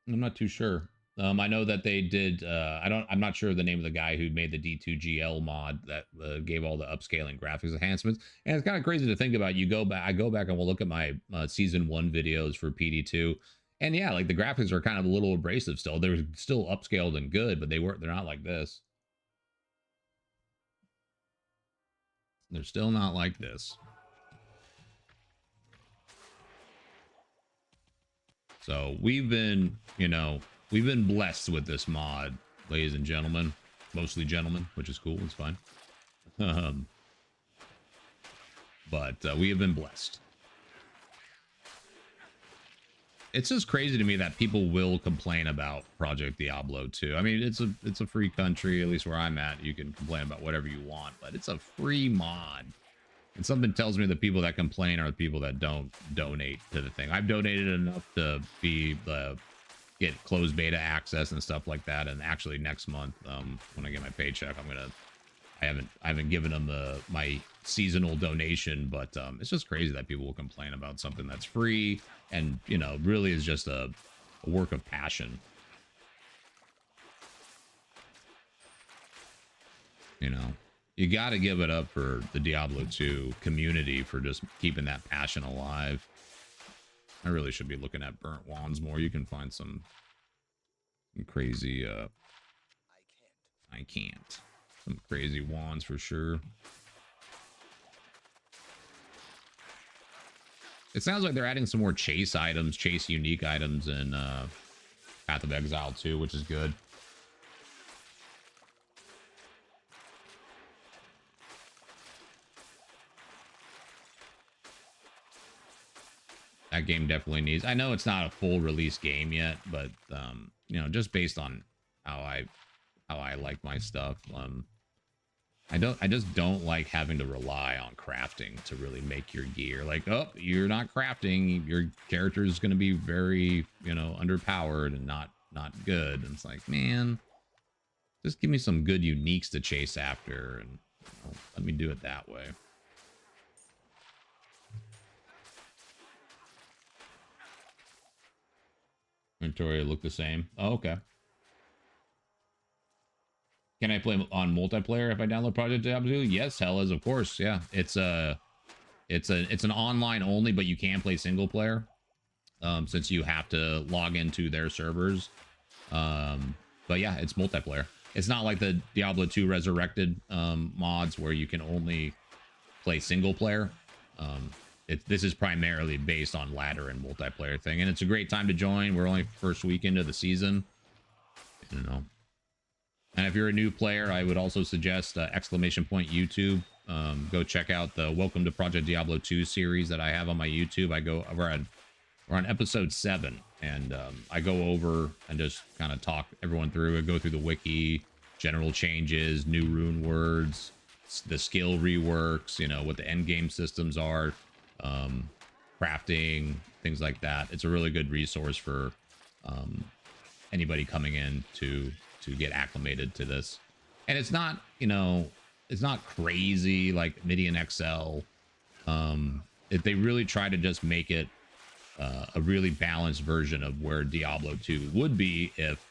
I'm not too sure. I know that they did. I'm not sure the name of the guy who made the D2GL mod that gave all the upscaling graphics enhancements. And it's kind of crazy to think about. I go back and we'll look at my season 1 videos for PD2, and yeah, like the graphics are kind of a little abrasive still. They're still upscaled and good, but they're not like this. They're still not like this. So we've been blessed with this mod, ladies and gentlemen. Mostly gentlemen, which is cool. It's fine. But we have been blessed. It's just crazy to me that people will complain about Project Diablo 2. I mean, it's a free country, at least where I'm at. You can complain about whatever you want, but it's a free mod. And something tells me the people that complain are the people that don't donate to the thing. I've donated enough to get closed beta access and stuff like that. And actually next month, when I get my paycheck, I haven't given them my seasonal donation, but it's just crazy that people will complain about something that's free and, you know, really is just a work of passion. You know, you got to give it up for the Diablo 2 community for just keeping that passion alive. I really should be looking at burnt wands more. You can find some crazy I can't. Some crazy wands for sure. It sounds like they're adding some more chase items, chase unique items in Path of Exile 2, which is good. That game definitely needs, I know it's not a full release game yet, but you know, just based on how I like my stuff, I just don't like having to rely on crafting to really make your gear. Like, oh, you're not crafting, your character is going to be very, you know, underpowered and not good. And it's like, man, just give me some good uniques to chase after, and you know, let me do it that way. Inventory look the same. Oh, okay. Can I play on multiplayer if I download Project Diablo 2? Yes, hell is, of course. Yeah, it's an online only, but you can play single player. since you have to log into their servers. But yeah, it's multiplayer. It's not like the Diablo 2 Resurrected mods where you can only play single player. This is primarily based on ladder and multiplayer thing, and it's a great time to join. We're only first week into the season, you know. And if you're a new player, I would also suggest exclamation point YouTube. Go check out the Welcome to Project Diablo 2 series that I have on my YouTube. We're on episode 7, and I go over and just kind of talk everyone through it, go through the wiki, general changes, new rune words, the skill reworks, you know, what the end game systems are, crafting, things like that. It's a really good resource for anybody coming in to get acclimated to this. And it's not, you know, it's not crazy like MIDI and Excel. If they really try to just make it a really balanced version of where Diablo 2 would be if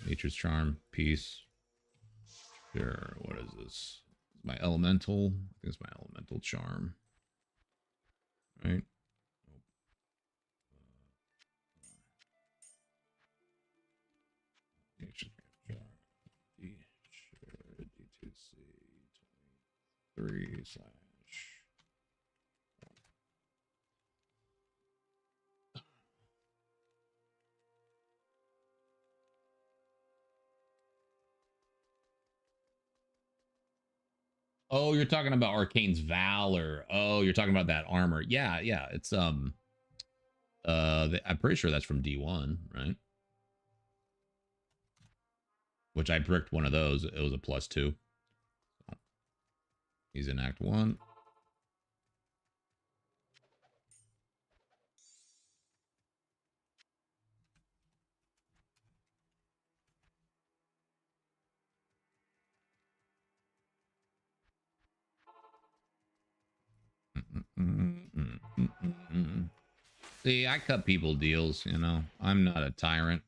Nature's Charm piece. Sure, what is this? My elemental. I think it's my elemental charm. Right? Nature's Charm. D2C 23 / Oh, you're talking about Arcane's Valor. Oh, you're talking about that armor. Yeah, yeah. It's I'm pretty sure that's from D1, right? Which I bricked one of those. It was a +2. He's in Act 1. See, I cut people deals, you know. I'm not a tyrant.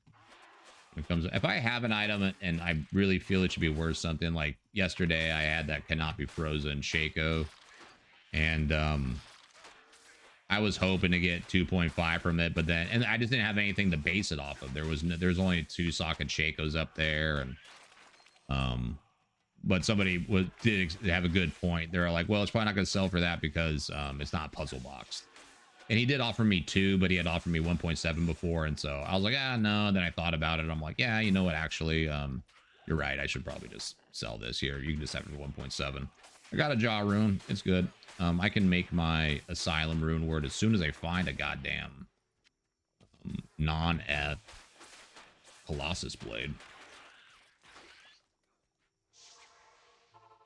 When it comes, if I have an item and I really feel it should be worth something, like yesterday I had that cannot be frozen Shaco, and I was hoping to get 2.5 from it, but then, and I just didn't have anything to base it off of. There's only 2 socket Shacos up there, and but somebody did have a good point. They're like, well, it's probably not going to sell for that because it's not puzzle boxed. And he did offer me 2, but he had offered me 1.7 before, and so I was like, no. And then I thought about it. I'm like, yeah, you know what? Actually, you're right. I should probably just sell this here. You can just have it for 1.7. I got a jaw rune. It's good. I can make my asylum rune word as soon as I find a goddamn non-F Colossus blade.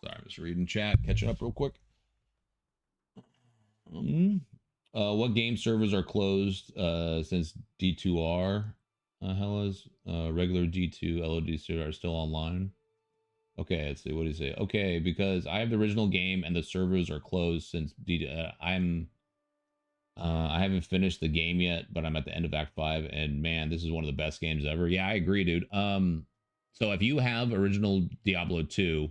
Sorry, I was reading chat. Catch up real quick. What game servers are closed since D2R? Hellas, regular D2 LOD are still online. Okay, let's see. What do you say? Okay, because I have the original game and the servers are closed since I haven't finished the game yet, but I'm at the end of Act 5, and man, this is one of the best games ever. Yeah, I agree, dude. So if you have original Diablo 2,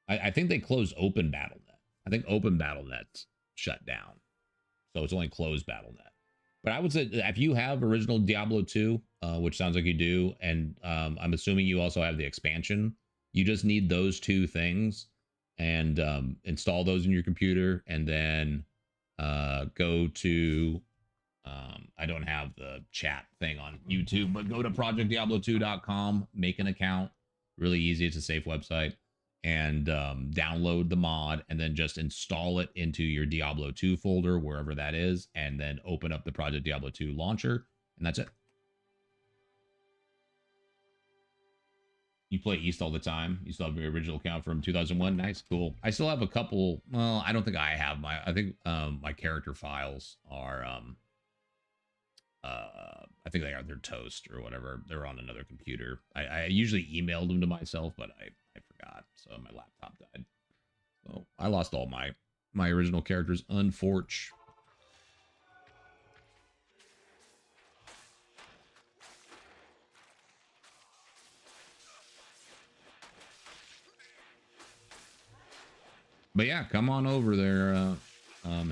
I think they closed Open BattleNet. I think Open BattleNet's shut down, so it's only closed BattleNet. But I would say if you have original Diablo 2, which sounds like you do, and I'm assuming you also have the expansion, you just need those 2 things and install those in your computer, and then go to I don't have the chat thing on YouTube, but go to projectdiablo2.com, make an account. Really easy. It's a safe website. And download the mod, and then just install it into your Diablo 2 folder, wherever that is, and then open up the Project Diablo 2 launcher, and that's it. You play East all the time. You still have your original account from 2001. Nice, cool. I still have a couple. Well, I don't think I have my. I think my character files are. I think they're toast or whatever. They're on another computer. I usually emailed them to myself, but I forgot. So my laptop died. So I lost all my original characters, unfortunately. But yeah, come on over there.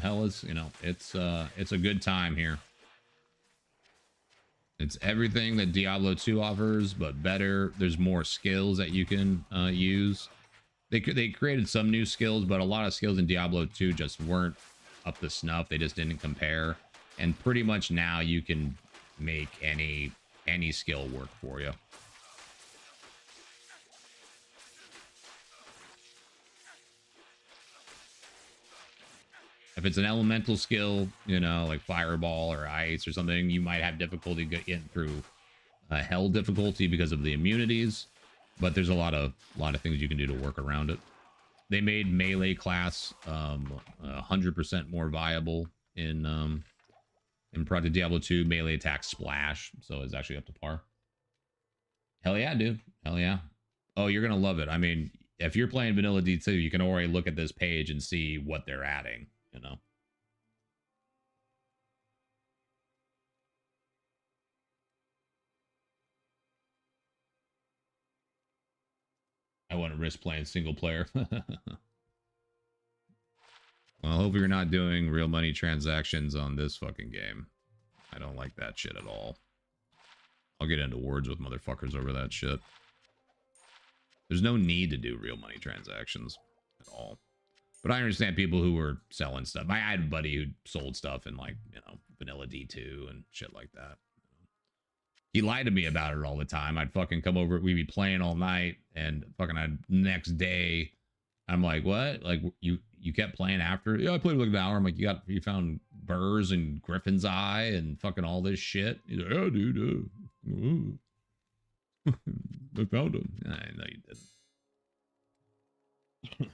Hell is, you know, it's a good time here. It's everything that Diablo 2 offers, but better. There's more skills that you can use. They created some new skills, but a lot of skills in Diablo 2 just weren't up to snuff. They just didn't compare. And pretty much now you can make any skill work for you. If it's an elemental skill, you know, like fireball or ice or something, you might have difficulty getting through hell difficulty because of the immunities. But there's a lot of things you can do to work around it. They made melee class 100% more viable in Project Diablo 2. Melee attack splash, so it's actually up to par. Hell yeah, dude. Hell yeah. Oh, you're gonna love it. I mean, if you're playing vanilla D2, you can already look at this page and see what they're adding, you know. I wouldn't risk playing single player. Well, I hope you're not doing real money transactions on this fucking game. I don't like that shit at all. I'll get into words with motherfuckers over that shit. There's no need to do real money transactions at all. But I understand people who were selling stuff. I had a buddy who sold stuff in, like, you know, vanilla D2 and shit like that. He lied to me about it all the time. I'd fucking come over, we'd be playing all night, and fucking next day, I'm like, what? Like, you kept playing after? Yeah, I played like an hour. I'm like, you found burrs and Griffin's Eye and fucking all this shit? He's like, yeah, dude. I found him. I know you didn't.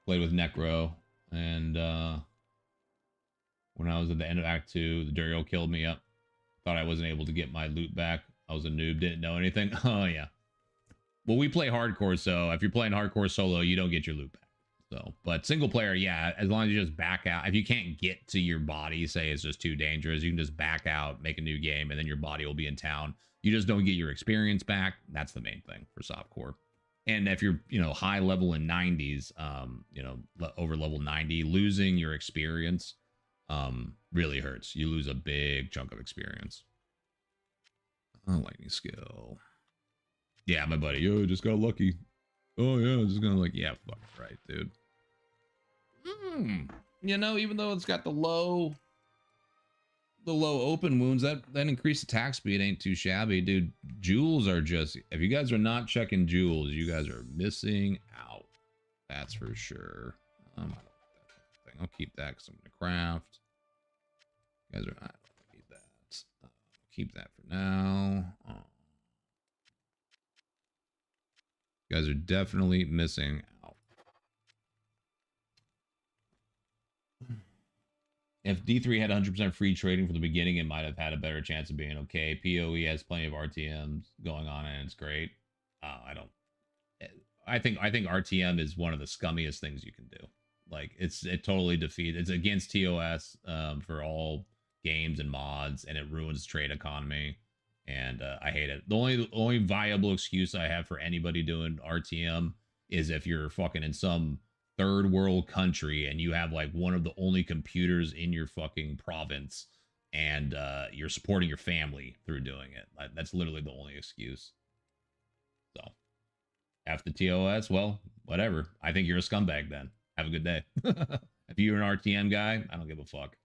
Played with Necro, and when I was at the end of Act 2, the Durio killed me up. Thought I wasn't able to get my loot back. I was a noob, didn't know anything. Oh, yeah. Well, we play hardcore, so if you're playing hardcore solo, you don't get your loot back. So, but single player, yeah, as long as you just back out. If you can't get to your body, say it's just too dangerous, you can just back out, make a new game, and then your body will be in town. You just don't get your experience back. That's the main thing for softcore. And if you're, you know, high level in 90s, you know, over level 90, losing your experience really hurts. You lose a big chunk of experience. Oh, lightning skill. Yeah, my buddy. Yo, just got lucky. Oh, yeah, just gonna like, yeah, fuck right, dude. You know, even though it's got the low open wounds, that increased attack speed ain't too shabby, dude. Jewels are just, if you guys are not checking jewels, you guys are missing out. That's for sure. I don't like that thing. I'll keep that because I'm gonna craft. You guys are, I don't need that. Keep that for now. You guys are definitely missing out. If D3 had 100% free trading from the beginning, it might have had a better chance of being okay. PoE has plenty of RTMs going on, and it's great. I think RTM is one of the scummiest things you can do. Like, it totally defeats. It's against TOS for all games and mods, and it ruins trade economy. And I hate it. The only viable excuse I have for anybody doing RTM is if you're fucking in some third world country and you have like one of the only computers in your fucking province, and you're supporting your family through doing it. That's literally the only excuse. So, after TOS, well, whatever. I think you're a scumbag then. Have a good day. If you're an RTM guy, I don't give a fuck.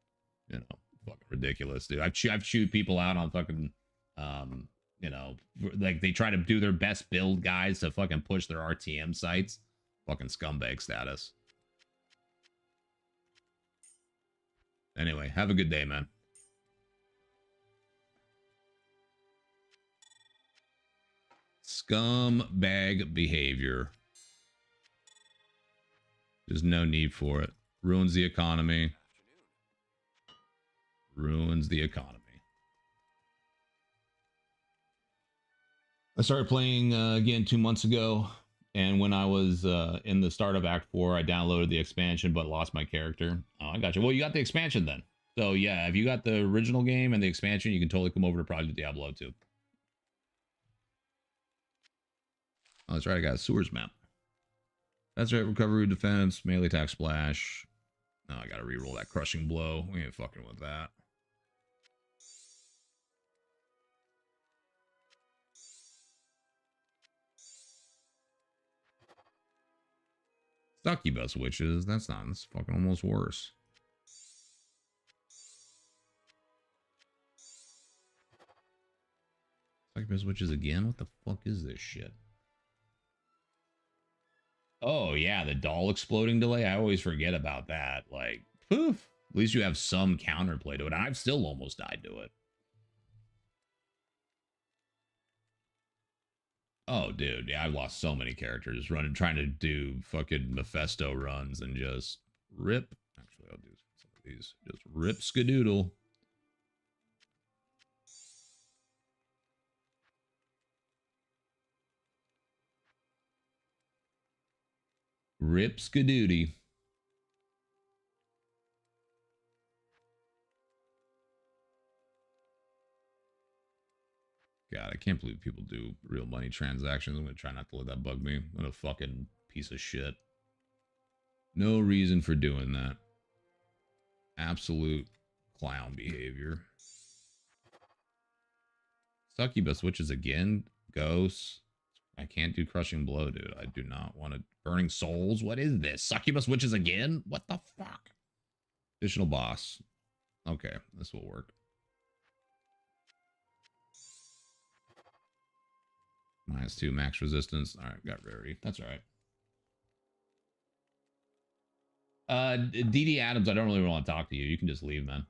You know, fucking ridiculous, dude. I've chewed people out on fucking, you know, like they try to do their best build guys to fucking push their RTM sites. Fucking scumbag status. Anyway, have a good day, man. Scumbag behavior. There's no need for it. Ruins the economy. Ruins the economy. I started playing again 2 months ago, and when I was in the start of Act 4, I downloaded the expansion but lost my character. Oh, I got you. Well, you got the expansion then. So yeah, if you got the original game and the expansion, you can totally come over to Project Diablo 2. Oh, that's right, I got a sewers map. That's right. Recovery, defense, melee attack, splash. Oh, I gotta reroll that crushing blow. We ain't fucking with that. Succubus witches. That's not. That's fucking almost worse. Succubus witches again? What the fuck is this shit? Oh yeah, the doll exploding delay. I always forget about that. Like, poof. At least you have some counterplay to it. I've still almost died to it. Oh, dude, yeah, I've lost so many characters trying to do fucking Mephisto runs and just rip. Actually, I'll do some of these. Just rip skadoodle. Rip skadoody. God, I can't believe people do real money transactions. I'm gonna try not to let that bug me. What a fucking piece of shit. No reason for doing that. Absolute clown behavior. Succubus witches again. Ghosts. I can't do crushing blow, dude. I do not want to. Burning souls. What is this? Succubus witches again? What the fuck? Additional boss. Okay, this will work. -2 max resistance. All right, got rarity. That's all right. DD Adams, I don't really want to talk to you. You can just leave, man.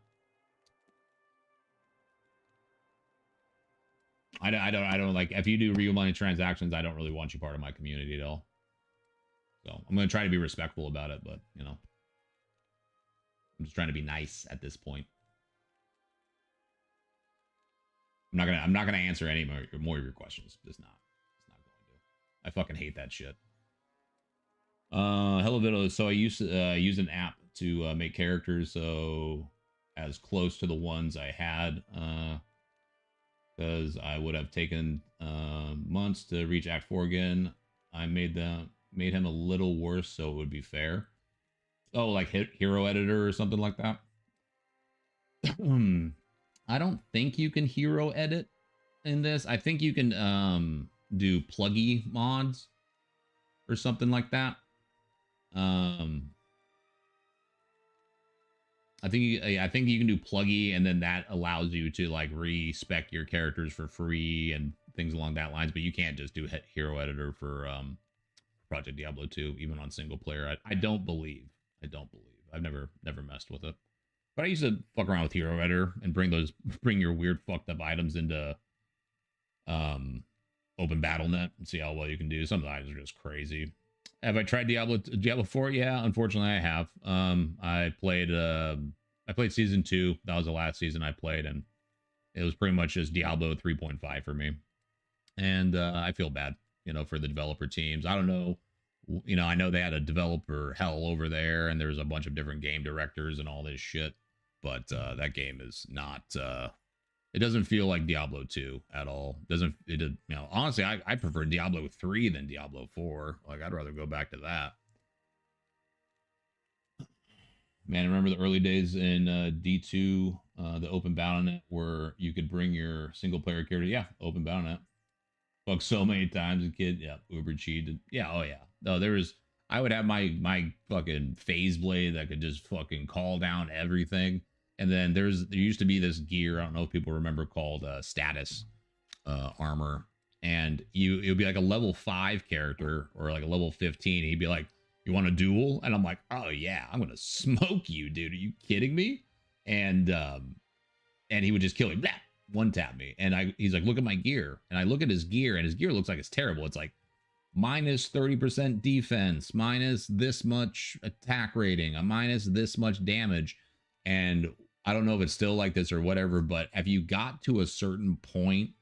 I don't like, if you do real money transactions, I don't really want you part of my community at all. So I'm going to try to be respectful about it, but you know, I'm just trying to be nice at this point. I'm not gonna answer any more of your questions. Just not. It's not going to. I fucking hate that shit. Hello Vito. So I used to use an app to make characters so as close to the ones I had, because I would have taken months to reach Act 4 again. I made him a little worse so it would be fair. Oh, like hero editor or something like that. I don't think you can hero edit in this. I think you can do pluggy mods or something like that. I think you can do pluggy, and then that allows you to like respec your characters for free and things along that lines. But you can't just do hero editor for Project Diablo 2, even on single player. I don't believe. I've never messed with it. But I used to fuck around with hero editor and bring your weird fucked up items into open battle.net and see how well you can do. Some of the items are just crazy. Have I tried Diablo 4? Yeah, unfortunately I have. I played season 2. That was the last season I played, and it was pretty much just Diablo 3.5 for me. And I feel bad, for the developer teams. I don't know, I know they had a developer hell over there, and there's a bunch of different game directors and all this shit, but that game is not it doesn't feel like Diablo 2 at all. Honestly, I prefer Diablo 3 than Diablo 4. Like, I'd rather go back to that. Man, I remember the early days in D2, the open battle.net, where you could bring your single player character. Yeah, open battle.net. Fuck so many times, a kid. Yeah, uber cheated. Yeah, oh yeah. No, I would have my fucking phase blade that could just fucking call down everything. And then there used to be this gear, I don't know if people remember, called status armor. And it would be like a level 5 character or like a level 15. He'd be like, "You want a duel?" And I'm like, "Oh yeah, I'm gonna smoke you, dude. Are you kidding me?" And he would just kill me. Blah, one tap me. And he's like, "Look at my gear." And I look at his gear, and his gear looks like it's terrible. It's like minus 30% defense, minus this much attack rating, a minus this much damage. And I don't know if it's still like this or whatever, but if you got to a certain point,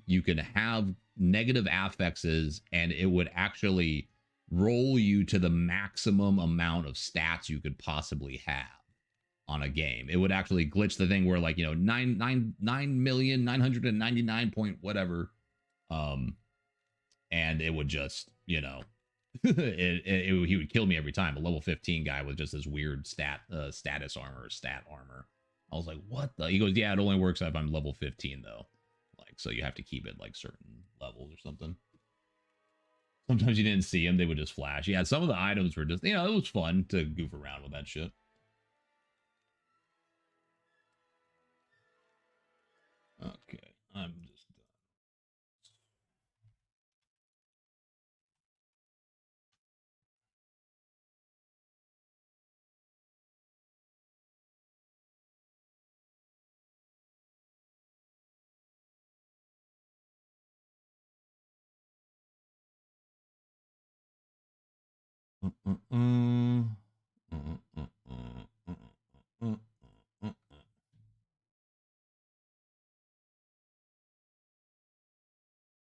you could have negative affixes, and it would actually roll you to the maximum amount of stats you could possibly have on a game. It would actually glitch the thing where, like, 9,999 point whatever, and it would just, He would kill me every time. A level 15 guy with just this weird status armor, stat armor. I was like, what the? He goes, yeah, it only works if I'm level 15 though. Like, so you have to keep it like certain levels or something. Sometimes you didn't see them; they would just flash. Yeah, some of the items were just, it was fun to goof around with that shit. Okay, I'm just done.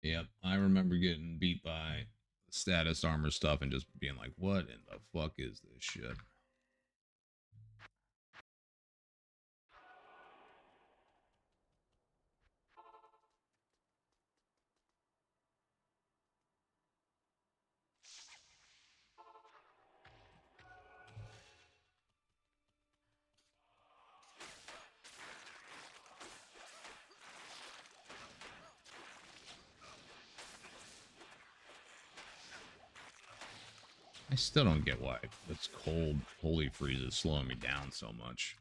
Yep, I remember getting beat by status armor stuff and just being like, what in the fuck is this shit? I still don't get why this cold holy freeze is slowing me down so much.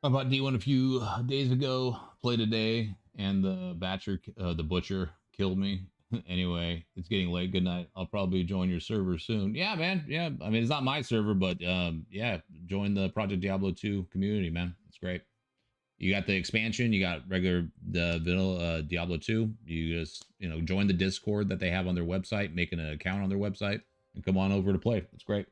I bought D1 a few days ago, played a day, and the butcher killed me. Anyway, it's getting late. Good night. I'll probably join your server soon. Yeah, man. Yeah, I mean, it's not my server, but yeah, join the Project Diablo 2 community, man. It's great. You got the expansion, you got regular the vanilla Diablo 2. You just, join the Discord that they have on their website, make an account on their website, and come on over to play. It's great.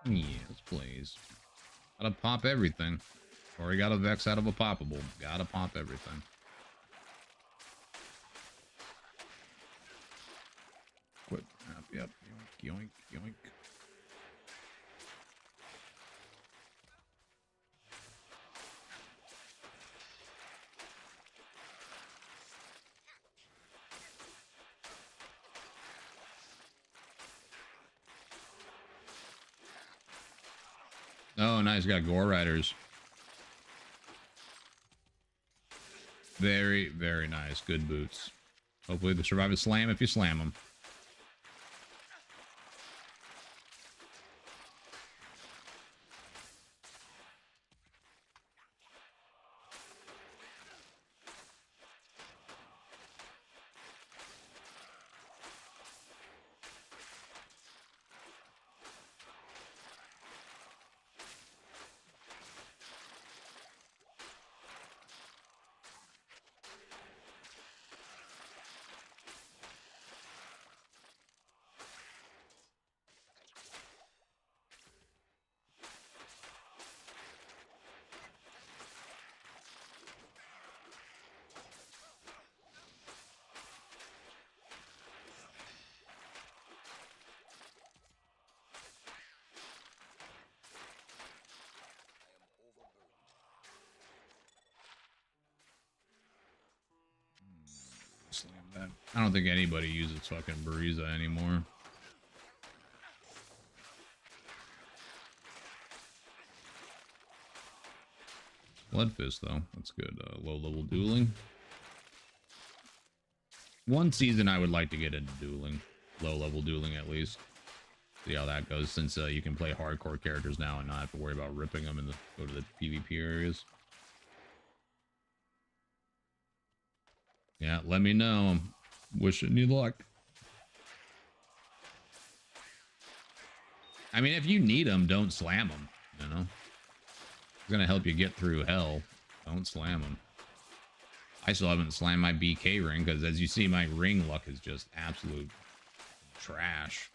Yes, please. Gotta pop everything. Or you got a Vex out of a poppable. Gotta pop everything. Quick. Yep. Yoink, yoink, yoink. Oh, nice. Got Gore Riders. Very, very nice. Good boots. Hopefully they survive a slam if you slam them. Slam that. I don't think anybody uses fucking Bariza anymore. Blood Fist, though. That's good. Low-level dueling. One season I would like to get into dueling. Low-level dueling, at least. See how that goes, since you can play hardcore characters now and not have to worry about ripping them and go to the PvP areas. Yeah, let me know. I'm wishing you luck. I mean, if you need them, don't slam them, you know? It's going to help you get through hell. Don't slam them. I still haven't slammed my BK ring, because as you see, my ring luck is just absolute trash.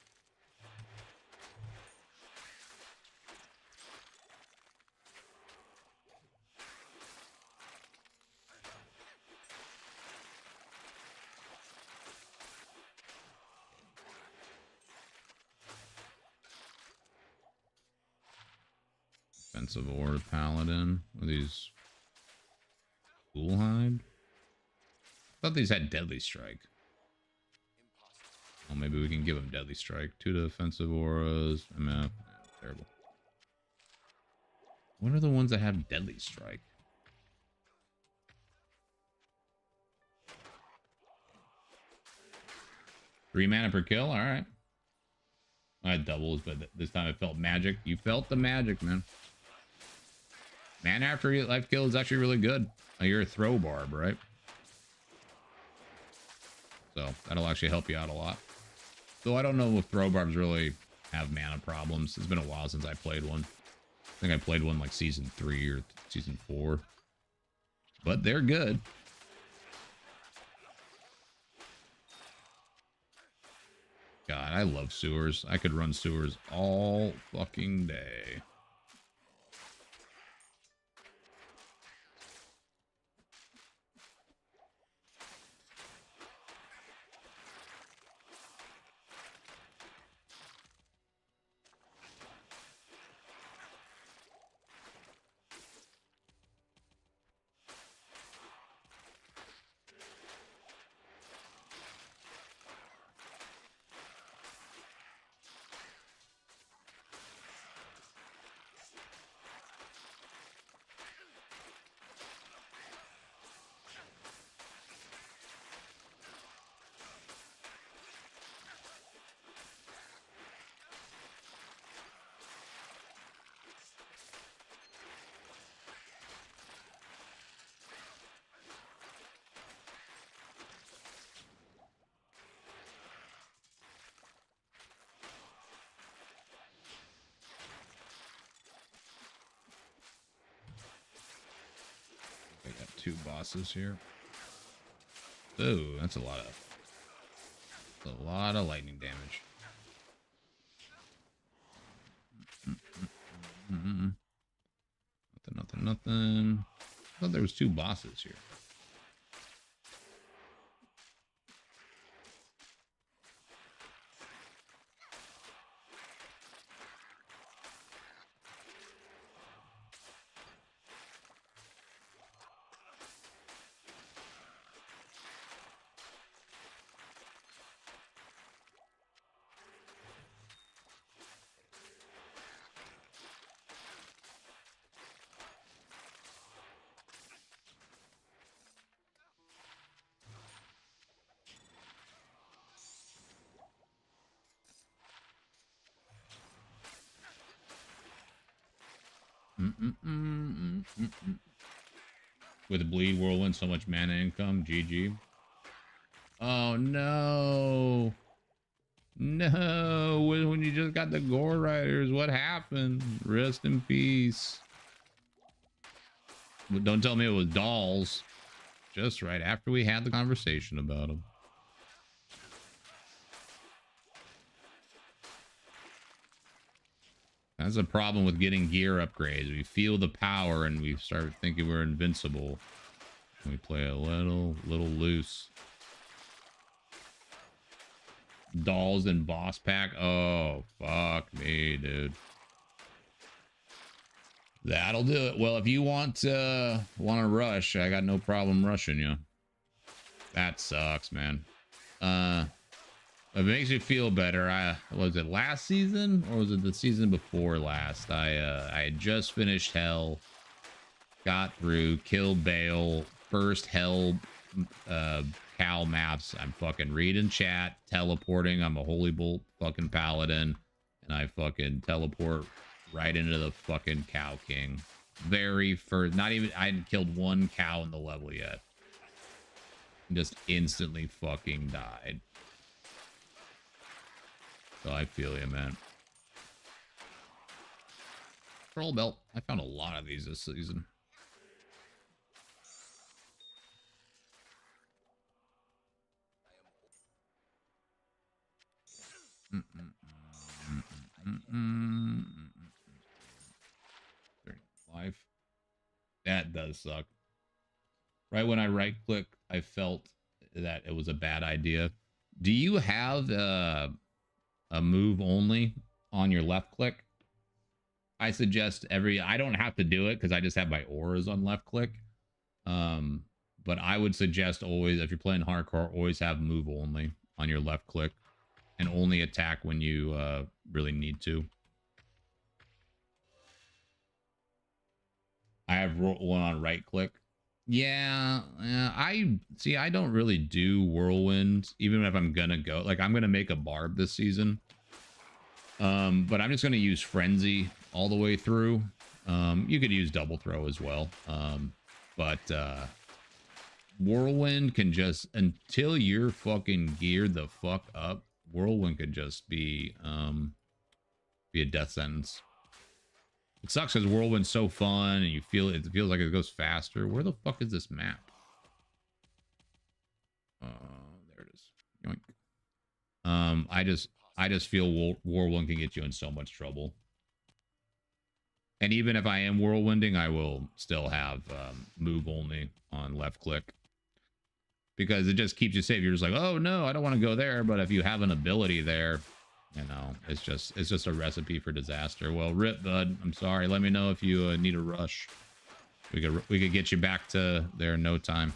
Defensive Aura Paladin. Are these Ghoulhide? I thought these had Deadly Strike. Well, maybe we can give them Deadly Strike. 2 defensive auras. MF. Terrible. What are the ones that have Deadly Strike? Three mana per kill? Alright. I had doubles, but this time it felt magic. You felt the magic, man. Mana after life kill is actually really good. You're a throw barb, right? So that'll actually help you out a lot. Though I don't know if throw barbs really have mana problems. It's been a while since I played one. I think I played one like season 3 or season 4. But they're good. God, I love sewers. I could run sewers all fucking day. I got 2 bosses here. Ooh, that's a lot of lightning damage. Nothing. I thought there was 2 bosses here. With the bleed whirlwind, so much mana income. GG. Oh no. No, when you just got the gore riders, what happened? Rest in peace. But don't tell me it was dolls. Just right after we had the conversation about them. That's a problem with getting gear upgrades. We feel the power and we start thinking we're invincible. We play a little loose. Dolls and boss pack. Oh, fuck me, dude. That'll do it. Well, if you want to rush, I got no problem rushing you. That sucks, man. It makes you feel better. Was it last season or was it the season before last? I had just finished Hell. got through, killed Bale, first hell cow maps. I'm fucking reading chat, teleporting. I'm a holy bolt fucking paladin, and I fucking teleport right into the fucking cow king. Very first, not even, I hadn't killed one cow in the level yet. Just instantly fucking died. So I feel you, man. Troll belt. I found a lot of these this season. Life. That does suck. Right when I right click, I felt that it was a bad idea. Do you have a move only on your left click? I suggest I don't have to do it because I just have my auras on left click. But I would suggest always, if you're playing hardcore, always have move only on your left click and only attack when you really need to. I have one on right click. Yeah, I see. I don't really do whirlwind, even if I'm gonna go. Like, I'm gonna make a barb this season. But I'm just gonna use frenzy all the way through. You could use double throw as well. But whirlwind can just, until you're fucking geared the fuck up, whirlwind could just be a death sentence. It sucks because whirlwind's so fun and it feels like it goes faster. Where the fuck is this map? There it is. Yoink. I just feel whirlwind can get you in so much trouble. And even if I am whirlwinding, I will still have move only on left click. Because it just keeps you safe. You're just like, oh no, I don't want to go there. But if you have an ability there, you know, it's just a recipe for disaster. Well, rip, bud. I'm sorry. Let me know if you need a rush. We could get you back to there in no time.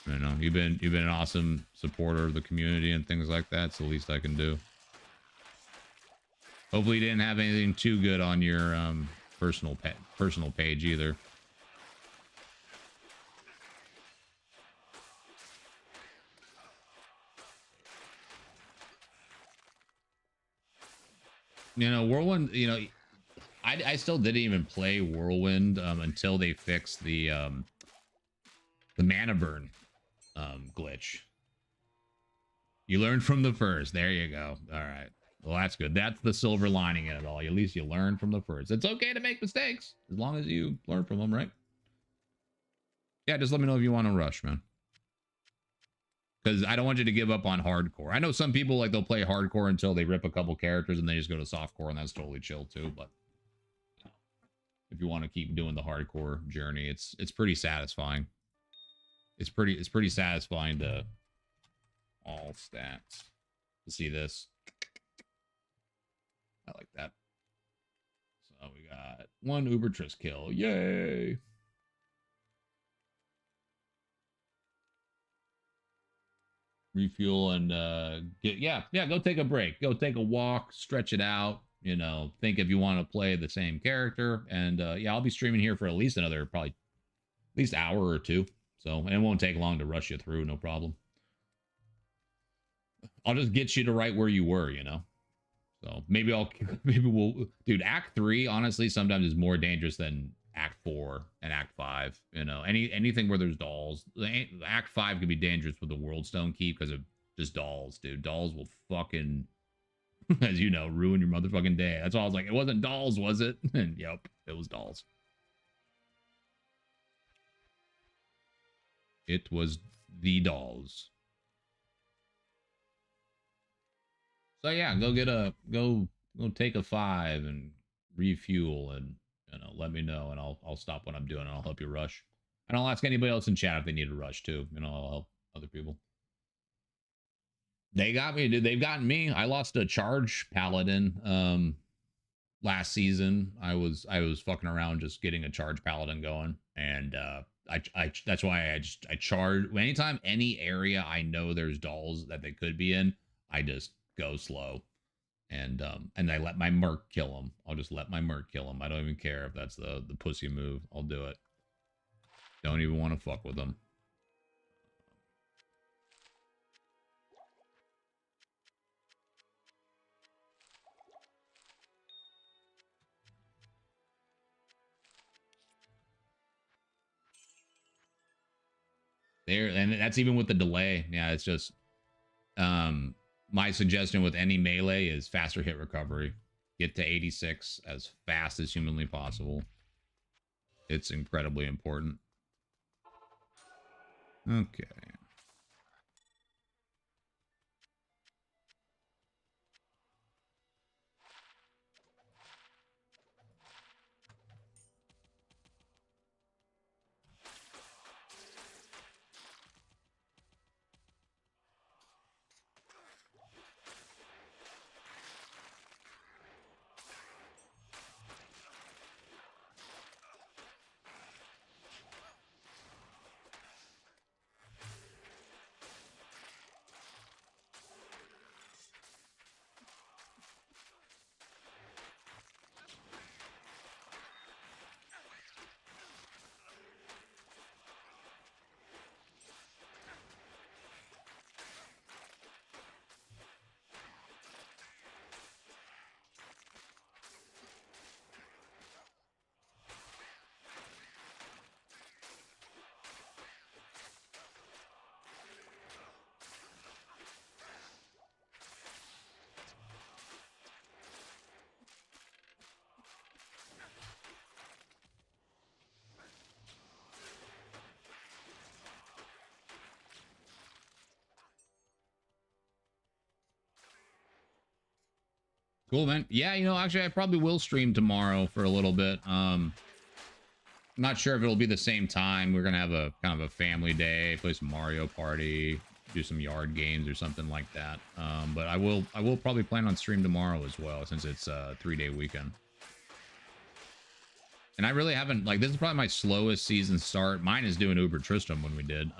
You know, you've been an awesome supporter of the community and things like that. It's the least I can do. Hopefully, you didn't have anything too good on your personal page either. You know, Whirlwind, you know, I still didn't even play Whirlwind until they fixed the mana burn glitch. You learned from the first. There you go. All right. Well, that's good. That's the silver lining in it all. At least you learn from the first. It's okay to make mistakes as long as you learn from them, right? Yeah, just let me know if you want to rush, man. Because I don't want you to give up on hardcore. I know some people, like, they'll play hardcore until they rip a couple characters and they just go to softcore, and that's totally chill too. But if you want to keep doing the hardcore journey, it's pretty satisfying. It's pretty satisfying to all stats to see this. I like that. So we got one Uber Trist kill. Yay! Refuel and go take a break. Go take a walk, stretch it out. You know, think if you want to play the same character. And yeah, I'll be streaming here for at least another probably at least hour or two. So, and it won't take long to rush you through, no problem. I'll just get you to right where you were, you know. So maybe we'll, dude, Act 3 honestly sometimes is more dangerous than Act 4 and Act 5. You know, anything where there's dolls. Act 5 could be dangerous with the World Stone Keep because of just dolls, dude. Dolls will fucking, as you know, ruin your motherfucking day. That's why I was like, it wasn't dolls, was it? And yep, it was dolls. It was the dolls. So yeah, go take a 5 and refuel and, you know, let me know and I'll stop what I'm doing and I'll help you rush. And I'll ask anybody else in chat if they need a rush too. You know, I'll help other people. They got me, dude. They've gotten me. I lost a charge paladin last season. I was fucking around just getting a charge paladin going, and that's why I charge anytime any area I know there's dolls that they could be in. I just go slow and and I let my merc kill him. I'll just let my merc kill him. I don't even care if that's the pussy move. I'll do it. Don't even want to fuck with them. There, and that's even with the delay. Yeah, it's just my suggestion with any melee is faster hit recovery. Get to 86 as fast as humanly possible. It's incredibly important. Okay. Cool, man. Yeah, you know, actually, I probably will stream tomorrow for a little bit. Not sure if it'll be the same time. We're gonna have a kind of a family day, play some Mario Party, do some yard games or something like that. But I will probably plan on stream tomorrow as well, since it's a 3-day weekend. And I really haven't, like, this is probably my slowest season start. Mine is doing Uber Tristram when we did.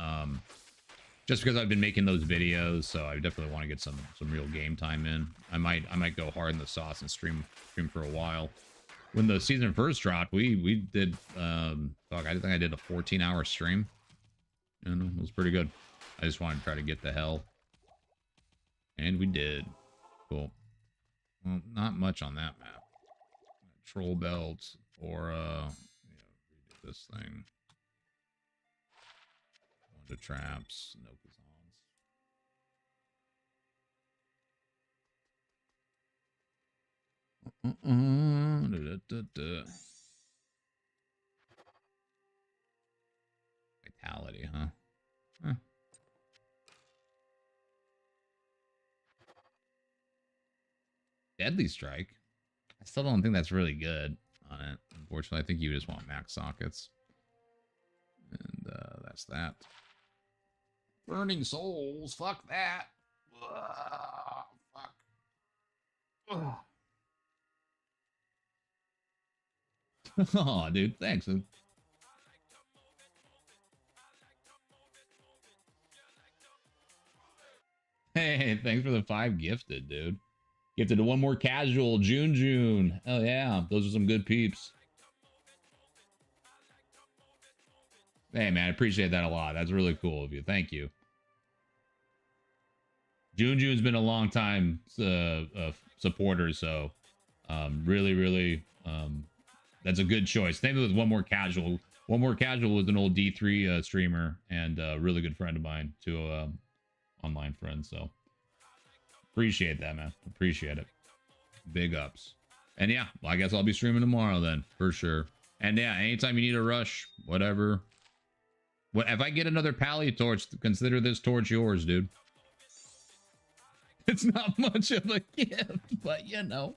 Just because I've been making those videos, so I definitely want to get some real game time in. I might go hard in the sauce and stream for a while. When the season first dropped, we did fuck, I think I did a 14-hour stream. And it was pretty good. I just wanted to try to get the hell. And we did. Cool. Well, not much on that map. Troll belt or yeah, redo this thing. The traps, no kazans. Vitality, huh? Deadly Strike. I still don't think that's really good on it. Unfortunately, I think you just want max sockets. And that's that. Burning Souls. Fuck that. Ugh, fuck. Ugh. Oh, dude, thanks. Hey, thanks for the 5 gifted, dude. Gifted to one more casual. June. Oh yeah, those are some good peeps. Hey man, I appreciate that a lot. That's really cool of you. Thank you. June's been a long time supporter, so really that's a good choice. Same with one more casual. One more casual was an old D3 streamer and a really good friend of mine, too, online friend. So appreciate that, man. Appreciate it. Big ups. And yeah, well, I guess I'll be streaming tomorrow then for sure. And yeah, anytime you need a rush, whatever. What if I get another pally torch? Consider this torch yours, dude. It's not much of a gift, but you know.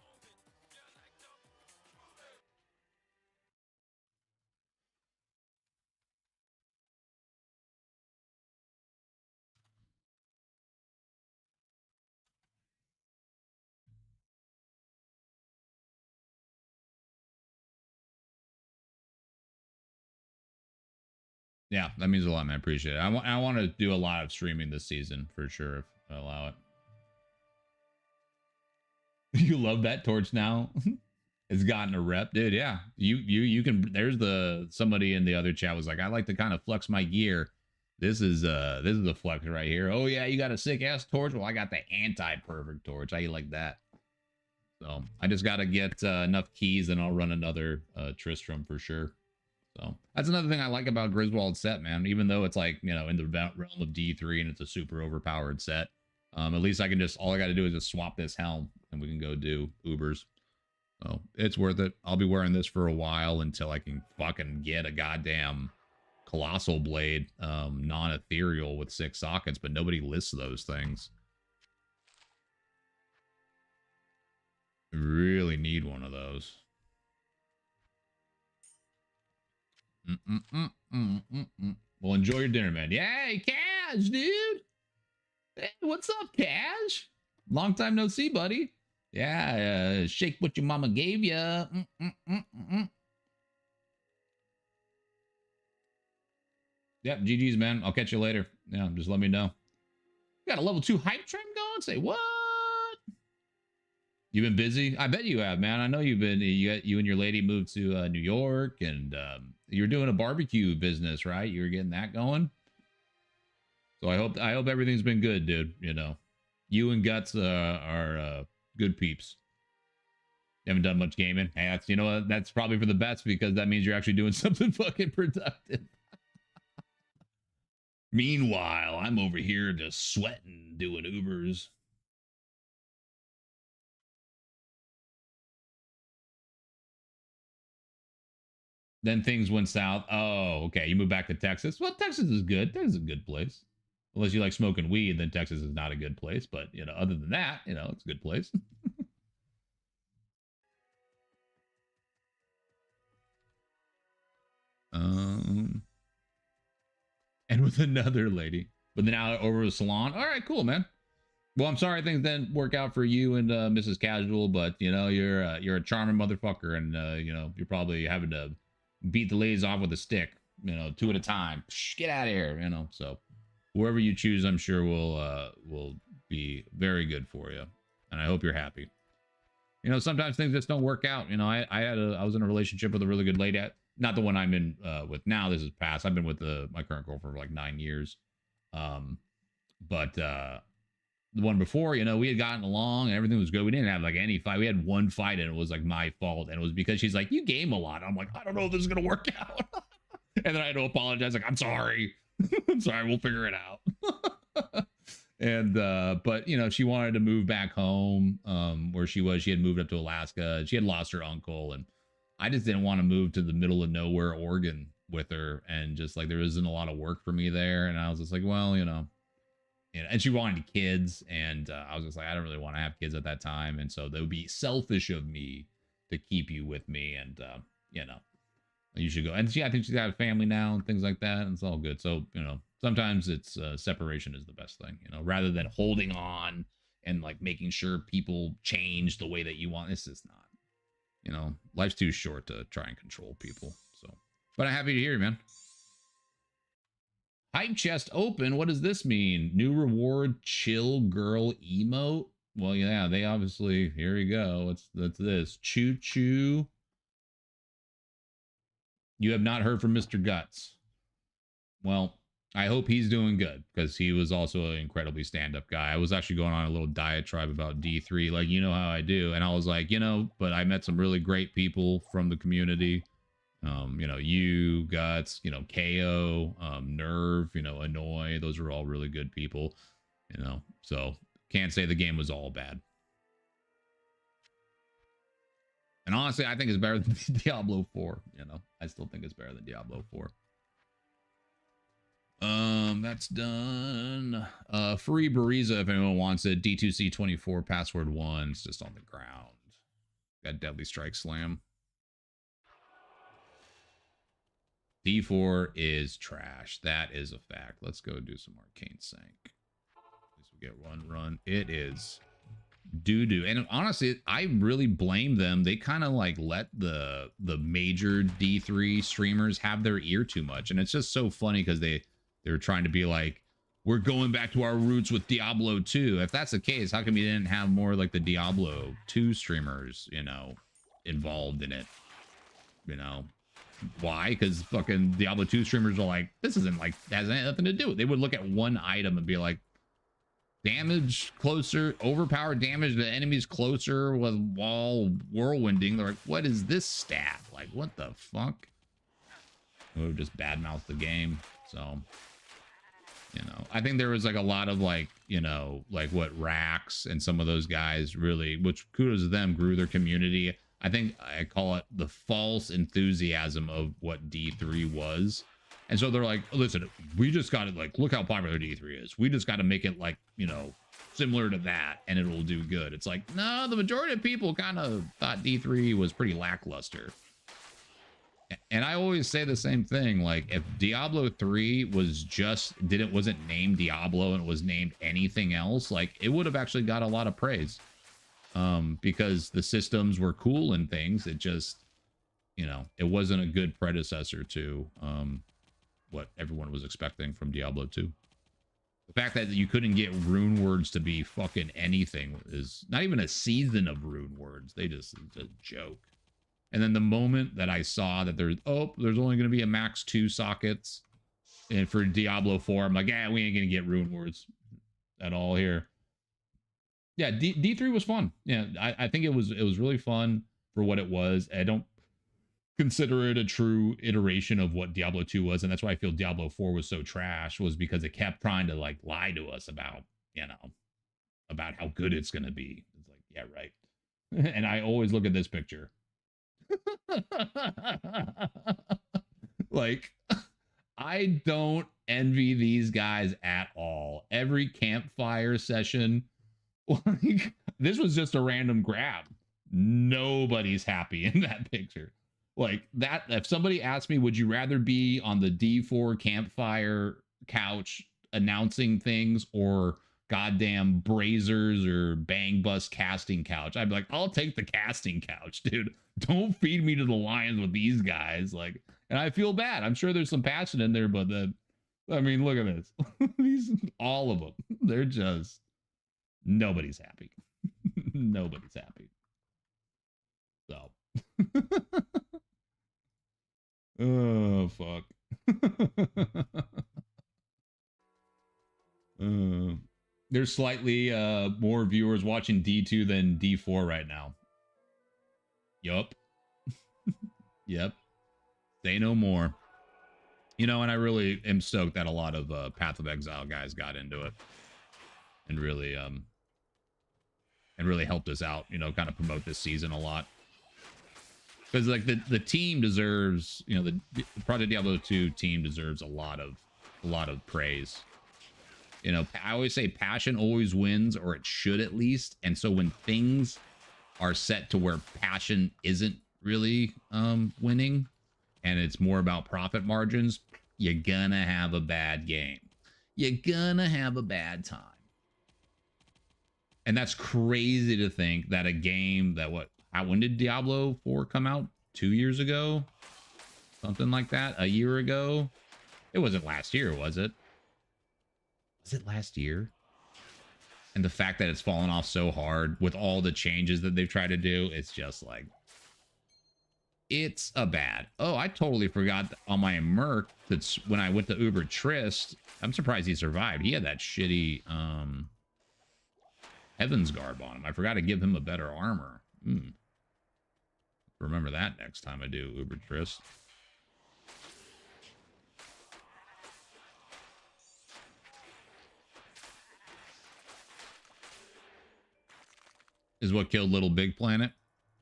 Yeah, that means a lot, man. I appreciate it. I want to do a lot of streaming this season for sure, if I allow it. You love that torch now. It's gotten a rep, dude. Yeah, you can. There's somebody in the other chat was like, I like to kind of flex my gear. This is a flex right here. Oh yeah, you got a sick ass torch. Well, I got the anti-perfect torch. How you like that? So I just got to get enough keys, and I'll run another Tristram for sure. So that's another thing I like about Griswold's set, man. Even though it's like, you know, in the realm of D3 and it's a super overpowered set, at least I can just, all I got to do is just swap this helm and we can go do Ubers. So it's worth it. I'll be wearing this for a while until I can fucking get a goddamn Colossal Blade, non-ethereal with 6 sockets, but nobody lists those things. Really need one of those. Well, enjoy your dinner, man. Yay, Cash, dude. Hey, what's up, Cash? Long time no see, buddy. Yeah, shake what your mama gave you. Yep, GG's, man. I'll catch you later. Yeah, just let me know. You got a level 2 hype train going? Say what? You've been busy? I bet you have, man. I know you've been. You and your lady moved to New York, and you're doing a barbecue business, right? You were getting that going. So I hope everything's been good, dude. You know, you and Guts are good peeps. You haven't done much gaming. Hey, that's, you know what? That's probably for the best, because that means you're actually doing something fucking productive. Meanwhile, I'm over here just sweating, doing Ubers. Then things went south. Oh, okay. You moved back to Texas. Well, Texas is good. Texas is a good place. Unless you like smoking weed, then Texas is not a good place. But, you know, other than that, you know, it's a good place. And with another lady. But then out over the salon. All right, cool, man. Well, I'm sorry things didn't work out for you and Mrs. Casual, but, you know, you're a charming motherfucker, and, you know, you're probably having to beat the ladies off with a stick, you know, 2 at a time. Psh, get out of here, you know. So whoever you choose, I'm sure will be very good for you, and I hope you're happy. You know, sometimes things just don't work out. You know, I was in a relationship with a really good lady, not the one I'm in with now. This is past. I've been with my current girl for like 9 years, but the one before, you know, we had gotten along and everything was good. We didn't have like any fight. We had one fight and it was like my fault. And it was because she's like, you game a lot. I'm like, I don't know if this is going to work out. And then I had to apologize. Like, I'm sorry. I'm sorry. We'll figure it out. And, but, you know, she wanted to move back home where she was. She had moved up to Alaska. She had lost her uncle. And I just didn't want to move to the middle of nowhere, Oregon with her. And just like, there isn't a lot of work for me there. And I was just like, well, you know, and she wanted kids, and I was just like, I don't really want to have kids at that time, and so that would be selfish of me to keep you with me, and you know, you should go. And I think she's got a family now and things like that, and it's all good. So, you know, sometimes it's separation is the best thing, you know, rather than holding on and like making sure people change the way that you want. It's just not, you know, life's too short to try and control people. So, but I'm happy to hear you, man. Hype chest open. What does this mean? New reward, chill girl emote. Well, yeah, they obviously, here we go. That's this. Choo choo. You have not heard from Mr. Guts. Well, I hope he's doing good, because he was also an incredibly stand-up guy. I was actually going on a little diatribe about D3, like, you know how I do. And I was like, you know, but I met some really great people from the community. You know, you, Guts, you know, KO, Nerve, you know, Annoy, those are all really good people, you know, so can't say the game was all bad. And honestly, I think it's better than Diablo 4, you know, I still think it's better than Diablo 4. That's done. Free Bariza if anyone wants it. D2C24 password 1. It's just on the ground. Got Deadly Strike Slam. D4 is trash. That is a fact. Let's go do some Arcane Sank. At least we get run. It is doo-doo. And honestly, I really blame them. They kind of like let the major D3 streamers have their ear too much. And it's just so funny because they're trying to be like, we're going back to our roots with Diablo 2. If that's the case, how come you didn't have more like the Diablo 2 streamers, you know, involved in it? You know, why? Because fucking Diablo 2 streamers are like, this isn't like, has nothing to do with it. They would look at one item and be like, damage closer, overpowered damage to enemies closer with wall whirlwinding. They're like, what is this stat? Like, what the fuck? We've just badmouthed the game. So, you know, I think there was like a lot of like, you know, like what Rax and some of those guys really, which kudos to them, grew their community. I think I call it the false enthusiasm of what D3 was. And so they're like, listen, we just got to like, look how popular D3 is. We just got to make it like, you know, similar to that and it'll do good. It's like, no, the majority of people kind of thought D3 was pretty lackluster. And I always say the same thing. Like if Diablo 3 was just, wasn't named Diablo and it was named anything else, like it would have actually got a lot of praise. Because the systems were cool and things. It just, you know, it wasn't a good predecessor to, what everyone was expecting from Diablo 2. The fact that you couldn't get rune words to be fucking anything is not even a season of rune words. They just, it's a joke. And then the moment that I saw that there's only going to be a max 2 sockets and for Diablo 4, I'm like, yeah, we ain't going to get rune words at all here. Yeah, D3 was fun. Yeah, I think it was really fun for what it was. I don't consider it a true iteration of what Diablo 2 was, and that's why I feel Diablo 4 was so trash, was because it kept trying to like lie to us about, you know, about how good it's gonna be. It's like, yeah, right. And I always look at this picture. Like, I don't envy these guys at all. Every campfire session, like, this was just a random grab. Nobody's happy in that picture. Like that, if somebody asked me, would you rather be on the D4 campfire couch announcing things or goddamn Brazers or Bang Bus casting couch, I'd be like, I'll take the casting couch, dude. Don't feed me to the lions with these guys. Like, and I feel bad. I'm sure there's some passion in there, but I mean, look at this. These, all of them, they're just, nobody's happy. Nobody's happy. So. Oh, fuck. There's slightly more viewers watching D2 than D4 right now. Yup. Yep. Say no more. You know, and I really am stoked that a lot of Path of Exile guys got into it and really helped us out, you know, kind of promote this season a lot. Because like the team deserves, you know, the Project Diablo 2 team deserves a lot of praise. You know, I always say passion always wins, or it should at least. And so when things are set to where passion isn't really winning, and it's more about profit margins, you're gonna have a bad game. You're gonna have a bad time. And that's crazy to think that a game that when did Diablo 4 come out? 2 years ago? Something like that? A year ago? It wasn't last year, was it? Was it last year? And the fact that it's fallen off so hard with all the changes that they've tried to do, it's just like, it's a bad. Oh, I totally forgot on my Merc, that's when I went to Uber Trist, I'm surprised he survived. He had that shitty Heaven's Garb on him. I forgot to give him a better armor. Remember that next time I do Uber Trist. Is what killed Little Big Planet.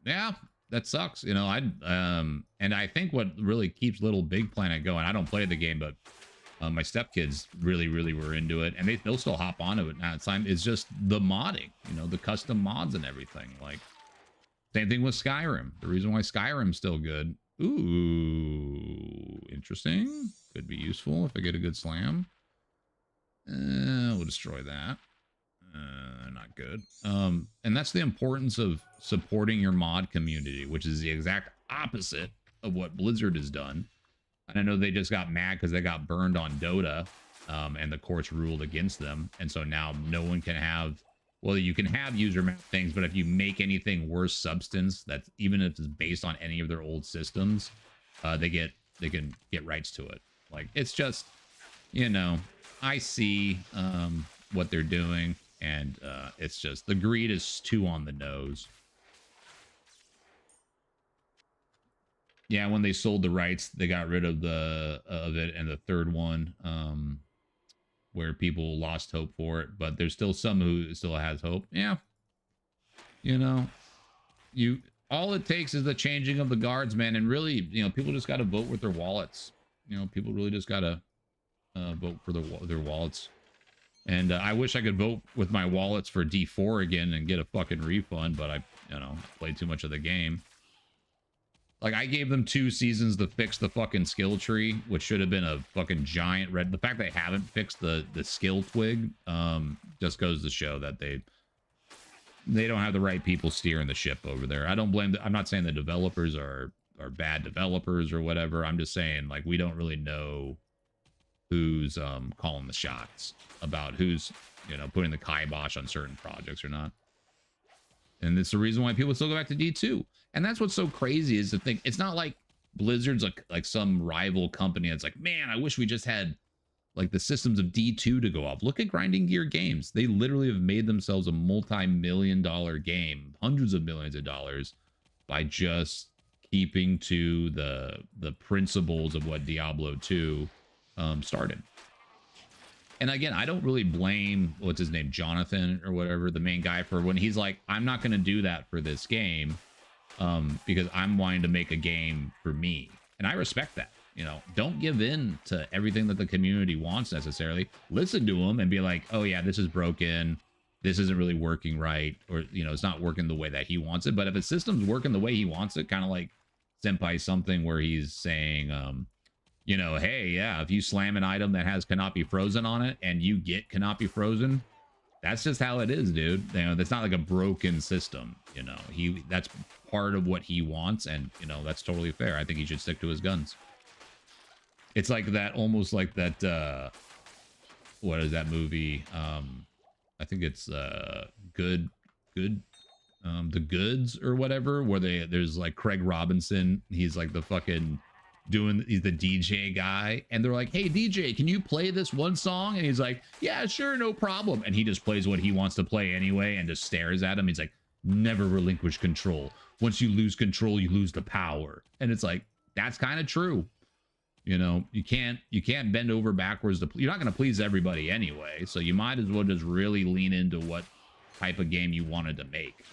Yeah, that sucks. You know, and I think what really keeps Little Big Planet going, I don't play the game, but my stepkids really were into it, and they'll still hop onto it now. It's just the modding, you know, the custom mods and everything. Like, same thing with Skyrim. The reason why Skyrim's still good. Ooh, interesting. Could be useful if I get a good slam. We'll destroy that. Not good. And that's the importance of supporting your mod community, which is the exact opposite of what Blizzard has done. And I know they just got mad because they got burned on Dota. and the courts ruled against them. And so now no one can have, well, you can have user map things, but if you make anything worse substance, that's even if it's based on any of their old systems, they can get rights to it. Like, it's just, you know, I see what they're doing, and it's just, the greed is too on the nose. Yeah, when they sold the rights, they got rid of it, and the third one, where people lost hope for it, but there's still some who still has hope. Yeah, you know, all it takes is the changing of the guards, man, and really, you know, people just got to vote with their wallets. You know, people really just got to vote for their wallets. And I wish I could vote with my wallets for D4 again and get a fucking refund, but I, you know, played too much of the game. Like, I gave them 2 seasons to fix the fucking skill tree, which should have been a fucking giant red. The fact they haven't fixed the skill twig just goes to show that they don't have the right people steering the ship over there. I don't blame I'm not saying the developers are bad developers or whatever. I'm just saying, like, we don't really know who's calling the shots about who's, you know, putting the kibosh on certain projects or not. And it's the reason why people still go back to D2. And that's what's so crazy is to think it's not like Blizzard's like some rival company that's like, man, I wish we just had like the systems of D2 to go off. Look at Grinding Gear Games. They literally have made themselves a multi-million-dollar game, hundreds of millions of dollars, by just keeping to the principles of what Diablo 2 started. And again, I don't really blame, what's his name, Jonathan or whatever, the main guy, for when he's like, I'm not going to do that for this game because I'm wanting to make a game for me. And I respect that. You know, don't give in to everything that the community wants necessarily. Listen to them and be like, oh yeah, this is broken. This isn't really working right. Or, you know, it's not working the way that he wants it. But if a system's working the way he wants it, kind of like Senpai something where he's saying, you know, hey, yeah, if you slam an item that has cannot be frozen on it and you get cannot be frozen, that's just how it is, dude. You know, that's not like a broken system. You know, that's part of what he wants, and you know, that's totally fair. I think he should stick to his guns. It's like that, almost like that. What is that movie? I think it's The Goods or whatever, where there's like Craig Robinson. He's like the fucking he's the DJ guy, and they're like, hey DJ, can you play this one song? And he's like, yeah, sure, no problem. And he just plays what he wants to play anyway and just stares at him. He's like, never relinquish control. Once you lose control, you lose the power. And it's like, that's kind of true. You know, you can't bend over backwards you're not going to please everybody anyway, so you might as well just really lean into what type of game you wanted to make.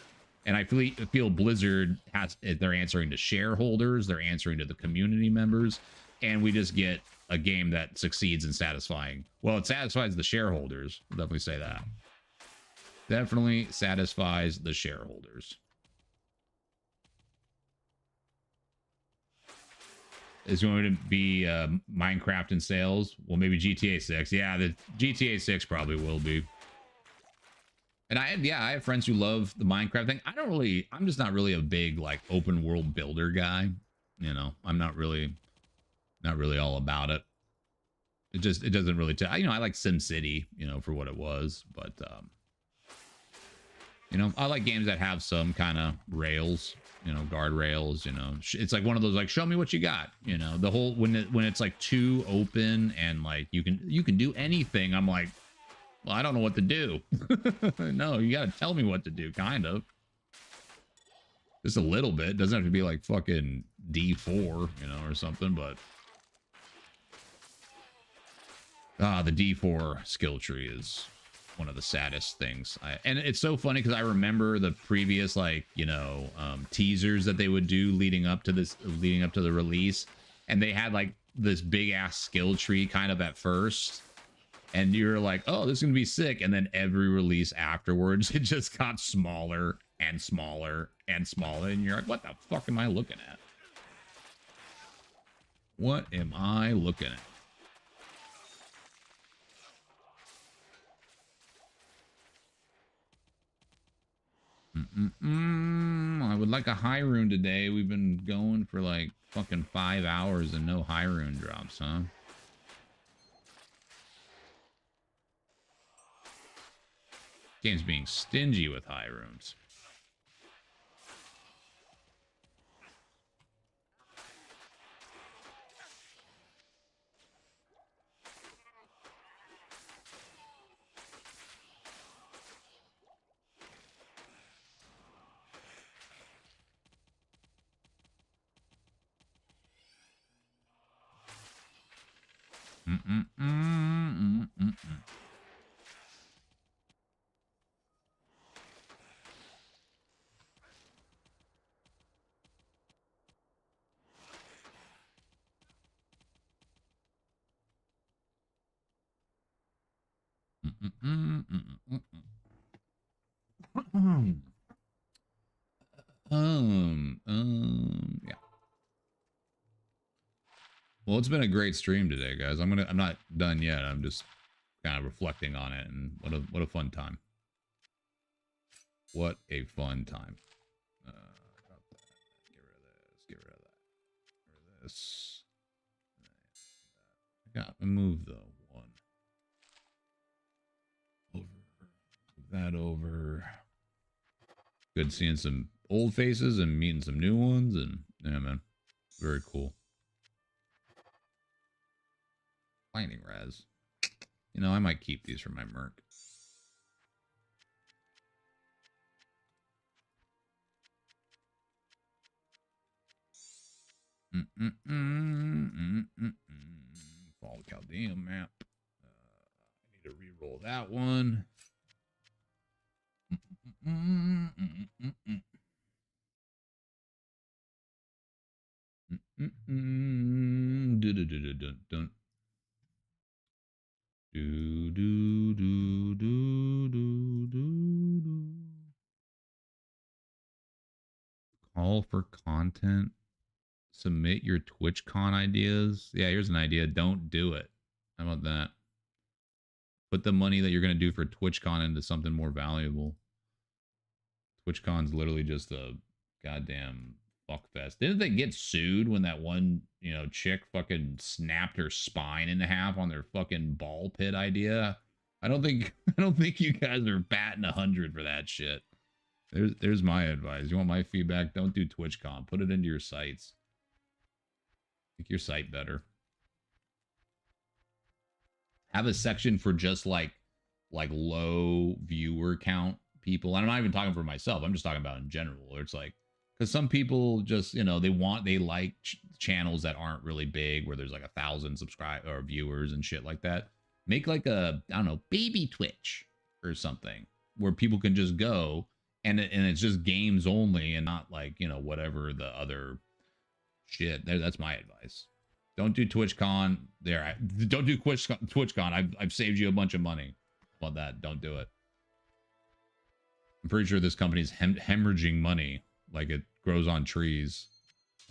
And I feel Blizzard they're answering to shareholders, they're answering to the community members, and we just get a game that succeeds in satisfying. Well, it satisfies the shareholders. I'll definitely say that. Definitely satisfies the shareholders. Is going to be Minecraft in sales? Well, maybe GTA 6. Yeah, the GTA 6 probably will be. And I have friends who love the Minecraft thing. I'm just not really a big like open world builder guy. You know, I'm not really all about it. It doesn't really you know, I like SimCity, you know, for what it was, but you know, I like games that have some kind of rails, you know, guardrails, you know. It's like one of those like, show me what you got, you know. The whole when it's like too open and like you can do anything, I'm like, well, I don't know what to do. No, you gotta tell me what to do, kind of. Just a little bit. It doesn't have to be like fucking D4, you know, or something, but the D4 skill tree is one of the saddest things. And it's so funny because I remember the previous, like, you know, teasers that they would do leading up to the release, and they had like this big ass skill tree kind of at first, and you're like, oh, this is gonna be sick. And then every release afterwards, it just got smaller and smaller and smaller, and you're like, what the fuck am I looking at? What am I looking at? I would like a high rune today. We've been going for like fucking 5 hours and no high rune drops, huh? Game's being stingy with high runes. Yeah. Well, it's been a great stream today, guys. I'm not done yet. I'm just kind of reflecting on it, and what a fun time. What a fun time. Drop that. Get rid of this. Get rid of that. Get rid of this. I got to move the one over. Move that over. Good seeing some old faces and meeting some new ones, and yeah, man, very cool. Lightning res. You know, I might keep these for my merc. Fall Chaldean map. I need to re-roll that one. Call for content. Submit your TwitchCon ideas. Yeah, here's an idea. Don't do it. How about that? Put the money that you're going to do for TwitchCon into something more valuable. TwitchCon's literally just a goddamn fuckfest. Didn't they get sued when that one, you know, chick fucking snapped her spine in half on their fucking ball pit idea? I don't think you guys are batting 100 for that shit. There's my advice. You want my feedback? Don't do TwitchCon. Put it into your sites. Make your site better. Have a section for just like low viewer count people. And I'm not even talking for myself. I'm just talking about in general. It's like, because some people just, you know, they like channels that aren't really big, where there's like 1,000 subscribe or viewers and shit like that. Make like a, I don't know, baby Twitch or something where people can just go and it's just games only and not like, you know, whatever the other shit. That's my advice. Don't do TwitchCon. Don't do TwitchCon. I've saved you a bunch of money. How about that? Don't do it. I'm pretty sure this company's hemorrhaging money, like it grows on trees,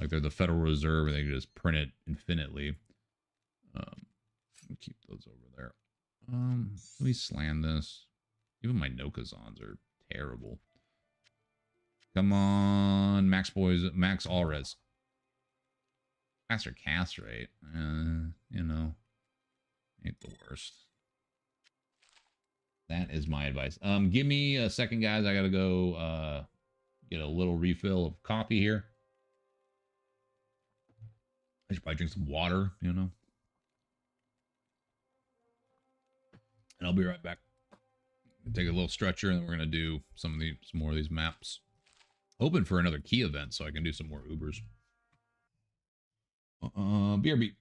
like they're the Federal Reserve and they can just print it infinitely. Keep those over there. Let me slam this. Even my Nokazons are terrible. Come on, Max Boys, Max Allres. Faster cast rate, you know, ain't the worst. That is my advice. Give me a second, guys. I gotta go get a little refill of coffee here. I should probably drink some water, you know. And I'll be right back. Take a little stretcher, and then we're gonna do some more of these maps. Hoping for another key event so I can do some more Ubers. BRB.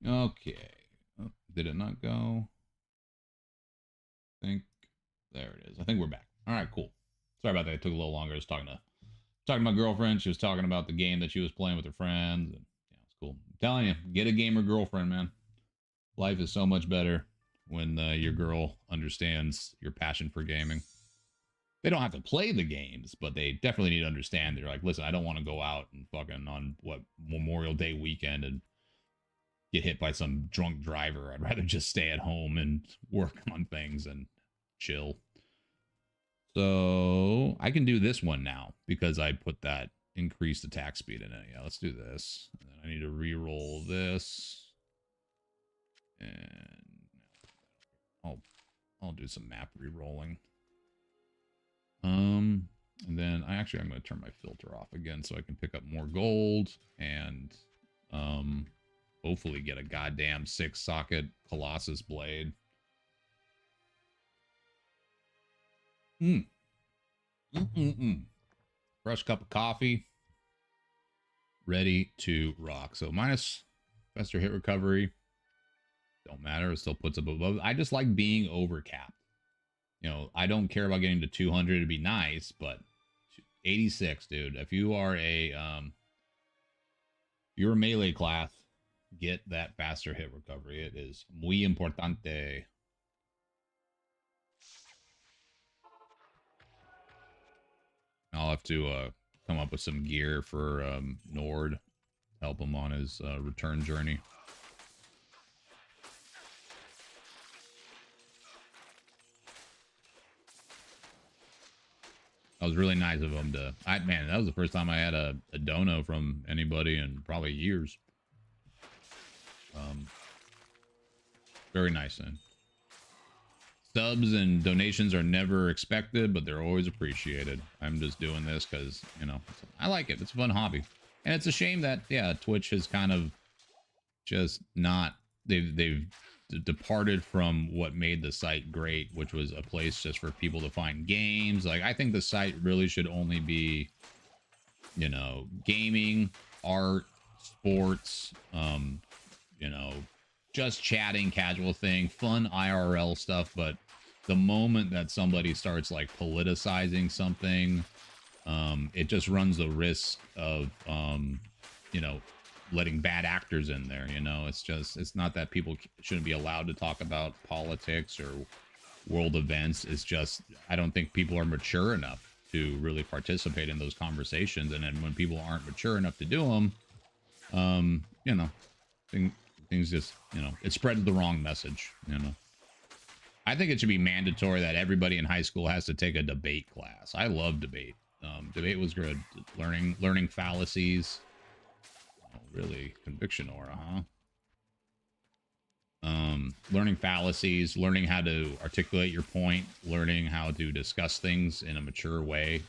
Okay. Oh, did it not go? I think there it is. I think we're back. All right, cool. Sorry about that. It took a little longer. I was talking to my girlfriend. She was talking about the game that she was playing with her friends. And yeah, it's cool. I'm telling you, get a gamer girlfriend, man. Life is so much better when your girl understands your passion for gaming. They don't have to play the games, but they definitely need to understand. They're like, listen, I don't want to go out and fucking on what Memorial Day weekend and get hit by some drunk driver. I'd rather just stay at home and work on things and chill. So I can do this one now because I put that increased attack speed in it. Yeah, let's do this. And then I need to re-roll this. And I'll do some map re-rolling. And then I'm going to turn my filter off again so I can pick up more gold and hopefully get a goddamn 6-socket Colossus blade. Fresh cup of coffee. Ready to rock. So minus faster hit recovery. Don't matter. It still puts up above. I just like being overcapped. You know, I don't care about getting to 200. It'd be nice, but 86, dude. If you are you're a melee class, get that faster hit recovery. It is muy importante. I'll have to come up with some gear for Nord, help him on his return journey. That was really nice of him to. Man, that was the first time I had a dono from anybody in probably years. Very nice, man. Subs and donations are never expected, but they're always appreciated. I'm just doing this because, you know, I like it. It's a fun hobby. And it's a shame that, yeah, Twitch has kind of just not... They've departed from what made the site great, which was a place just for people to find games. Like, I think the site really should only be, you know, gaming, art, sports, you know, just chatting, casual thing, fun IRL stuff. But the moment that somebody starts like politicizing something, it just runs the risk of, you know, letting bad actors in there. You know, it's not that people shouldn't be allowed to talk about politics or world events. It's just, I don't think people are mature enough to really participate in those conversations. And then when people aren't mature enough to do them, you know, things just, you know, it spreads the wrong message, you know. I think it should be mandatory that everybody in high school has to take a debate class. I love debate. Debate was good. Learning fallacies. Oh, really? Conviction aura, huh? Learning fallacies, learning how to articulate your point, learning how to discuss things in a mature way.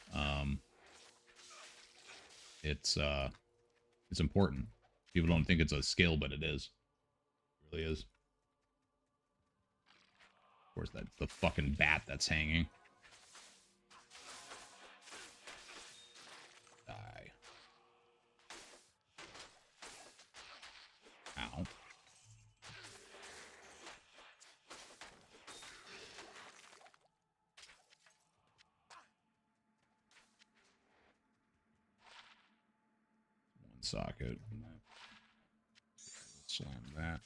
It's important. People don't think it's a skill, but it is. It really is. Of course, that's the fucking bat that's hanging. Die. Ow. One socket. Slam that.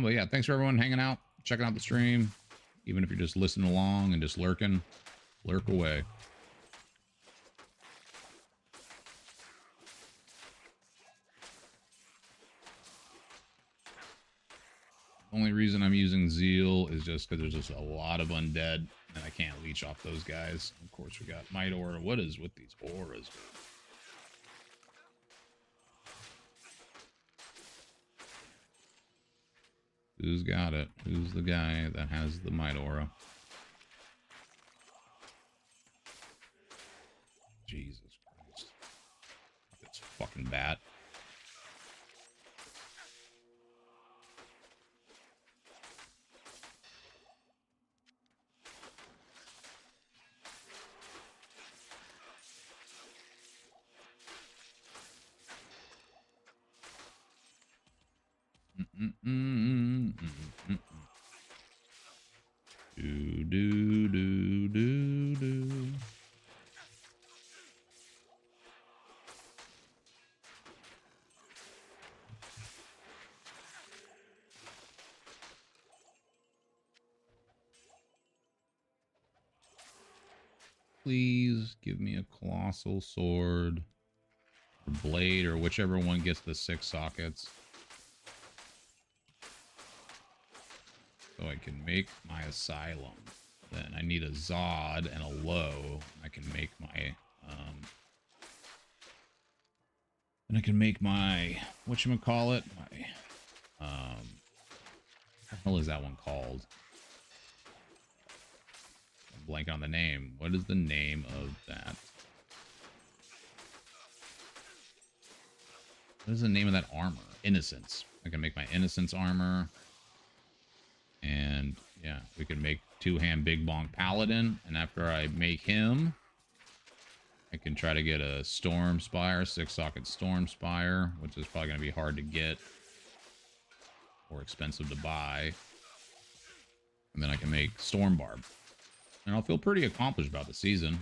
But yeah, thanks for everyone hanging out, checking out the stream. Even if you're just listening along and just lurking, lurk away. Only reason I'm using Zeal is just because there's just a lot of undead, and I can't leech off those guys. Of course, we got Might Aura. What is with these auras? Who's got it? Who's the guy that has the Might Aura? Jesus Christ. This fucking bat. Do do do do do. Please give me a colossal sword or blade or whichever one gets the 6 sockets. So I can make my asylum. Then I need a Zod and a low. I can make my and I can make my whatchamacallit? My what the hell is that one called? I'm blanking on the name. What is the name of that? What is the name of that armor? Innocence. I can make my Innocence armor. And yeah, we can make two-hand Big Bong Paladin. And after I make him, I can try to get a Storm Spire, 6-socket Storm Spire, which is probably going to be hard to get or expensive to buy. And then I can make Storm Barb. And I'll feel pretty accomplished about the season.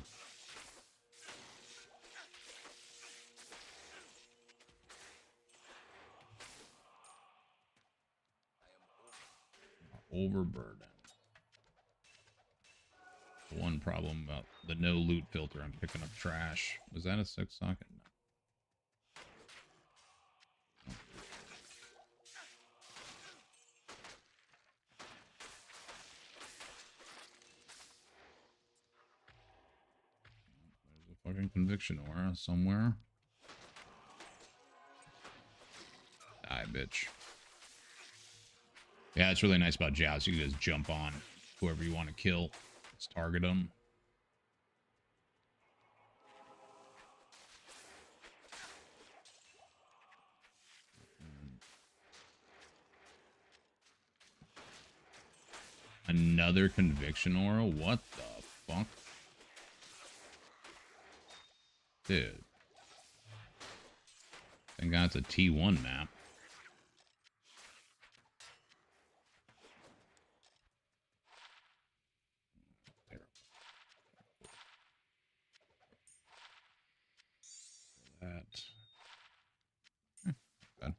Overburden. One problem about the no loot filter, I'm picking up trash. Was that a 6-socket? No. There's a fucking conviction aura somewhere. Die, bitch. Yeah, it's really nice about Joust. You can just jump on whoever you want to kill. Just target them. Another conviction aura? What the fuck? Dude. Thank God it's a T1 map. That. Bad.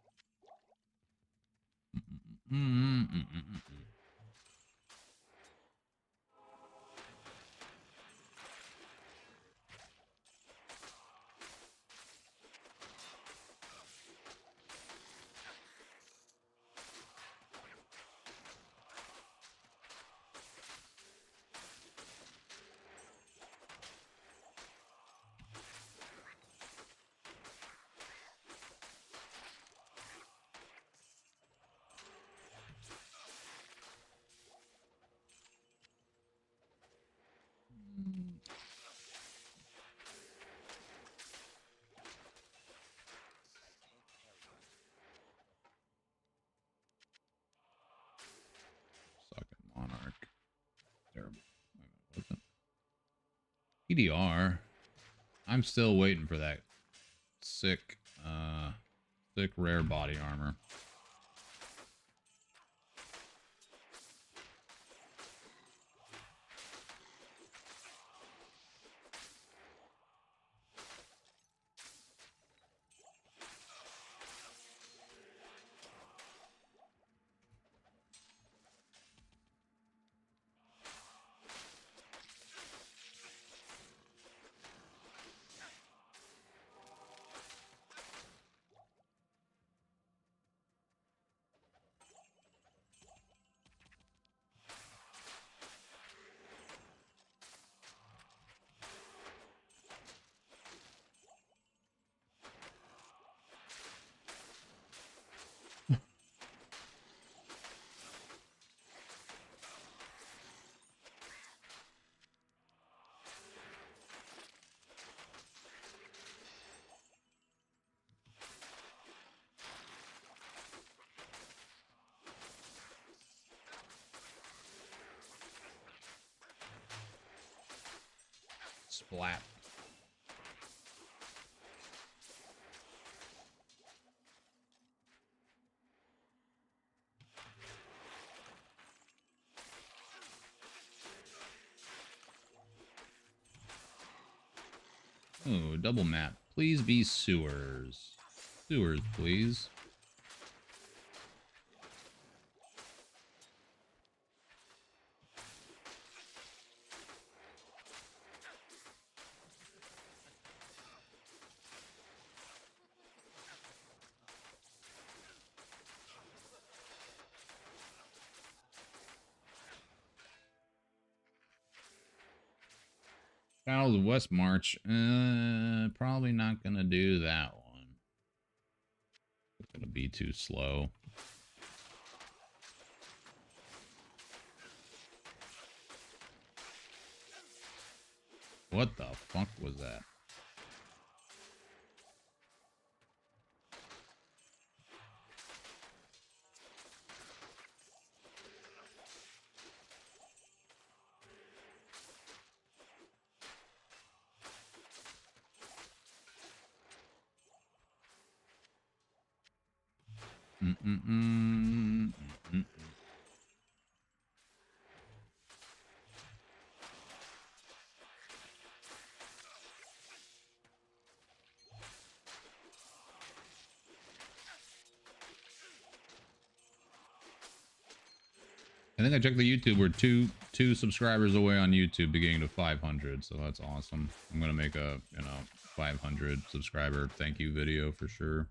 Monarch. Terrible. What's it? PDR. I'm still waiting for that sick rare body armor. Splat. Oh, double map. Please be sewers. Sewers, please. Battles of West March. Probably not gonna do that one. It's gonna be too slow. What the fuck was that? Mm-mm-mm. I think I checked the YouTube. We're two subscribers away on YouTube to getting to 500, so that's awesome. I'm gonna make a 500 subscriber thank you video for sure.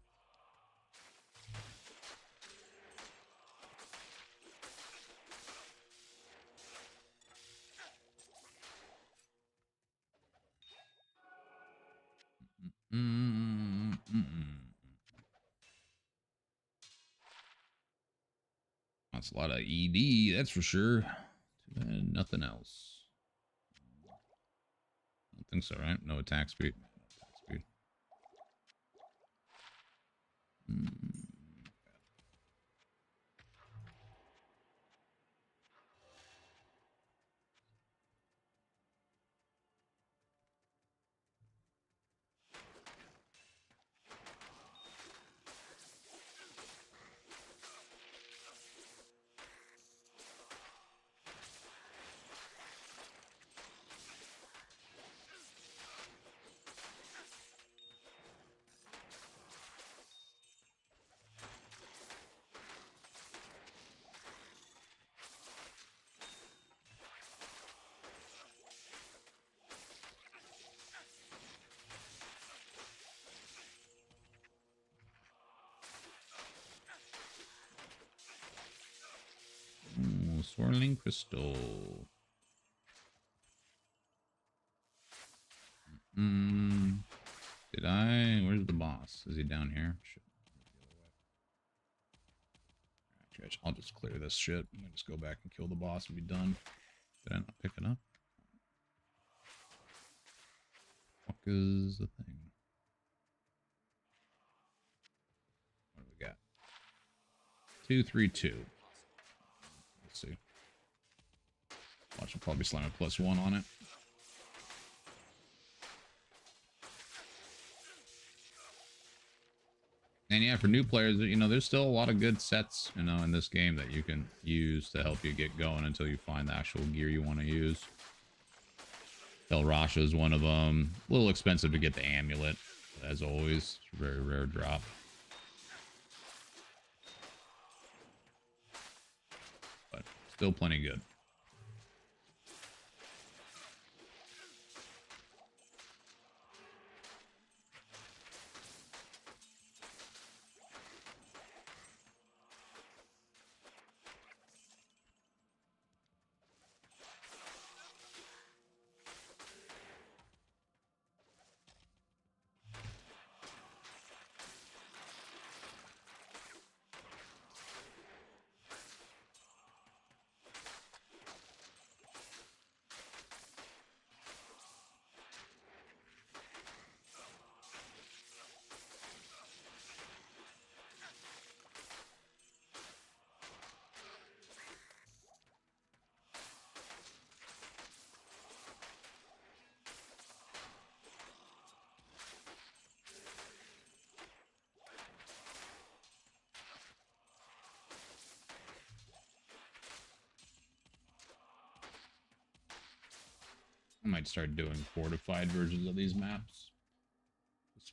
That's a lot of ED, that's for sure. Too bad nothing else. I don't think so, right? No attack speed. No attack speed. Ooh, swirling crystal. Did I? Where's the boss? Is he down here? Shit. Alright, I'll just clear this shit. I'm gonna just go back and kill the boss and be done. Did I not pick it up? What is the thing? What do we got? 232. Let's see. Watch, I'll probably slam a +1 on it. And yeah, for new players, there's still a lot of good sets, in this game that you can use to help you get going until you find the actual gear you want to use. El Rasha is one of them. A little expensive to get the amulet, as always. Very rare drop. But still plenty good. I might start doing fortified versions of these maps.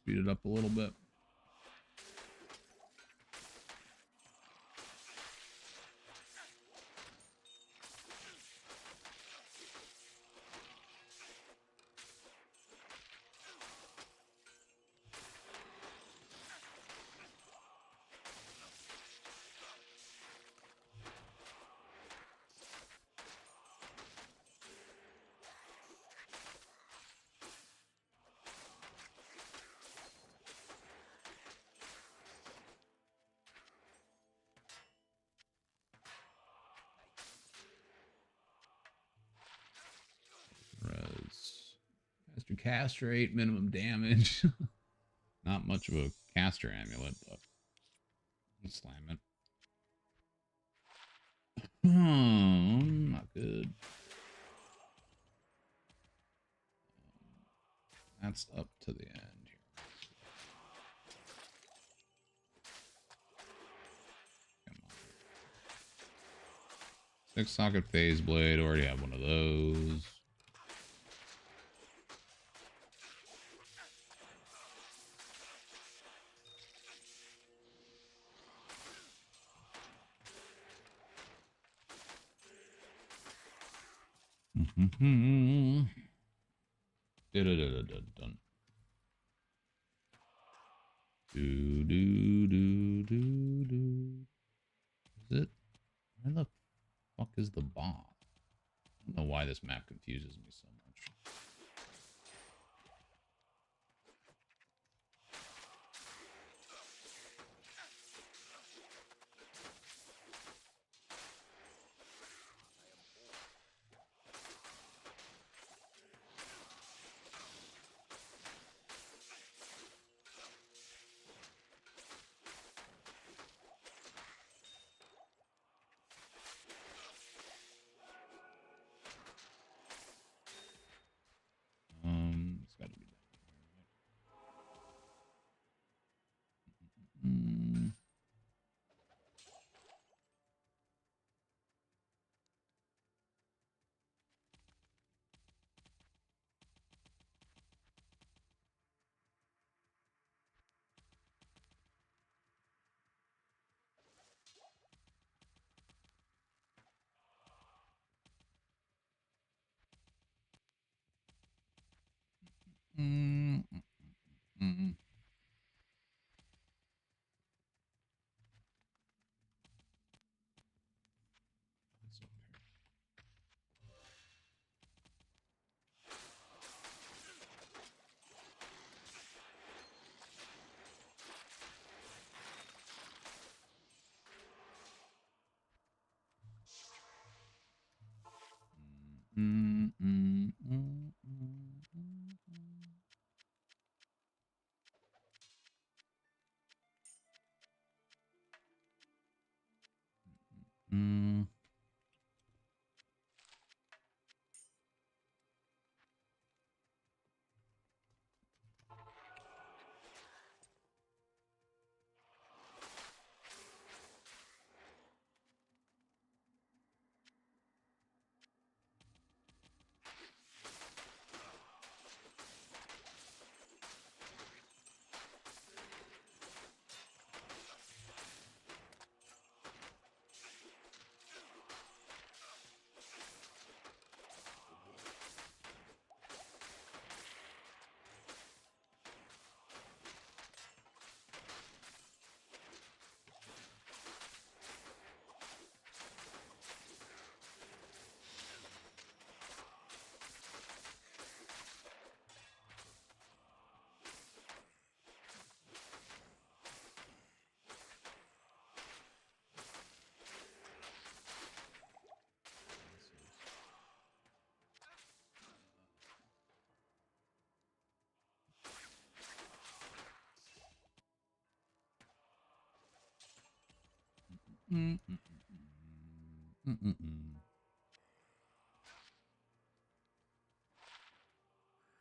speed it up a little bit. Castrate, minimum damage. Not much of a caster amulet, but I'll slam it. Not good. That's up to the end here. Come on. 6-socket phase blade. Already have one of those. Dun. Do. Is it? Where the fuck is the bomb? I don't know why this map confuses me so much. It's got to be down here.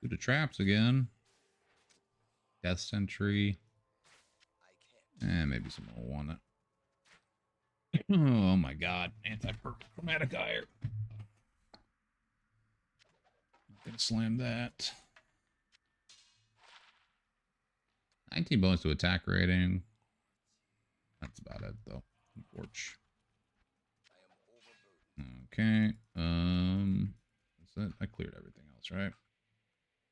Do the traps again. Death Sentry. And maybe some more want it. Oh my god. Anti-purple chromatic ire. Not gonna slam that. 19 bonus to attack rating. That's about it, though. Unfortunately. Okay. That's it. I cleared everything else, right?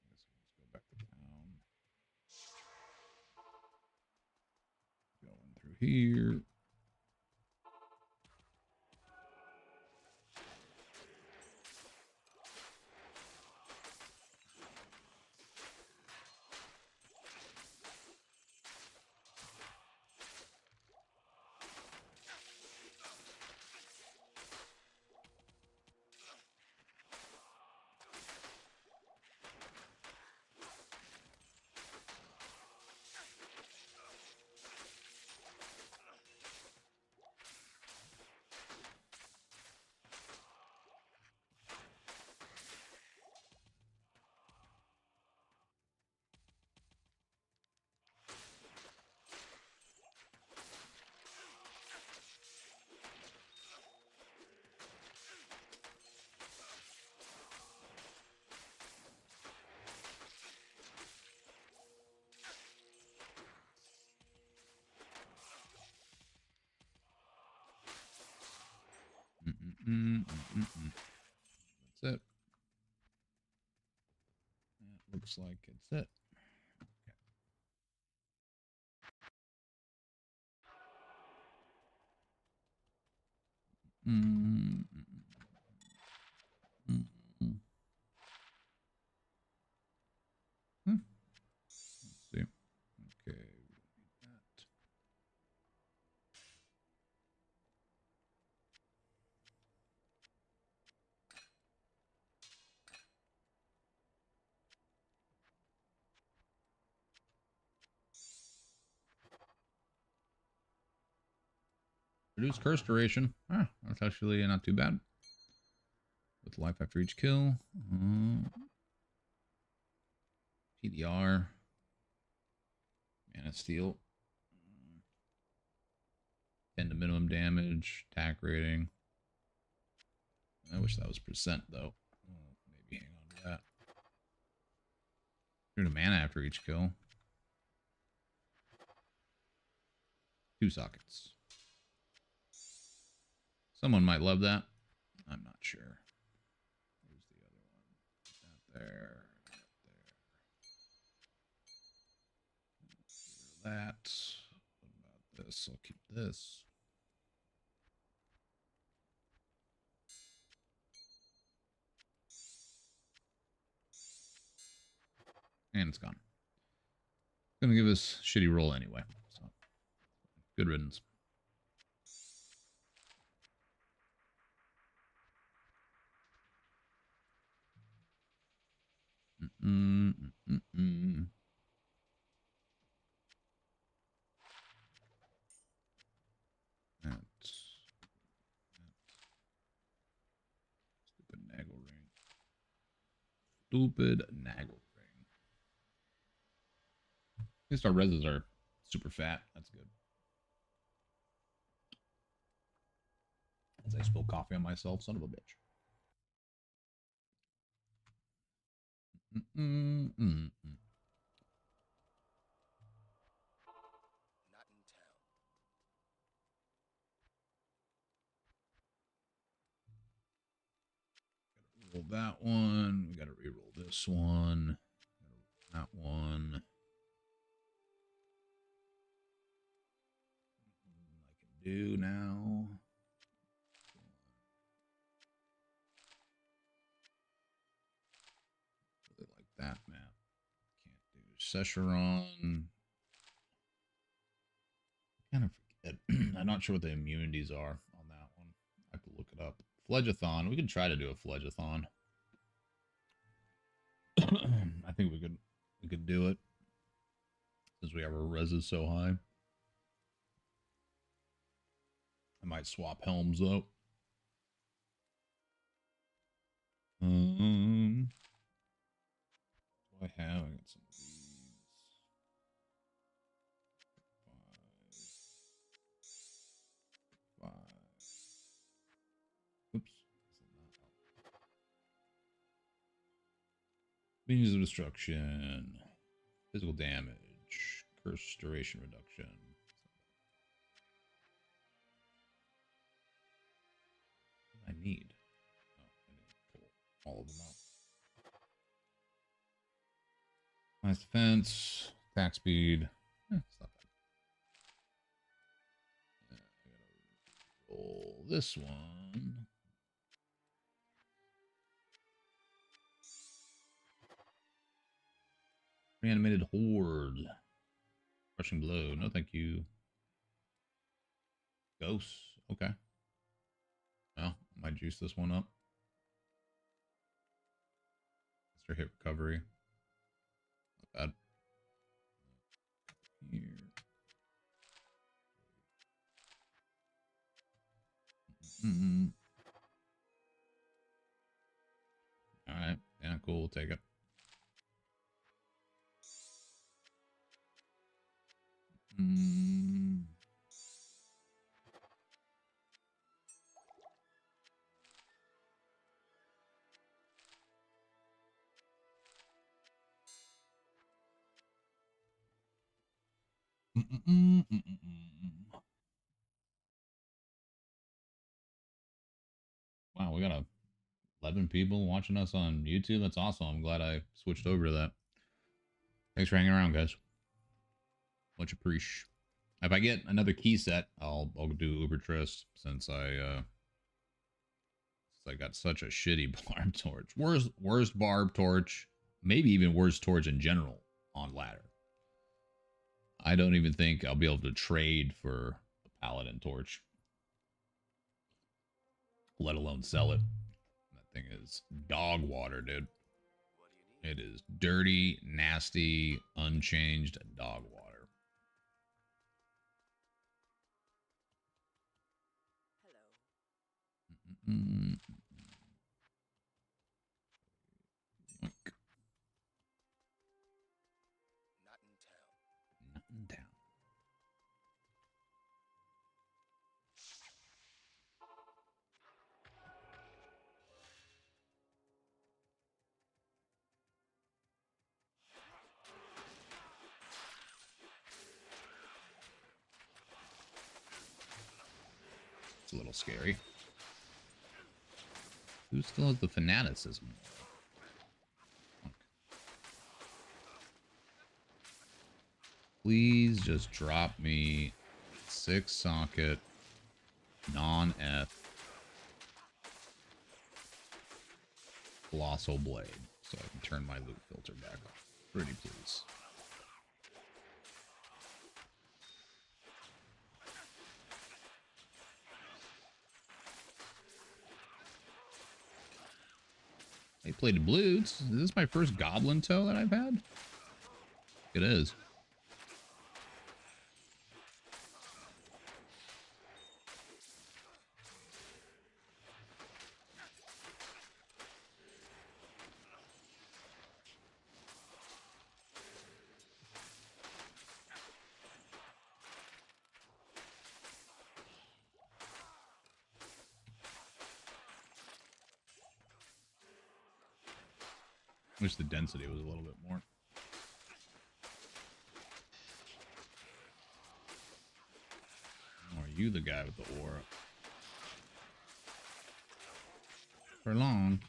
Let's go back to town. Going through here. That's it. That looks like it's it. Let's see. Okay. Reduce curse duration. Ah, that's actually not too bad. With life after each kill. PDR. Mana Steel. 10 to minimum damage. Attack rating. I wish that was percent, though. Maybe hang on to that. Turn to mana after each kill. 2 sockets. Someone might love that. I'm not sure. Here's the other one. That there. That there. That. What about this? I'll keep this. And it's gone. Gonna give us a shitty roll anyway. So good riddance. Stupid Naggle ring. Stupid Naggle ring. At least our reses are super fat. That's good. As I spill coffee on myself, son of a bitch.
Not in town.
Roll that one. We gotta re-roll this one. That one. I can do now. Really like that map. Can't do Secheron. Kind of forget. I'm not sure what the immunities are on that one. I have to look it up. Fledgeathon. We could try to do a Fledgeathon. I think we could do it since we have our reses so high. I might swap helms though. What do I have? I got some of these. 5. Oops. Means of destruction. Physical damage. Curse duration reduction. What do I need? Oh, I need to pull all of them out. Nice defense, attack speed. It's not bad. I gotta roll this one. Reanimated horde. Crushing blow. No, thank you. Ghosts. Okay. Well, I might juice this one up. Extra hit recovery. Not bad. Here. Mm-hmm. All right. Yeah, cool. We'll take it. Mm. Wow, we got 11 people watching us on YouTube. That's awesome. I'm glad I switched over to that. Thanks for hanging around, guys. Much appreciated. If I get another key set, I'll do Uber Trist since I got such a shitty barb torch. Worst barb torch, maybe even worst torch in general on ladder. I don't even think I'll be able to trade for a paladin torch, let alone sell it. That thing is dog water, dude. It is dirty, nasty, unchanged dog water. Mm-mm.
Not in town.
Not in town. It's a little scary. Who still has the fanaticism? Please just drop me 6-socket non-F colossal blade so I can turn my loot filter back on. Pretty please. They played blues. Is this my first goblin toe that I've had? It is. Wish the density was a little bit more. Or are you the guy with the aura? For long.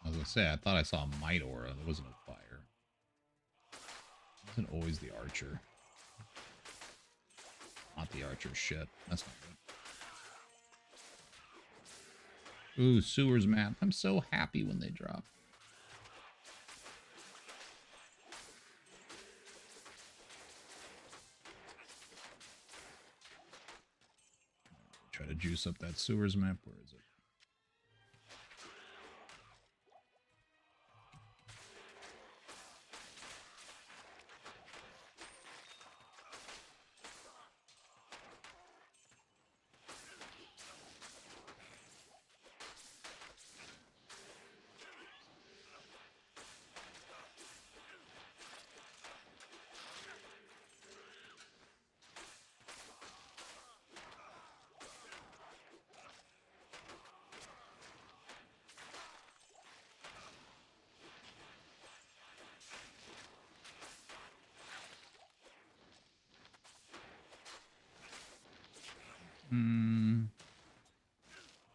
I was gonna say, I thought I saw a might aura. There wasn't a fire. It wasn't always the archer. Not the archer shit. That's not good. Ooh, sewers map. I'm so happy when they drop. Try to juice up that sewers map. Where is it? Hmm.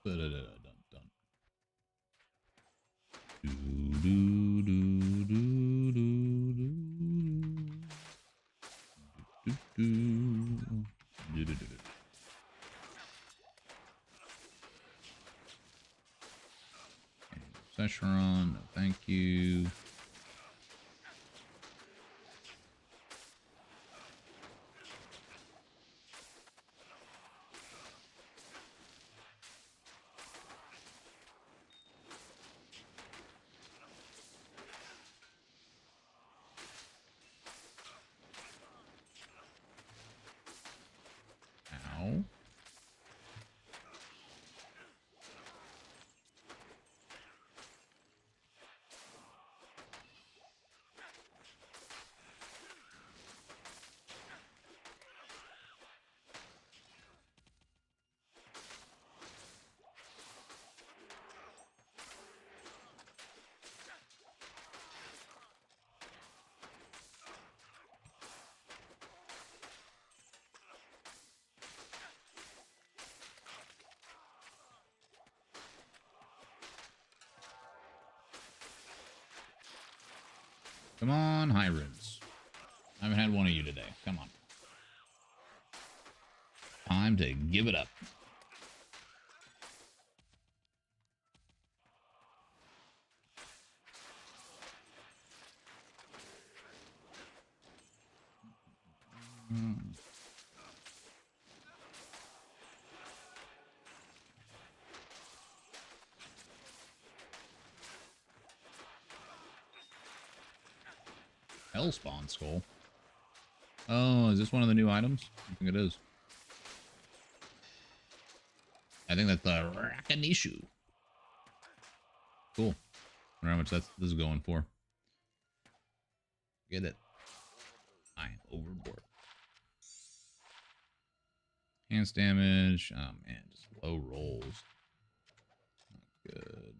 Dun-dun-dun-dun-dun. Session, no thank you. Ow. Come on, hybrids. I haven't had one of you today. Come on. Time to give it up. Hellspawn skull. Oh, is this one of the new items? I think it is. I think that's the Rakanishu. Cool. I wonder how much this is going for. Get it. I am overboard. Enhanced damage. Oh man, just low rolls. Not good.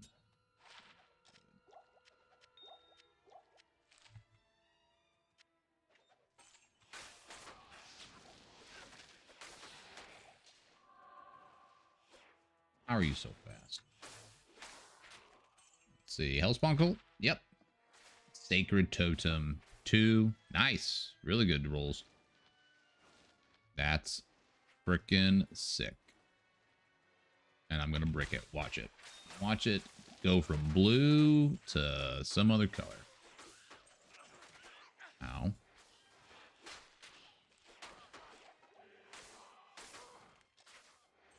How are you so fast? Let's see. Hellspawn. Yep. Sacred Totem 2. Nice. Really good rolls. That's freaking sick. And I'm going to brick it. Watch it. Watch it go from blue to some other color. Ow.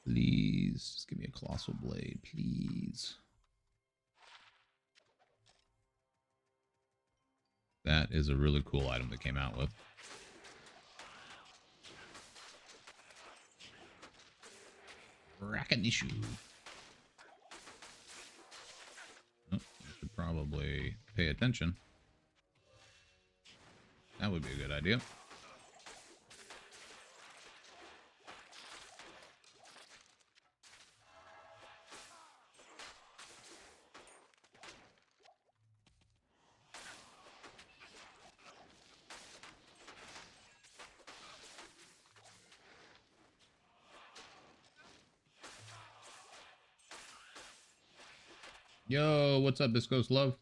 Please. Just give me a Colossal Blade, please. That is a really cool item that came out with. Rakanishu. Oh, I should probably pay attention. That would be a good idea. Yo, what's up, Viscose Love?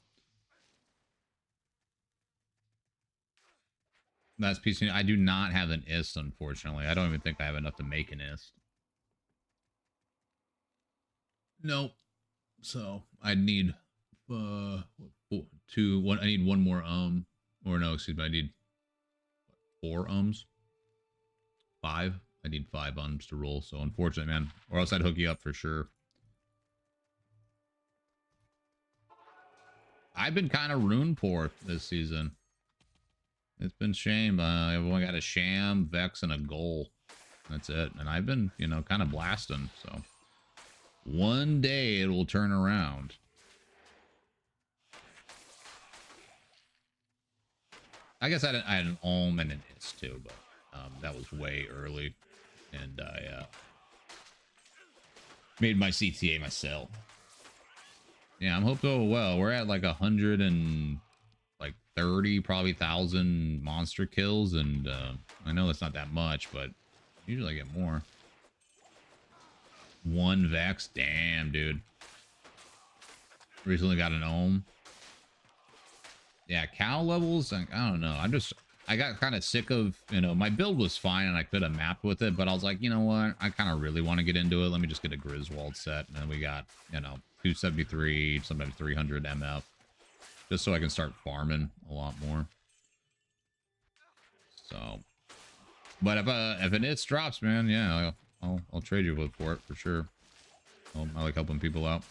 That's PC. I do not have an IST, unfortunately. I don't even think I have enough to make an IST. Nope. So I need I need one more or no, excuse me, I need 4 5. I need 5 to roll. So unfortunately, man, or else I'd hook you up for sure. I've been kind of rune poor this season. It's been shame. I've only got a Sham, Vex, and a Goal. That's it. And I've been, you know, kind of blasting. So one day it will turn around. I guess I had an Ulm and an IST too, but that was way early. And I made my CTA myself. Yeah, I'm hoping to go well. We're at like 130, probably 1,000 monster kills, and I know that's not that much, but usually I get more. 1 Vex? Damn, dude. Recently got an Ohm. Yeah, cow levels, I don't know. I got kind of sick of, you know, my build was fine and I could have mapped with it, but I was like, you know what? I kind of really want to get into it. Let me just get a Griswold set. And then we got, you know, 273, sometimes 300 MF. Just so I can start farming a lot more. So, but if an ITS drops, man, yeah, I'll trade you for it for sure. I like helping people out.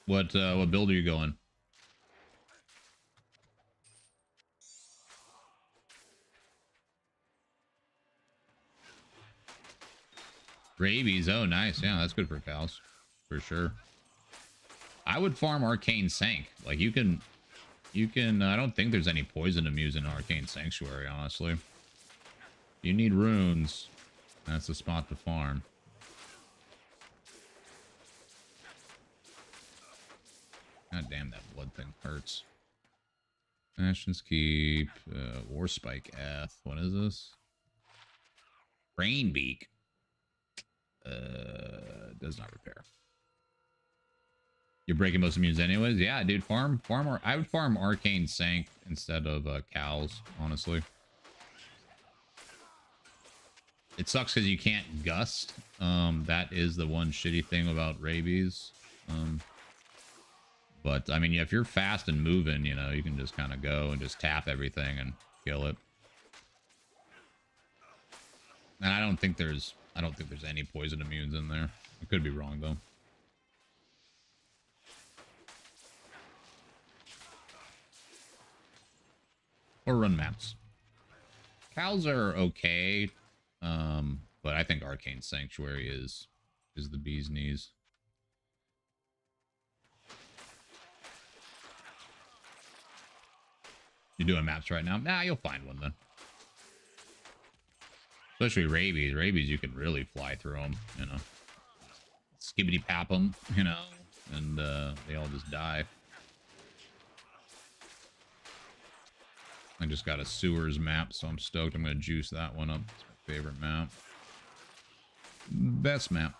What build are you going? Rabies. Oh, nice. Yeah, that's good for cows, for sure. I would farm Arcane Sank. Like you can. I don't think there's any poison immunes in Arcane Sanctuary, honestly. You need runes. That's the spot to farm. God damn, that blood thing hurts. Ashen's Keep, War Spike Eth. What is this? Rainbeak. Does not repair. You're breaking most immunes anyways? Yeah, dude, farm more. I would farm Arcane Sank instead of cows, honestly. It sucks because you can't gust. That is the one shitty thing about rabies. But I mean, if you're fast and moving, you know, you can just kind of go and just tap everything and kill it. And I don't think there's any poison immunes in there. I could be wrong though. Or run maps. Cows are okay, but I think Arcane Sanctuary is the bee's knees. You doing maps right now? Nah, you'll find one then. Especially rabies. Rabies, you can really fly through them, you know. Skibbity pap them, you know, and they all just die. I just got a sewers map, so I'm stoked. I'm going to juice that one up. It's my favorite map. Best map.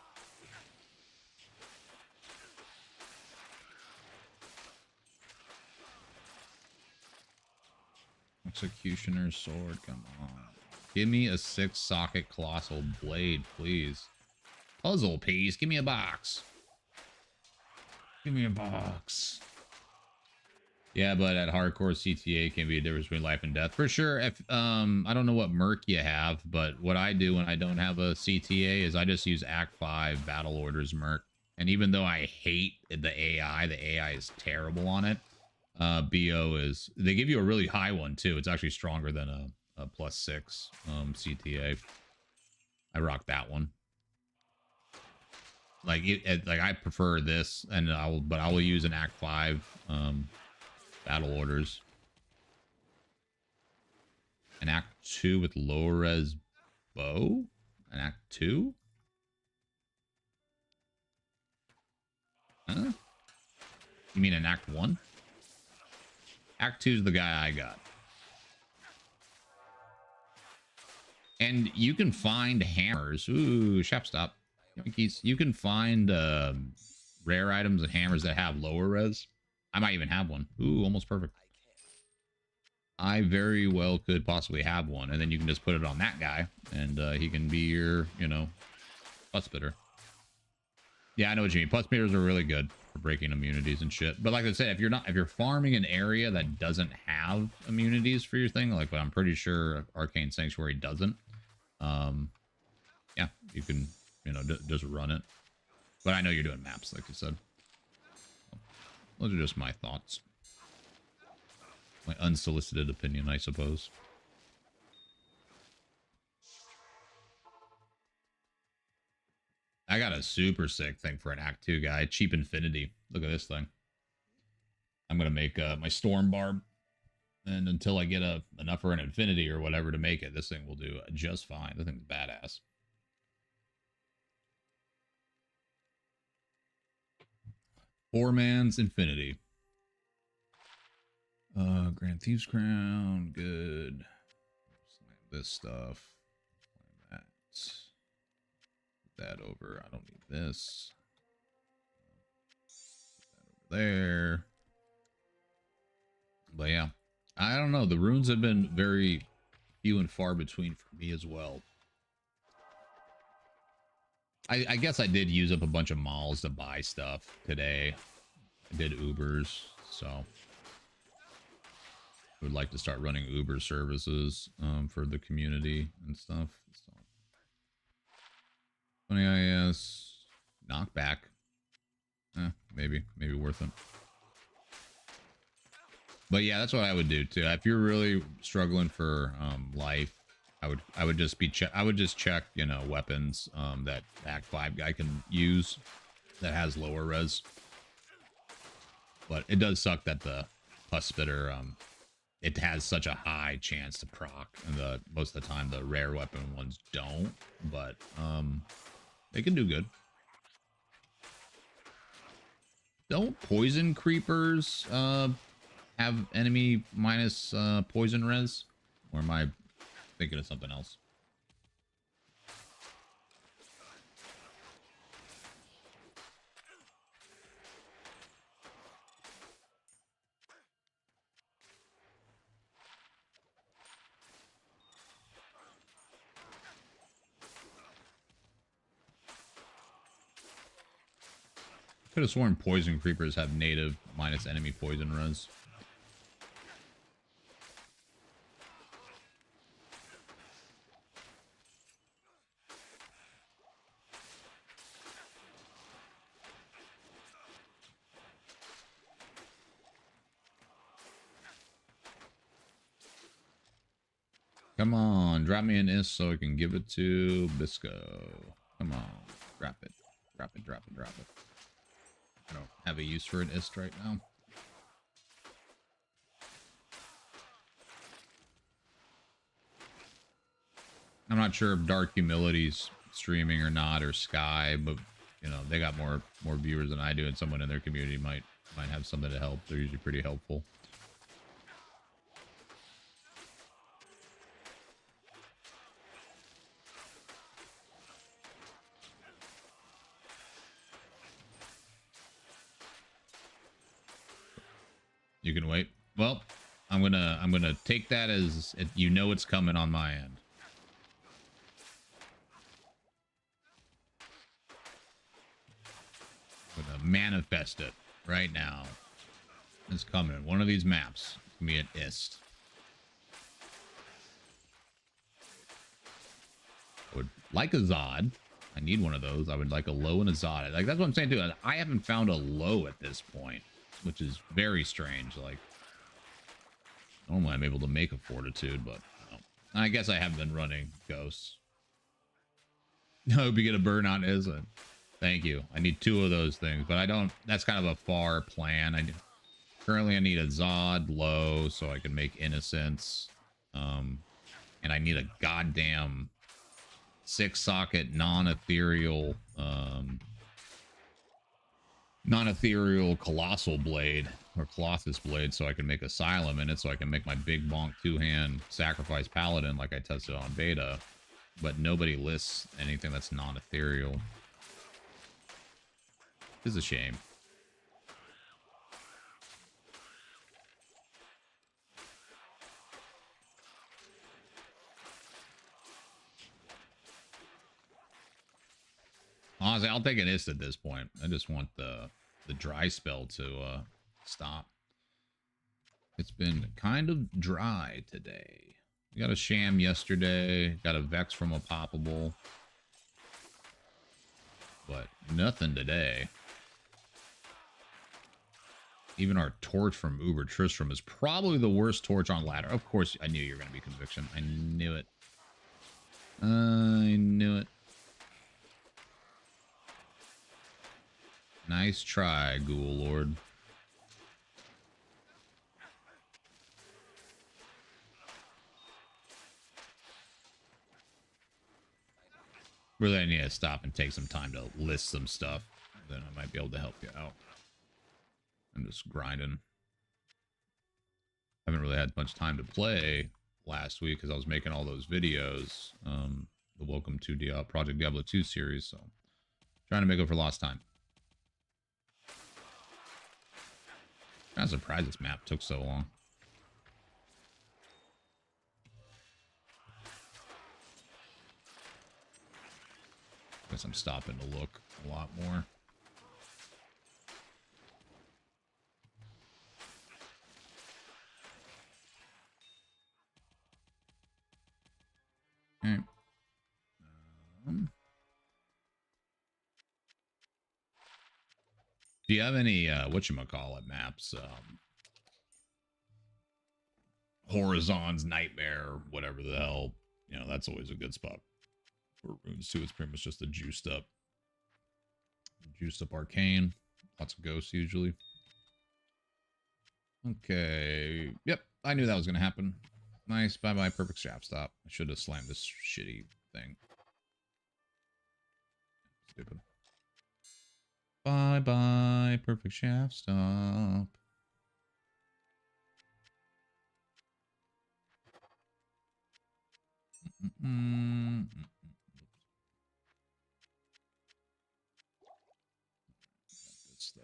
Executioner's sword, come on. Give me a 6-socket colossal blade, please. Puzzle piece, give me a box. Give me a box. Yeah, but at hardcore CTA can be a difference between life and death. For sure, if I don't know what merc you have, but what I do when I don't have a CTA is I just use Act 5 Battle Orders merc. And even though I hate the AI is terrible on it. BO is, they give you a really high one too. It's actually stronger than a +6 CTA. I rock that one. Like like I prefer this, and I will use an Act 5 Battle Orders. An Act 2 with lower res bow? An Act 2? Huh? You mean an Act 1? Act 2 is the guy I got. And you can find hammers. Ooh, shop stop. You can find rare items and hammers that have lower res. I might even have one. Ooh, almost perfect. I very well could possibly have one. And then you can just put it on that guy. And he can be your, you know, butt spitter. Yeah, I know what you mean. Plus spitters are really good for breaking immunities and shit. But like I said, if you're farming an area that doesn't have immunities for your thing, like I'm pretty sure Arcane Sanctuary doesn't. Yeah, you can, you know, just run it. But I know you're doing maps, like you said. Those are just my thoughts. My unsolicited opinion, I suppose. I got a super sick thing for an Act 2 guy. Cheap Infinity. Look at this thing. I'm going to make my Storm Barb. And until I get enough for an Infinity or whatever to make it, this thing will do just fine. This thing's badass. Poor man's Infinity. Grand Thieves Crown. Good. this stuff. That. Put that over. I don't need this. Put that over there. But yeah, I don't know. The runes have been very few and far between for me as well. I guess I did use up a bunch of malls to buy stuff today. I did Ubers, so I would like to start running Uber services for the community and stuff. So 20 IS, knockback. Maybe worth it. But yeah, that's what I would do too. If you're really struggling for life, I would just check, you know, weapons that Act 5 guy can use that has lower res. But it does suck that the pus spitter it has such a high chance to proc, and most of the time the rare weapon ones don't, but they can do good. Don't poison creepers have enemy minus poison res? Or am I thinking of something else? Could have sworn poison creepers have native minus enemy poison res. Come on, drop me an is so I can give it to Bisco. Come on, drop it. Drop it, drop it, drop it. I don't have a use for an ist right now. I'm not sure if Dark Humility's streaming or not, or Sky, but you know, they got more viewers than I do, and someone in their community might have something to help. They're usually pretty helpful. You can wait. Well, I'm gonna take that as you know it's coming on my end. I'm gonna manifest it right now. It's coming. One of these maps. It's gonna be an ist. I would like a Zod. I need one of those. I would like a low and a Zod. Like, that's what I'm saying too. I haven't found a low at this point, which is very strange. Like, normally I'm able to make a fortitude, but no. I guess I have been running ghosts. I hope you get a burnout, isn't? Thank you. I need 2 of those things, but I don't. That's kind of a far plan. Currently I need a Zod low so I can make innocence, and I need a goddamn 6-socket non-ethereal colossal blade or colossus blade so I can make asylum in it, so I can make my big bonk 2-hand sacrifice paladin like I tested on beta. But nobody lists anything that's non-ethereal. It's a shame. Honestly, I'll take an ist at this point. I just want the dry spell to stop. It's been kind of dry today. We got a sham yesterday. Got a vex from a poppable. But nothing today. Even our torch from Uber Tristram is probably the worst torch on ladder. Of course, I knew you were going to be conviction. I knew it. I knew it. Nice try, Ghoul Lord. Really, I need to stop and take some time to list some stuff. Then I might be able to help you out. I'm just grinding. Haven't really had much time to play last week because I was making all those videos. The Welcome to Project Diablo 2 series. So trying to make up for lost time. Kind of surprised this map took so long. Guess I'm stopping to look a lot more. Okay. Do you have any whatchamacallit maps? Horizons, Nightmare, whatever the hell. You know, that's always a good spot. For Runes 2, it's pretty much just a juiced up arcane. Lots of ghosts usually. Okay. Yep, I knew that was gonna happen. Nice. Bye-bye, perfect shaft stop. I should have slammed this shitty thing. Stupid. Bye-bye, perfect shaft stop. This though.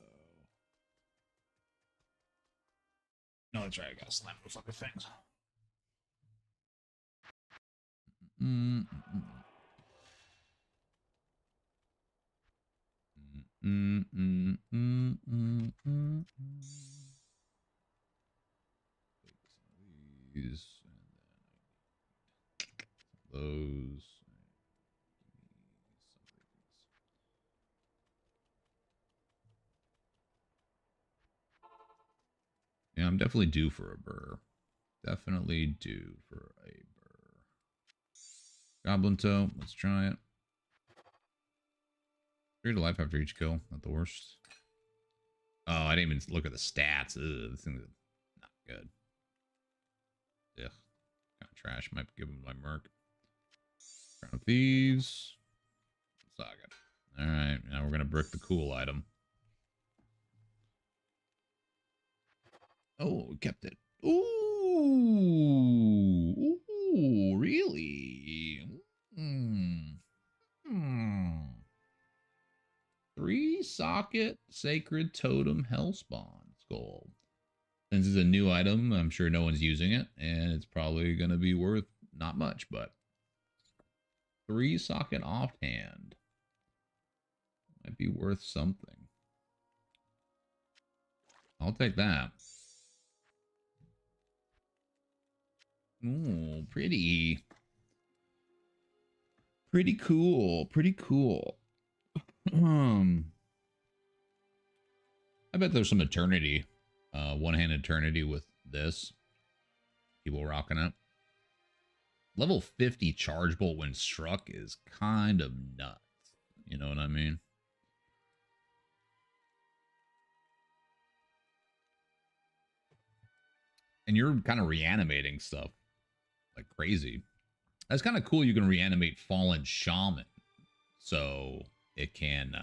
No, that's right. I gotta slam those fucking things. These and those. Yeah, I'm definitely due for a burr. Definitely due for a burr. Goblin toe. Let's try it. 3 to life after each kill. Not the worst. Oh, I didn't even look at the stats. Ugh, this thing's not good. Ugh. Kind of trash. Might give him my merc. Crown of Thieves. Saga. Alright, now we're going to brick the cool item. Oh, we kept it. Ooh. Ooh, really? Hmm. 3-socket Sacred Totem Hellspawn Skull. Since it's a new item, I'm sure no one's using it, and it's probably going to be worth not much, but 3-socket offhand might be worth something. I'll take that. Ooh, pretty. Pretty cool. Pretty cool. I bet there's some Eternity. One-hand Eternity with this. People rocking it. Level 50 Charge Bolt when struck is kind of nuts. You know what I mean? And you're kind of reanimating stuff like crazy. That's kind of cool. You can reanimate Fallen Shaman. So it can,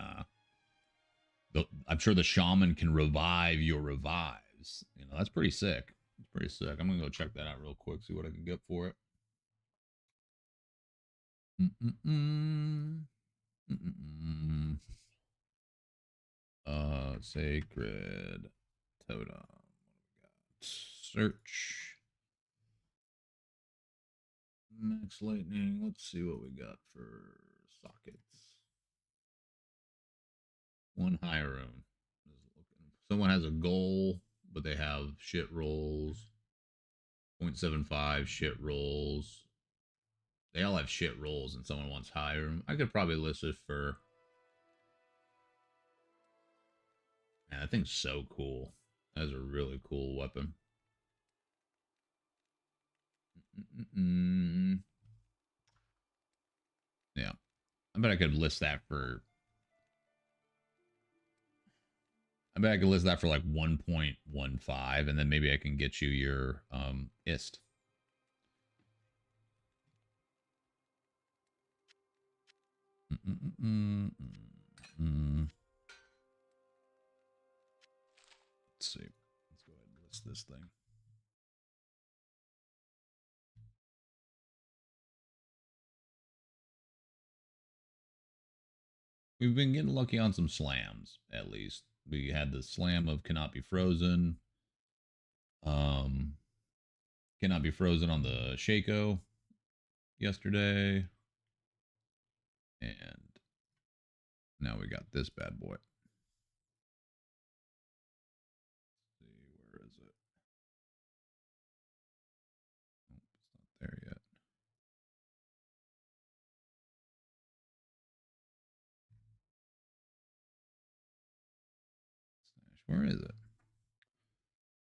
I'm sure the Shaman can revive your revives. You know, that's pretty sick. It's pretty sick. I'm going to go check that out real quick, see what I can get for it. Sacred Totem. What do we got? Search. Max Lightning. Let's see what we got for sockets. 1 high room. Someone has a goal, but they have shit rolls. 0.75 shit rolls. They all have shit rolls, and someone wants high room. I could probably list it for. Man, that thing's so cool. That is a really cool weapon. Yeah. I bet I could list that for. I bet I could list that for like 1.15, and then maybe I can get you your IST. Let's see. Let's go ahead and list this thing. We've been getting lucky on some slams, at least. We had the slam of cannot be frozen. Cannot be frozen on the Shaco yesterday. And now we got this bad boy. Let's see, where is it? Oh, it's not there yet. Snash, where is it?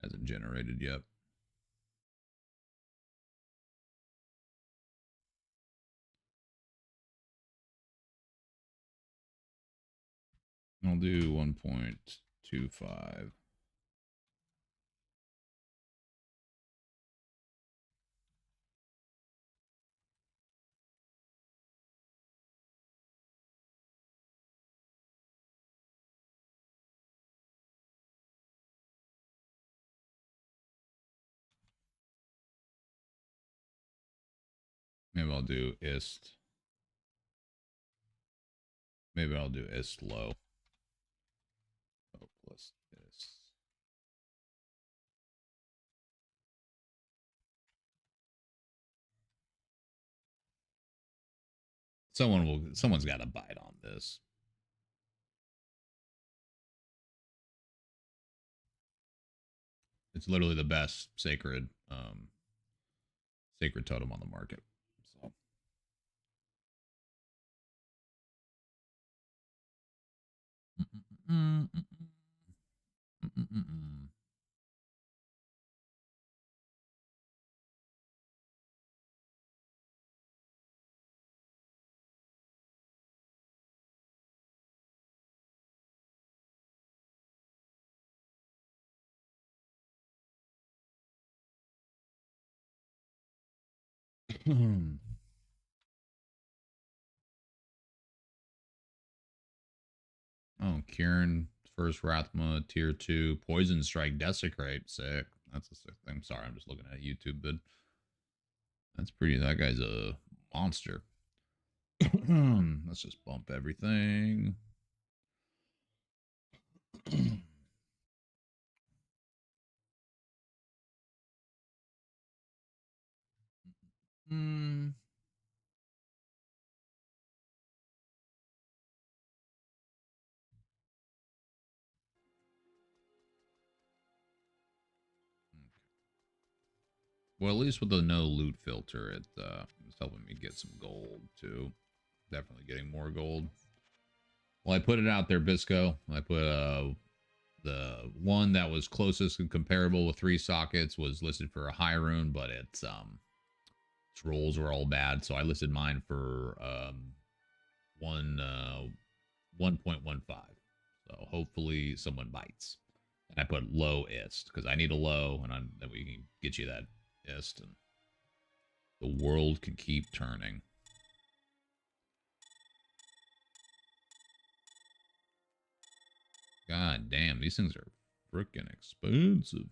Hasn't generated yet. I'll do 1.25. Maybe I'll do ist. Maybe I'll do ist low. Oh, plus ist. Someone's got to bite on this. It's literally the best sacred totem on the market. So oh, Kieran, first Rathma, tier 2, Poison Strike, Desecrate, sick. That's a sick thing. Sorry, I'm just looking at YouTube, but that's pretty. That guy's a monster. Let's just bump everything. Hmm. Well, at least with the no loot filter, it's helping me get some gold too. Definitely getting more gold. Well, I put it out there, Bisco. I put the one that was closest and comparable with 3 sockets was listed for a high rune, but its rolls were all bad, so I listed mine for 1.15. So hopefully someone bites. And I put low ist because I need a low, and then we can get you that ist, and the world can keep turning. God damn, these things are freaking expensive.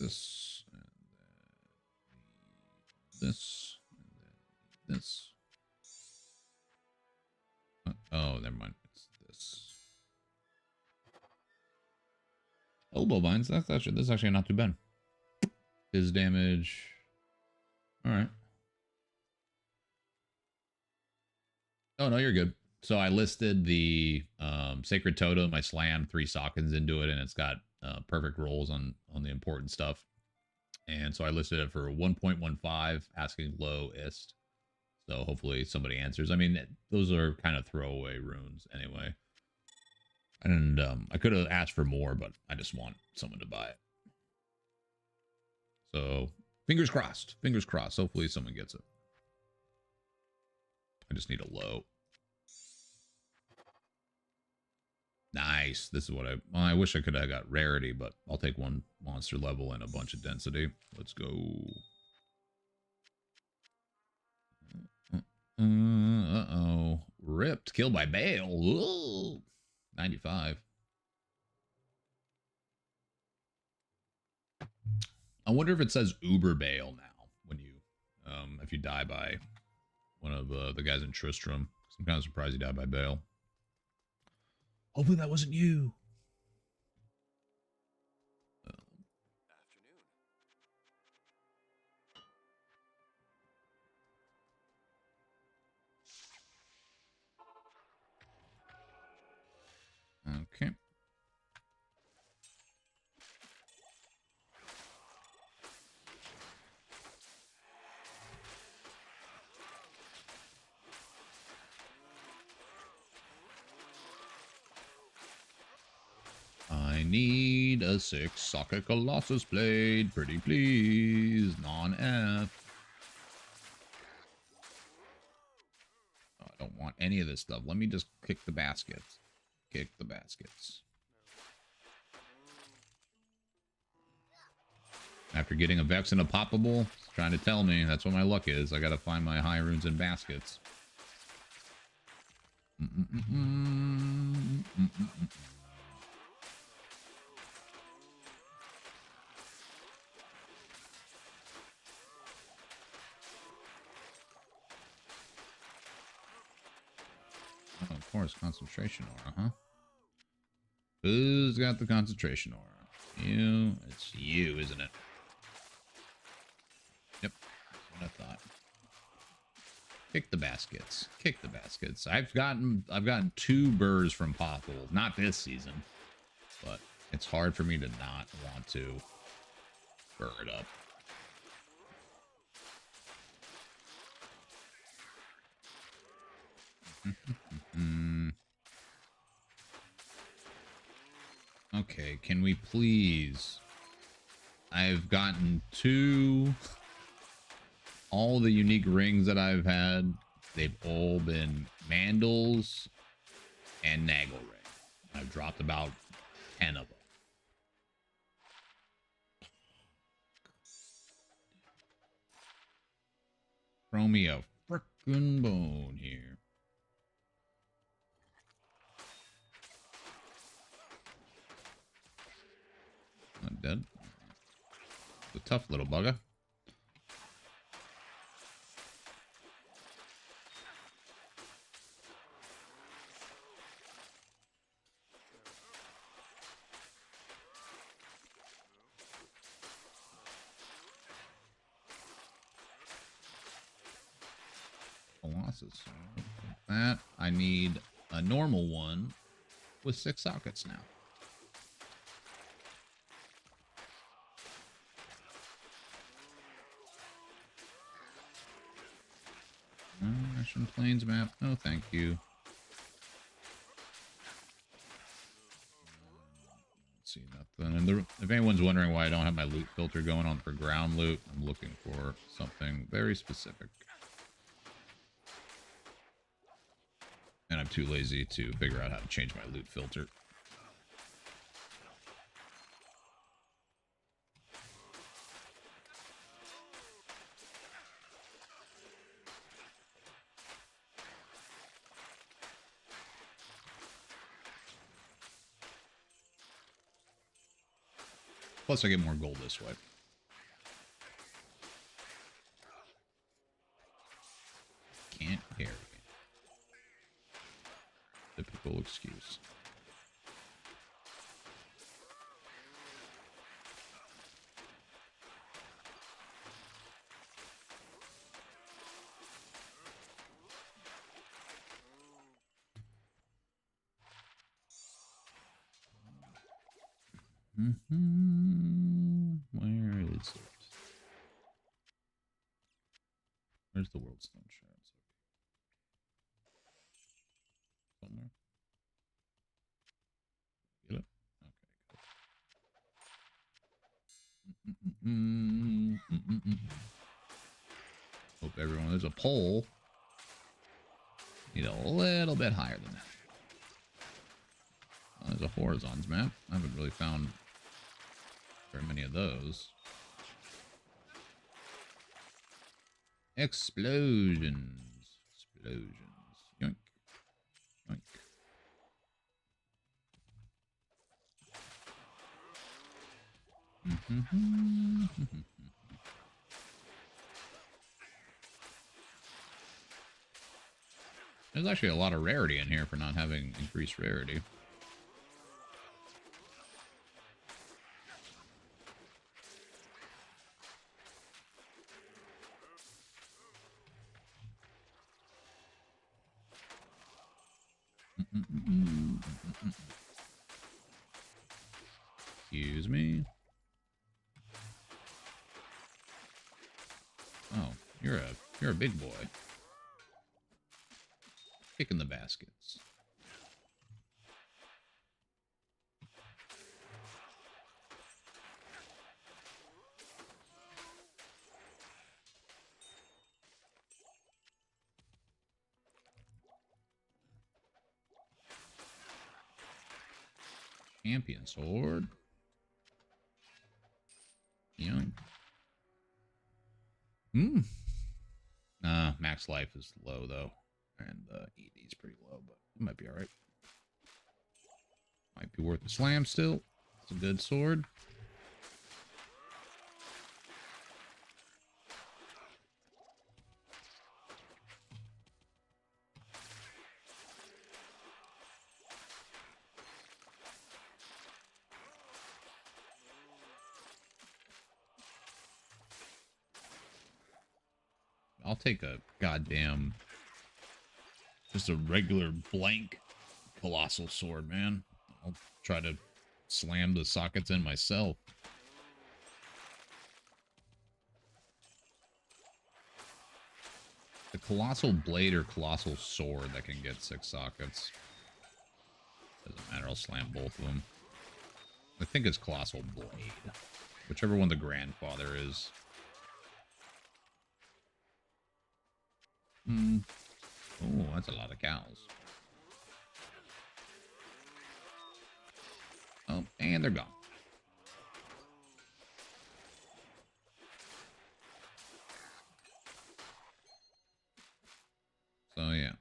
This, and then this, and then this. Oh, never mind. It's this. Elbow vines. That's actually not too bad. His damage. All right. Oh no, you're good. So I listed the Sacred Totem. I slammed 3 sockets into it, and it's got perfect rolls on the important stuff. And so I listed it for 1.15, asking low ist. So hopefully somebody answers. I mean, those are kind of throwaway runes anyway. And I could have asked for more, but I just want someone to buy it. So fingers crossed. Fingers crossed. Hopefully someone gets it. I just need a low. Nice. This is what I wish I could have got rarity, but I'll take 1 monster level and a bunch of density. Let's go. Uh-oh. Ripped. Killed by Bale. Ooh. 95. I wonder if it says Uber Bale now when you, if you die by one of the guys in Tristram. I'm kind of surprised he died by Bale. Hopefully that wasn't you. Okay. I need a 6-socket Colossus blade. Pretty please. Non-F. Oh, I don't want any of this stuff. Let me just kick the baskets. Kick the baskets. After getting a Vex and a Poppable, it's trying to tell me that's what my luck is. I gotta find my high runes in baskets. Oh, of course, concentration aura, huh? Who's got the concentration aura? You. It's you, isn't it? Yep, that's what I thought. Kick the baskets. Kick the baskets. I've gotten 2 burrs from Pothole. Not this season, but it's hard for me to not want to burr it up. Okay, can we please? I've gotten 2. All the unique rings that I've had, they've all been Mandals and Nagel ring. I've dropped about 10 of them. Throw me a frickin' bone here. Not dead. It's a tough little bugger. Colossus. That I need a normal one with 6 sockets now. Russian Plains map. No, thank you. See nothing. And if anyone's wondering why I don't have my loot filter going on for ground loot, I'm looking for something very specific. And I'm too lazy to figure out how to change my loot filter. Plus, I get more gold this way. Can't carry. Typical excuse. Where is it? Where's the world stone shards? Somewhere. Get it? Okay, good. Hope everyone, there's a pole. Need a little bit higher than that. Oh, there's a horizons map. I haven't really found very many of those. Explosions. Explosions. Yoink. There's actually a lot of rarity in here for not having increased rarity. Excuse me. Oh, you're a big boy. Kicking the baskets. Champion sword. Young. Max life is low though, and ED is pretty low, but it might be all right. Might be worth a slam still. It's a good sword. I'll take a goddamn, just a regular blank colossal sword, man. I'll try to slam the sockets in myself. The colossal blade or colossal sword that can get 6 sockets. Doesn't matter, I'll slam both of them. I think it's colossal blade. Whichever one the grandfather is. Oh, that's a lot of cows. Oh, and they're gone. So, yeah.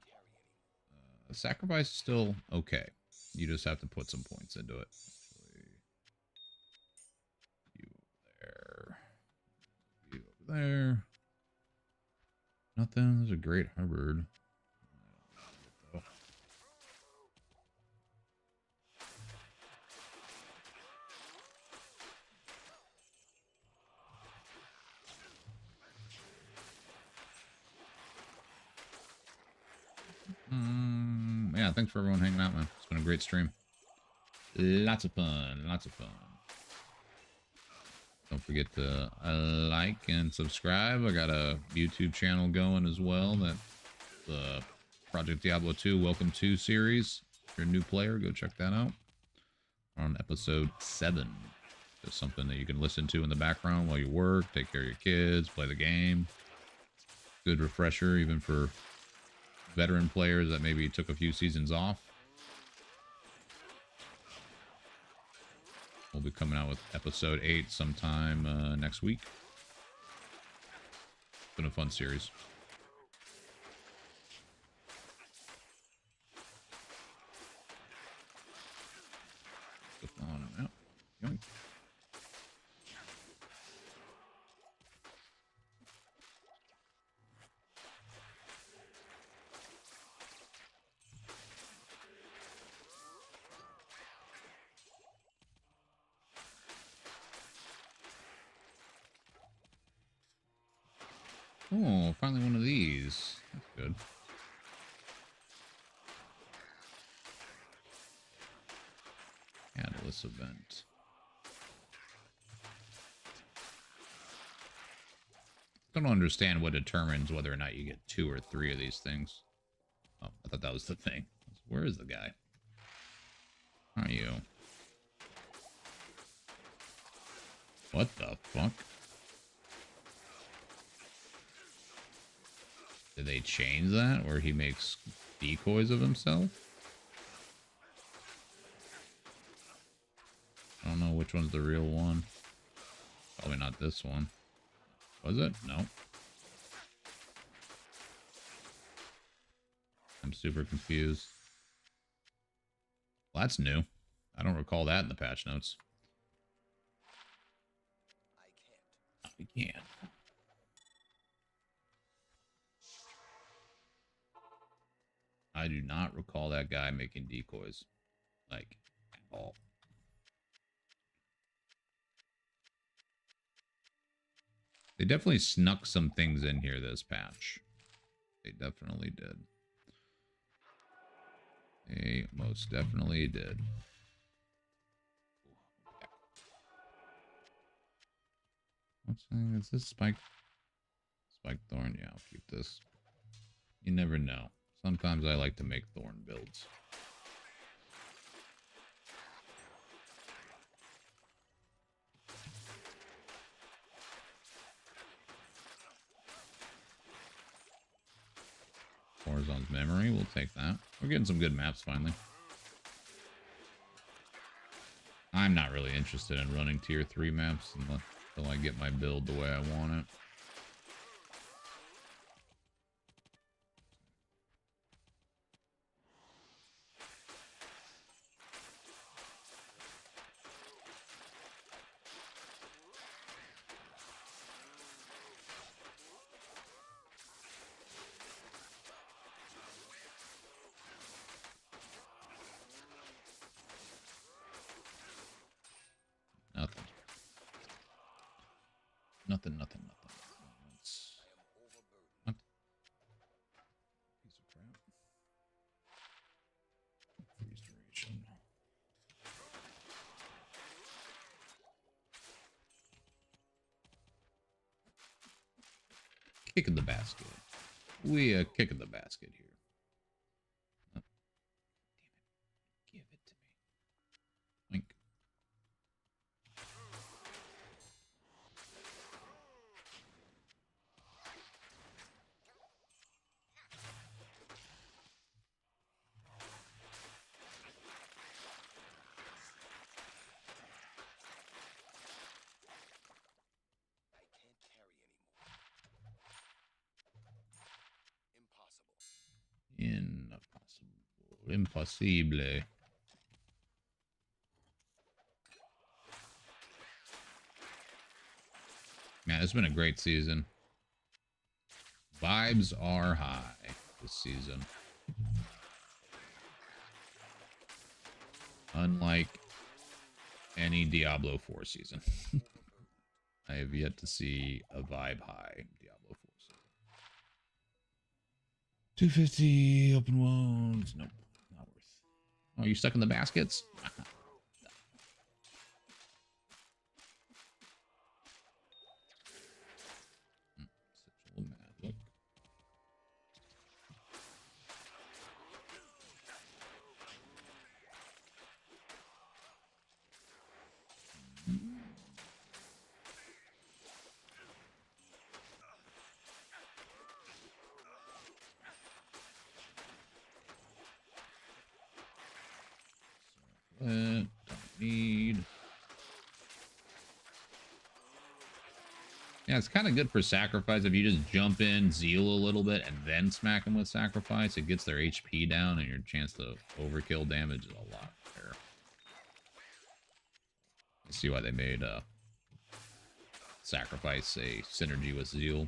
Sacrifice is still okay. You just have to put some points into it. You over there. You over there. Nothing. There's a great Hubbard. Yeah, thanks for everyone hanging out, man. It's been a great stream. Lots of fun. Lots of fun. Don't forget to like and subscribe. I got a YouTube channel going as well. That's the Project Diablo 2 Welcome to series. If you're a new player, go check that out. We're on episode 7. Just something that you can listen to in the background while you work, take care of your kids, play the game. Good refresher, even for veteran players that maybe took a few seasons off. We'll be coming out with episode 8 sometime next week. It's been a fun series. Flip on and out. Yoink. Oh, finally one of these. That's good. Catalyst event. I don't understand what determines whether or not you get 2 or 3 of these things. Oh, I thought that was the thing. Where is the guy? How are you? What the fuck? Did they change that where he makes decoys of himself? I don't know which one's the real one. Probably not this one. Was it? No. I'm super confused. Well, that's new. I don't recall that in the patch notes. Yeah. I do not recall that guy making decoys. Like, at all. They definitely snuck some things in here this patch. They definitely did. They most definitely did. What's that? Is this Spike? Spike Thorn? Yeah, I'll keep this. You never know. Sometimes I like to make Thorn builds. Horizon's Memory, we'll take that. We're getting some good maps finally. I'm not really interested in running tier 3 maps until I get my build the way I want it. Nothing. Nothing. What? Piece of crap. Freeze duration. Kick in the basket. We kick in the basket here. Oh, damn it. Give it to me. Wink. Impossible. Man, it's been a great season. Vibes are high this season. Unlike any Diablo 4 season. I have yet to see a vibe high Diablo 4 season. 250 open wounds. Nope, not worth. Oh, you stuck in the baskets? Don't need. Yeah, it's kind of good for sacrifice if you just jump in, zeal a little bit, and then smack them with sacrifice. It gets their HP down, and your chance to overkill damage is a lot better. I see why they made sacrifice a synergy with zeal.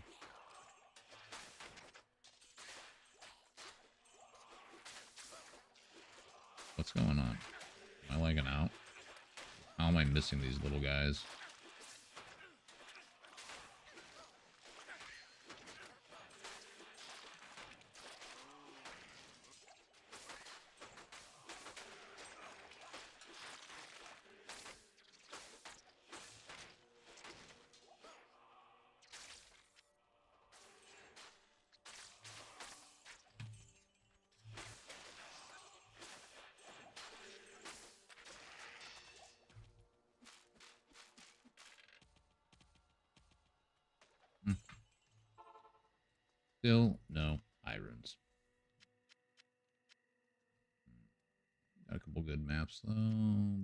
What's going on? Am I lagging out? How am I missing these little guys? Still no irons. Got a couple good maps though.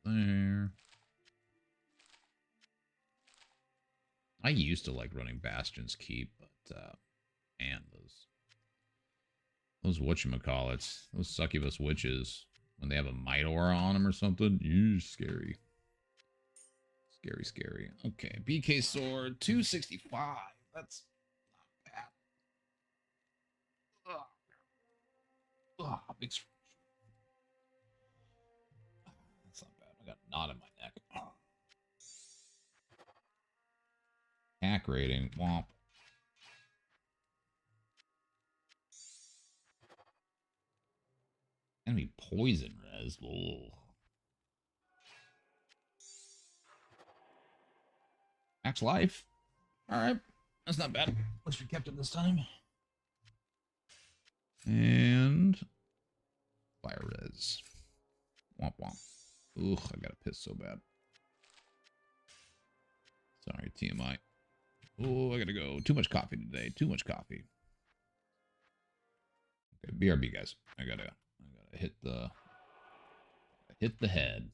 There. I used to like running Bastion's Keep, but man, those whatchamacallits, those succubus witches, when they have a might aura on them or something, scary. Scary, scary. Okay, BK sword, 265. That's not bad. Big. That's not bad. I got a knot in my neck. Hack rating. Womp. Enemy poison res. Whoa. Max life. All right. That's not bad. At least we kept it this time. And fire res. Womp womp. Ugh, I gotta piss so bad. Sorry, TMI. Oh, I gotta go. Too much coffee today. Too much coffee. Okay, BRB guys. I gotta hit the head.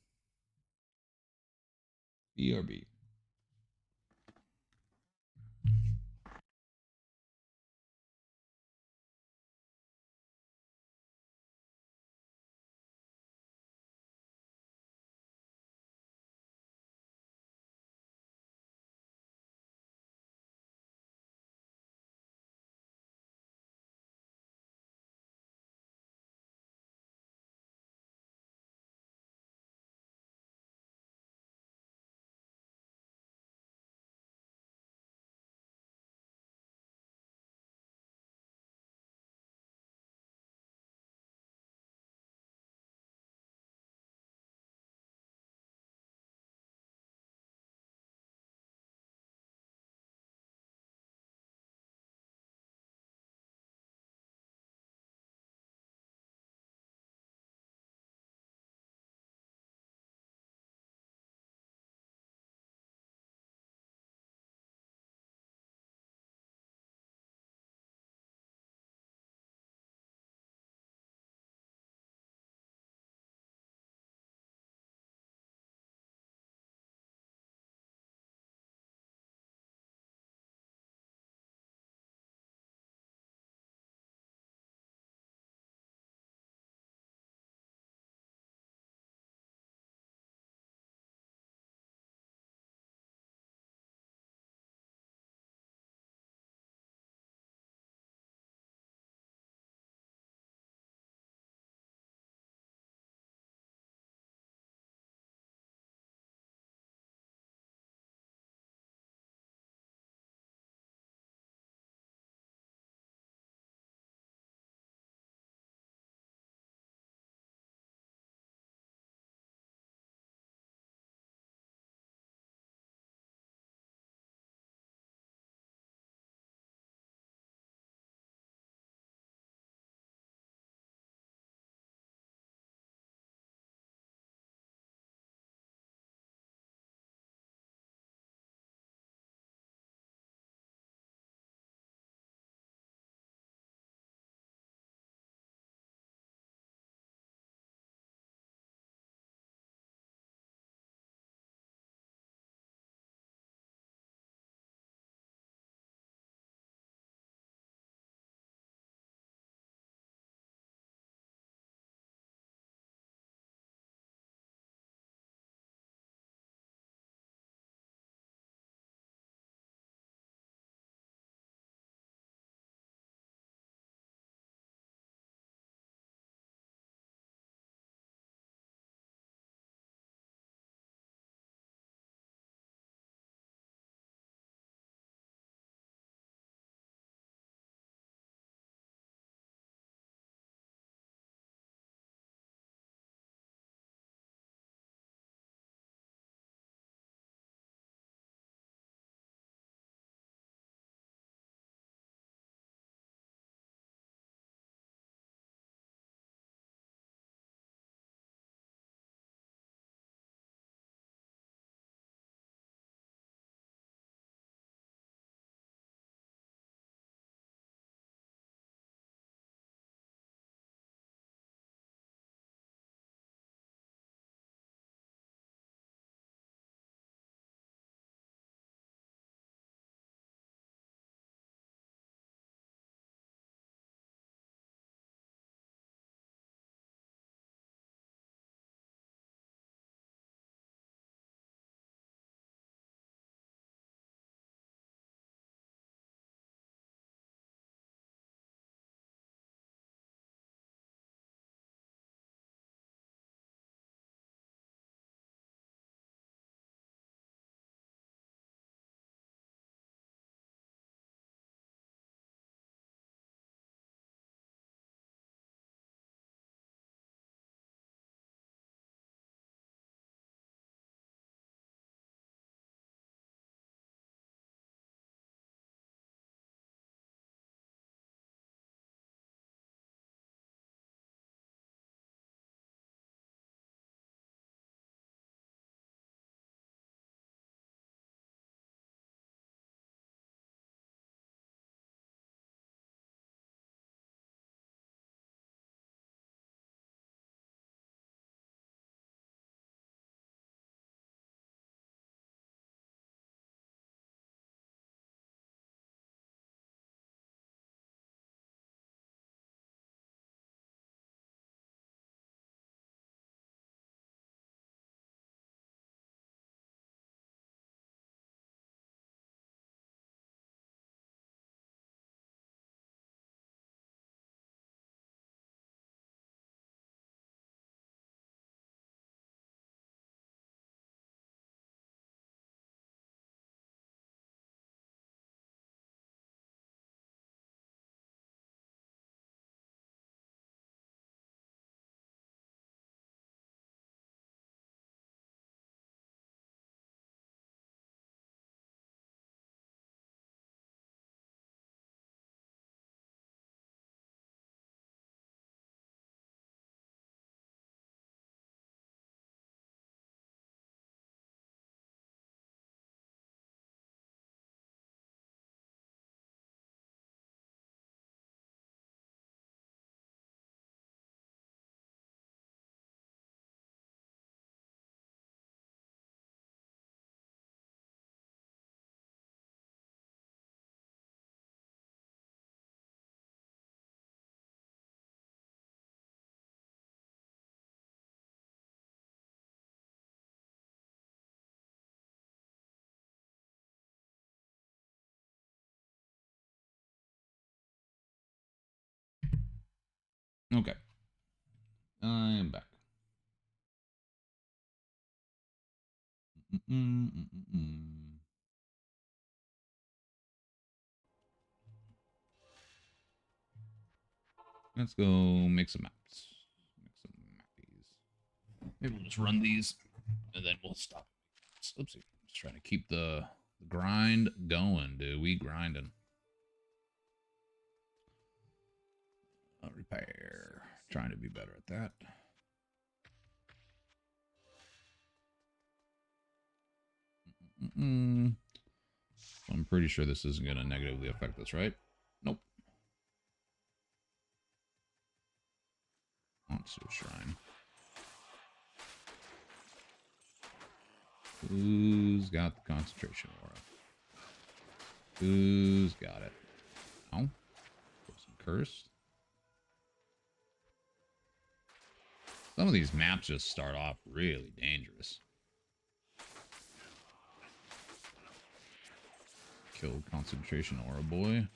BRB. Okay. I am back. Let's go make some maps. Make some mappies. Maybe we'll just run these and then we'll stop. Oopsie. Just trying to keep the grind going, dude. We grinding. Repair. Trying to be better at that. I'm pretty sure this isn't going to negatively affect us, right? Nope. Monster Shrine. Who's got the concentration aura? Who's got it? No. Some cursed. Some of these maps just start off really dangerous. Kill concentration aura boy.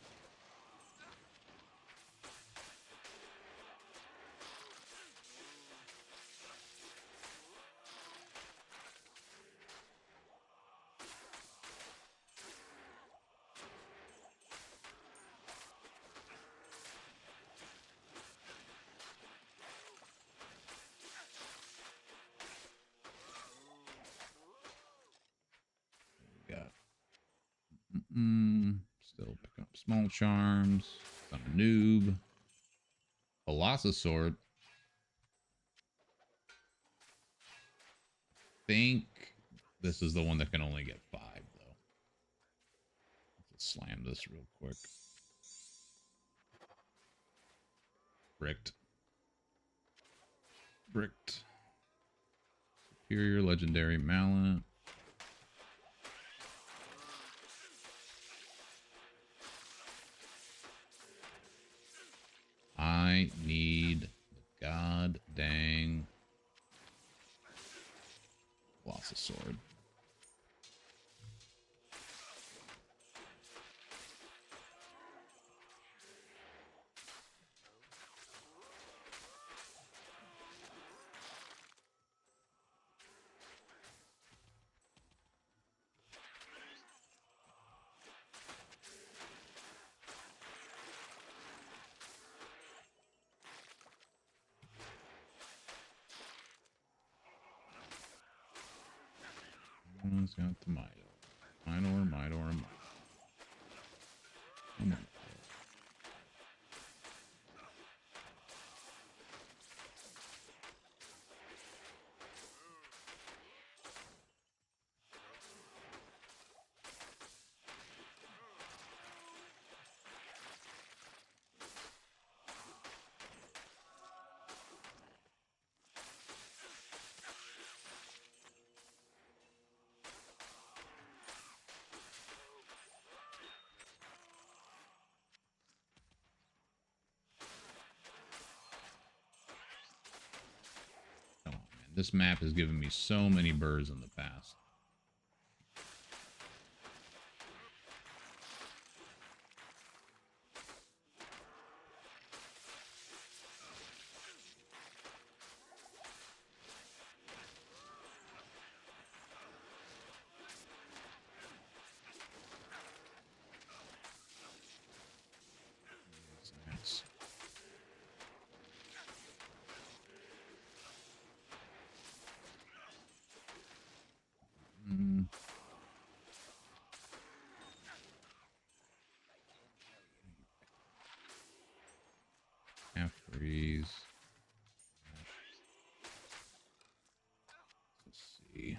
Still picking up small charms. I'm a noob. Colossus think this is the one that can only get 5, though. Let's slam this real quick. Bricked. Bricked. Superior legendary mallet. I need the god dang Colossus sword. One's got the Midor. Midor. Come on. This map has given me so many burrs in the past. Nice. Half freeze. Let's see.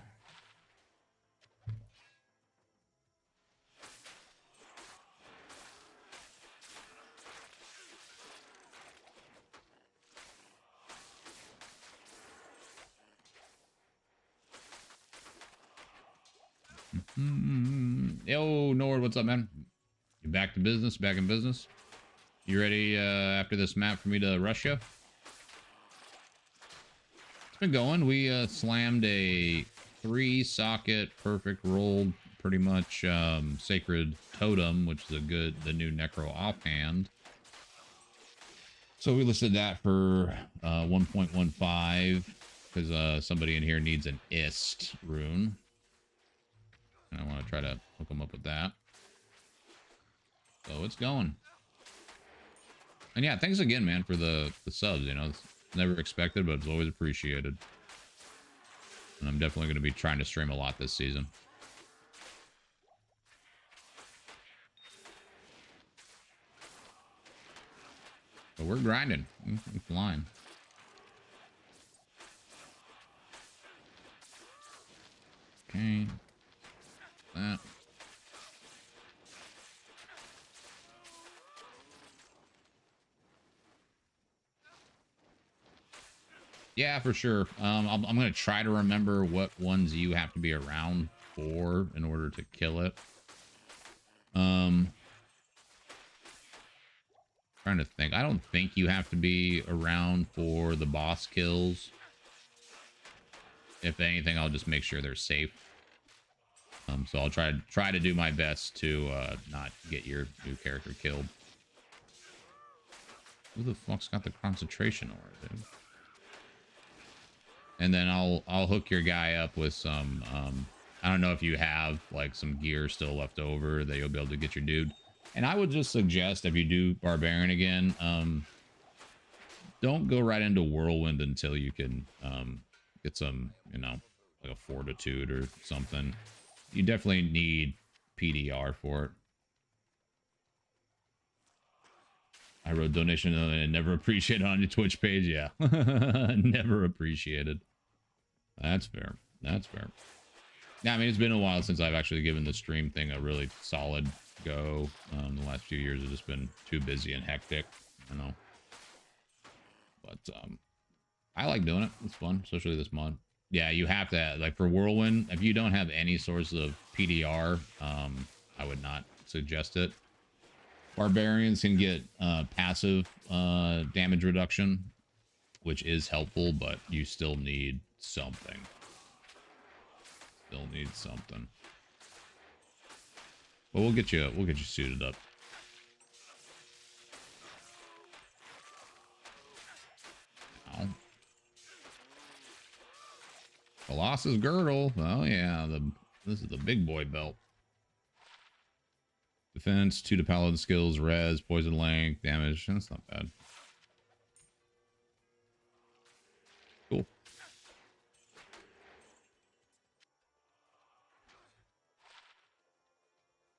Yo, Nord, what's up, man? You back to business? Back in business? You ready after this map for me to rush you? It's been going. We slammed a 3-socket perfect rolled pretty much sacred totem, which is the new necro offhand. So we listed that for 1.15 because somebody in here needs an ist rune. And I want to try to hook them up with that. So it's going. And yeah, thanks again, man, for the subs. You know, it's never expected, but it's always appreciated. And I'm definitely going to be trying to stream a lot this season. But we're grinding. We're flying. Okay. That. Yeah, for sure. I'm going to try to remember what ones you have to be around for in order to kill it. Trying to think. I don't think you have to be around for the boss kills. If anything, I'll just make sure they're safe. So I'll try to do my best to not get your new character killed. Who the fuck's got the concentration aura, dude? And then I'll hook your guy up with some I don't know if you have like some gear still left over that you'll be able to get your dude. And I would just suggest if you do Barbarian again, don't go right into Whirlwind until you can get some, you know, like a Fortitude or something. You definitely need PDR for it. I wrote donation and never appreciated on your Twitch page. Yeah, never appreciated. That's fair. That's fair. Yeah, I mean, it's been a while since I've actually given the stream thing a really solid go. The last few years have just been too busy and hectic, you know. But I like doing it. It's fun, especially this mod. Yeah, you have to, like, for Whirlwind, if you don't have any source of PDR, I would not suggest it. Barbarians can get passive damage reduction, which is helpful, but you still need something. Still need something. But we'll get you suited up. Ow. Colossus Girdle. Oh yeah, this is the big boy belt. Defense, 2 to paladin skills, res, poison length, damage. That's not bad. Cool.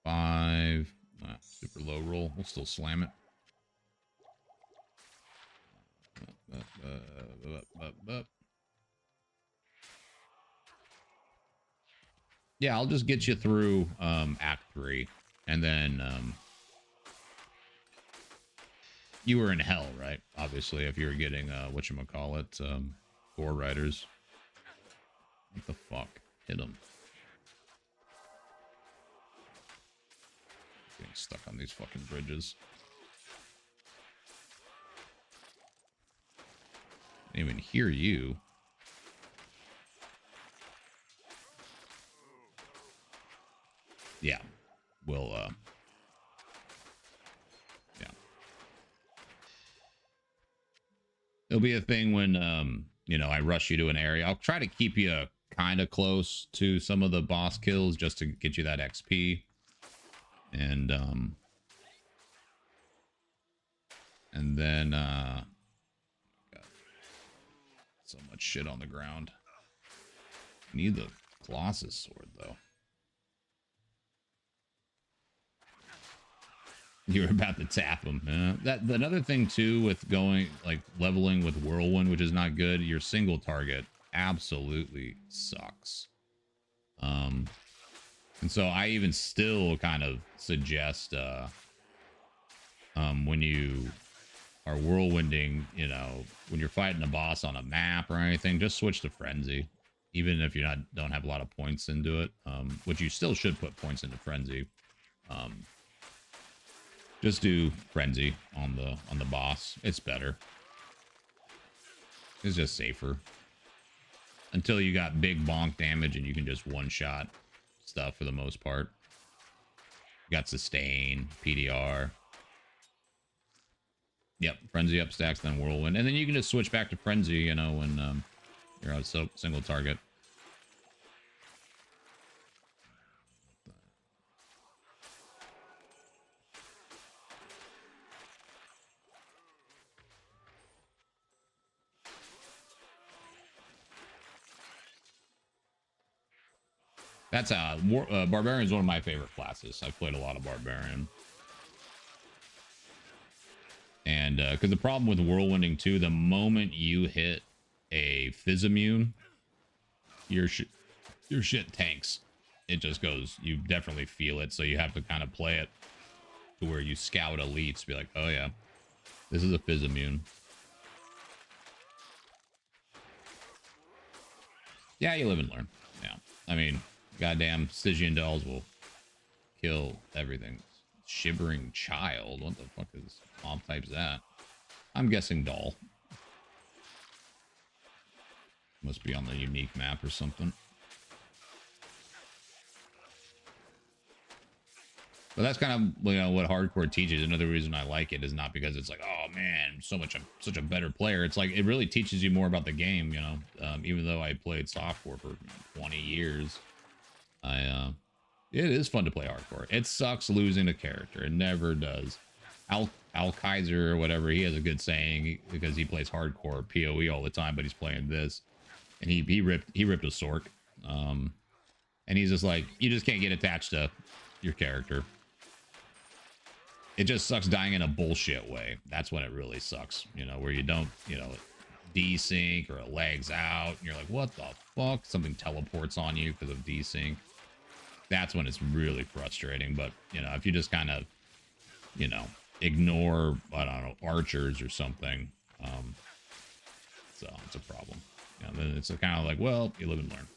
Five. Super low roll. We'll still slam it. Yeah, I'll just get you through Act 3. And then you were in hell, right? Obviously, if you were getting whatchamacallit, Gore Riders. What the fuck? Hit him. Getting stuck on these fucking bridges. Didn't even hear you. Yeah. We'll, yeah. It'll be a thing when, you know, I rush you to an area. I'll try to keep you kind of close to some of the boss kills just to get you that XP. And then, God, so much shit on the ground. Need the Colossus sword, though. You were about to tap him. Another thing too with going like leveling with Whirlwind, which is not good. Your single target absolutely sucks. And so I even still kind of suggest when you are whirlwinding, you know, when you're fighting a boss on a map or anything, just switch to Frenzy, even if you don't have a lot of points into it. Which you still should put points into Frenzy. Just do Frenzy on the boss. It's better. It's just safer. Until you got big bonk damage and you can just one-shot stuff for the most part. You got sustain, PDR. Yep, Frenzy up stacks, then Whirlwind. And then you can just switch back to Frenzy, you know, when you're on single target. That's Barbarian is one of my favorite classes. I've played a lot of Barbarian. And because the problem with Whirlwinding too, the moment you hit a Phys immune, your shit tanks. It just goes, you definitely feel it. So you have to kind of play it to where you scout elites, be like, oh yeah, this is a Phys immune. Yeah, you live and learn. Yeah. I mean, goddamn Stygian dolls will kill everything. Shivering child. What the fuck is mob type's that? I'm guessing doll. Must be on the unique map or something. But that's kind of, you know, what hardcore teaches. Another reason I like it is not because it's like, oh man, I'm such a better player. It's like it really teaches you more about the game. You know, even though I played softcore for 20 years, it is fun to play hardcore. It sucks losing a character. It never does. Al Kaiser or whatever, he has a good saying because he plays hardcore PoE all the time, but he's playing this, and he ripped a Sork, and he's just like, you just can't get attached to your character. It just sucks dying in a bullshit way. That's when it really sucks, you know, where you don't, you know, desync or it lags out. And you're like, what the fuck? Something teleports on you because of desync. That's when it's really frustrating. But, you know, if you just kind of, you know, ignore, I don't know, archers or something, so it's a problem. You know, then it's kind of like, well, you live and learn.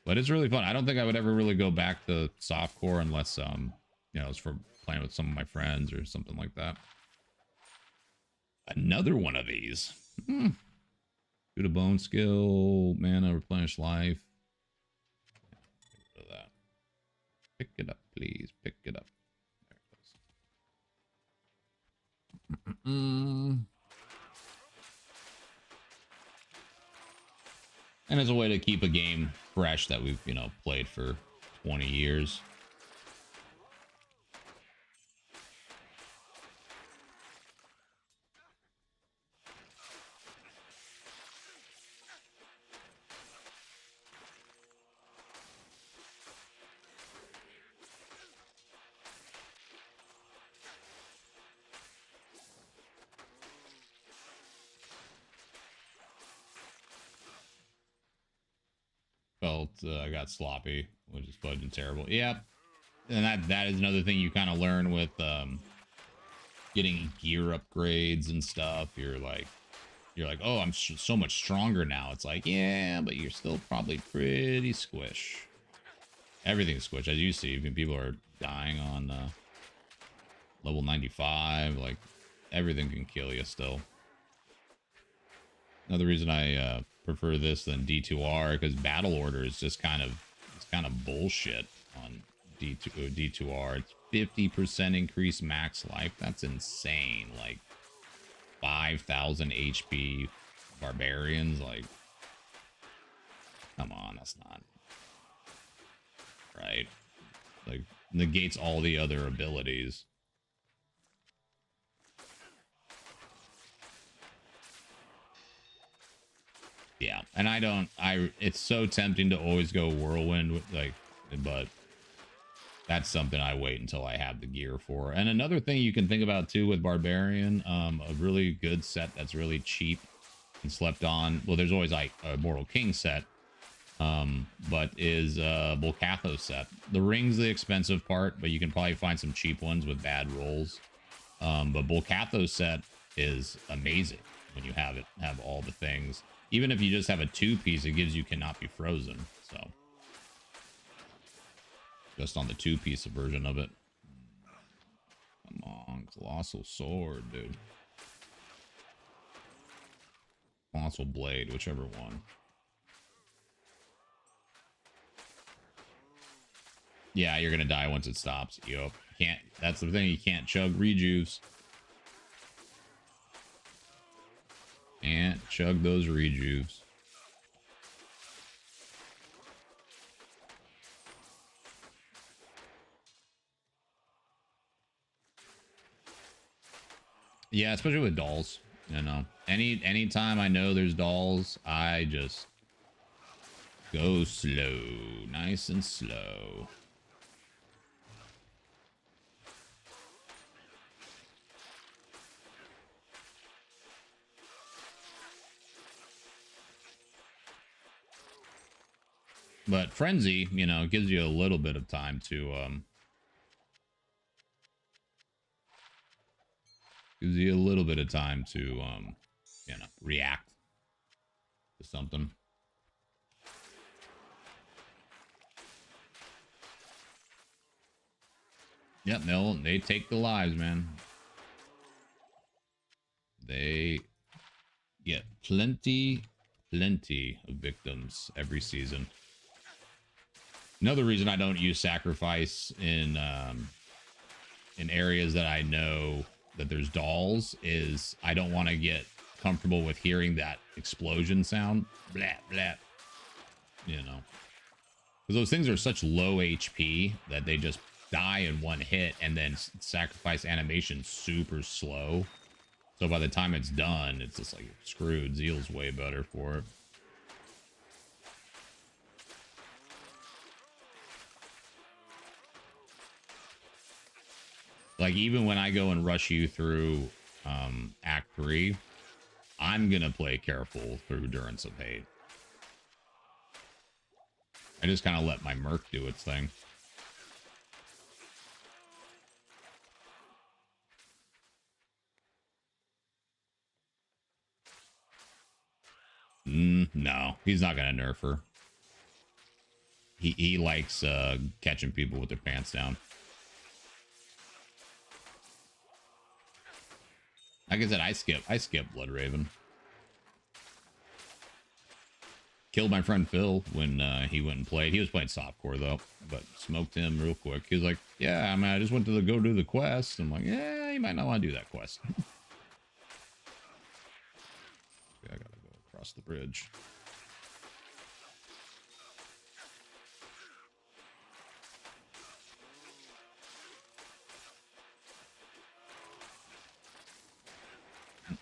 But it's really fun. I don't think I would ever really go back to softcore unless, you know, it's for playing with some of my friends or something like that. Another one of these. Do the bone skill, mana, replenish life. Get rid of that. Pick it up, please. Pick it up. There it goes. And as a way to keep a game fresh that we've, you know, played for 20 years. Felt I got sloppy, which is fucking terrible. Yep. And that is another thing you kind of learn with getting gear upgrades and stuff. You're like, oh, I'm so much stronger now. It's like, yeah, but you're still probably pretty squish. Everything's squish, as you see. Even people are dying on level 95. Like, everything can kill you still. Another reason I prefer this than D2R, because battle order is just kind of, it's kind of bullshit on D2R. It's 50% increased max life. That's insane. Like 5,000 HP barbarians. Like, come on, that's not right. Like, negates all the other abilities. Yeah, and it's so tempting to always go whirlwind with, like, but that's something I wait until I have the gear for. And another thing you can think about too with Barbarian, a really good set that's really cheap and slept on. Well, there's always like a Mortal King set, but is Volcatho set. The ring's the expensive part, but you can probably find some cheap ones with bad rolls. But Volcatho set is amazing when you have all the things. Even if you just have a 2-piece, it gives you cannot be frozen. So just on the 2-piece version of it. Come on, Colossal Sword, dude. Colossal Blade, whichever one. Yeah, you're gonna die once it stops. Yup. Can't. That's the thing. You can't chug rejuves. Can't chug those rejuves. Yeah, especially with dolls. You know, anytime I know there's dolls, I just go slow, nice and slow. But Frenzy, you know, gives you a little bit of time to gives you a little bit of time to you know, react to something. Yep, they take the lives, man. They get plenty of victims every season. Another reason I don't use sacrifice in areas that I know that there's dolls is I don't want to get comfortable with hearing that explosion sound. Blah, blah. You know. Because those things are such low HP that they just die in one hit, and then sacrifice animation super slow. So by the time it's done, it's just like screwed. Zeal's way better for it. Like, even when I go and rush you through Act 3, I'm going to play careful through Durance of Hate. I just kind of let my Merc do its thing. No, he's not going to nerf her. He likes catching people with their pants down. Like I said, I skip Bloodraven. Killed my friend Phil when he went and played. He was playing softcore though, but smoked him real quick. He was like, "Yeah, I mean, I just went to go do the quest." I'm like, "Yeah, you might not want to do that quest." I gotta go across the bridge.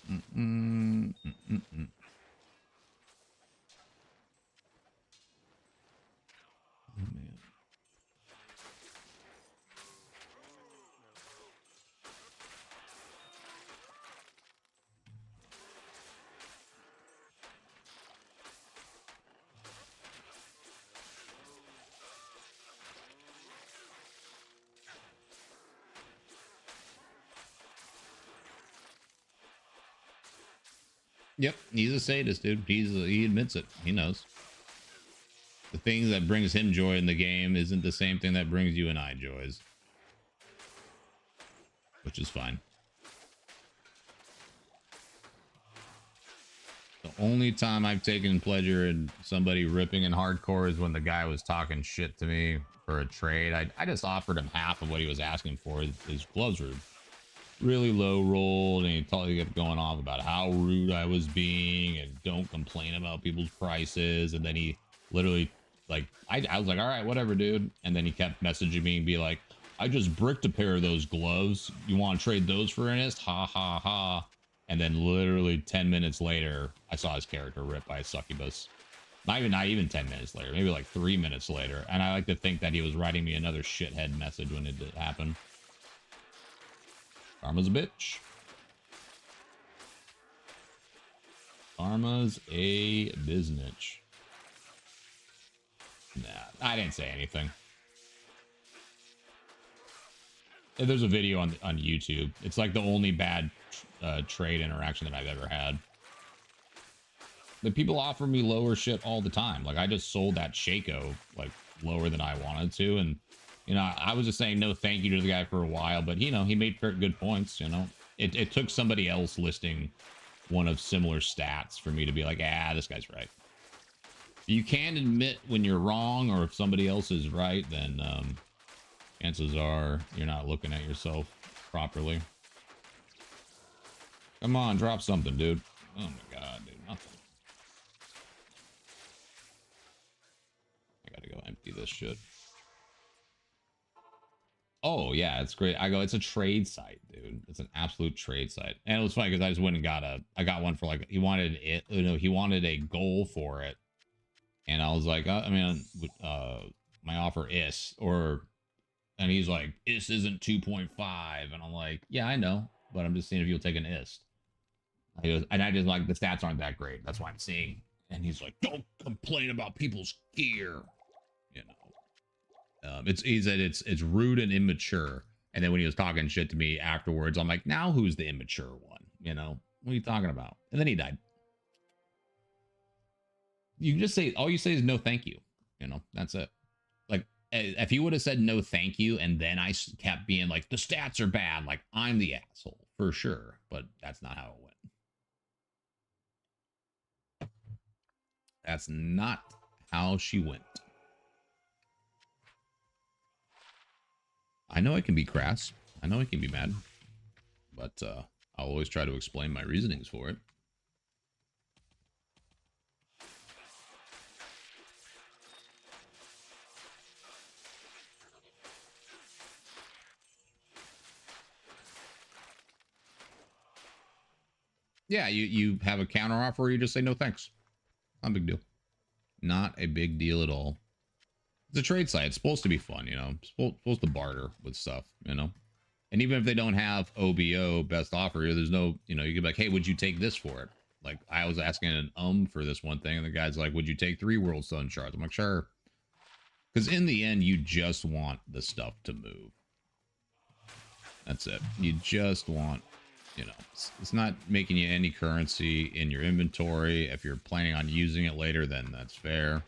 Oh, man. Yep, he's a sadist, dude. He admits it. He knows. The thing that brings him joy in the game isn't the same thing that brings you and I joys. Which is fine. The only time I've taken pleasure in somebody ripping in hardcore is when the guy was talking shit to me for a trade. I just offered him half of what he was asking for. His gloves were really low rolled, and he kept going off about how rude I was being and don't complain about people's prices. And then he literally, like, I was like, all right, whatever, dude. And then he kept messaging me and be like, I just bricked a pair of those gloves. You want to trade those for Ernest? Ha ha ha. And then literally 10 minutes later, I saw his character ripped by a succubus. Not even 10 minutes later, maybe like 3 minutes later. And I like to think that he was writing me another shithead message when it did happen. Karma's a bitch. Karma's a biznitch. Nah, I didn't say anything. There's a video on YouTube. It's like the only bad trade interaction that I've ever had. But people offer me lower shit all the time. Like, I just sold that Shaco like lower than I wanted to, and you know, I was just saying no thank you to the guy for a while, but you know, he made good points. You know, it took somebody else listing one of similar stats for me to be like, ah, this guy's right. You can admit when you're wrong, or if somebody else is right, then chances are you're not looking at yourself properly. Come on, drop something, dude. Oh my god, dude, nothing. I gotta go empty this shit. Oh yeah, it's great. I go, it's a trade site, dude. It's an absolute trade site. And it was funny because I just went and I got one for like, he wanted it, you know, he wanted a goal for it. And I was like, I mean, my offer is, and he's like, IS isn't 2.5. And I'm like, yeah, I know, but I'm just seeing if you'll take an IST. He goes, and I just like, the stats aren't that great. That's why I'm seeing. And he's like, don't complain about people's gear. You know. He said it's rude and immature. And then when he was talking shit to me afterwards, I'm like, now who's the immature one? You know, what are you talking about? And then he died. You can just say, all you say is no thank you. You know, that's it. Like, if he would have said no thank you and then I kept being like, the stats are bad, like, I'm the asshole for sure. But that's not how it went. That's not how she went. I know I can be crass. I know I can be mad. But I'll always try to explain my reasonings for it. Yeah, you have a counter offer or you just say no thanks. Not a big deal. Not a big deal at all. It's a trade site. It's supposed to be fun, you know. It's supposed to barter with stuff, you know. And even if they don't have OBO best offer, there's no, you know, you can be like, hey, would you take this for it? Like, I was asking an for this one thing, and the guy's like, would you take 3 World Sun shards? I'm like, sure. Because in the end, you just want the stuff to move. That's it. You just want, you know, it's not making you any currency in your inventory. If you're planning on using it later, then that's fair.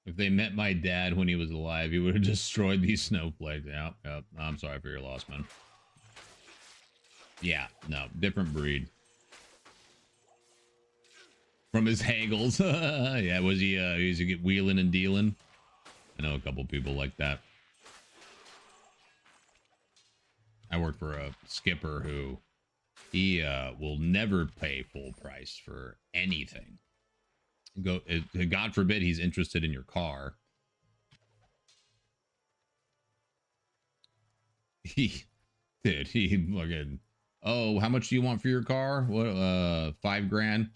If they met my dad when he was alive, he would have destroyed these snowflakes. Yep, yep. I'm sorry for your loss, man. Yeah, no, different breed. From his haggles. Yeah, was he get wheeling and dealing? I know a couple people like that. I work for a skipper who he will never pay full price for anything. God forbid he's interested in your car. He fucking, oh, how much do you want for your car? What, $5 grand?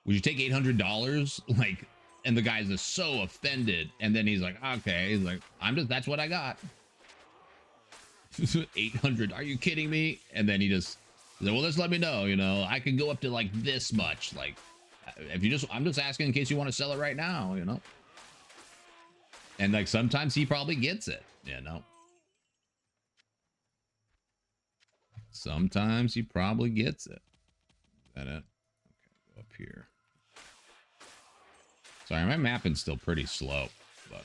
Would you take $800? Like, and the guy's just so offended. And then he's like, okay, he's like, that's what I got. 800, are you kidding me? And then he's like, well, just let me know, you know, I can go up to like this much. Like, if I'm just asking in case you want to sell it right now, you know. And like sometimes he probably gets it, you know. Sometimes he probably gets it. Is that it? Okay, go up here. Sorry, my mapping's still pretty slow, but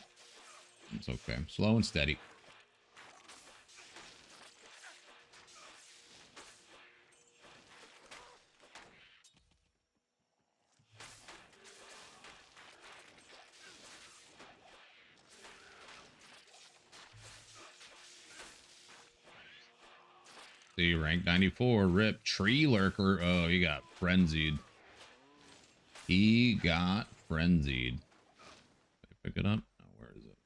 it's okay. Slow and steady. See, rank 94, rip. Tree lurker. Oh, he got frenzied. He got frenzied. Did I pick it up? Oh, where is it?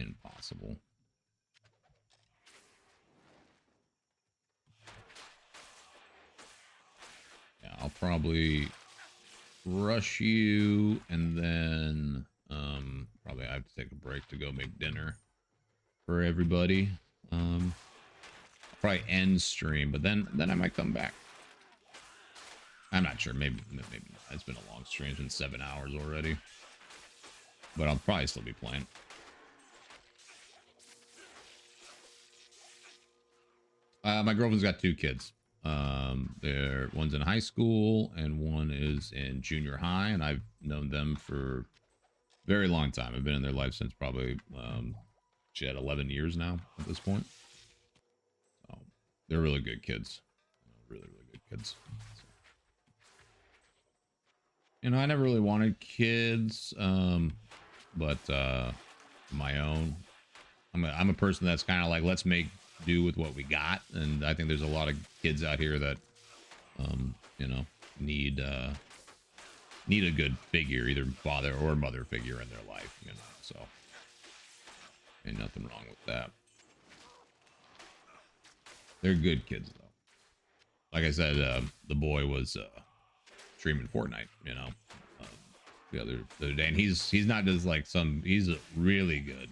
Impossible. Yeah, I'll probably rush you and then probably I have to take a break to go make dinner for everybody. I'll probably end stream, but then I might come back. I'm not sure. Maybe not. It's been a long stream. It's been 7 hours already. But I'll probably still be playing. My girlfriend's got 2 kids. One's in high school and one is in junior high, and I've known them for a very long time. I've been in their life since probably 11 years now at this point. So they're really good kids. Really, really good kids. So, I never really wanted kids, but my own. I'm a person that's kind of like, let's make do with what we got, and I think there's a lot of kids out here that you know, need need a good figure, either father or mother figure in their life, so ain't nothing wrong with that. They're good kids though. Like I said, the boy was streaming Fortnite, um, the other day, and he's not just like he's really good.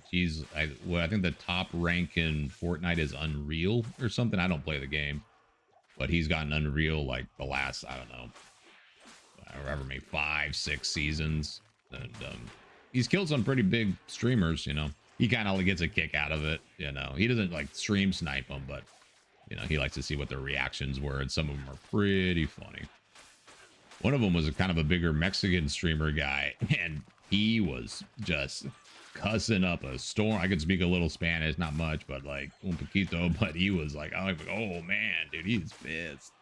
I think the top rank in Fortnite is Unreal or something. I don't play the game, but he's gotten Unreal like the last, I don't know, however many 5-6 seasons, and he's killed some pretty big streamers. He kind of gets a kick out of it. He doesn't like stream snipe them, but he likes to see what their reactions were, and some of them are pretty funny. One of them was a kind of a bigger Mexican streamer guy, and he was just cussing up a storm. I could speak a little Spanish, not much, but like un poquito, but he was like, oh man, dude, he's pissed.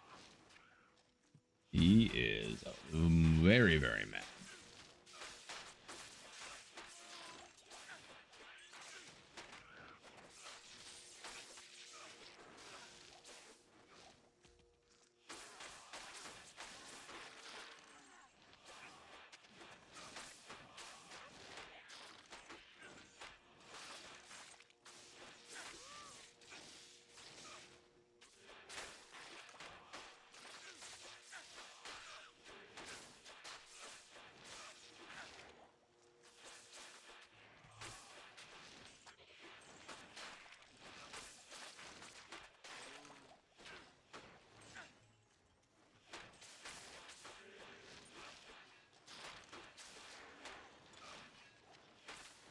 He is very, very mad.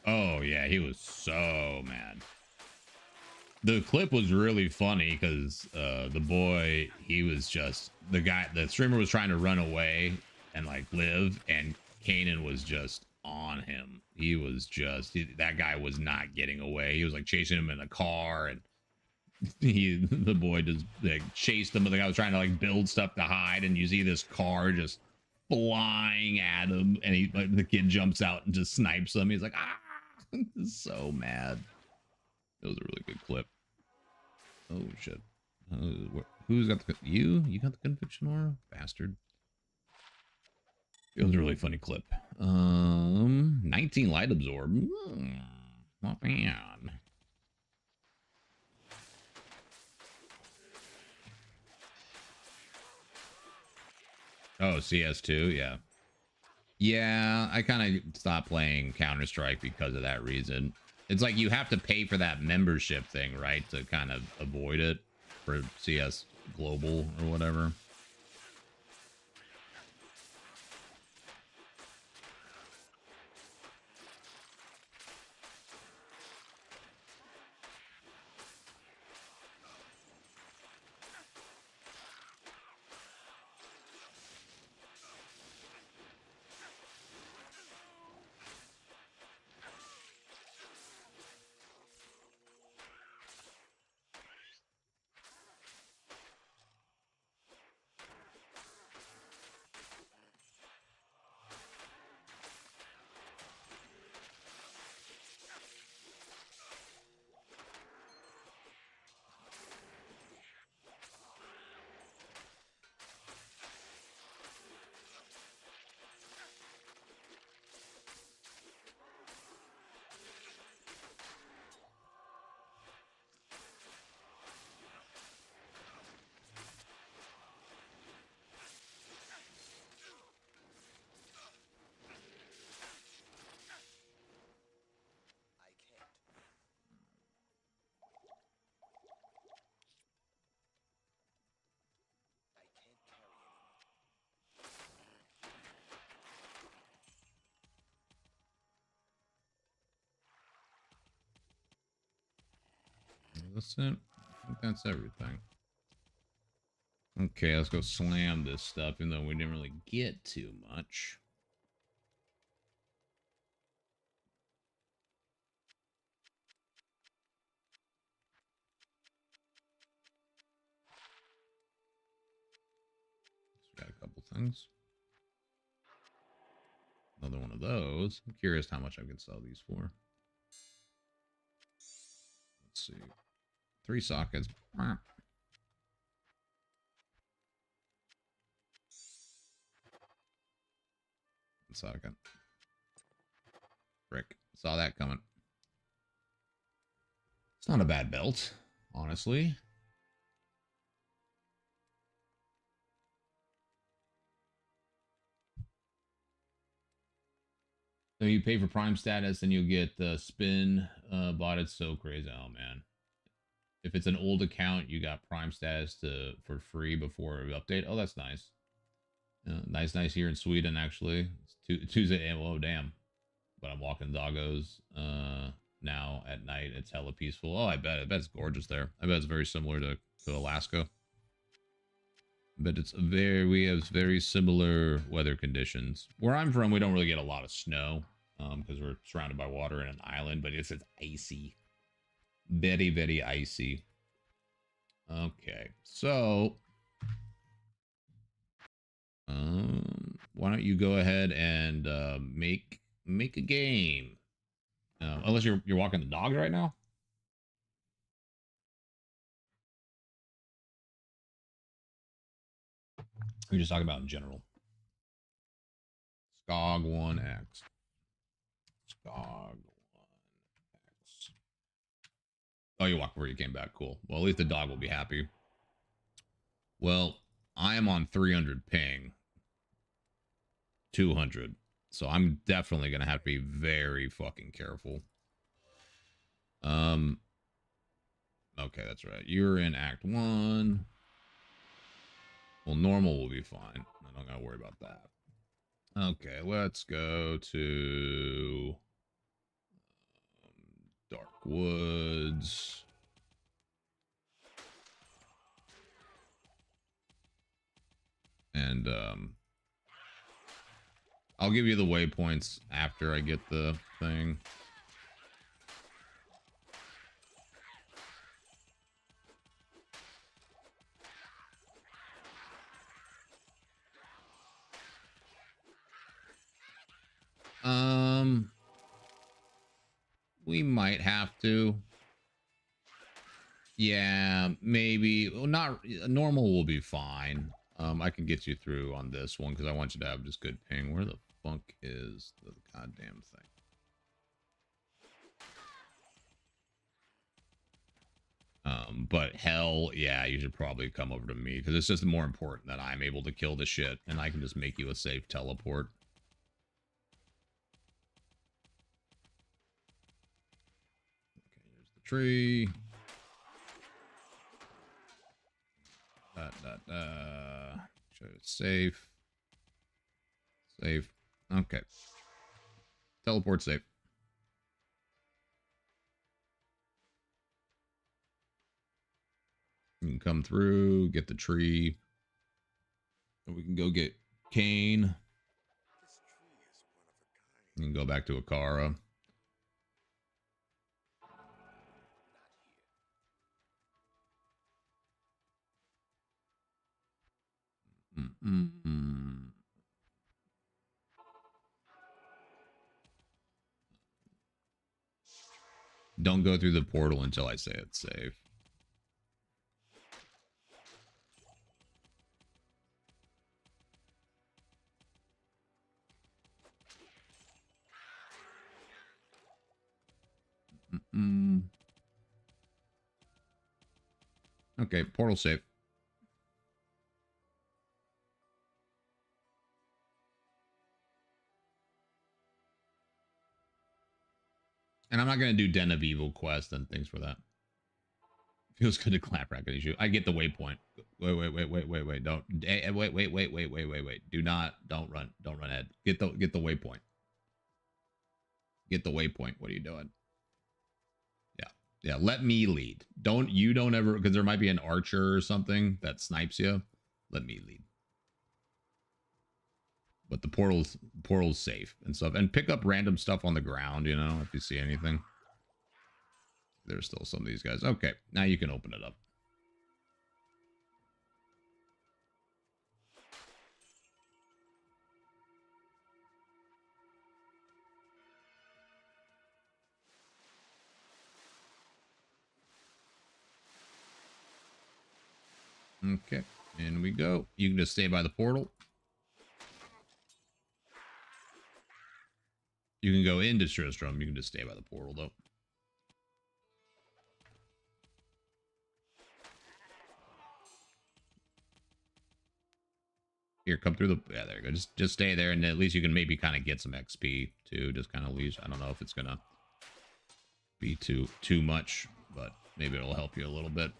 Oh yeah, he was so mad. The clip was really funny because the boy, he was just the streamer was trying to run away and like live, and Kanan was just on him. He was that guy was not getting away. He was like chasing him in a car, and the boy just like chased him. But the guy was trying to like build stuff to hide, and you see this car just flying at him, and the kid jumps out and just snipes him. He's like, ah, so mad. It was a really good clip. Oh shit. Who's got you got the conviction aura, bastard. It was a really funny clip. 19 light absorb. Not bad. Oh, CS2, yeah. Yeah, I kind of stopped playing Counter-Strike because of that reason. It's like you have to pay for that membership thing, right, to kind of avoid it for CS Global or whatever. That's it. I think that's everything. Okay, let's go slam this stuff, even though we didn't really get too much. So we got a couple things. Another one of those. I'm curious how much I can sell these for. Let's see. 3 sockets. One socket. Frick. Saw that coming. It's not a bad belt, honestly. So you pay for Prime status, and you'll get the spin bot. It's so crazy. Oh, man. If it's an old account, you got Prime status for free before we update. Oh, that's nice. Nice here in Sweden, actually. It's Tuesday. Oh, damn. But I'm walking doggos now at night. It's hella peaceful. Oh, I bet it's gorgeous there. I bet it's very similar to Alaska. But we have very similar weather conditions. Where I'm from, we don't really get a lot of snow because we're surrounded by water in an island, but it's icy. Very, very icy. Okay, so why don't you go ahead and make a game? Unless you're walking the dog right now. We're just talking about in general. Skog 1X. Skog 1X. Oh, you walked before you came back. Cool. Well, at least the dog will be happy. Well, I am on 300 ping. 200. So I'm definitely going to have to be very fucking careful. Okay, that's right. You're in Act 1. Well, normal will be fine. I don't gotta worry about that. Okay, let's go to Dark Woods. And I'll give you the waypoints after I get the thing. We might have to. Yeah, maybe. Well, not normal will be fine. I can get you through on this one because I want you to have just good ping. Where the fuck is the goddamn thing? But hell, yeah, you should probably come over to me because it's just more important that I'm able to kill the shit and I can just make you a safe teleport. Okay, here's the tree. Show it safe. Safe. Okay. Teleport safe. You can come through, get the tree. And we can go get Kane. You can go back to Akara. Don't go through the portal until I say it's safe. Okay, portal safe. And I'm not going to do Den of Evil quest and things for that. Feels good to clap racket issue. I get the waypoint. Wait. Don't. Wait. Don't run ahead. Get the waypoint. Get the waypoint. What are you doing? Yeah. Let me lead. You don't ever, because there might be an archer or something that snipes you. Let me lead. But the portal's safe and stuff. And pick up random stuff on the ground, you know, if you see anything. There's still some of these guys. Okay, now you can open it up. Okay, in we go. You can just stay by the portal. You can go into Tristram. You can just stay by the portal, though. Here, come through the... Yeah, there you go. Just stay there, and at least you can maybe kind of get some XP, too. Just kind of leash. I don't know if it's going to be too much, but maybe it'll help you a little bit.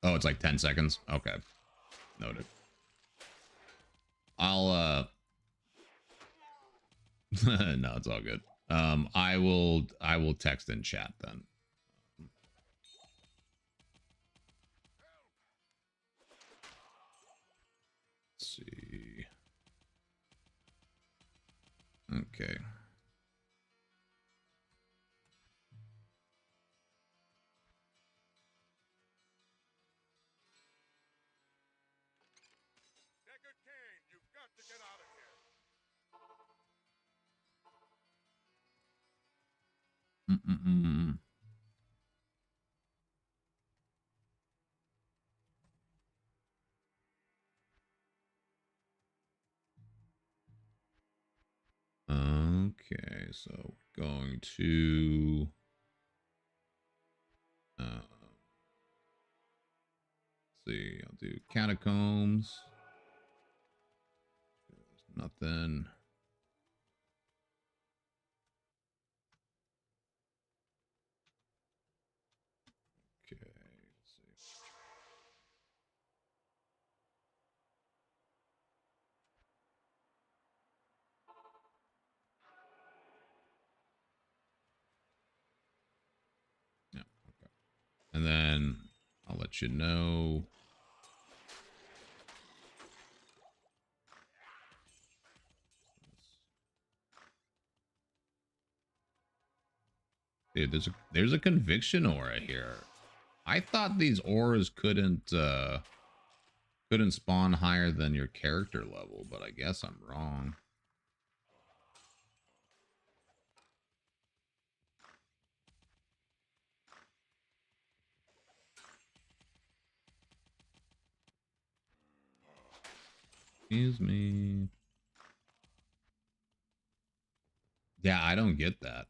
Oh, it's like 10 seconds? Okay. Noted. I'll, no, it's all good. I will text in chat then. Let's see. Okay. Okay, so we're going to let's see, I'll do catacombs. There's nothing. Okay, let's see. Yeah, okay. And then I'll let you know. Dude, there's a conviction aura here. I thought these auras couldn't spawn higher than your character level, but I guess I'm wrong. Excuse me. Yeah, I don't get that.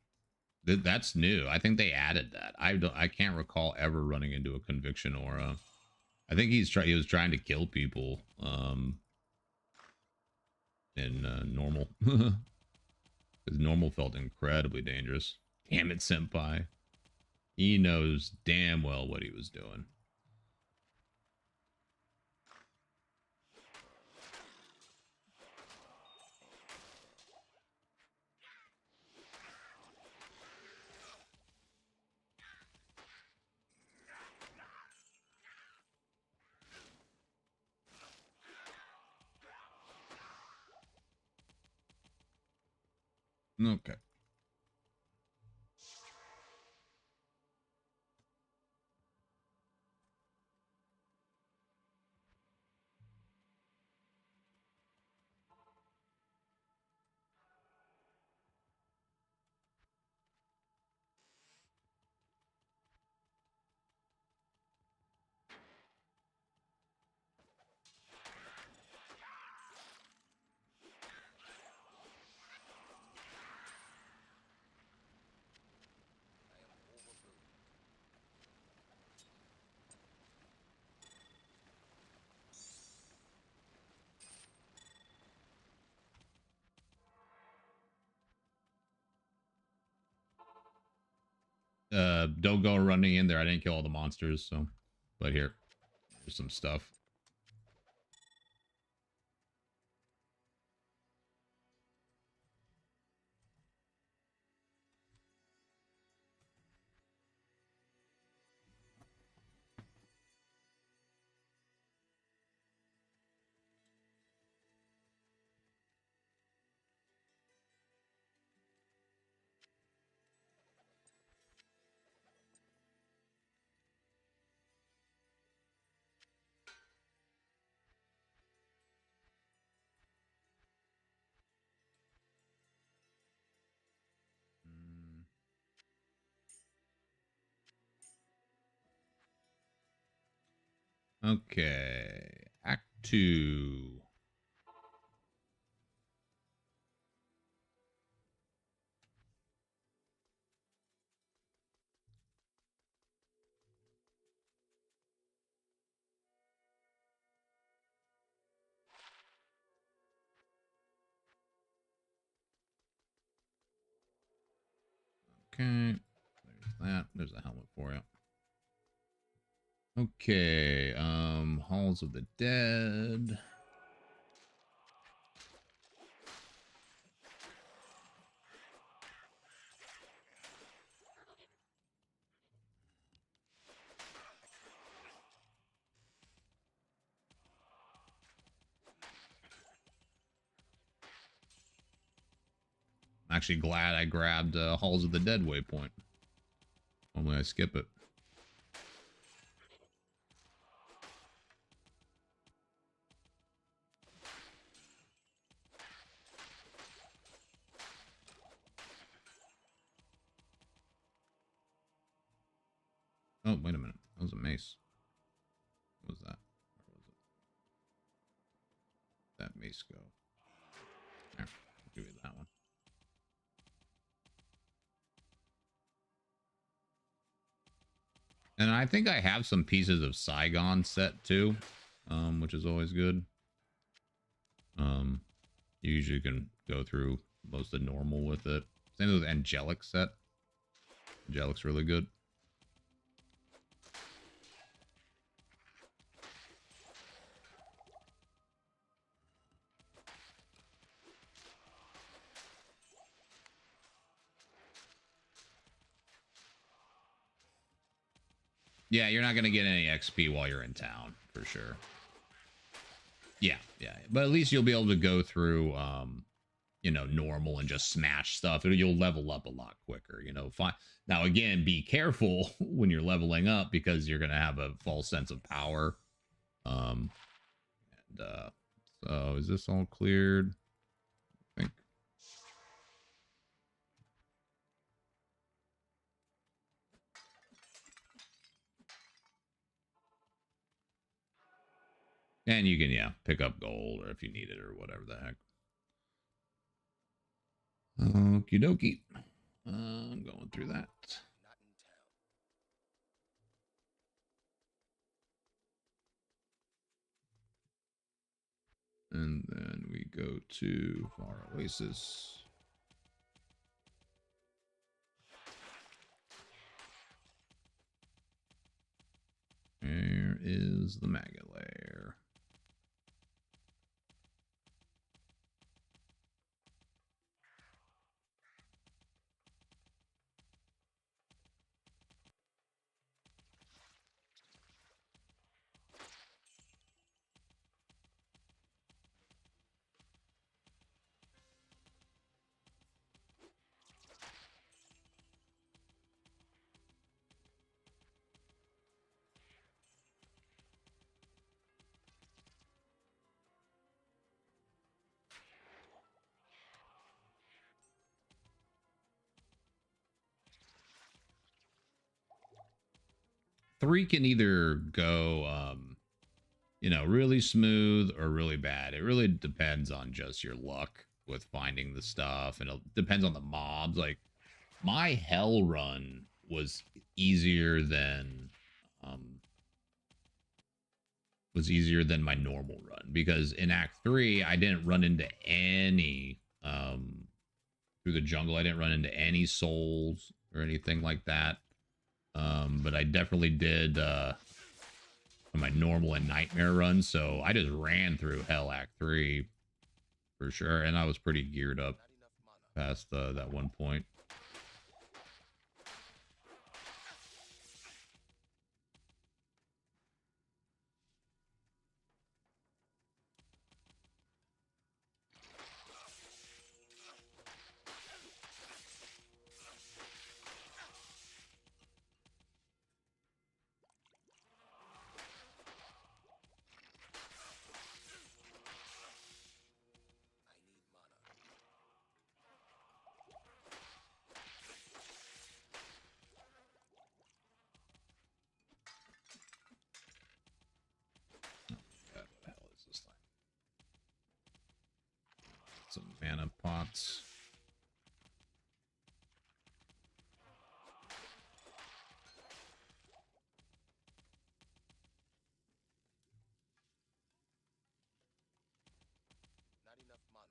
That's new. I think they added that. I can't recall ever running into a conviction aura. I think he was trying to kill people in normal. Because normal felt incredibly dangerous. Damn it, senpai. He knows damn well what he was doing. Okay. Don't go running in there. I didn't kill all the monsters, so. But here's some stuff. Okay. Act 2. Okay. There's that. There's a helmet for you. Okay. Halls of the Dead. I'm actually glad I grabbed Halls of the Dead waypoint. Normally I skip it. Oh, wait a minute. That was a mace. What was that? Where was it? That mace go? There. I'll give you that one. And I think I have some pieces of Saigon set too, which is always good. You usually can go through most of the normal with it. Same with Angelic set. Angelic's really good. Yeah, you're not going to get any XP while you're in town, for sure. Yeah, yeah. But at least you'll be able to go through, you know, normal and just smash stuff. You'll level up a lot quicker, you know. Fine. Now, again, be careful when you're leveling up because you're going to have a false sense of power. So is this all cleared? I think. And you can, yeah, pick up gold or if you need it or whatever the heck. Okie dokie. I'm going through that.
Not in town.
And then we go to Far Oasis. Where is the maggot lair? Three can either go, you know, really smooth or really bad. It really depends on just your luck with finding the stuff, and it depends on the mobs. Like my hell run was easier than my normal run because in Act 3 I didn't run into any through the jungle. I didn't run into any souls or anything like that. But I definitely did on my normal and nightmare run. So I just ran through Hell Act 3 for sure, and I was pretty geared up past that one point.
I need mana.
Some mana pots.
Not enough mana.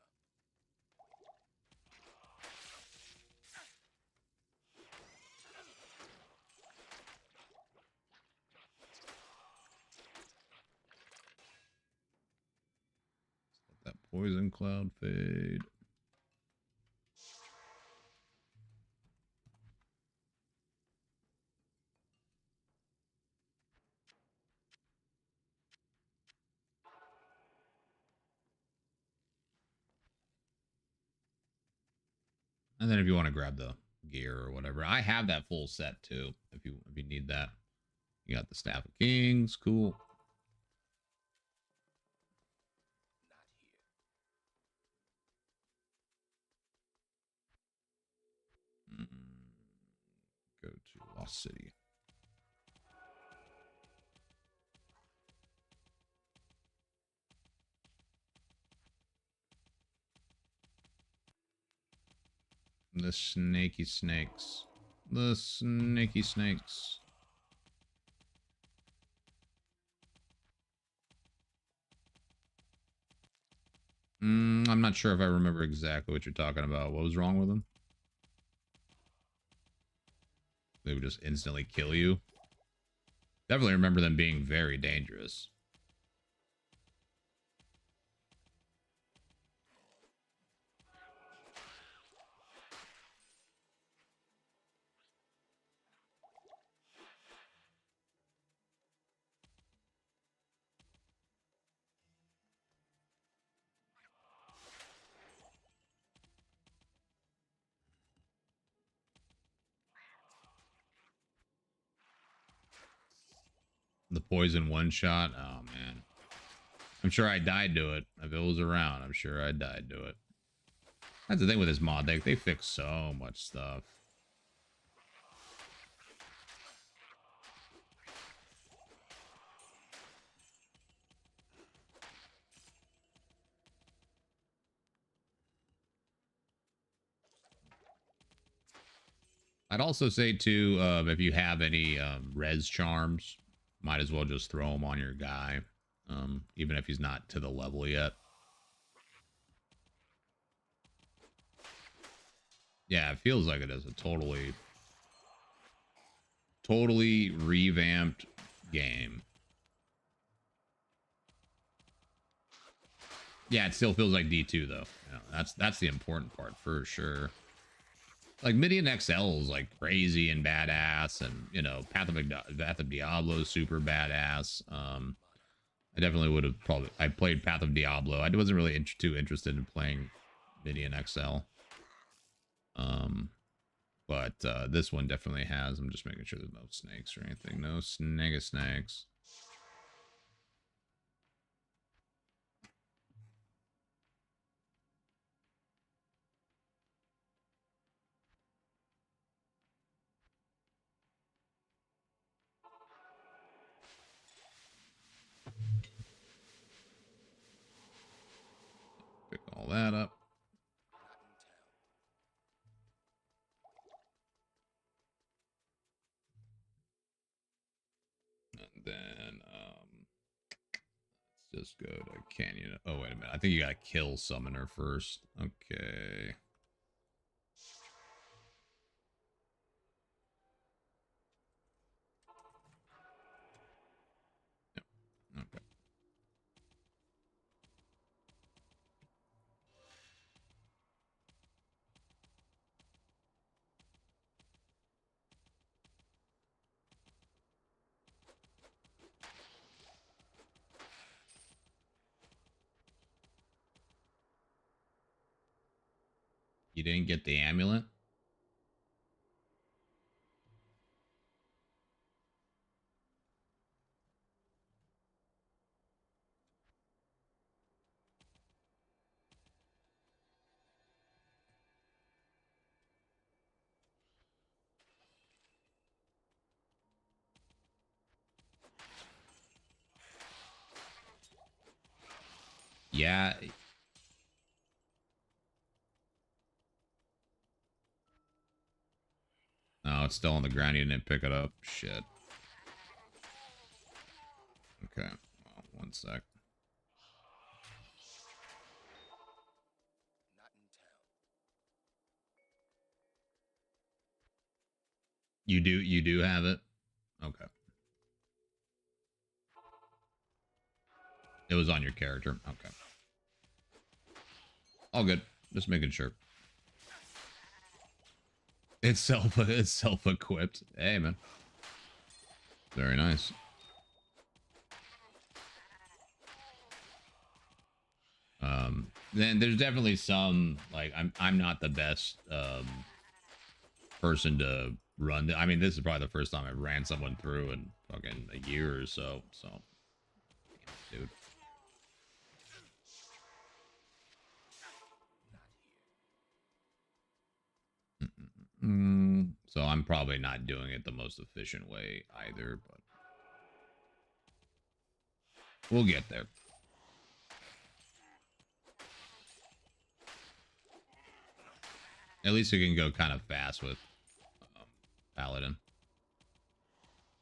Let that poison cloud fade. And then if you want to grab the gear or whatever, I have that full set too. If you need that, you got the Staff of Kings, cool.
Not here.
Go to Lost City. The snaky snakes. The snaky snakes. I'm not sure if I remember exactly what you're talking about. What was wrong with them? They would just instantly kill you. Definitely remember them being very dangerous. The poison one shot. Oh man. I'm sure I died to it. If it was around, I'm sure I died to it. That's the thing with this mod. They fix so much stuff. I'd also say too, if you have any res charms, might as well just throw them on your guy, even if he's not to the level yet. Yeah, it feels like it is a totally revamped game. Yeah, it still feels like D2 though. You know, that's the important part for sure. Like Midian XL is like crazy and badass, and you know, Path of Diablo is super badass. I definitely would have I played Path of Diablo. I wasn't really too interested in playing Midian XL. But this one definitely has. I'm just making sure there's no snakes or anything. No snakes. Pick all that up. And then let's just go to Canyon. Oh, wait a minute. I think you gotta kill Summoner first. Okay. Yep. Okay. You didn't get the amulet? Yeah. it's still on the ground. You didn't pick it up. Shit. Okay. Well, one sec.
Not in town.
You do have it? Okay. It was on your character. Okay. All good. Just making sure. It's self-equipped. Hey, man. Very nice. Then there's definitely some, like, I'm not the best person to run. I mean, this is probably the first time I ran someone through in fucking a year or so. So, dude. So I'm probably not doing it the most efficient way either, but we'll get there. At least you can go kind of fast with Paladin.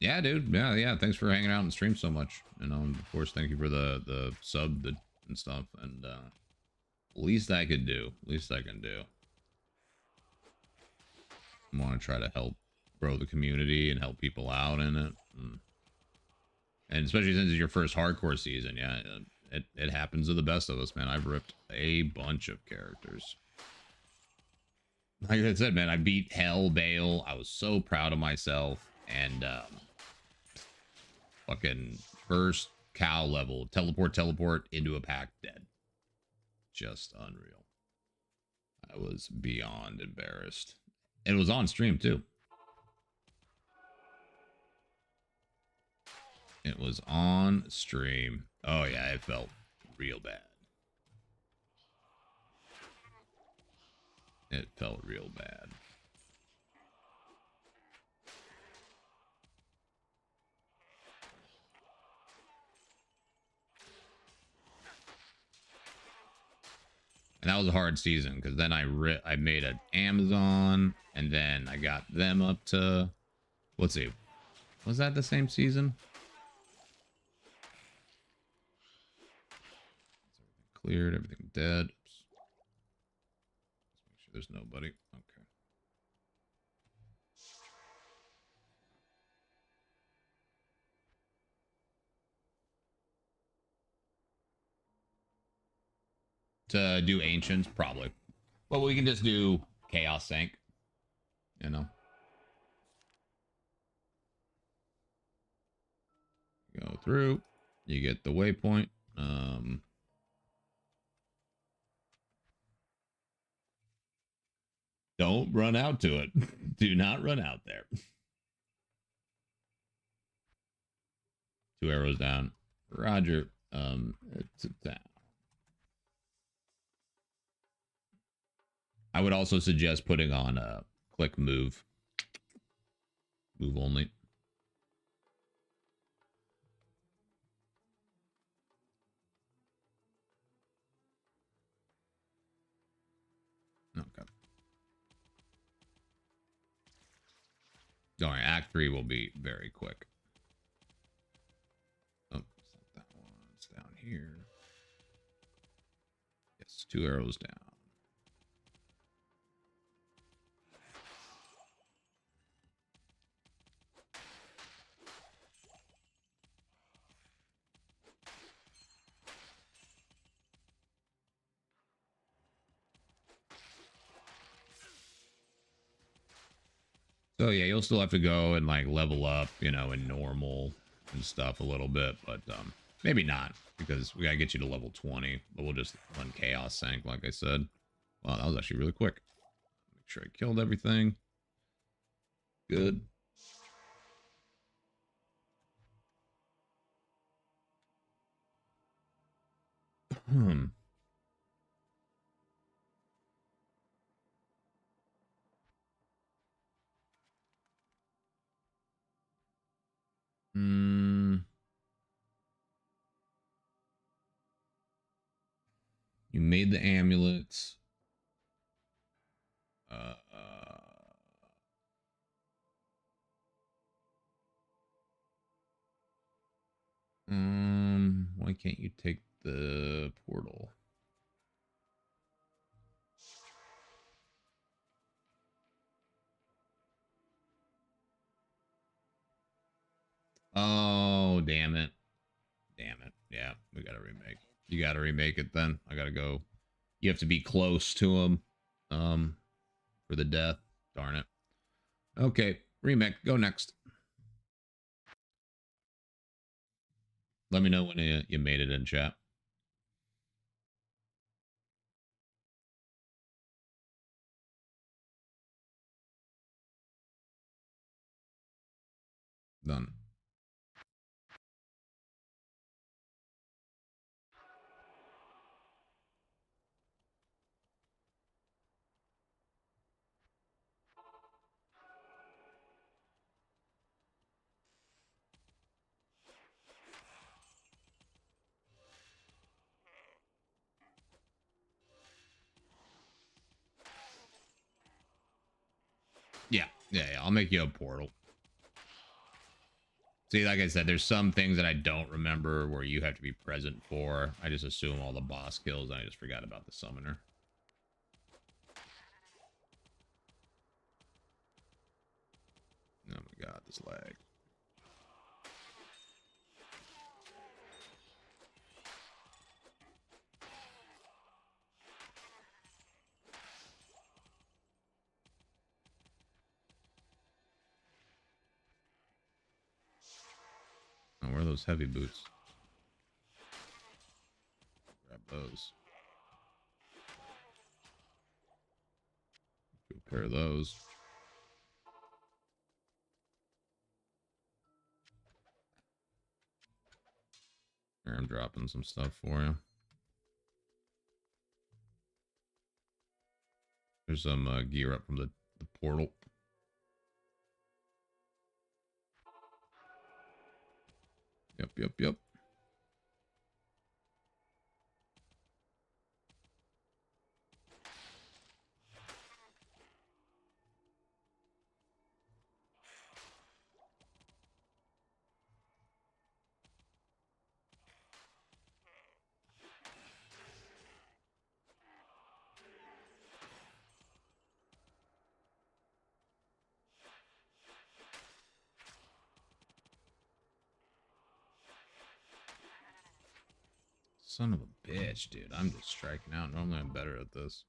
Yeah, dude. Yeah. Thanks for hanging out and stream so much. And of course, thank you for the sub and stuff. And least I could do. Least I can do. I want to try to help grow the community and help people out in it. And especially since it's your first hardcore season, yeah, it happens to the best of us, man. I've ripped a bunch of characters. Like I said, man, I beat Hell Bale. I was so proud of myself. And fucking first cow level, teleport into a pack, dead. Just unreal. I was beyond embarrassed. And it was on stream too. It was on stream. Oh yeah, it felt real bad. It felt real bad. And that was a hard season because then I made an Amazon and then I got them up to, let's see, was that the same season? Cleared, everything dead. Oops. Let's make sure there's nobody. Okay. To do ancients, probably. Well, we can just do chaos sank. You know. Go through. You get the waypoint. Don't run out to it. Do not run out there. 2 arrows down. Roger. It's down. I would also suggest putting on a click move. Move only. Okay. Don't worry, Act 3 will be very quick. Oh, it's not that one. It's down here. Yes, 2 arrows down. So yeah, you'll still have to go and like level up, you know, in normal and stuff a little bit, but maybe not because we gotta get you to level 20. But we'll just run chaos sank, like I said. Wow, that was actually really quick. Make sure I killed everything. Good. Hmm. You made the amulets. Why can't you take the portal? Oh, damn it. Damn it. Yeah, we gotta remake. You gotta remake it then. I gotta go. You have to be close to him for the death. Darn it. Okay, remake. Go next. Let me know when you made it in chat. Done. Yeah. I'll make you a portal. See, like I said, there's some things that I don't remember where you have to be present for. I just assume all the boss kills, and I just forgot about the summoner. Oh my god, this lag. Oh, where are those heavy boots? Grab those. Do a pair of those. Here, I'm dropping some stuff for you. There's some gear up from the portal. Yep. Son of a bitch, dude. I'm just striking out. Normally I'm better at this.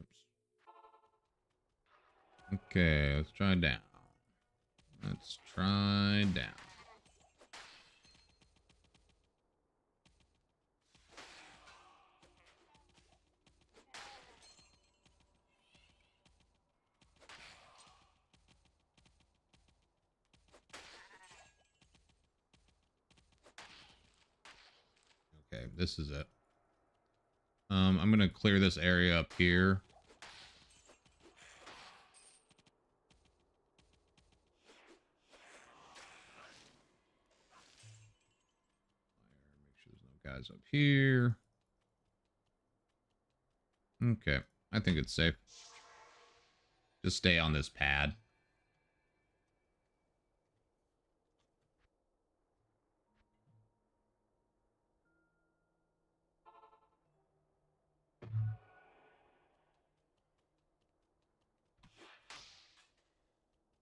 Oops. Okay, let's try down. Let's try down. Okay, this is it. I'm gonna clear this area up here. Make sure there's no guys up here. Okay, I think it's safe. Just stay on this pad.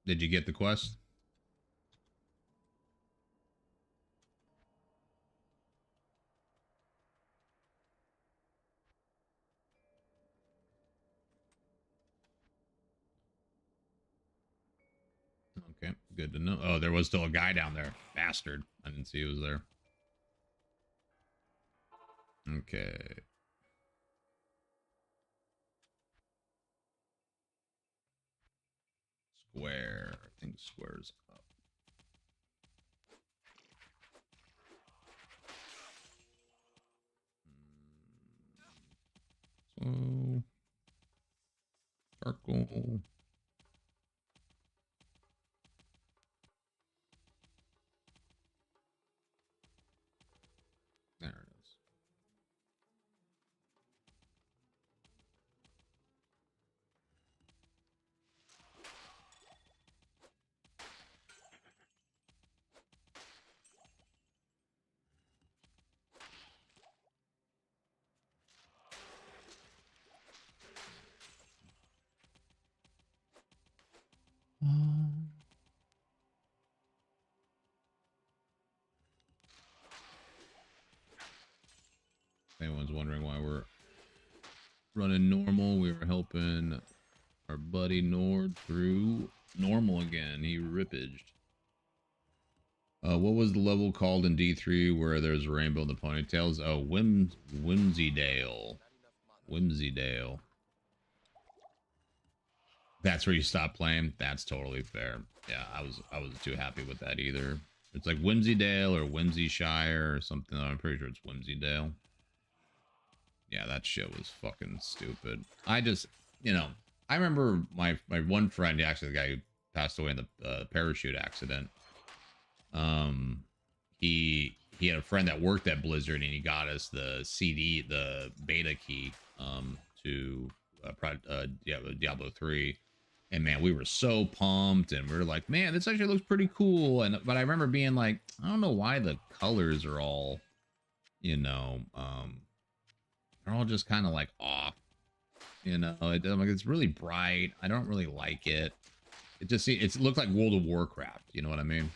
Did you get the quest? Okay, good to know. Oh, there was still a guy down there. Bastard. I didn't see he was there. Okay. Square. I think square's up. So, circle. There it is. running normal. We were helping our buddy Nord through normal again. He rippaged. What was the level called in D3 where there's a rainbow in the ponytails? Oh, Whimsydale. Whimsydale. That's where you stop playing. That's totally fair. Yeah, I wasn't too happy with that either. It's like Whimsydale or Whimsyshire or something. I'm pretty sure it's Whimsydale. Yeah, that shit was fucking stupid. I just, you know, I remember my one friend, actually the guy who passed away in the parachute accident. He had a friend that worked at Blizzard, and he got us the CD, the beta key, to Diablo 3. And man, we were so pumped, and we were like, man, this actually looks pretty cool. But I remember being like, I don't know why the colors are all, you know, they're all just kind of like off. You know, it's really bright. I don't really like it. It looked like World of Warcraft. You know what I mean?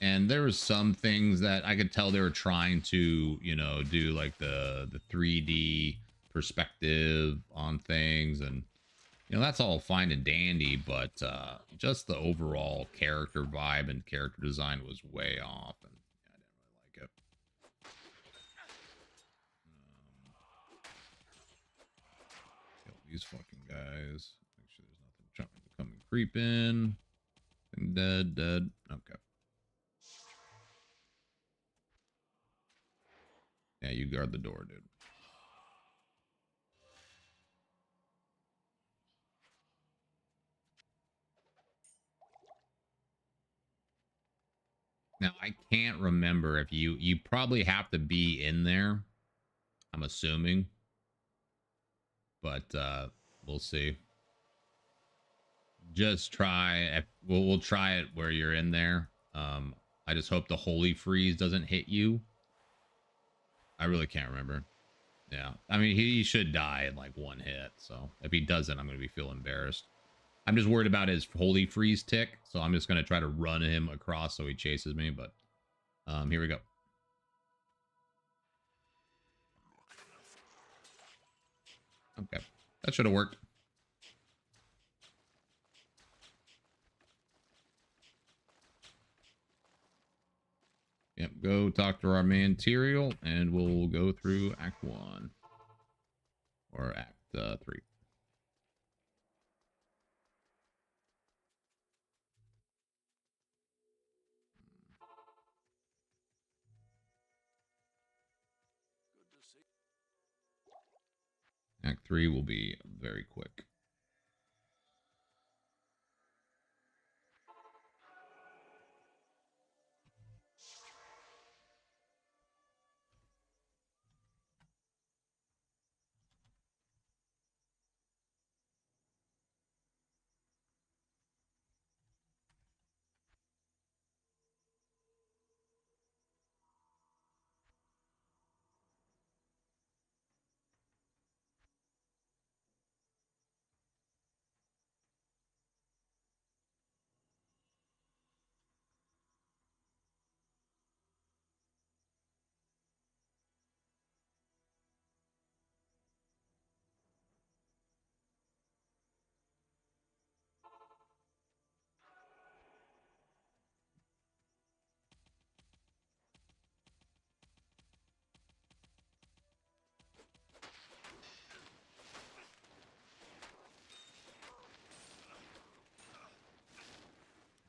And there was some things that I could tell they were trying to, you know, do like the 3D perspective on things, and you know, that's all fine and dandy, but just the overall character vibe and character design was way off, and yeah, I didn't really like it. Kill these fucking guys. Make sure there's nothing trying to come and creep in. Dead. Okay. Yeah, you guard the door, dude. Now, I can't remember if you probably have to be in there, I'm assuming. But we'll see. Just try. We'll try it where you're in there. I just hope the holy freeze doesn't hit you. I really can't remember. Yeah, I mean, he should die in like one hit. So if he doesn't, I'm gonna be feeling embarrassed. I'm just worried about his holy freeze tick, so I'm just gonna try to run him across so he chases me. But here we go. Okay, that should have worked. Yep, go talk to our man Tyrael, and we'll go through Act 1. Or Act 3. Act 3 will be very quick.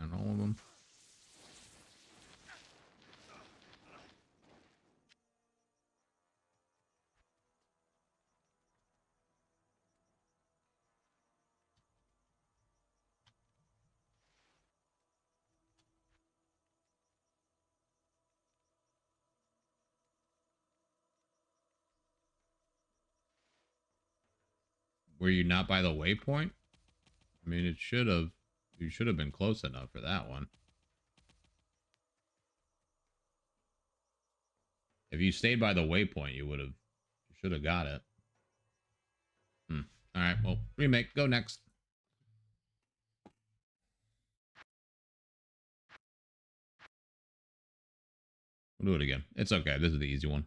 And all of them. Were you not by the waypoint? I mean, it should have. You should have been close enough for that one. If you stayed by the waypoint, you would have. You should have got it. All right. Well, remake. Go next. We'll do it again. It's okay. This is the easy one.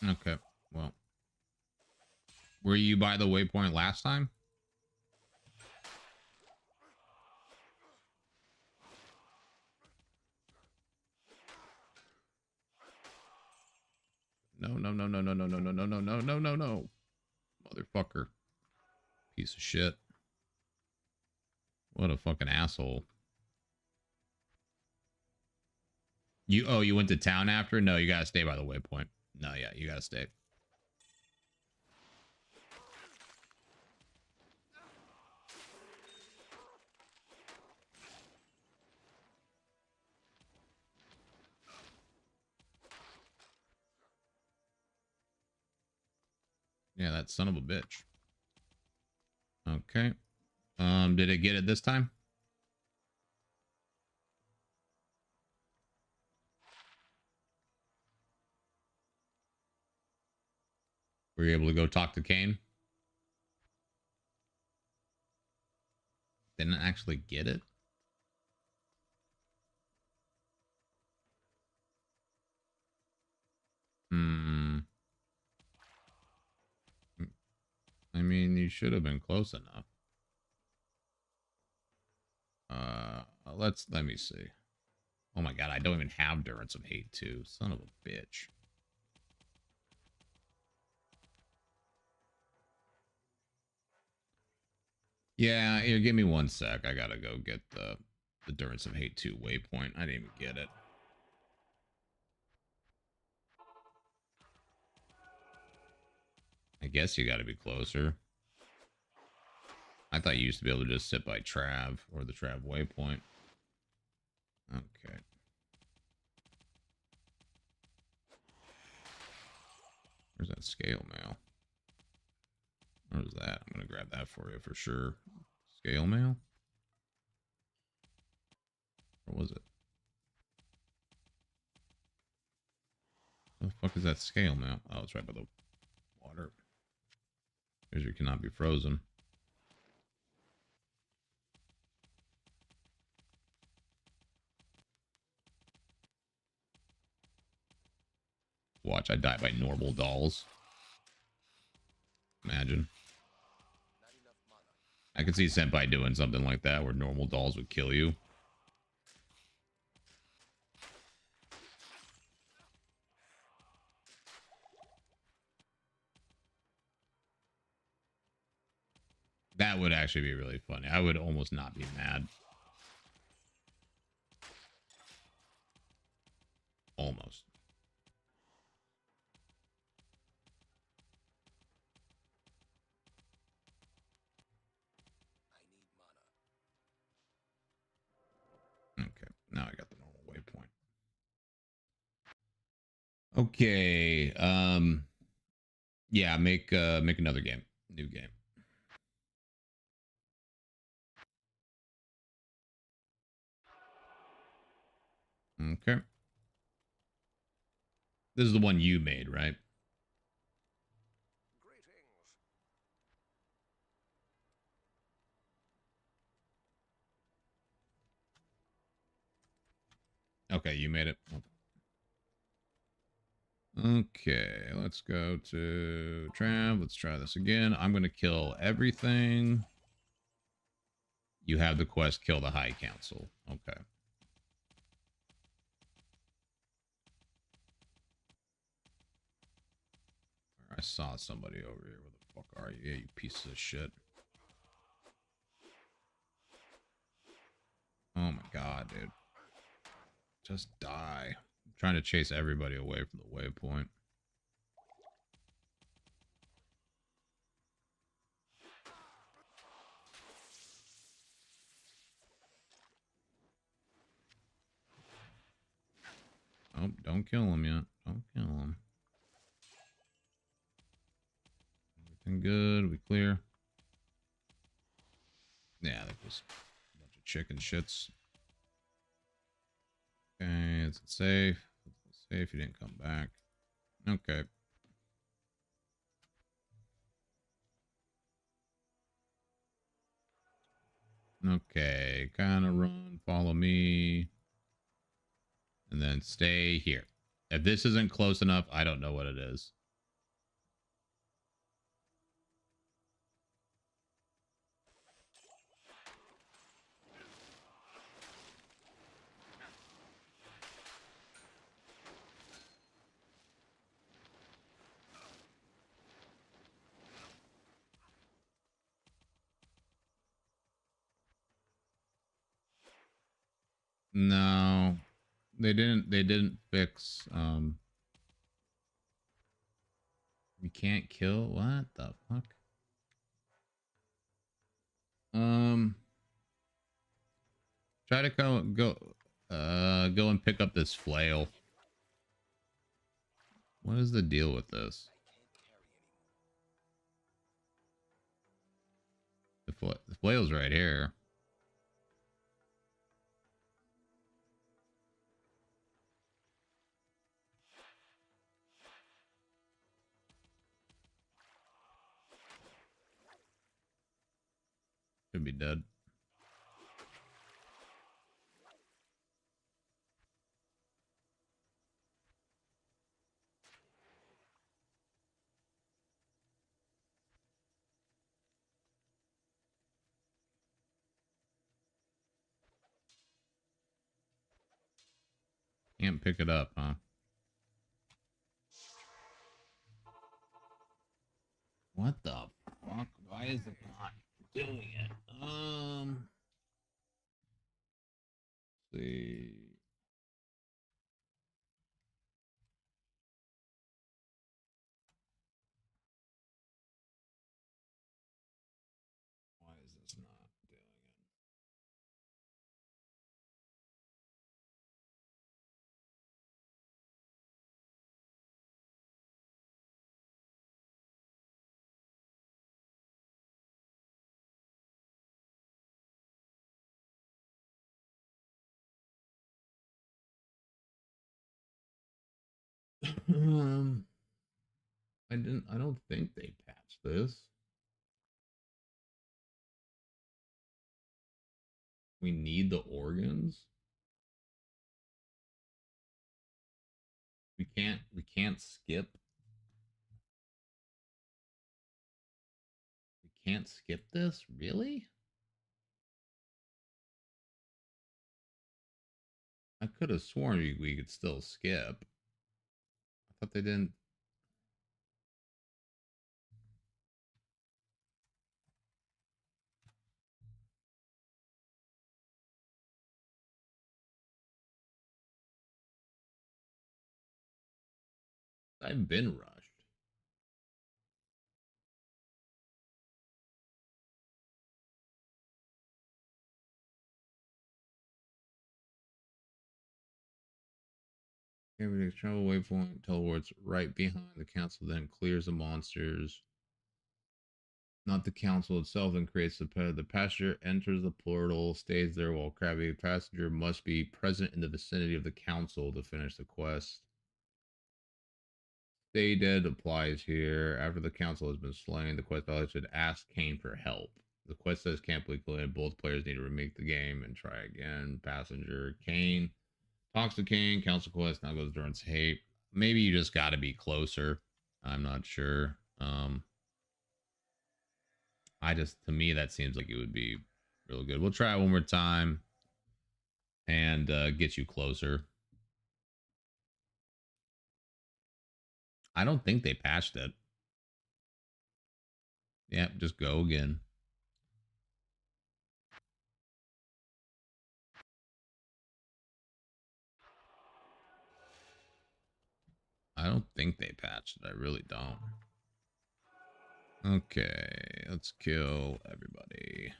Okay, well. Were you by the waypoint last time? No, no, no, no, no, no, no, no, no, no, no, no, no, no. Motherfucker. Piece of shit. What a fucking asshole. You went to town after? No, you gotta stay by the waypoint. No, yeah, you gotta stay. Yeah, that son of a bitch. Okay. Did it get it this time? Were you able to go talk to Kane? Didn't actually get it? Hmm. I mean, you should have been close enough. Let me see. Oh my god, I don't even have Durance of Hate 2. Son of a bitch. Yeah, here, give me 1 sec. I gotta go get the Durance of Hate 2 waypoint. I didn't even get it. I guess you gotta be closer. I thought you used to be able to just sit by Trav or the Trav waypoint. Okay. Where's that scale mail? Where's that? I'm gonna grab that for you for sure. Scale mail? Or was it? What the fuck is that scale mail? Oh, it's right by the water. Treasure cannot be frozen. Watch, I die by normal dolls. Imagine. I could see Senpai doing something like that where normal dolls would kill you. That would actually be really funny. I would almost not be mad. Almost. Okay, now I got the normal waypoint. Okay, yeah, make another game. New game. Okay. This is the one you made, right? Okay, you made it. Okay, let's go to Trav. Let's try this again. I'm going to kill everything. You have the quest, kill the High Council. Okay. I saw somebody over here. Where the fuck are you? Yeah, you piece of shit. Oh my god, dude. Just die. I'm trying to chase everybody away from the waypoint. Oh, don't kill him yet. Don't kill him. Everything good? We clear? Yeah, that was a bunch of chicken shits. Okay, is it safe? It's safe. You didn't come back. Okay. Okay, kind of run, follow me, and then stay here. If this isn't close enough, I don't know what it is. No, they didn't. They didn't fix. You can't kill. What the fuck? Try to go and pick up this flail. What is the deal with this? The flail's right here. Should be dead. Can't pick it up, huh? What the fuck? Why is it not doing it? Let's see. Why is this not doing it? I don't think they patched this. We need the organs. We can't skip. We can't skip this? Really? I could have sworn we could still skip. I thought they didn't. I've been rushed. Everything's travel waypoint teleports right behind the council, then clears the monsters. Not the council itself, and creates the passenger enters the portal, stays there while crabbing. The passenger must be present in the vicinity of the council to finish the quest. Stay dead applies here. After the council has been slain, the quest value should ask Kane for help. The quest says can't be completed. Both players need to remake the game and try again. Passenger Kane talks to Kane. Council quest now goes during tape. Maybe you just got to be closer. I'm not sure. To me, that seems like it would be real good. We'll try it one more time and get you closer. I don't think they patched it. Yeah, just go again. I don't think they patched it. I really don't. Okay, let's kill everybody.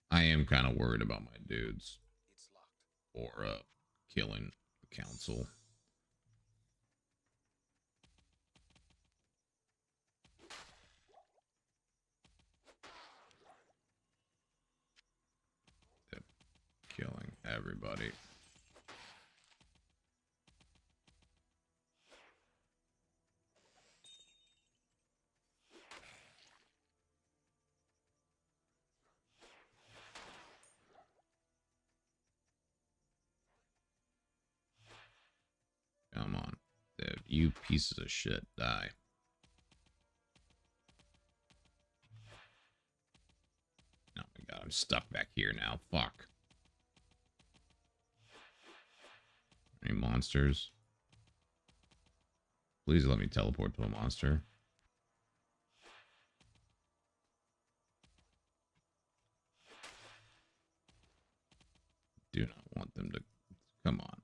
I am kind of worried about my dudes for killing the council. Yep. Killing everybody. Come on, dude. You pieces of shit, die. Oh my god, I'm stuck back here now. Fuck. Any monsters? Please let me teleport to a monster. Do not want them to... Come on.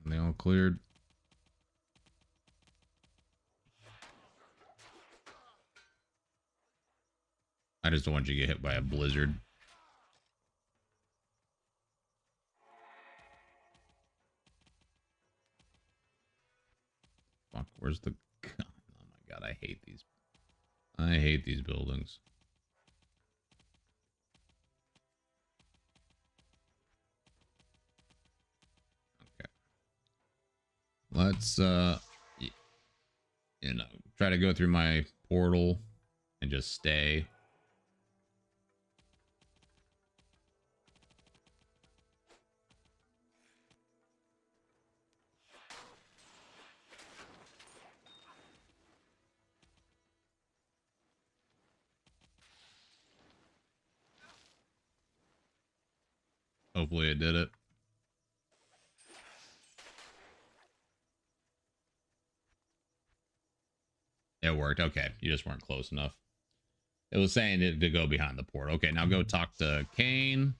And they all cleared. I just don't want you to get hit by a blizzard. Fuck, where's the... Oh my god, I hate these. I hate these buildings. Okay. Let's, you know, try to go through my portal and just stay. Hopefully it did it. It worked. Okay. You just weren't close enough. It was saying it to go behind the port. Okay, now go talk to Kane.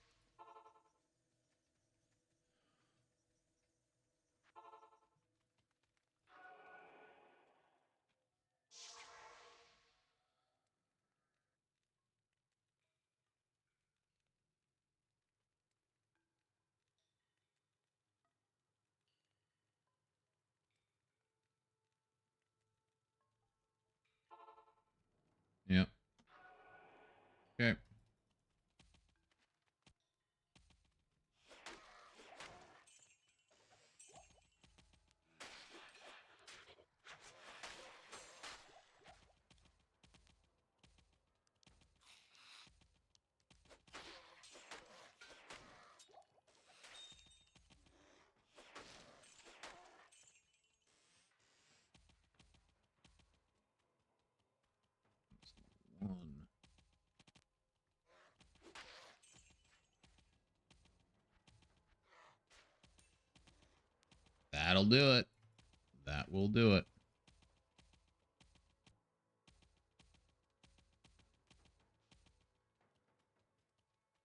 Yep. Okay. One. That'll do it. That will do it.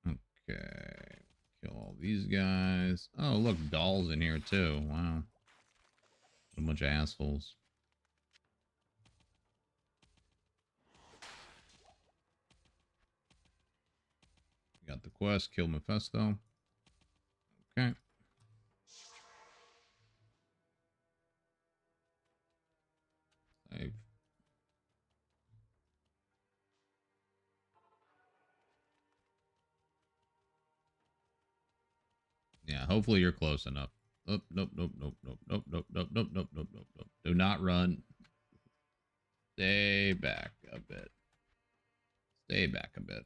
Okay. Kill all these guys. Oh, look, dolls in here too. Wow. What a bunch of assholes. Got the quest. Kill Mephisto. Okay. Save. Yeah, hopefully you're close enough. Oh, nope, nope, nope, nope, nope, nope, nope, nope, nope, nope, nope, nope. Do not run. Stay back a bit. Stay back a bit.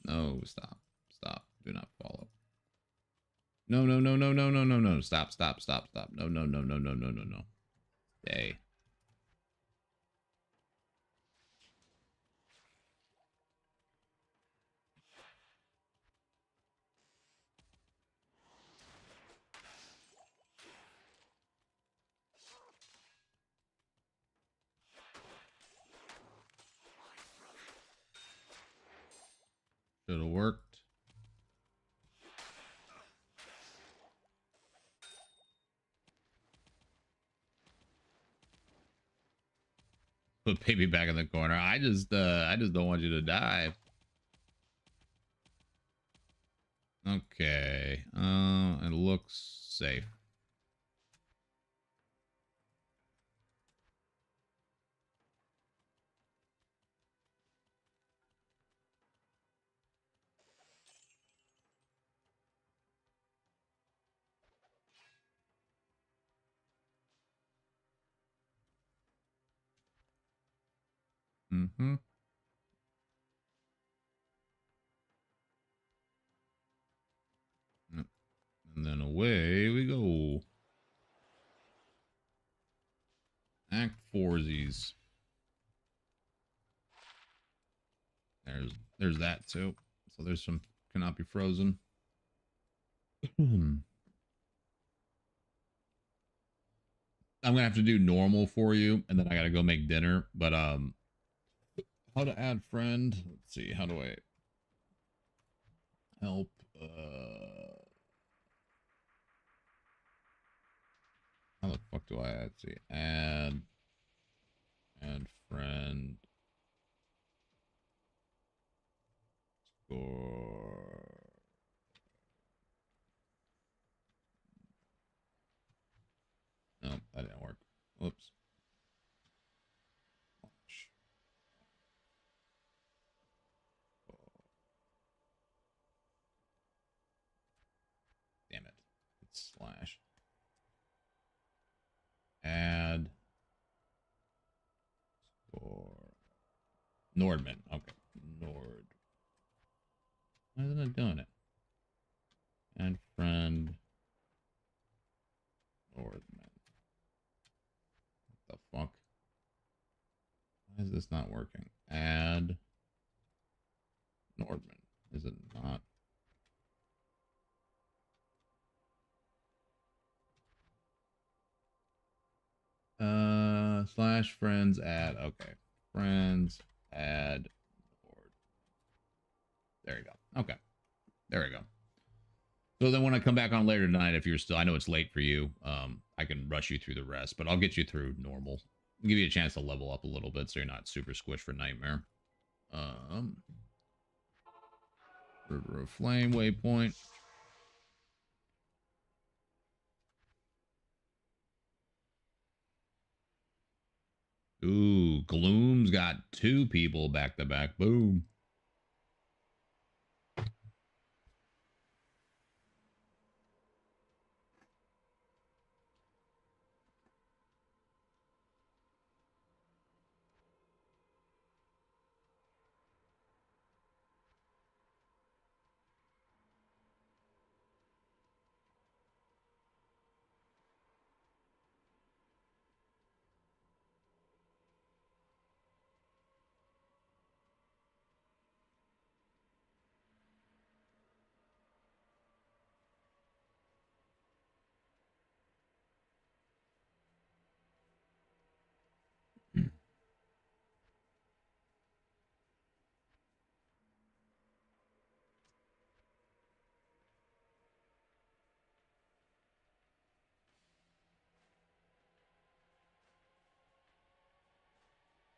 No, stop. Stop. Do not follow. No, no, no, no, no, no, no, no. Stop, stop, stop, stop. No, no, no, no, no, no, no, no. Stay. Should have worked. Put baby back in the corner. I just don't want you to die. Okay. It looks safe. Mm-hmm. And then away we go. Act 4sies. There's that too. So there's some cannot be frozen. I'm gonna have to do normal for you, and then I gotta go make dinner. But how to add friend? Let's see. How do I help? How the fuck do I add? See, add friend score. No, that didn't work. Whoops. Damn it. It's slash. Add score. Nordman. Okay. Nord. Why isn't it doing it? Add friend. Nordman. What the fuck? Why is this not working? Add Nordman. Is it not? Slash friends add. Okay. Friends add Nord. There you go. Okay. There we go. So then when I come back on later tonight, if you're still, I know it's late for you, I can rush you through the rest, but I'll get you through normal. Give you a chance to level up a little bit so you're not super squished for Nightmare. River of Flame waypoint. Ooh, Gloom's got 2 people back to back. Boom.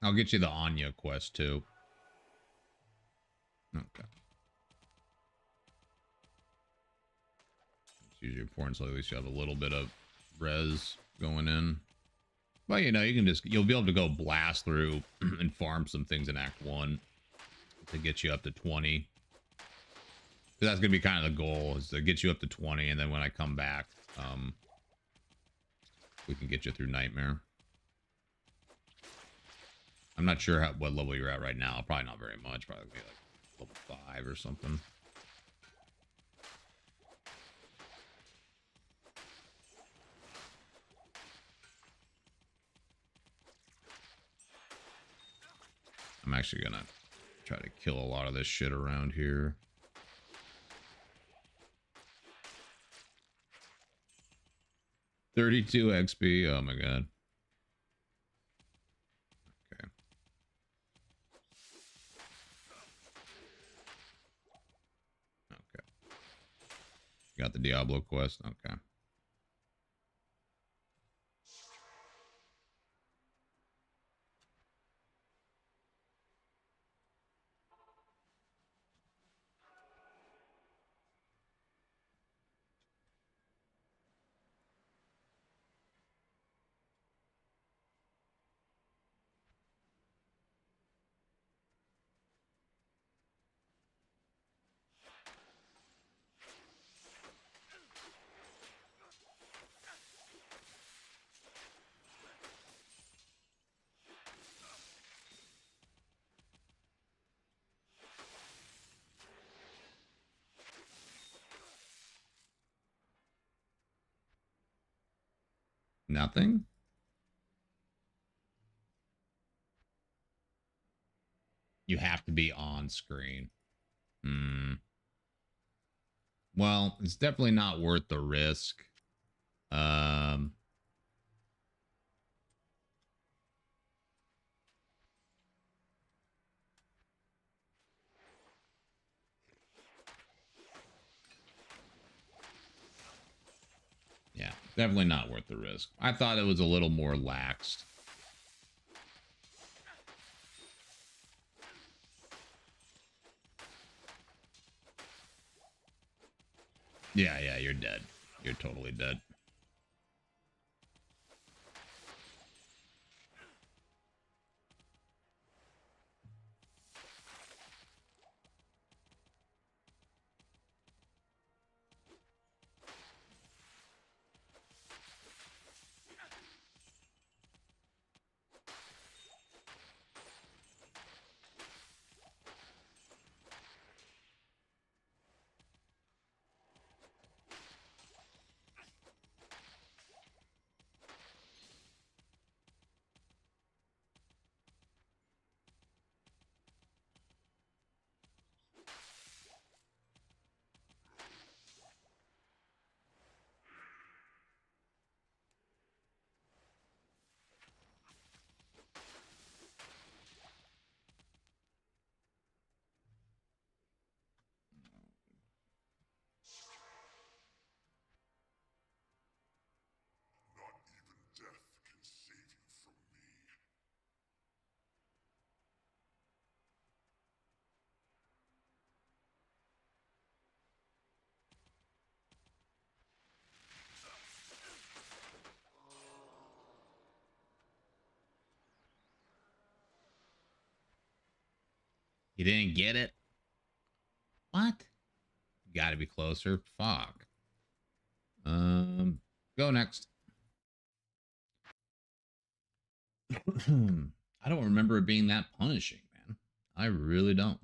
I'll get you the Anya quest too. Okay. Let's use your porn so at least you have a little bit of res going in. Well, you know, you can just, you'll be able to go blast through and farm some things in Act 1 to get you up to 20. Because that's going to be kind of the goal, is to get you up to 20, and then when I come back, we can get you through Nightmare. I'm not sure what level you're at right now. Probably not very much. Probably be like level 5 or something. I'm actually going to try to kill a lot of this shit around here. $32 XP. Oh my god. Okay. Okay. Got the Diablo quest. Okay. Nothing? You have to be on screen. Hmm. Well, it's definitely not worth the risk. Um, yeah, definitely not worth the risk. I thought it was a little more laxed. Yeah, you're dead. You're totally dead. You didn't get it? What? Got to be closer. Fuck. Go next. I don't remember it being that punishing, man. I really don't.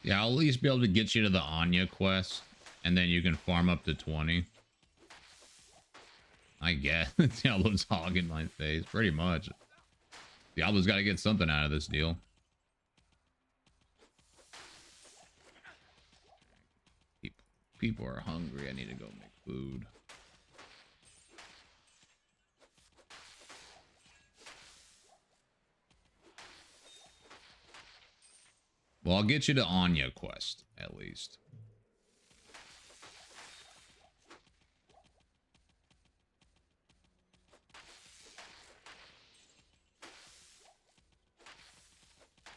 Yeah, I'll at least be able to get you to the Anya quest, and then you can farm up to 20. I guess. Diablo's hogging my face, pretty much. Diablo's got to get something out of this deal. People are hungry. I need to go make food. Well, I'll get you to Anya quest, at least.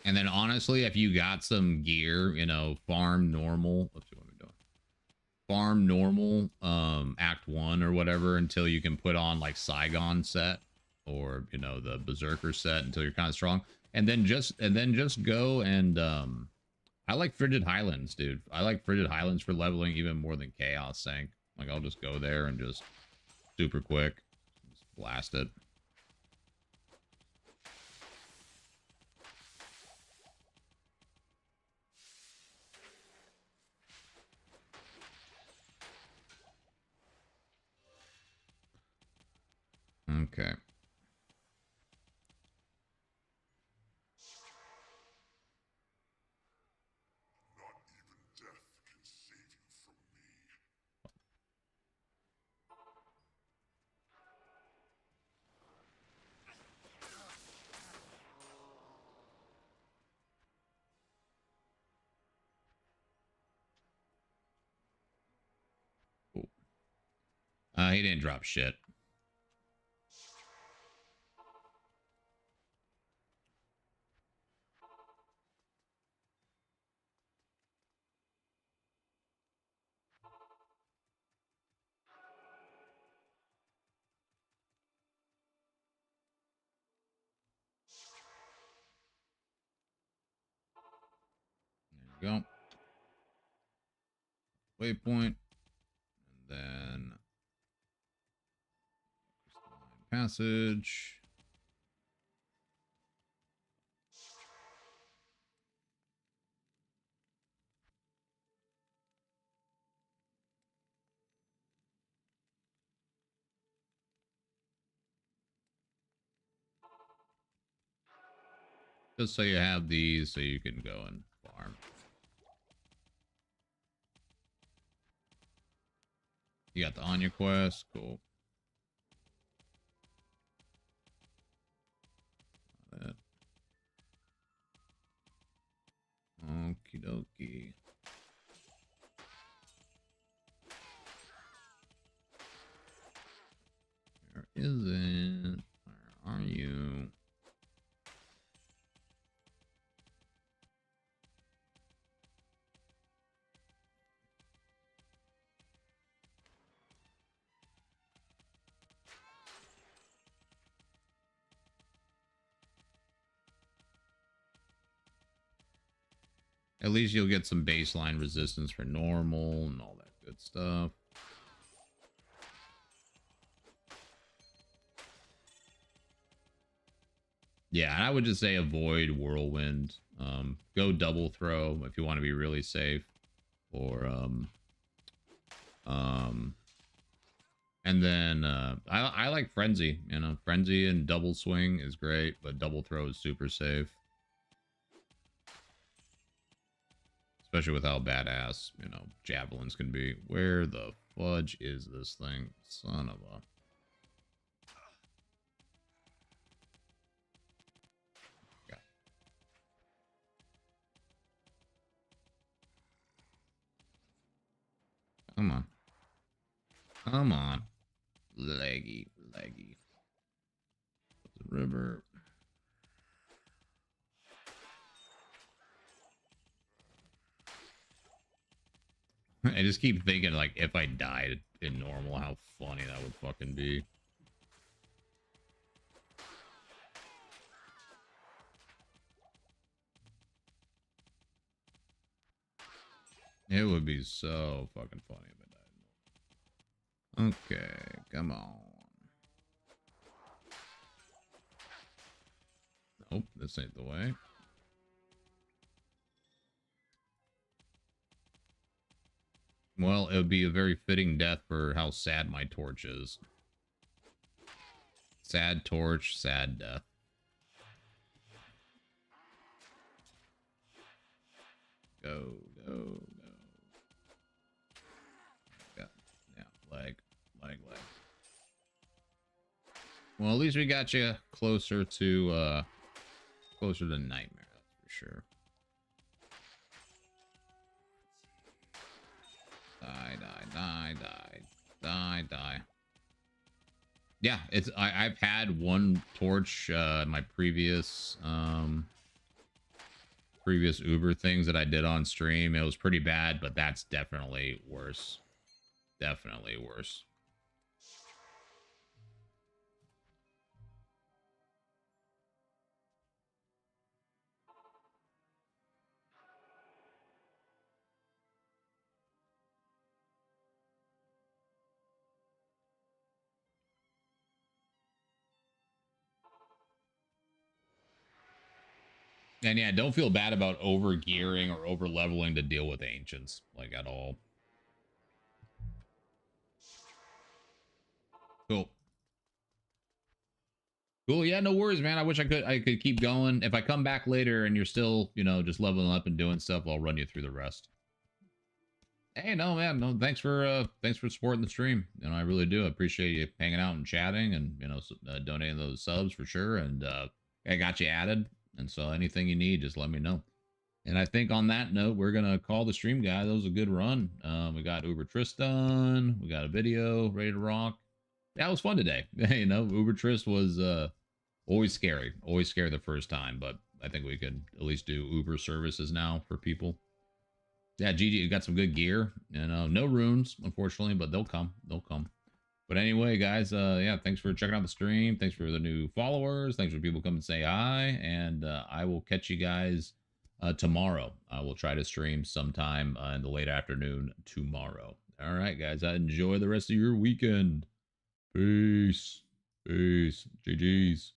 And then, honestly, if you got some gear, you know, farm normal. Let's see what I'm doing. Farm normal, Act 1 or whatever until you can put on, like, Saigon set or, you know, the Berserker set until you're kind of strong. And then just go and, I like Frigid Highlands, dude. I like Frigid Highlands for leveling even more than Chaos Sank. Like, I'll just go there and just super quick. Just blast it. Okay. Cool. He didn't drop shit. There we go. Waypoint. And then passage. Just so you have these so you can go and farm. You got the Anya quest. Cool. That. Okie dokie. Where is it? Where are you? At least you'll get some baseline resistance for normal and all that good stuff. Yeah, and I would just say avoid whirlwind. Go double throw if you want to be really safe. Or and then I like frenzy. You know, frenzy and double swing is great, but double throw is super safe. Especially with how badass, you know, javelins can be. Where the fudge is this thing? Son of a... God. Come on. Come on. Leggy. The river. I just keep thinking, like, if I died in normal, how funny that would fucking be. It would be so fucking funny if I died. Okay, come on. Nope, this ain't the way. Well, it would be a very fitting death for how sad my torch is. Sad torch, sad death. Go. Yeah, leg. Well, at least we got you closer to nightmare, that's for sure. Die. Yeah, it's I've had one torch my previous Uber things that I did on stream. It was pretty bad, but that's definitely worse. Definitely worse. And yeah, don't feel bad about over gearing or over leveling to deal with ancients, like, at all. Cool. Yeah, no worries, man. I wish I could keep going. If I come back later and you're still, you know, just leveling up and doing stuff, I'll run you through the rest. Hey, no, man. No, thanks for supporting the stream. You know, I really do. I appreciate you hanging out and chatting and, you know, donating those subs for sure. And I got you added. And so anything you need, just let me know. And I think on that note, we're going to call the stream, guy. That was a good run. We got Uber Trist done. We got a video ready to rock. That was fun today. You know, Uber Trist was always scary the first time, but I think we could at least do Uber services now for people. Yeah, GG, you got some good gear. You know, no runes, unfortunately, but they'll come. But anyway, guys, yeah, thanks for checking out the stream. Thanks for the new followers. Thanks for people coming to say hi. And I will catch you guys tomorrow. I will try to stream sometime in the late afternoon tomorrow. All right, guys. Enjoy the rest of your weekend. Peace. Peace. GG's.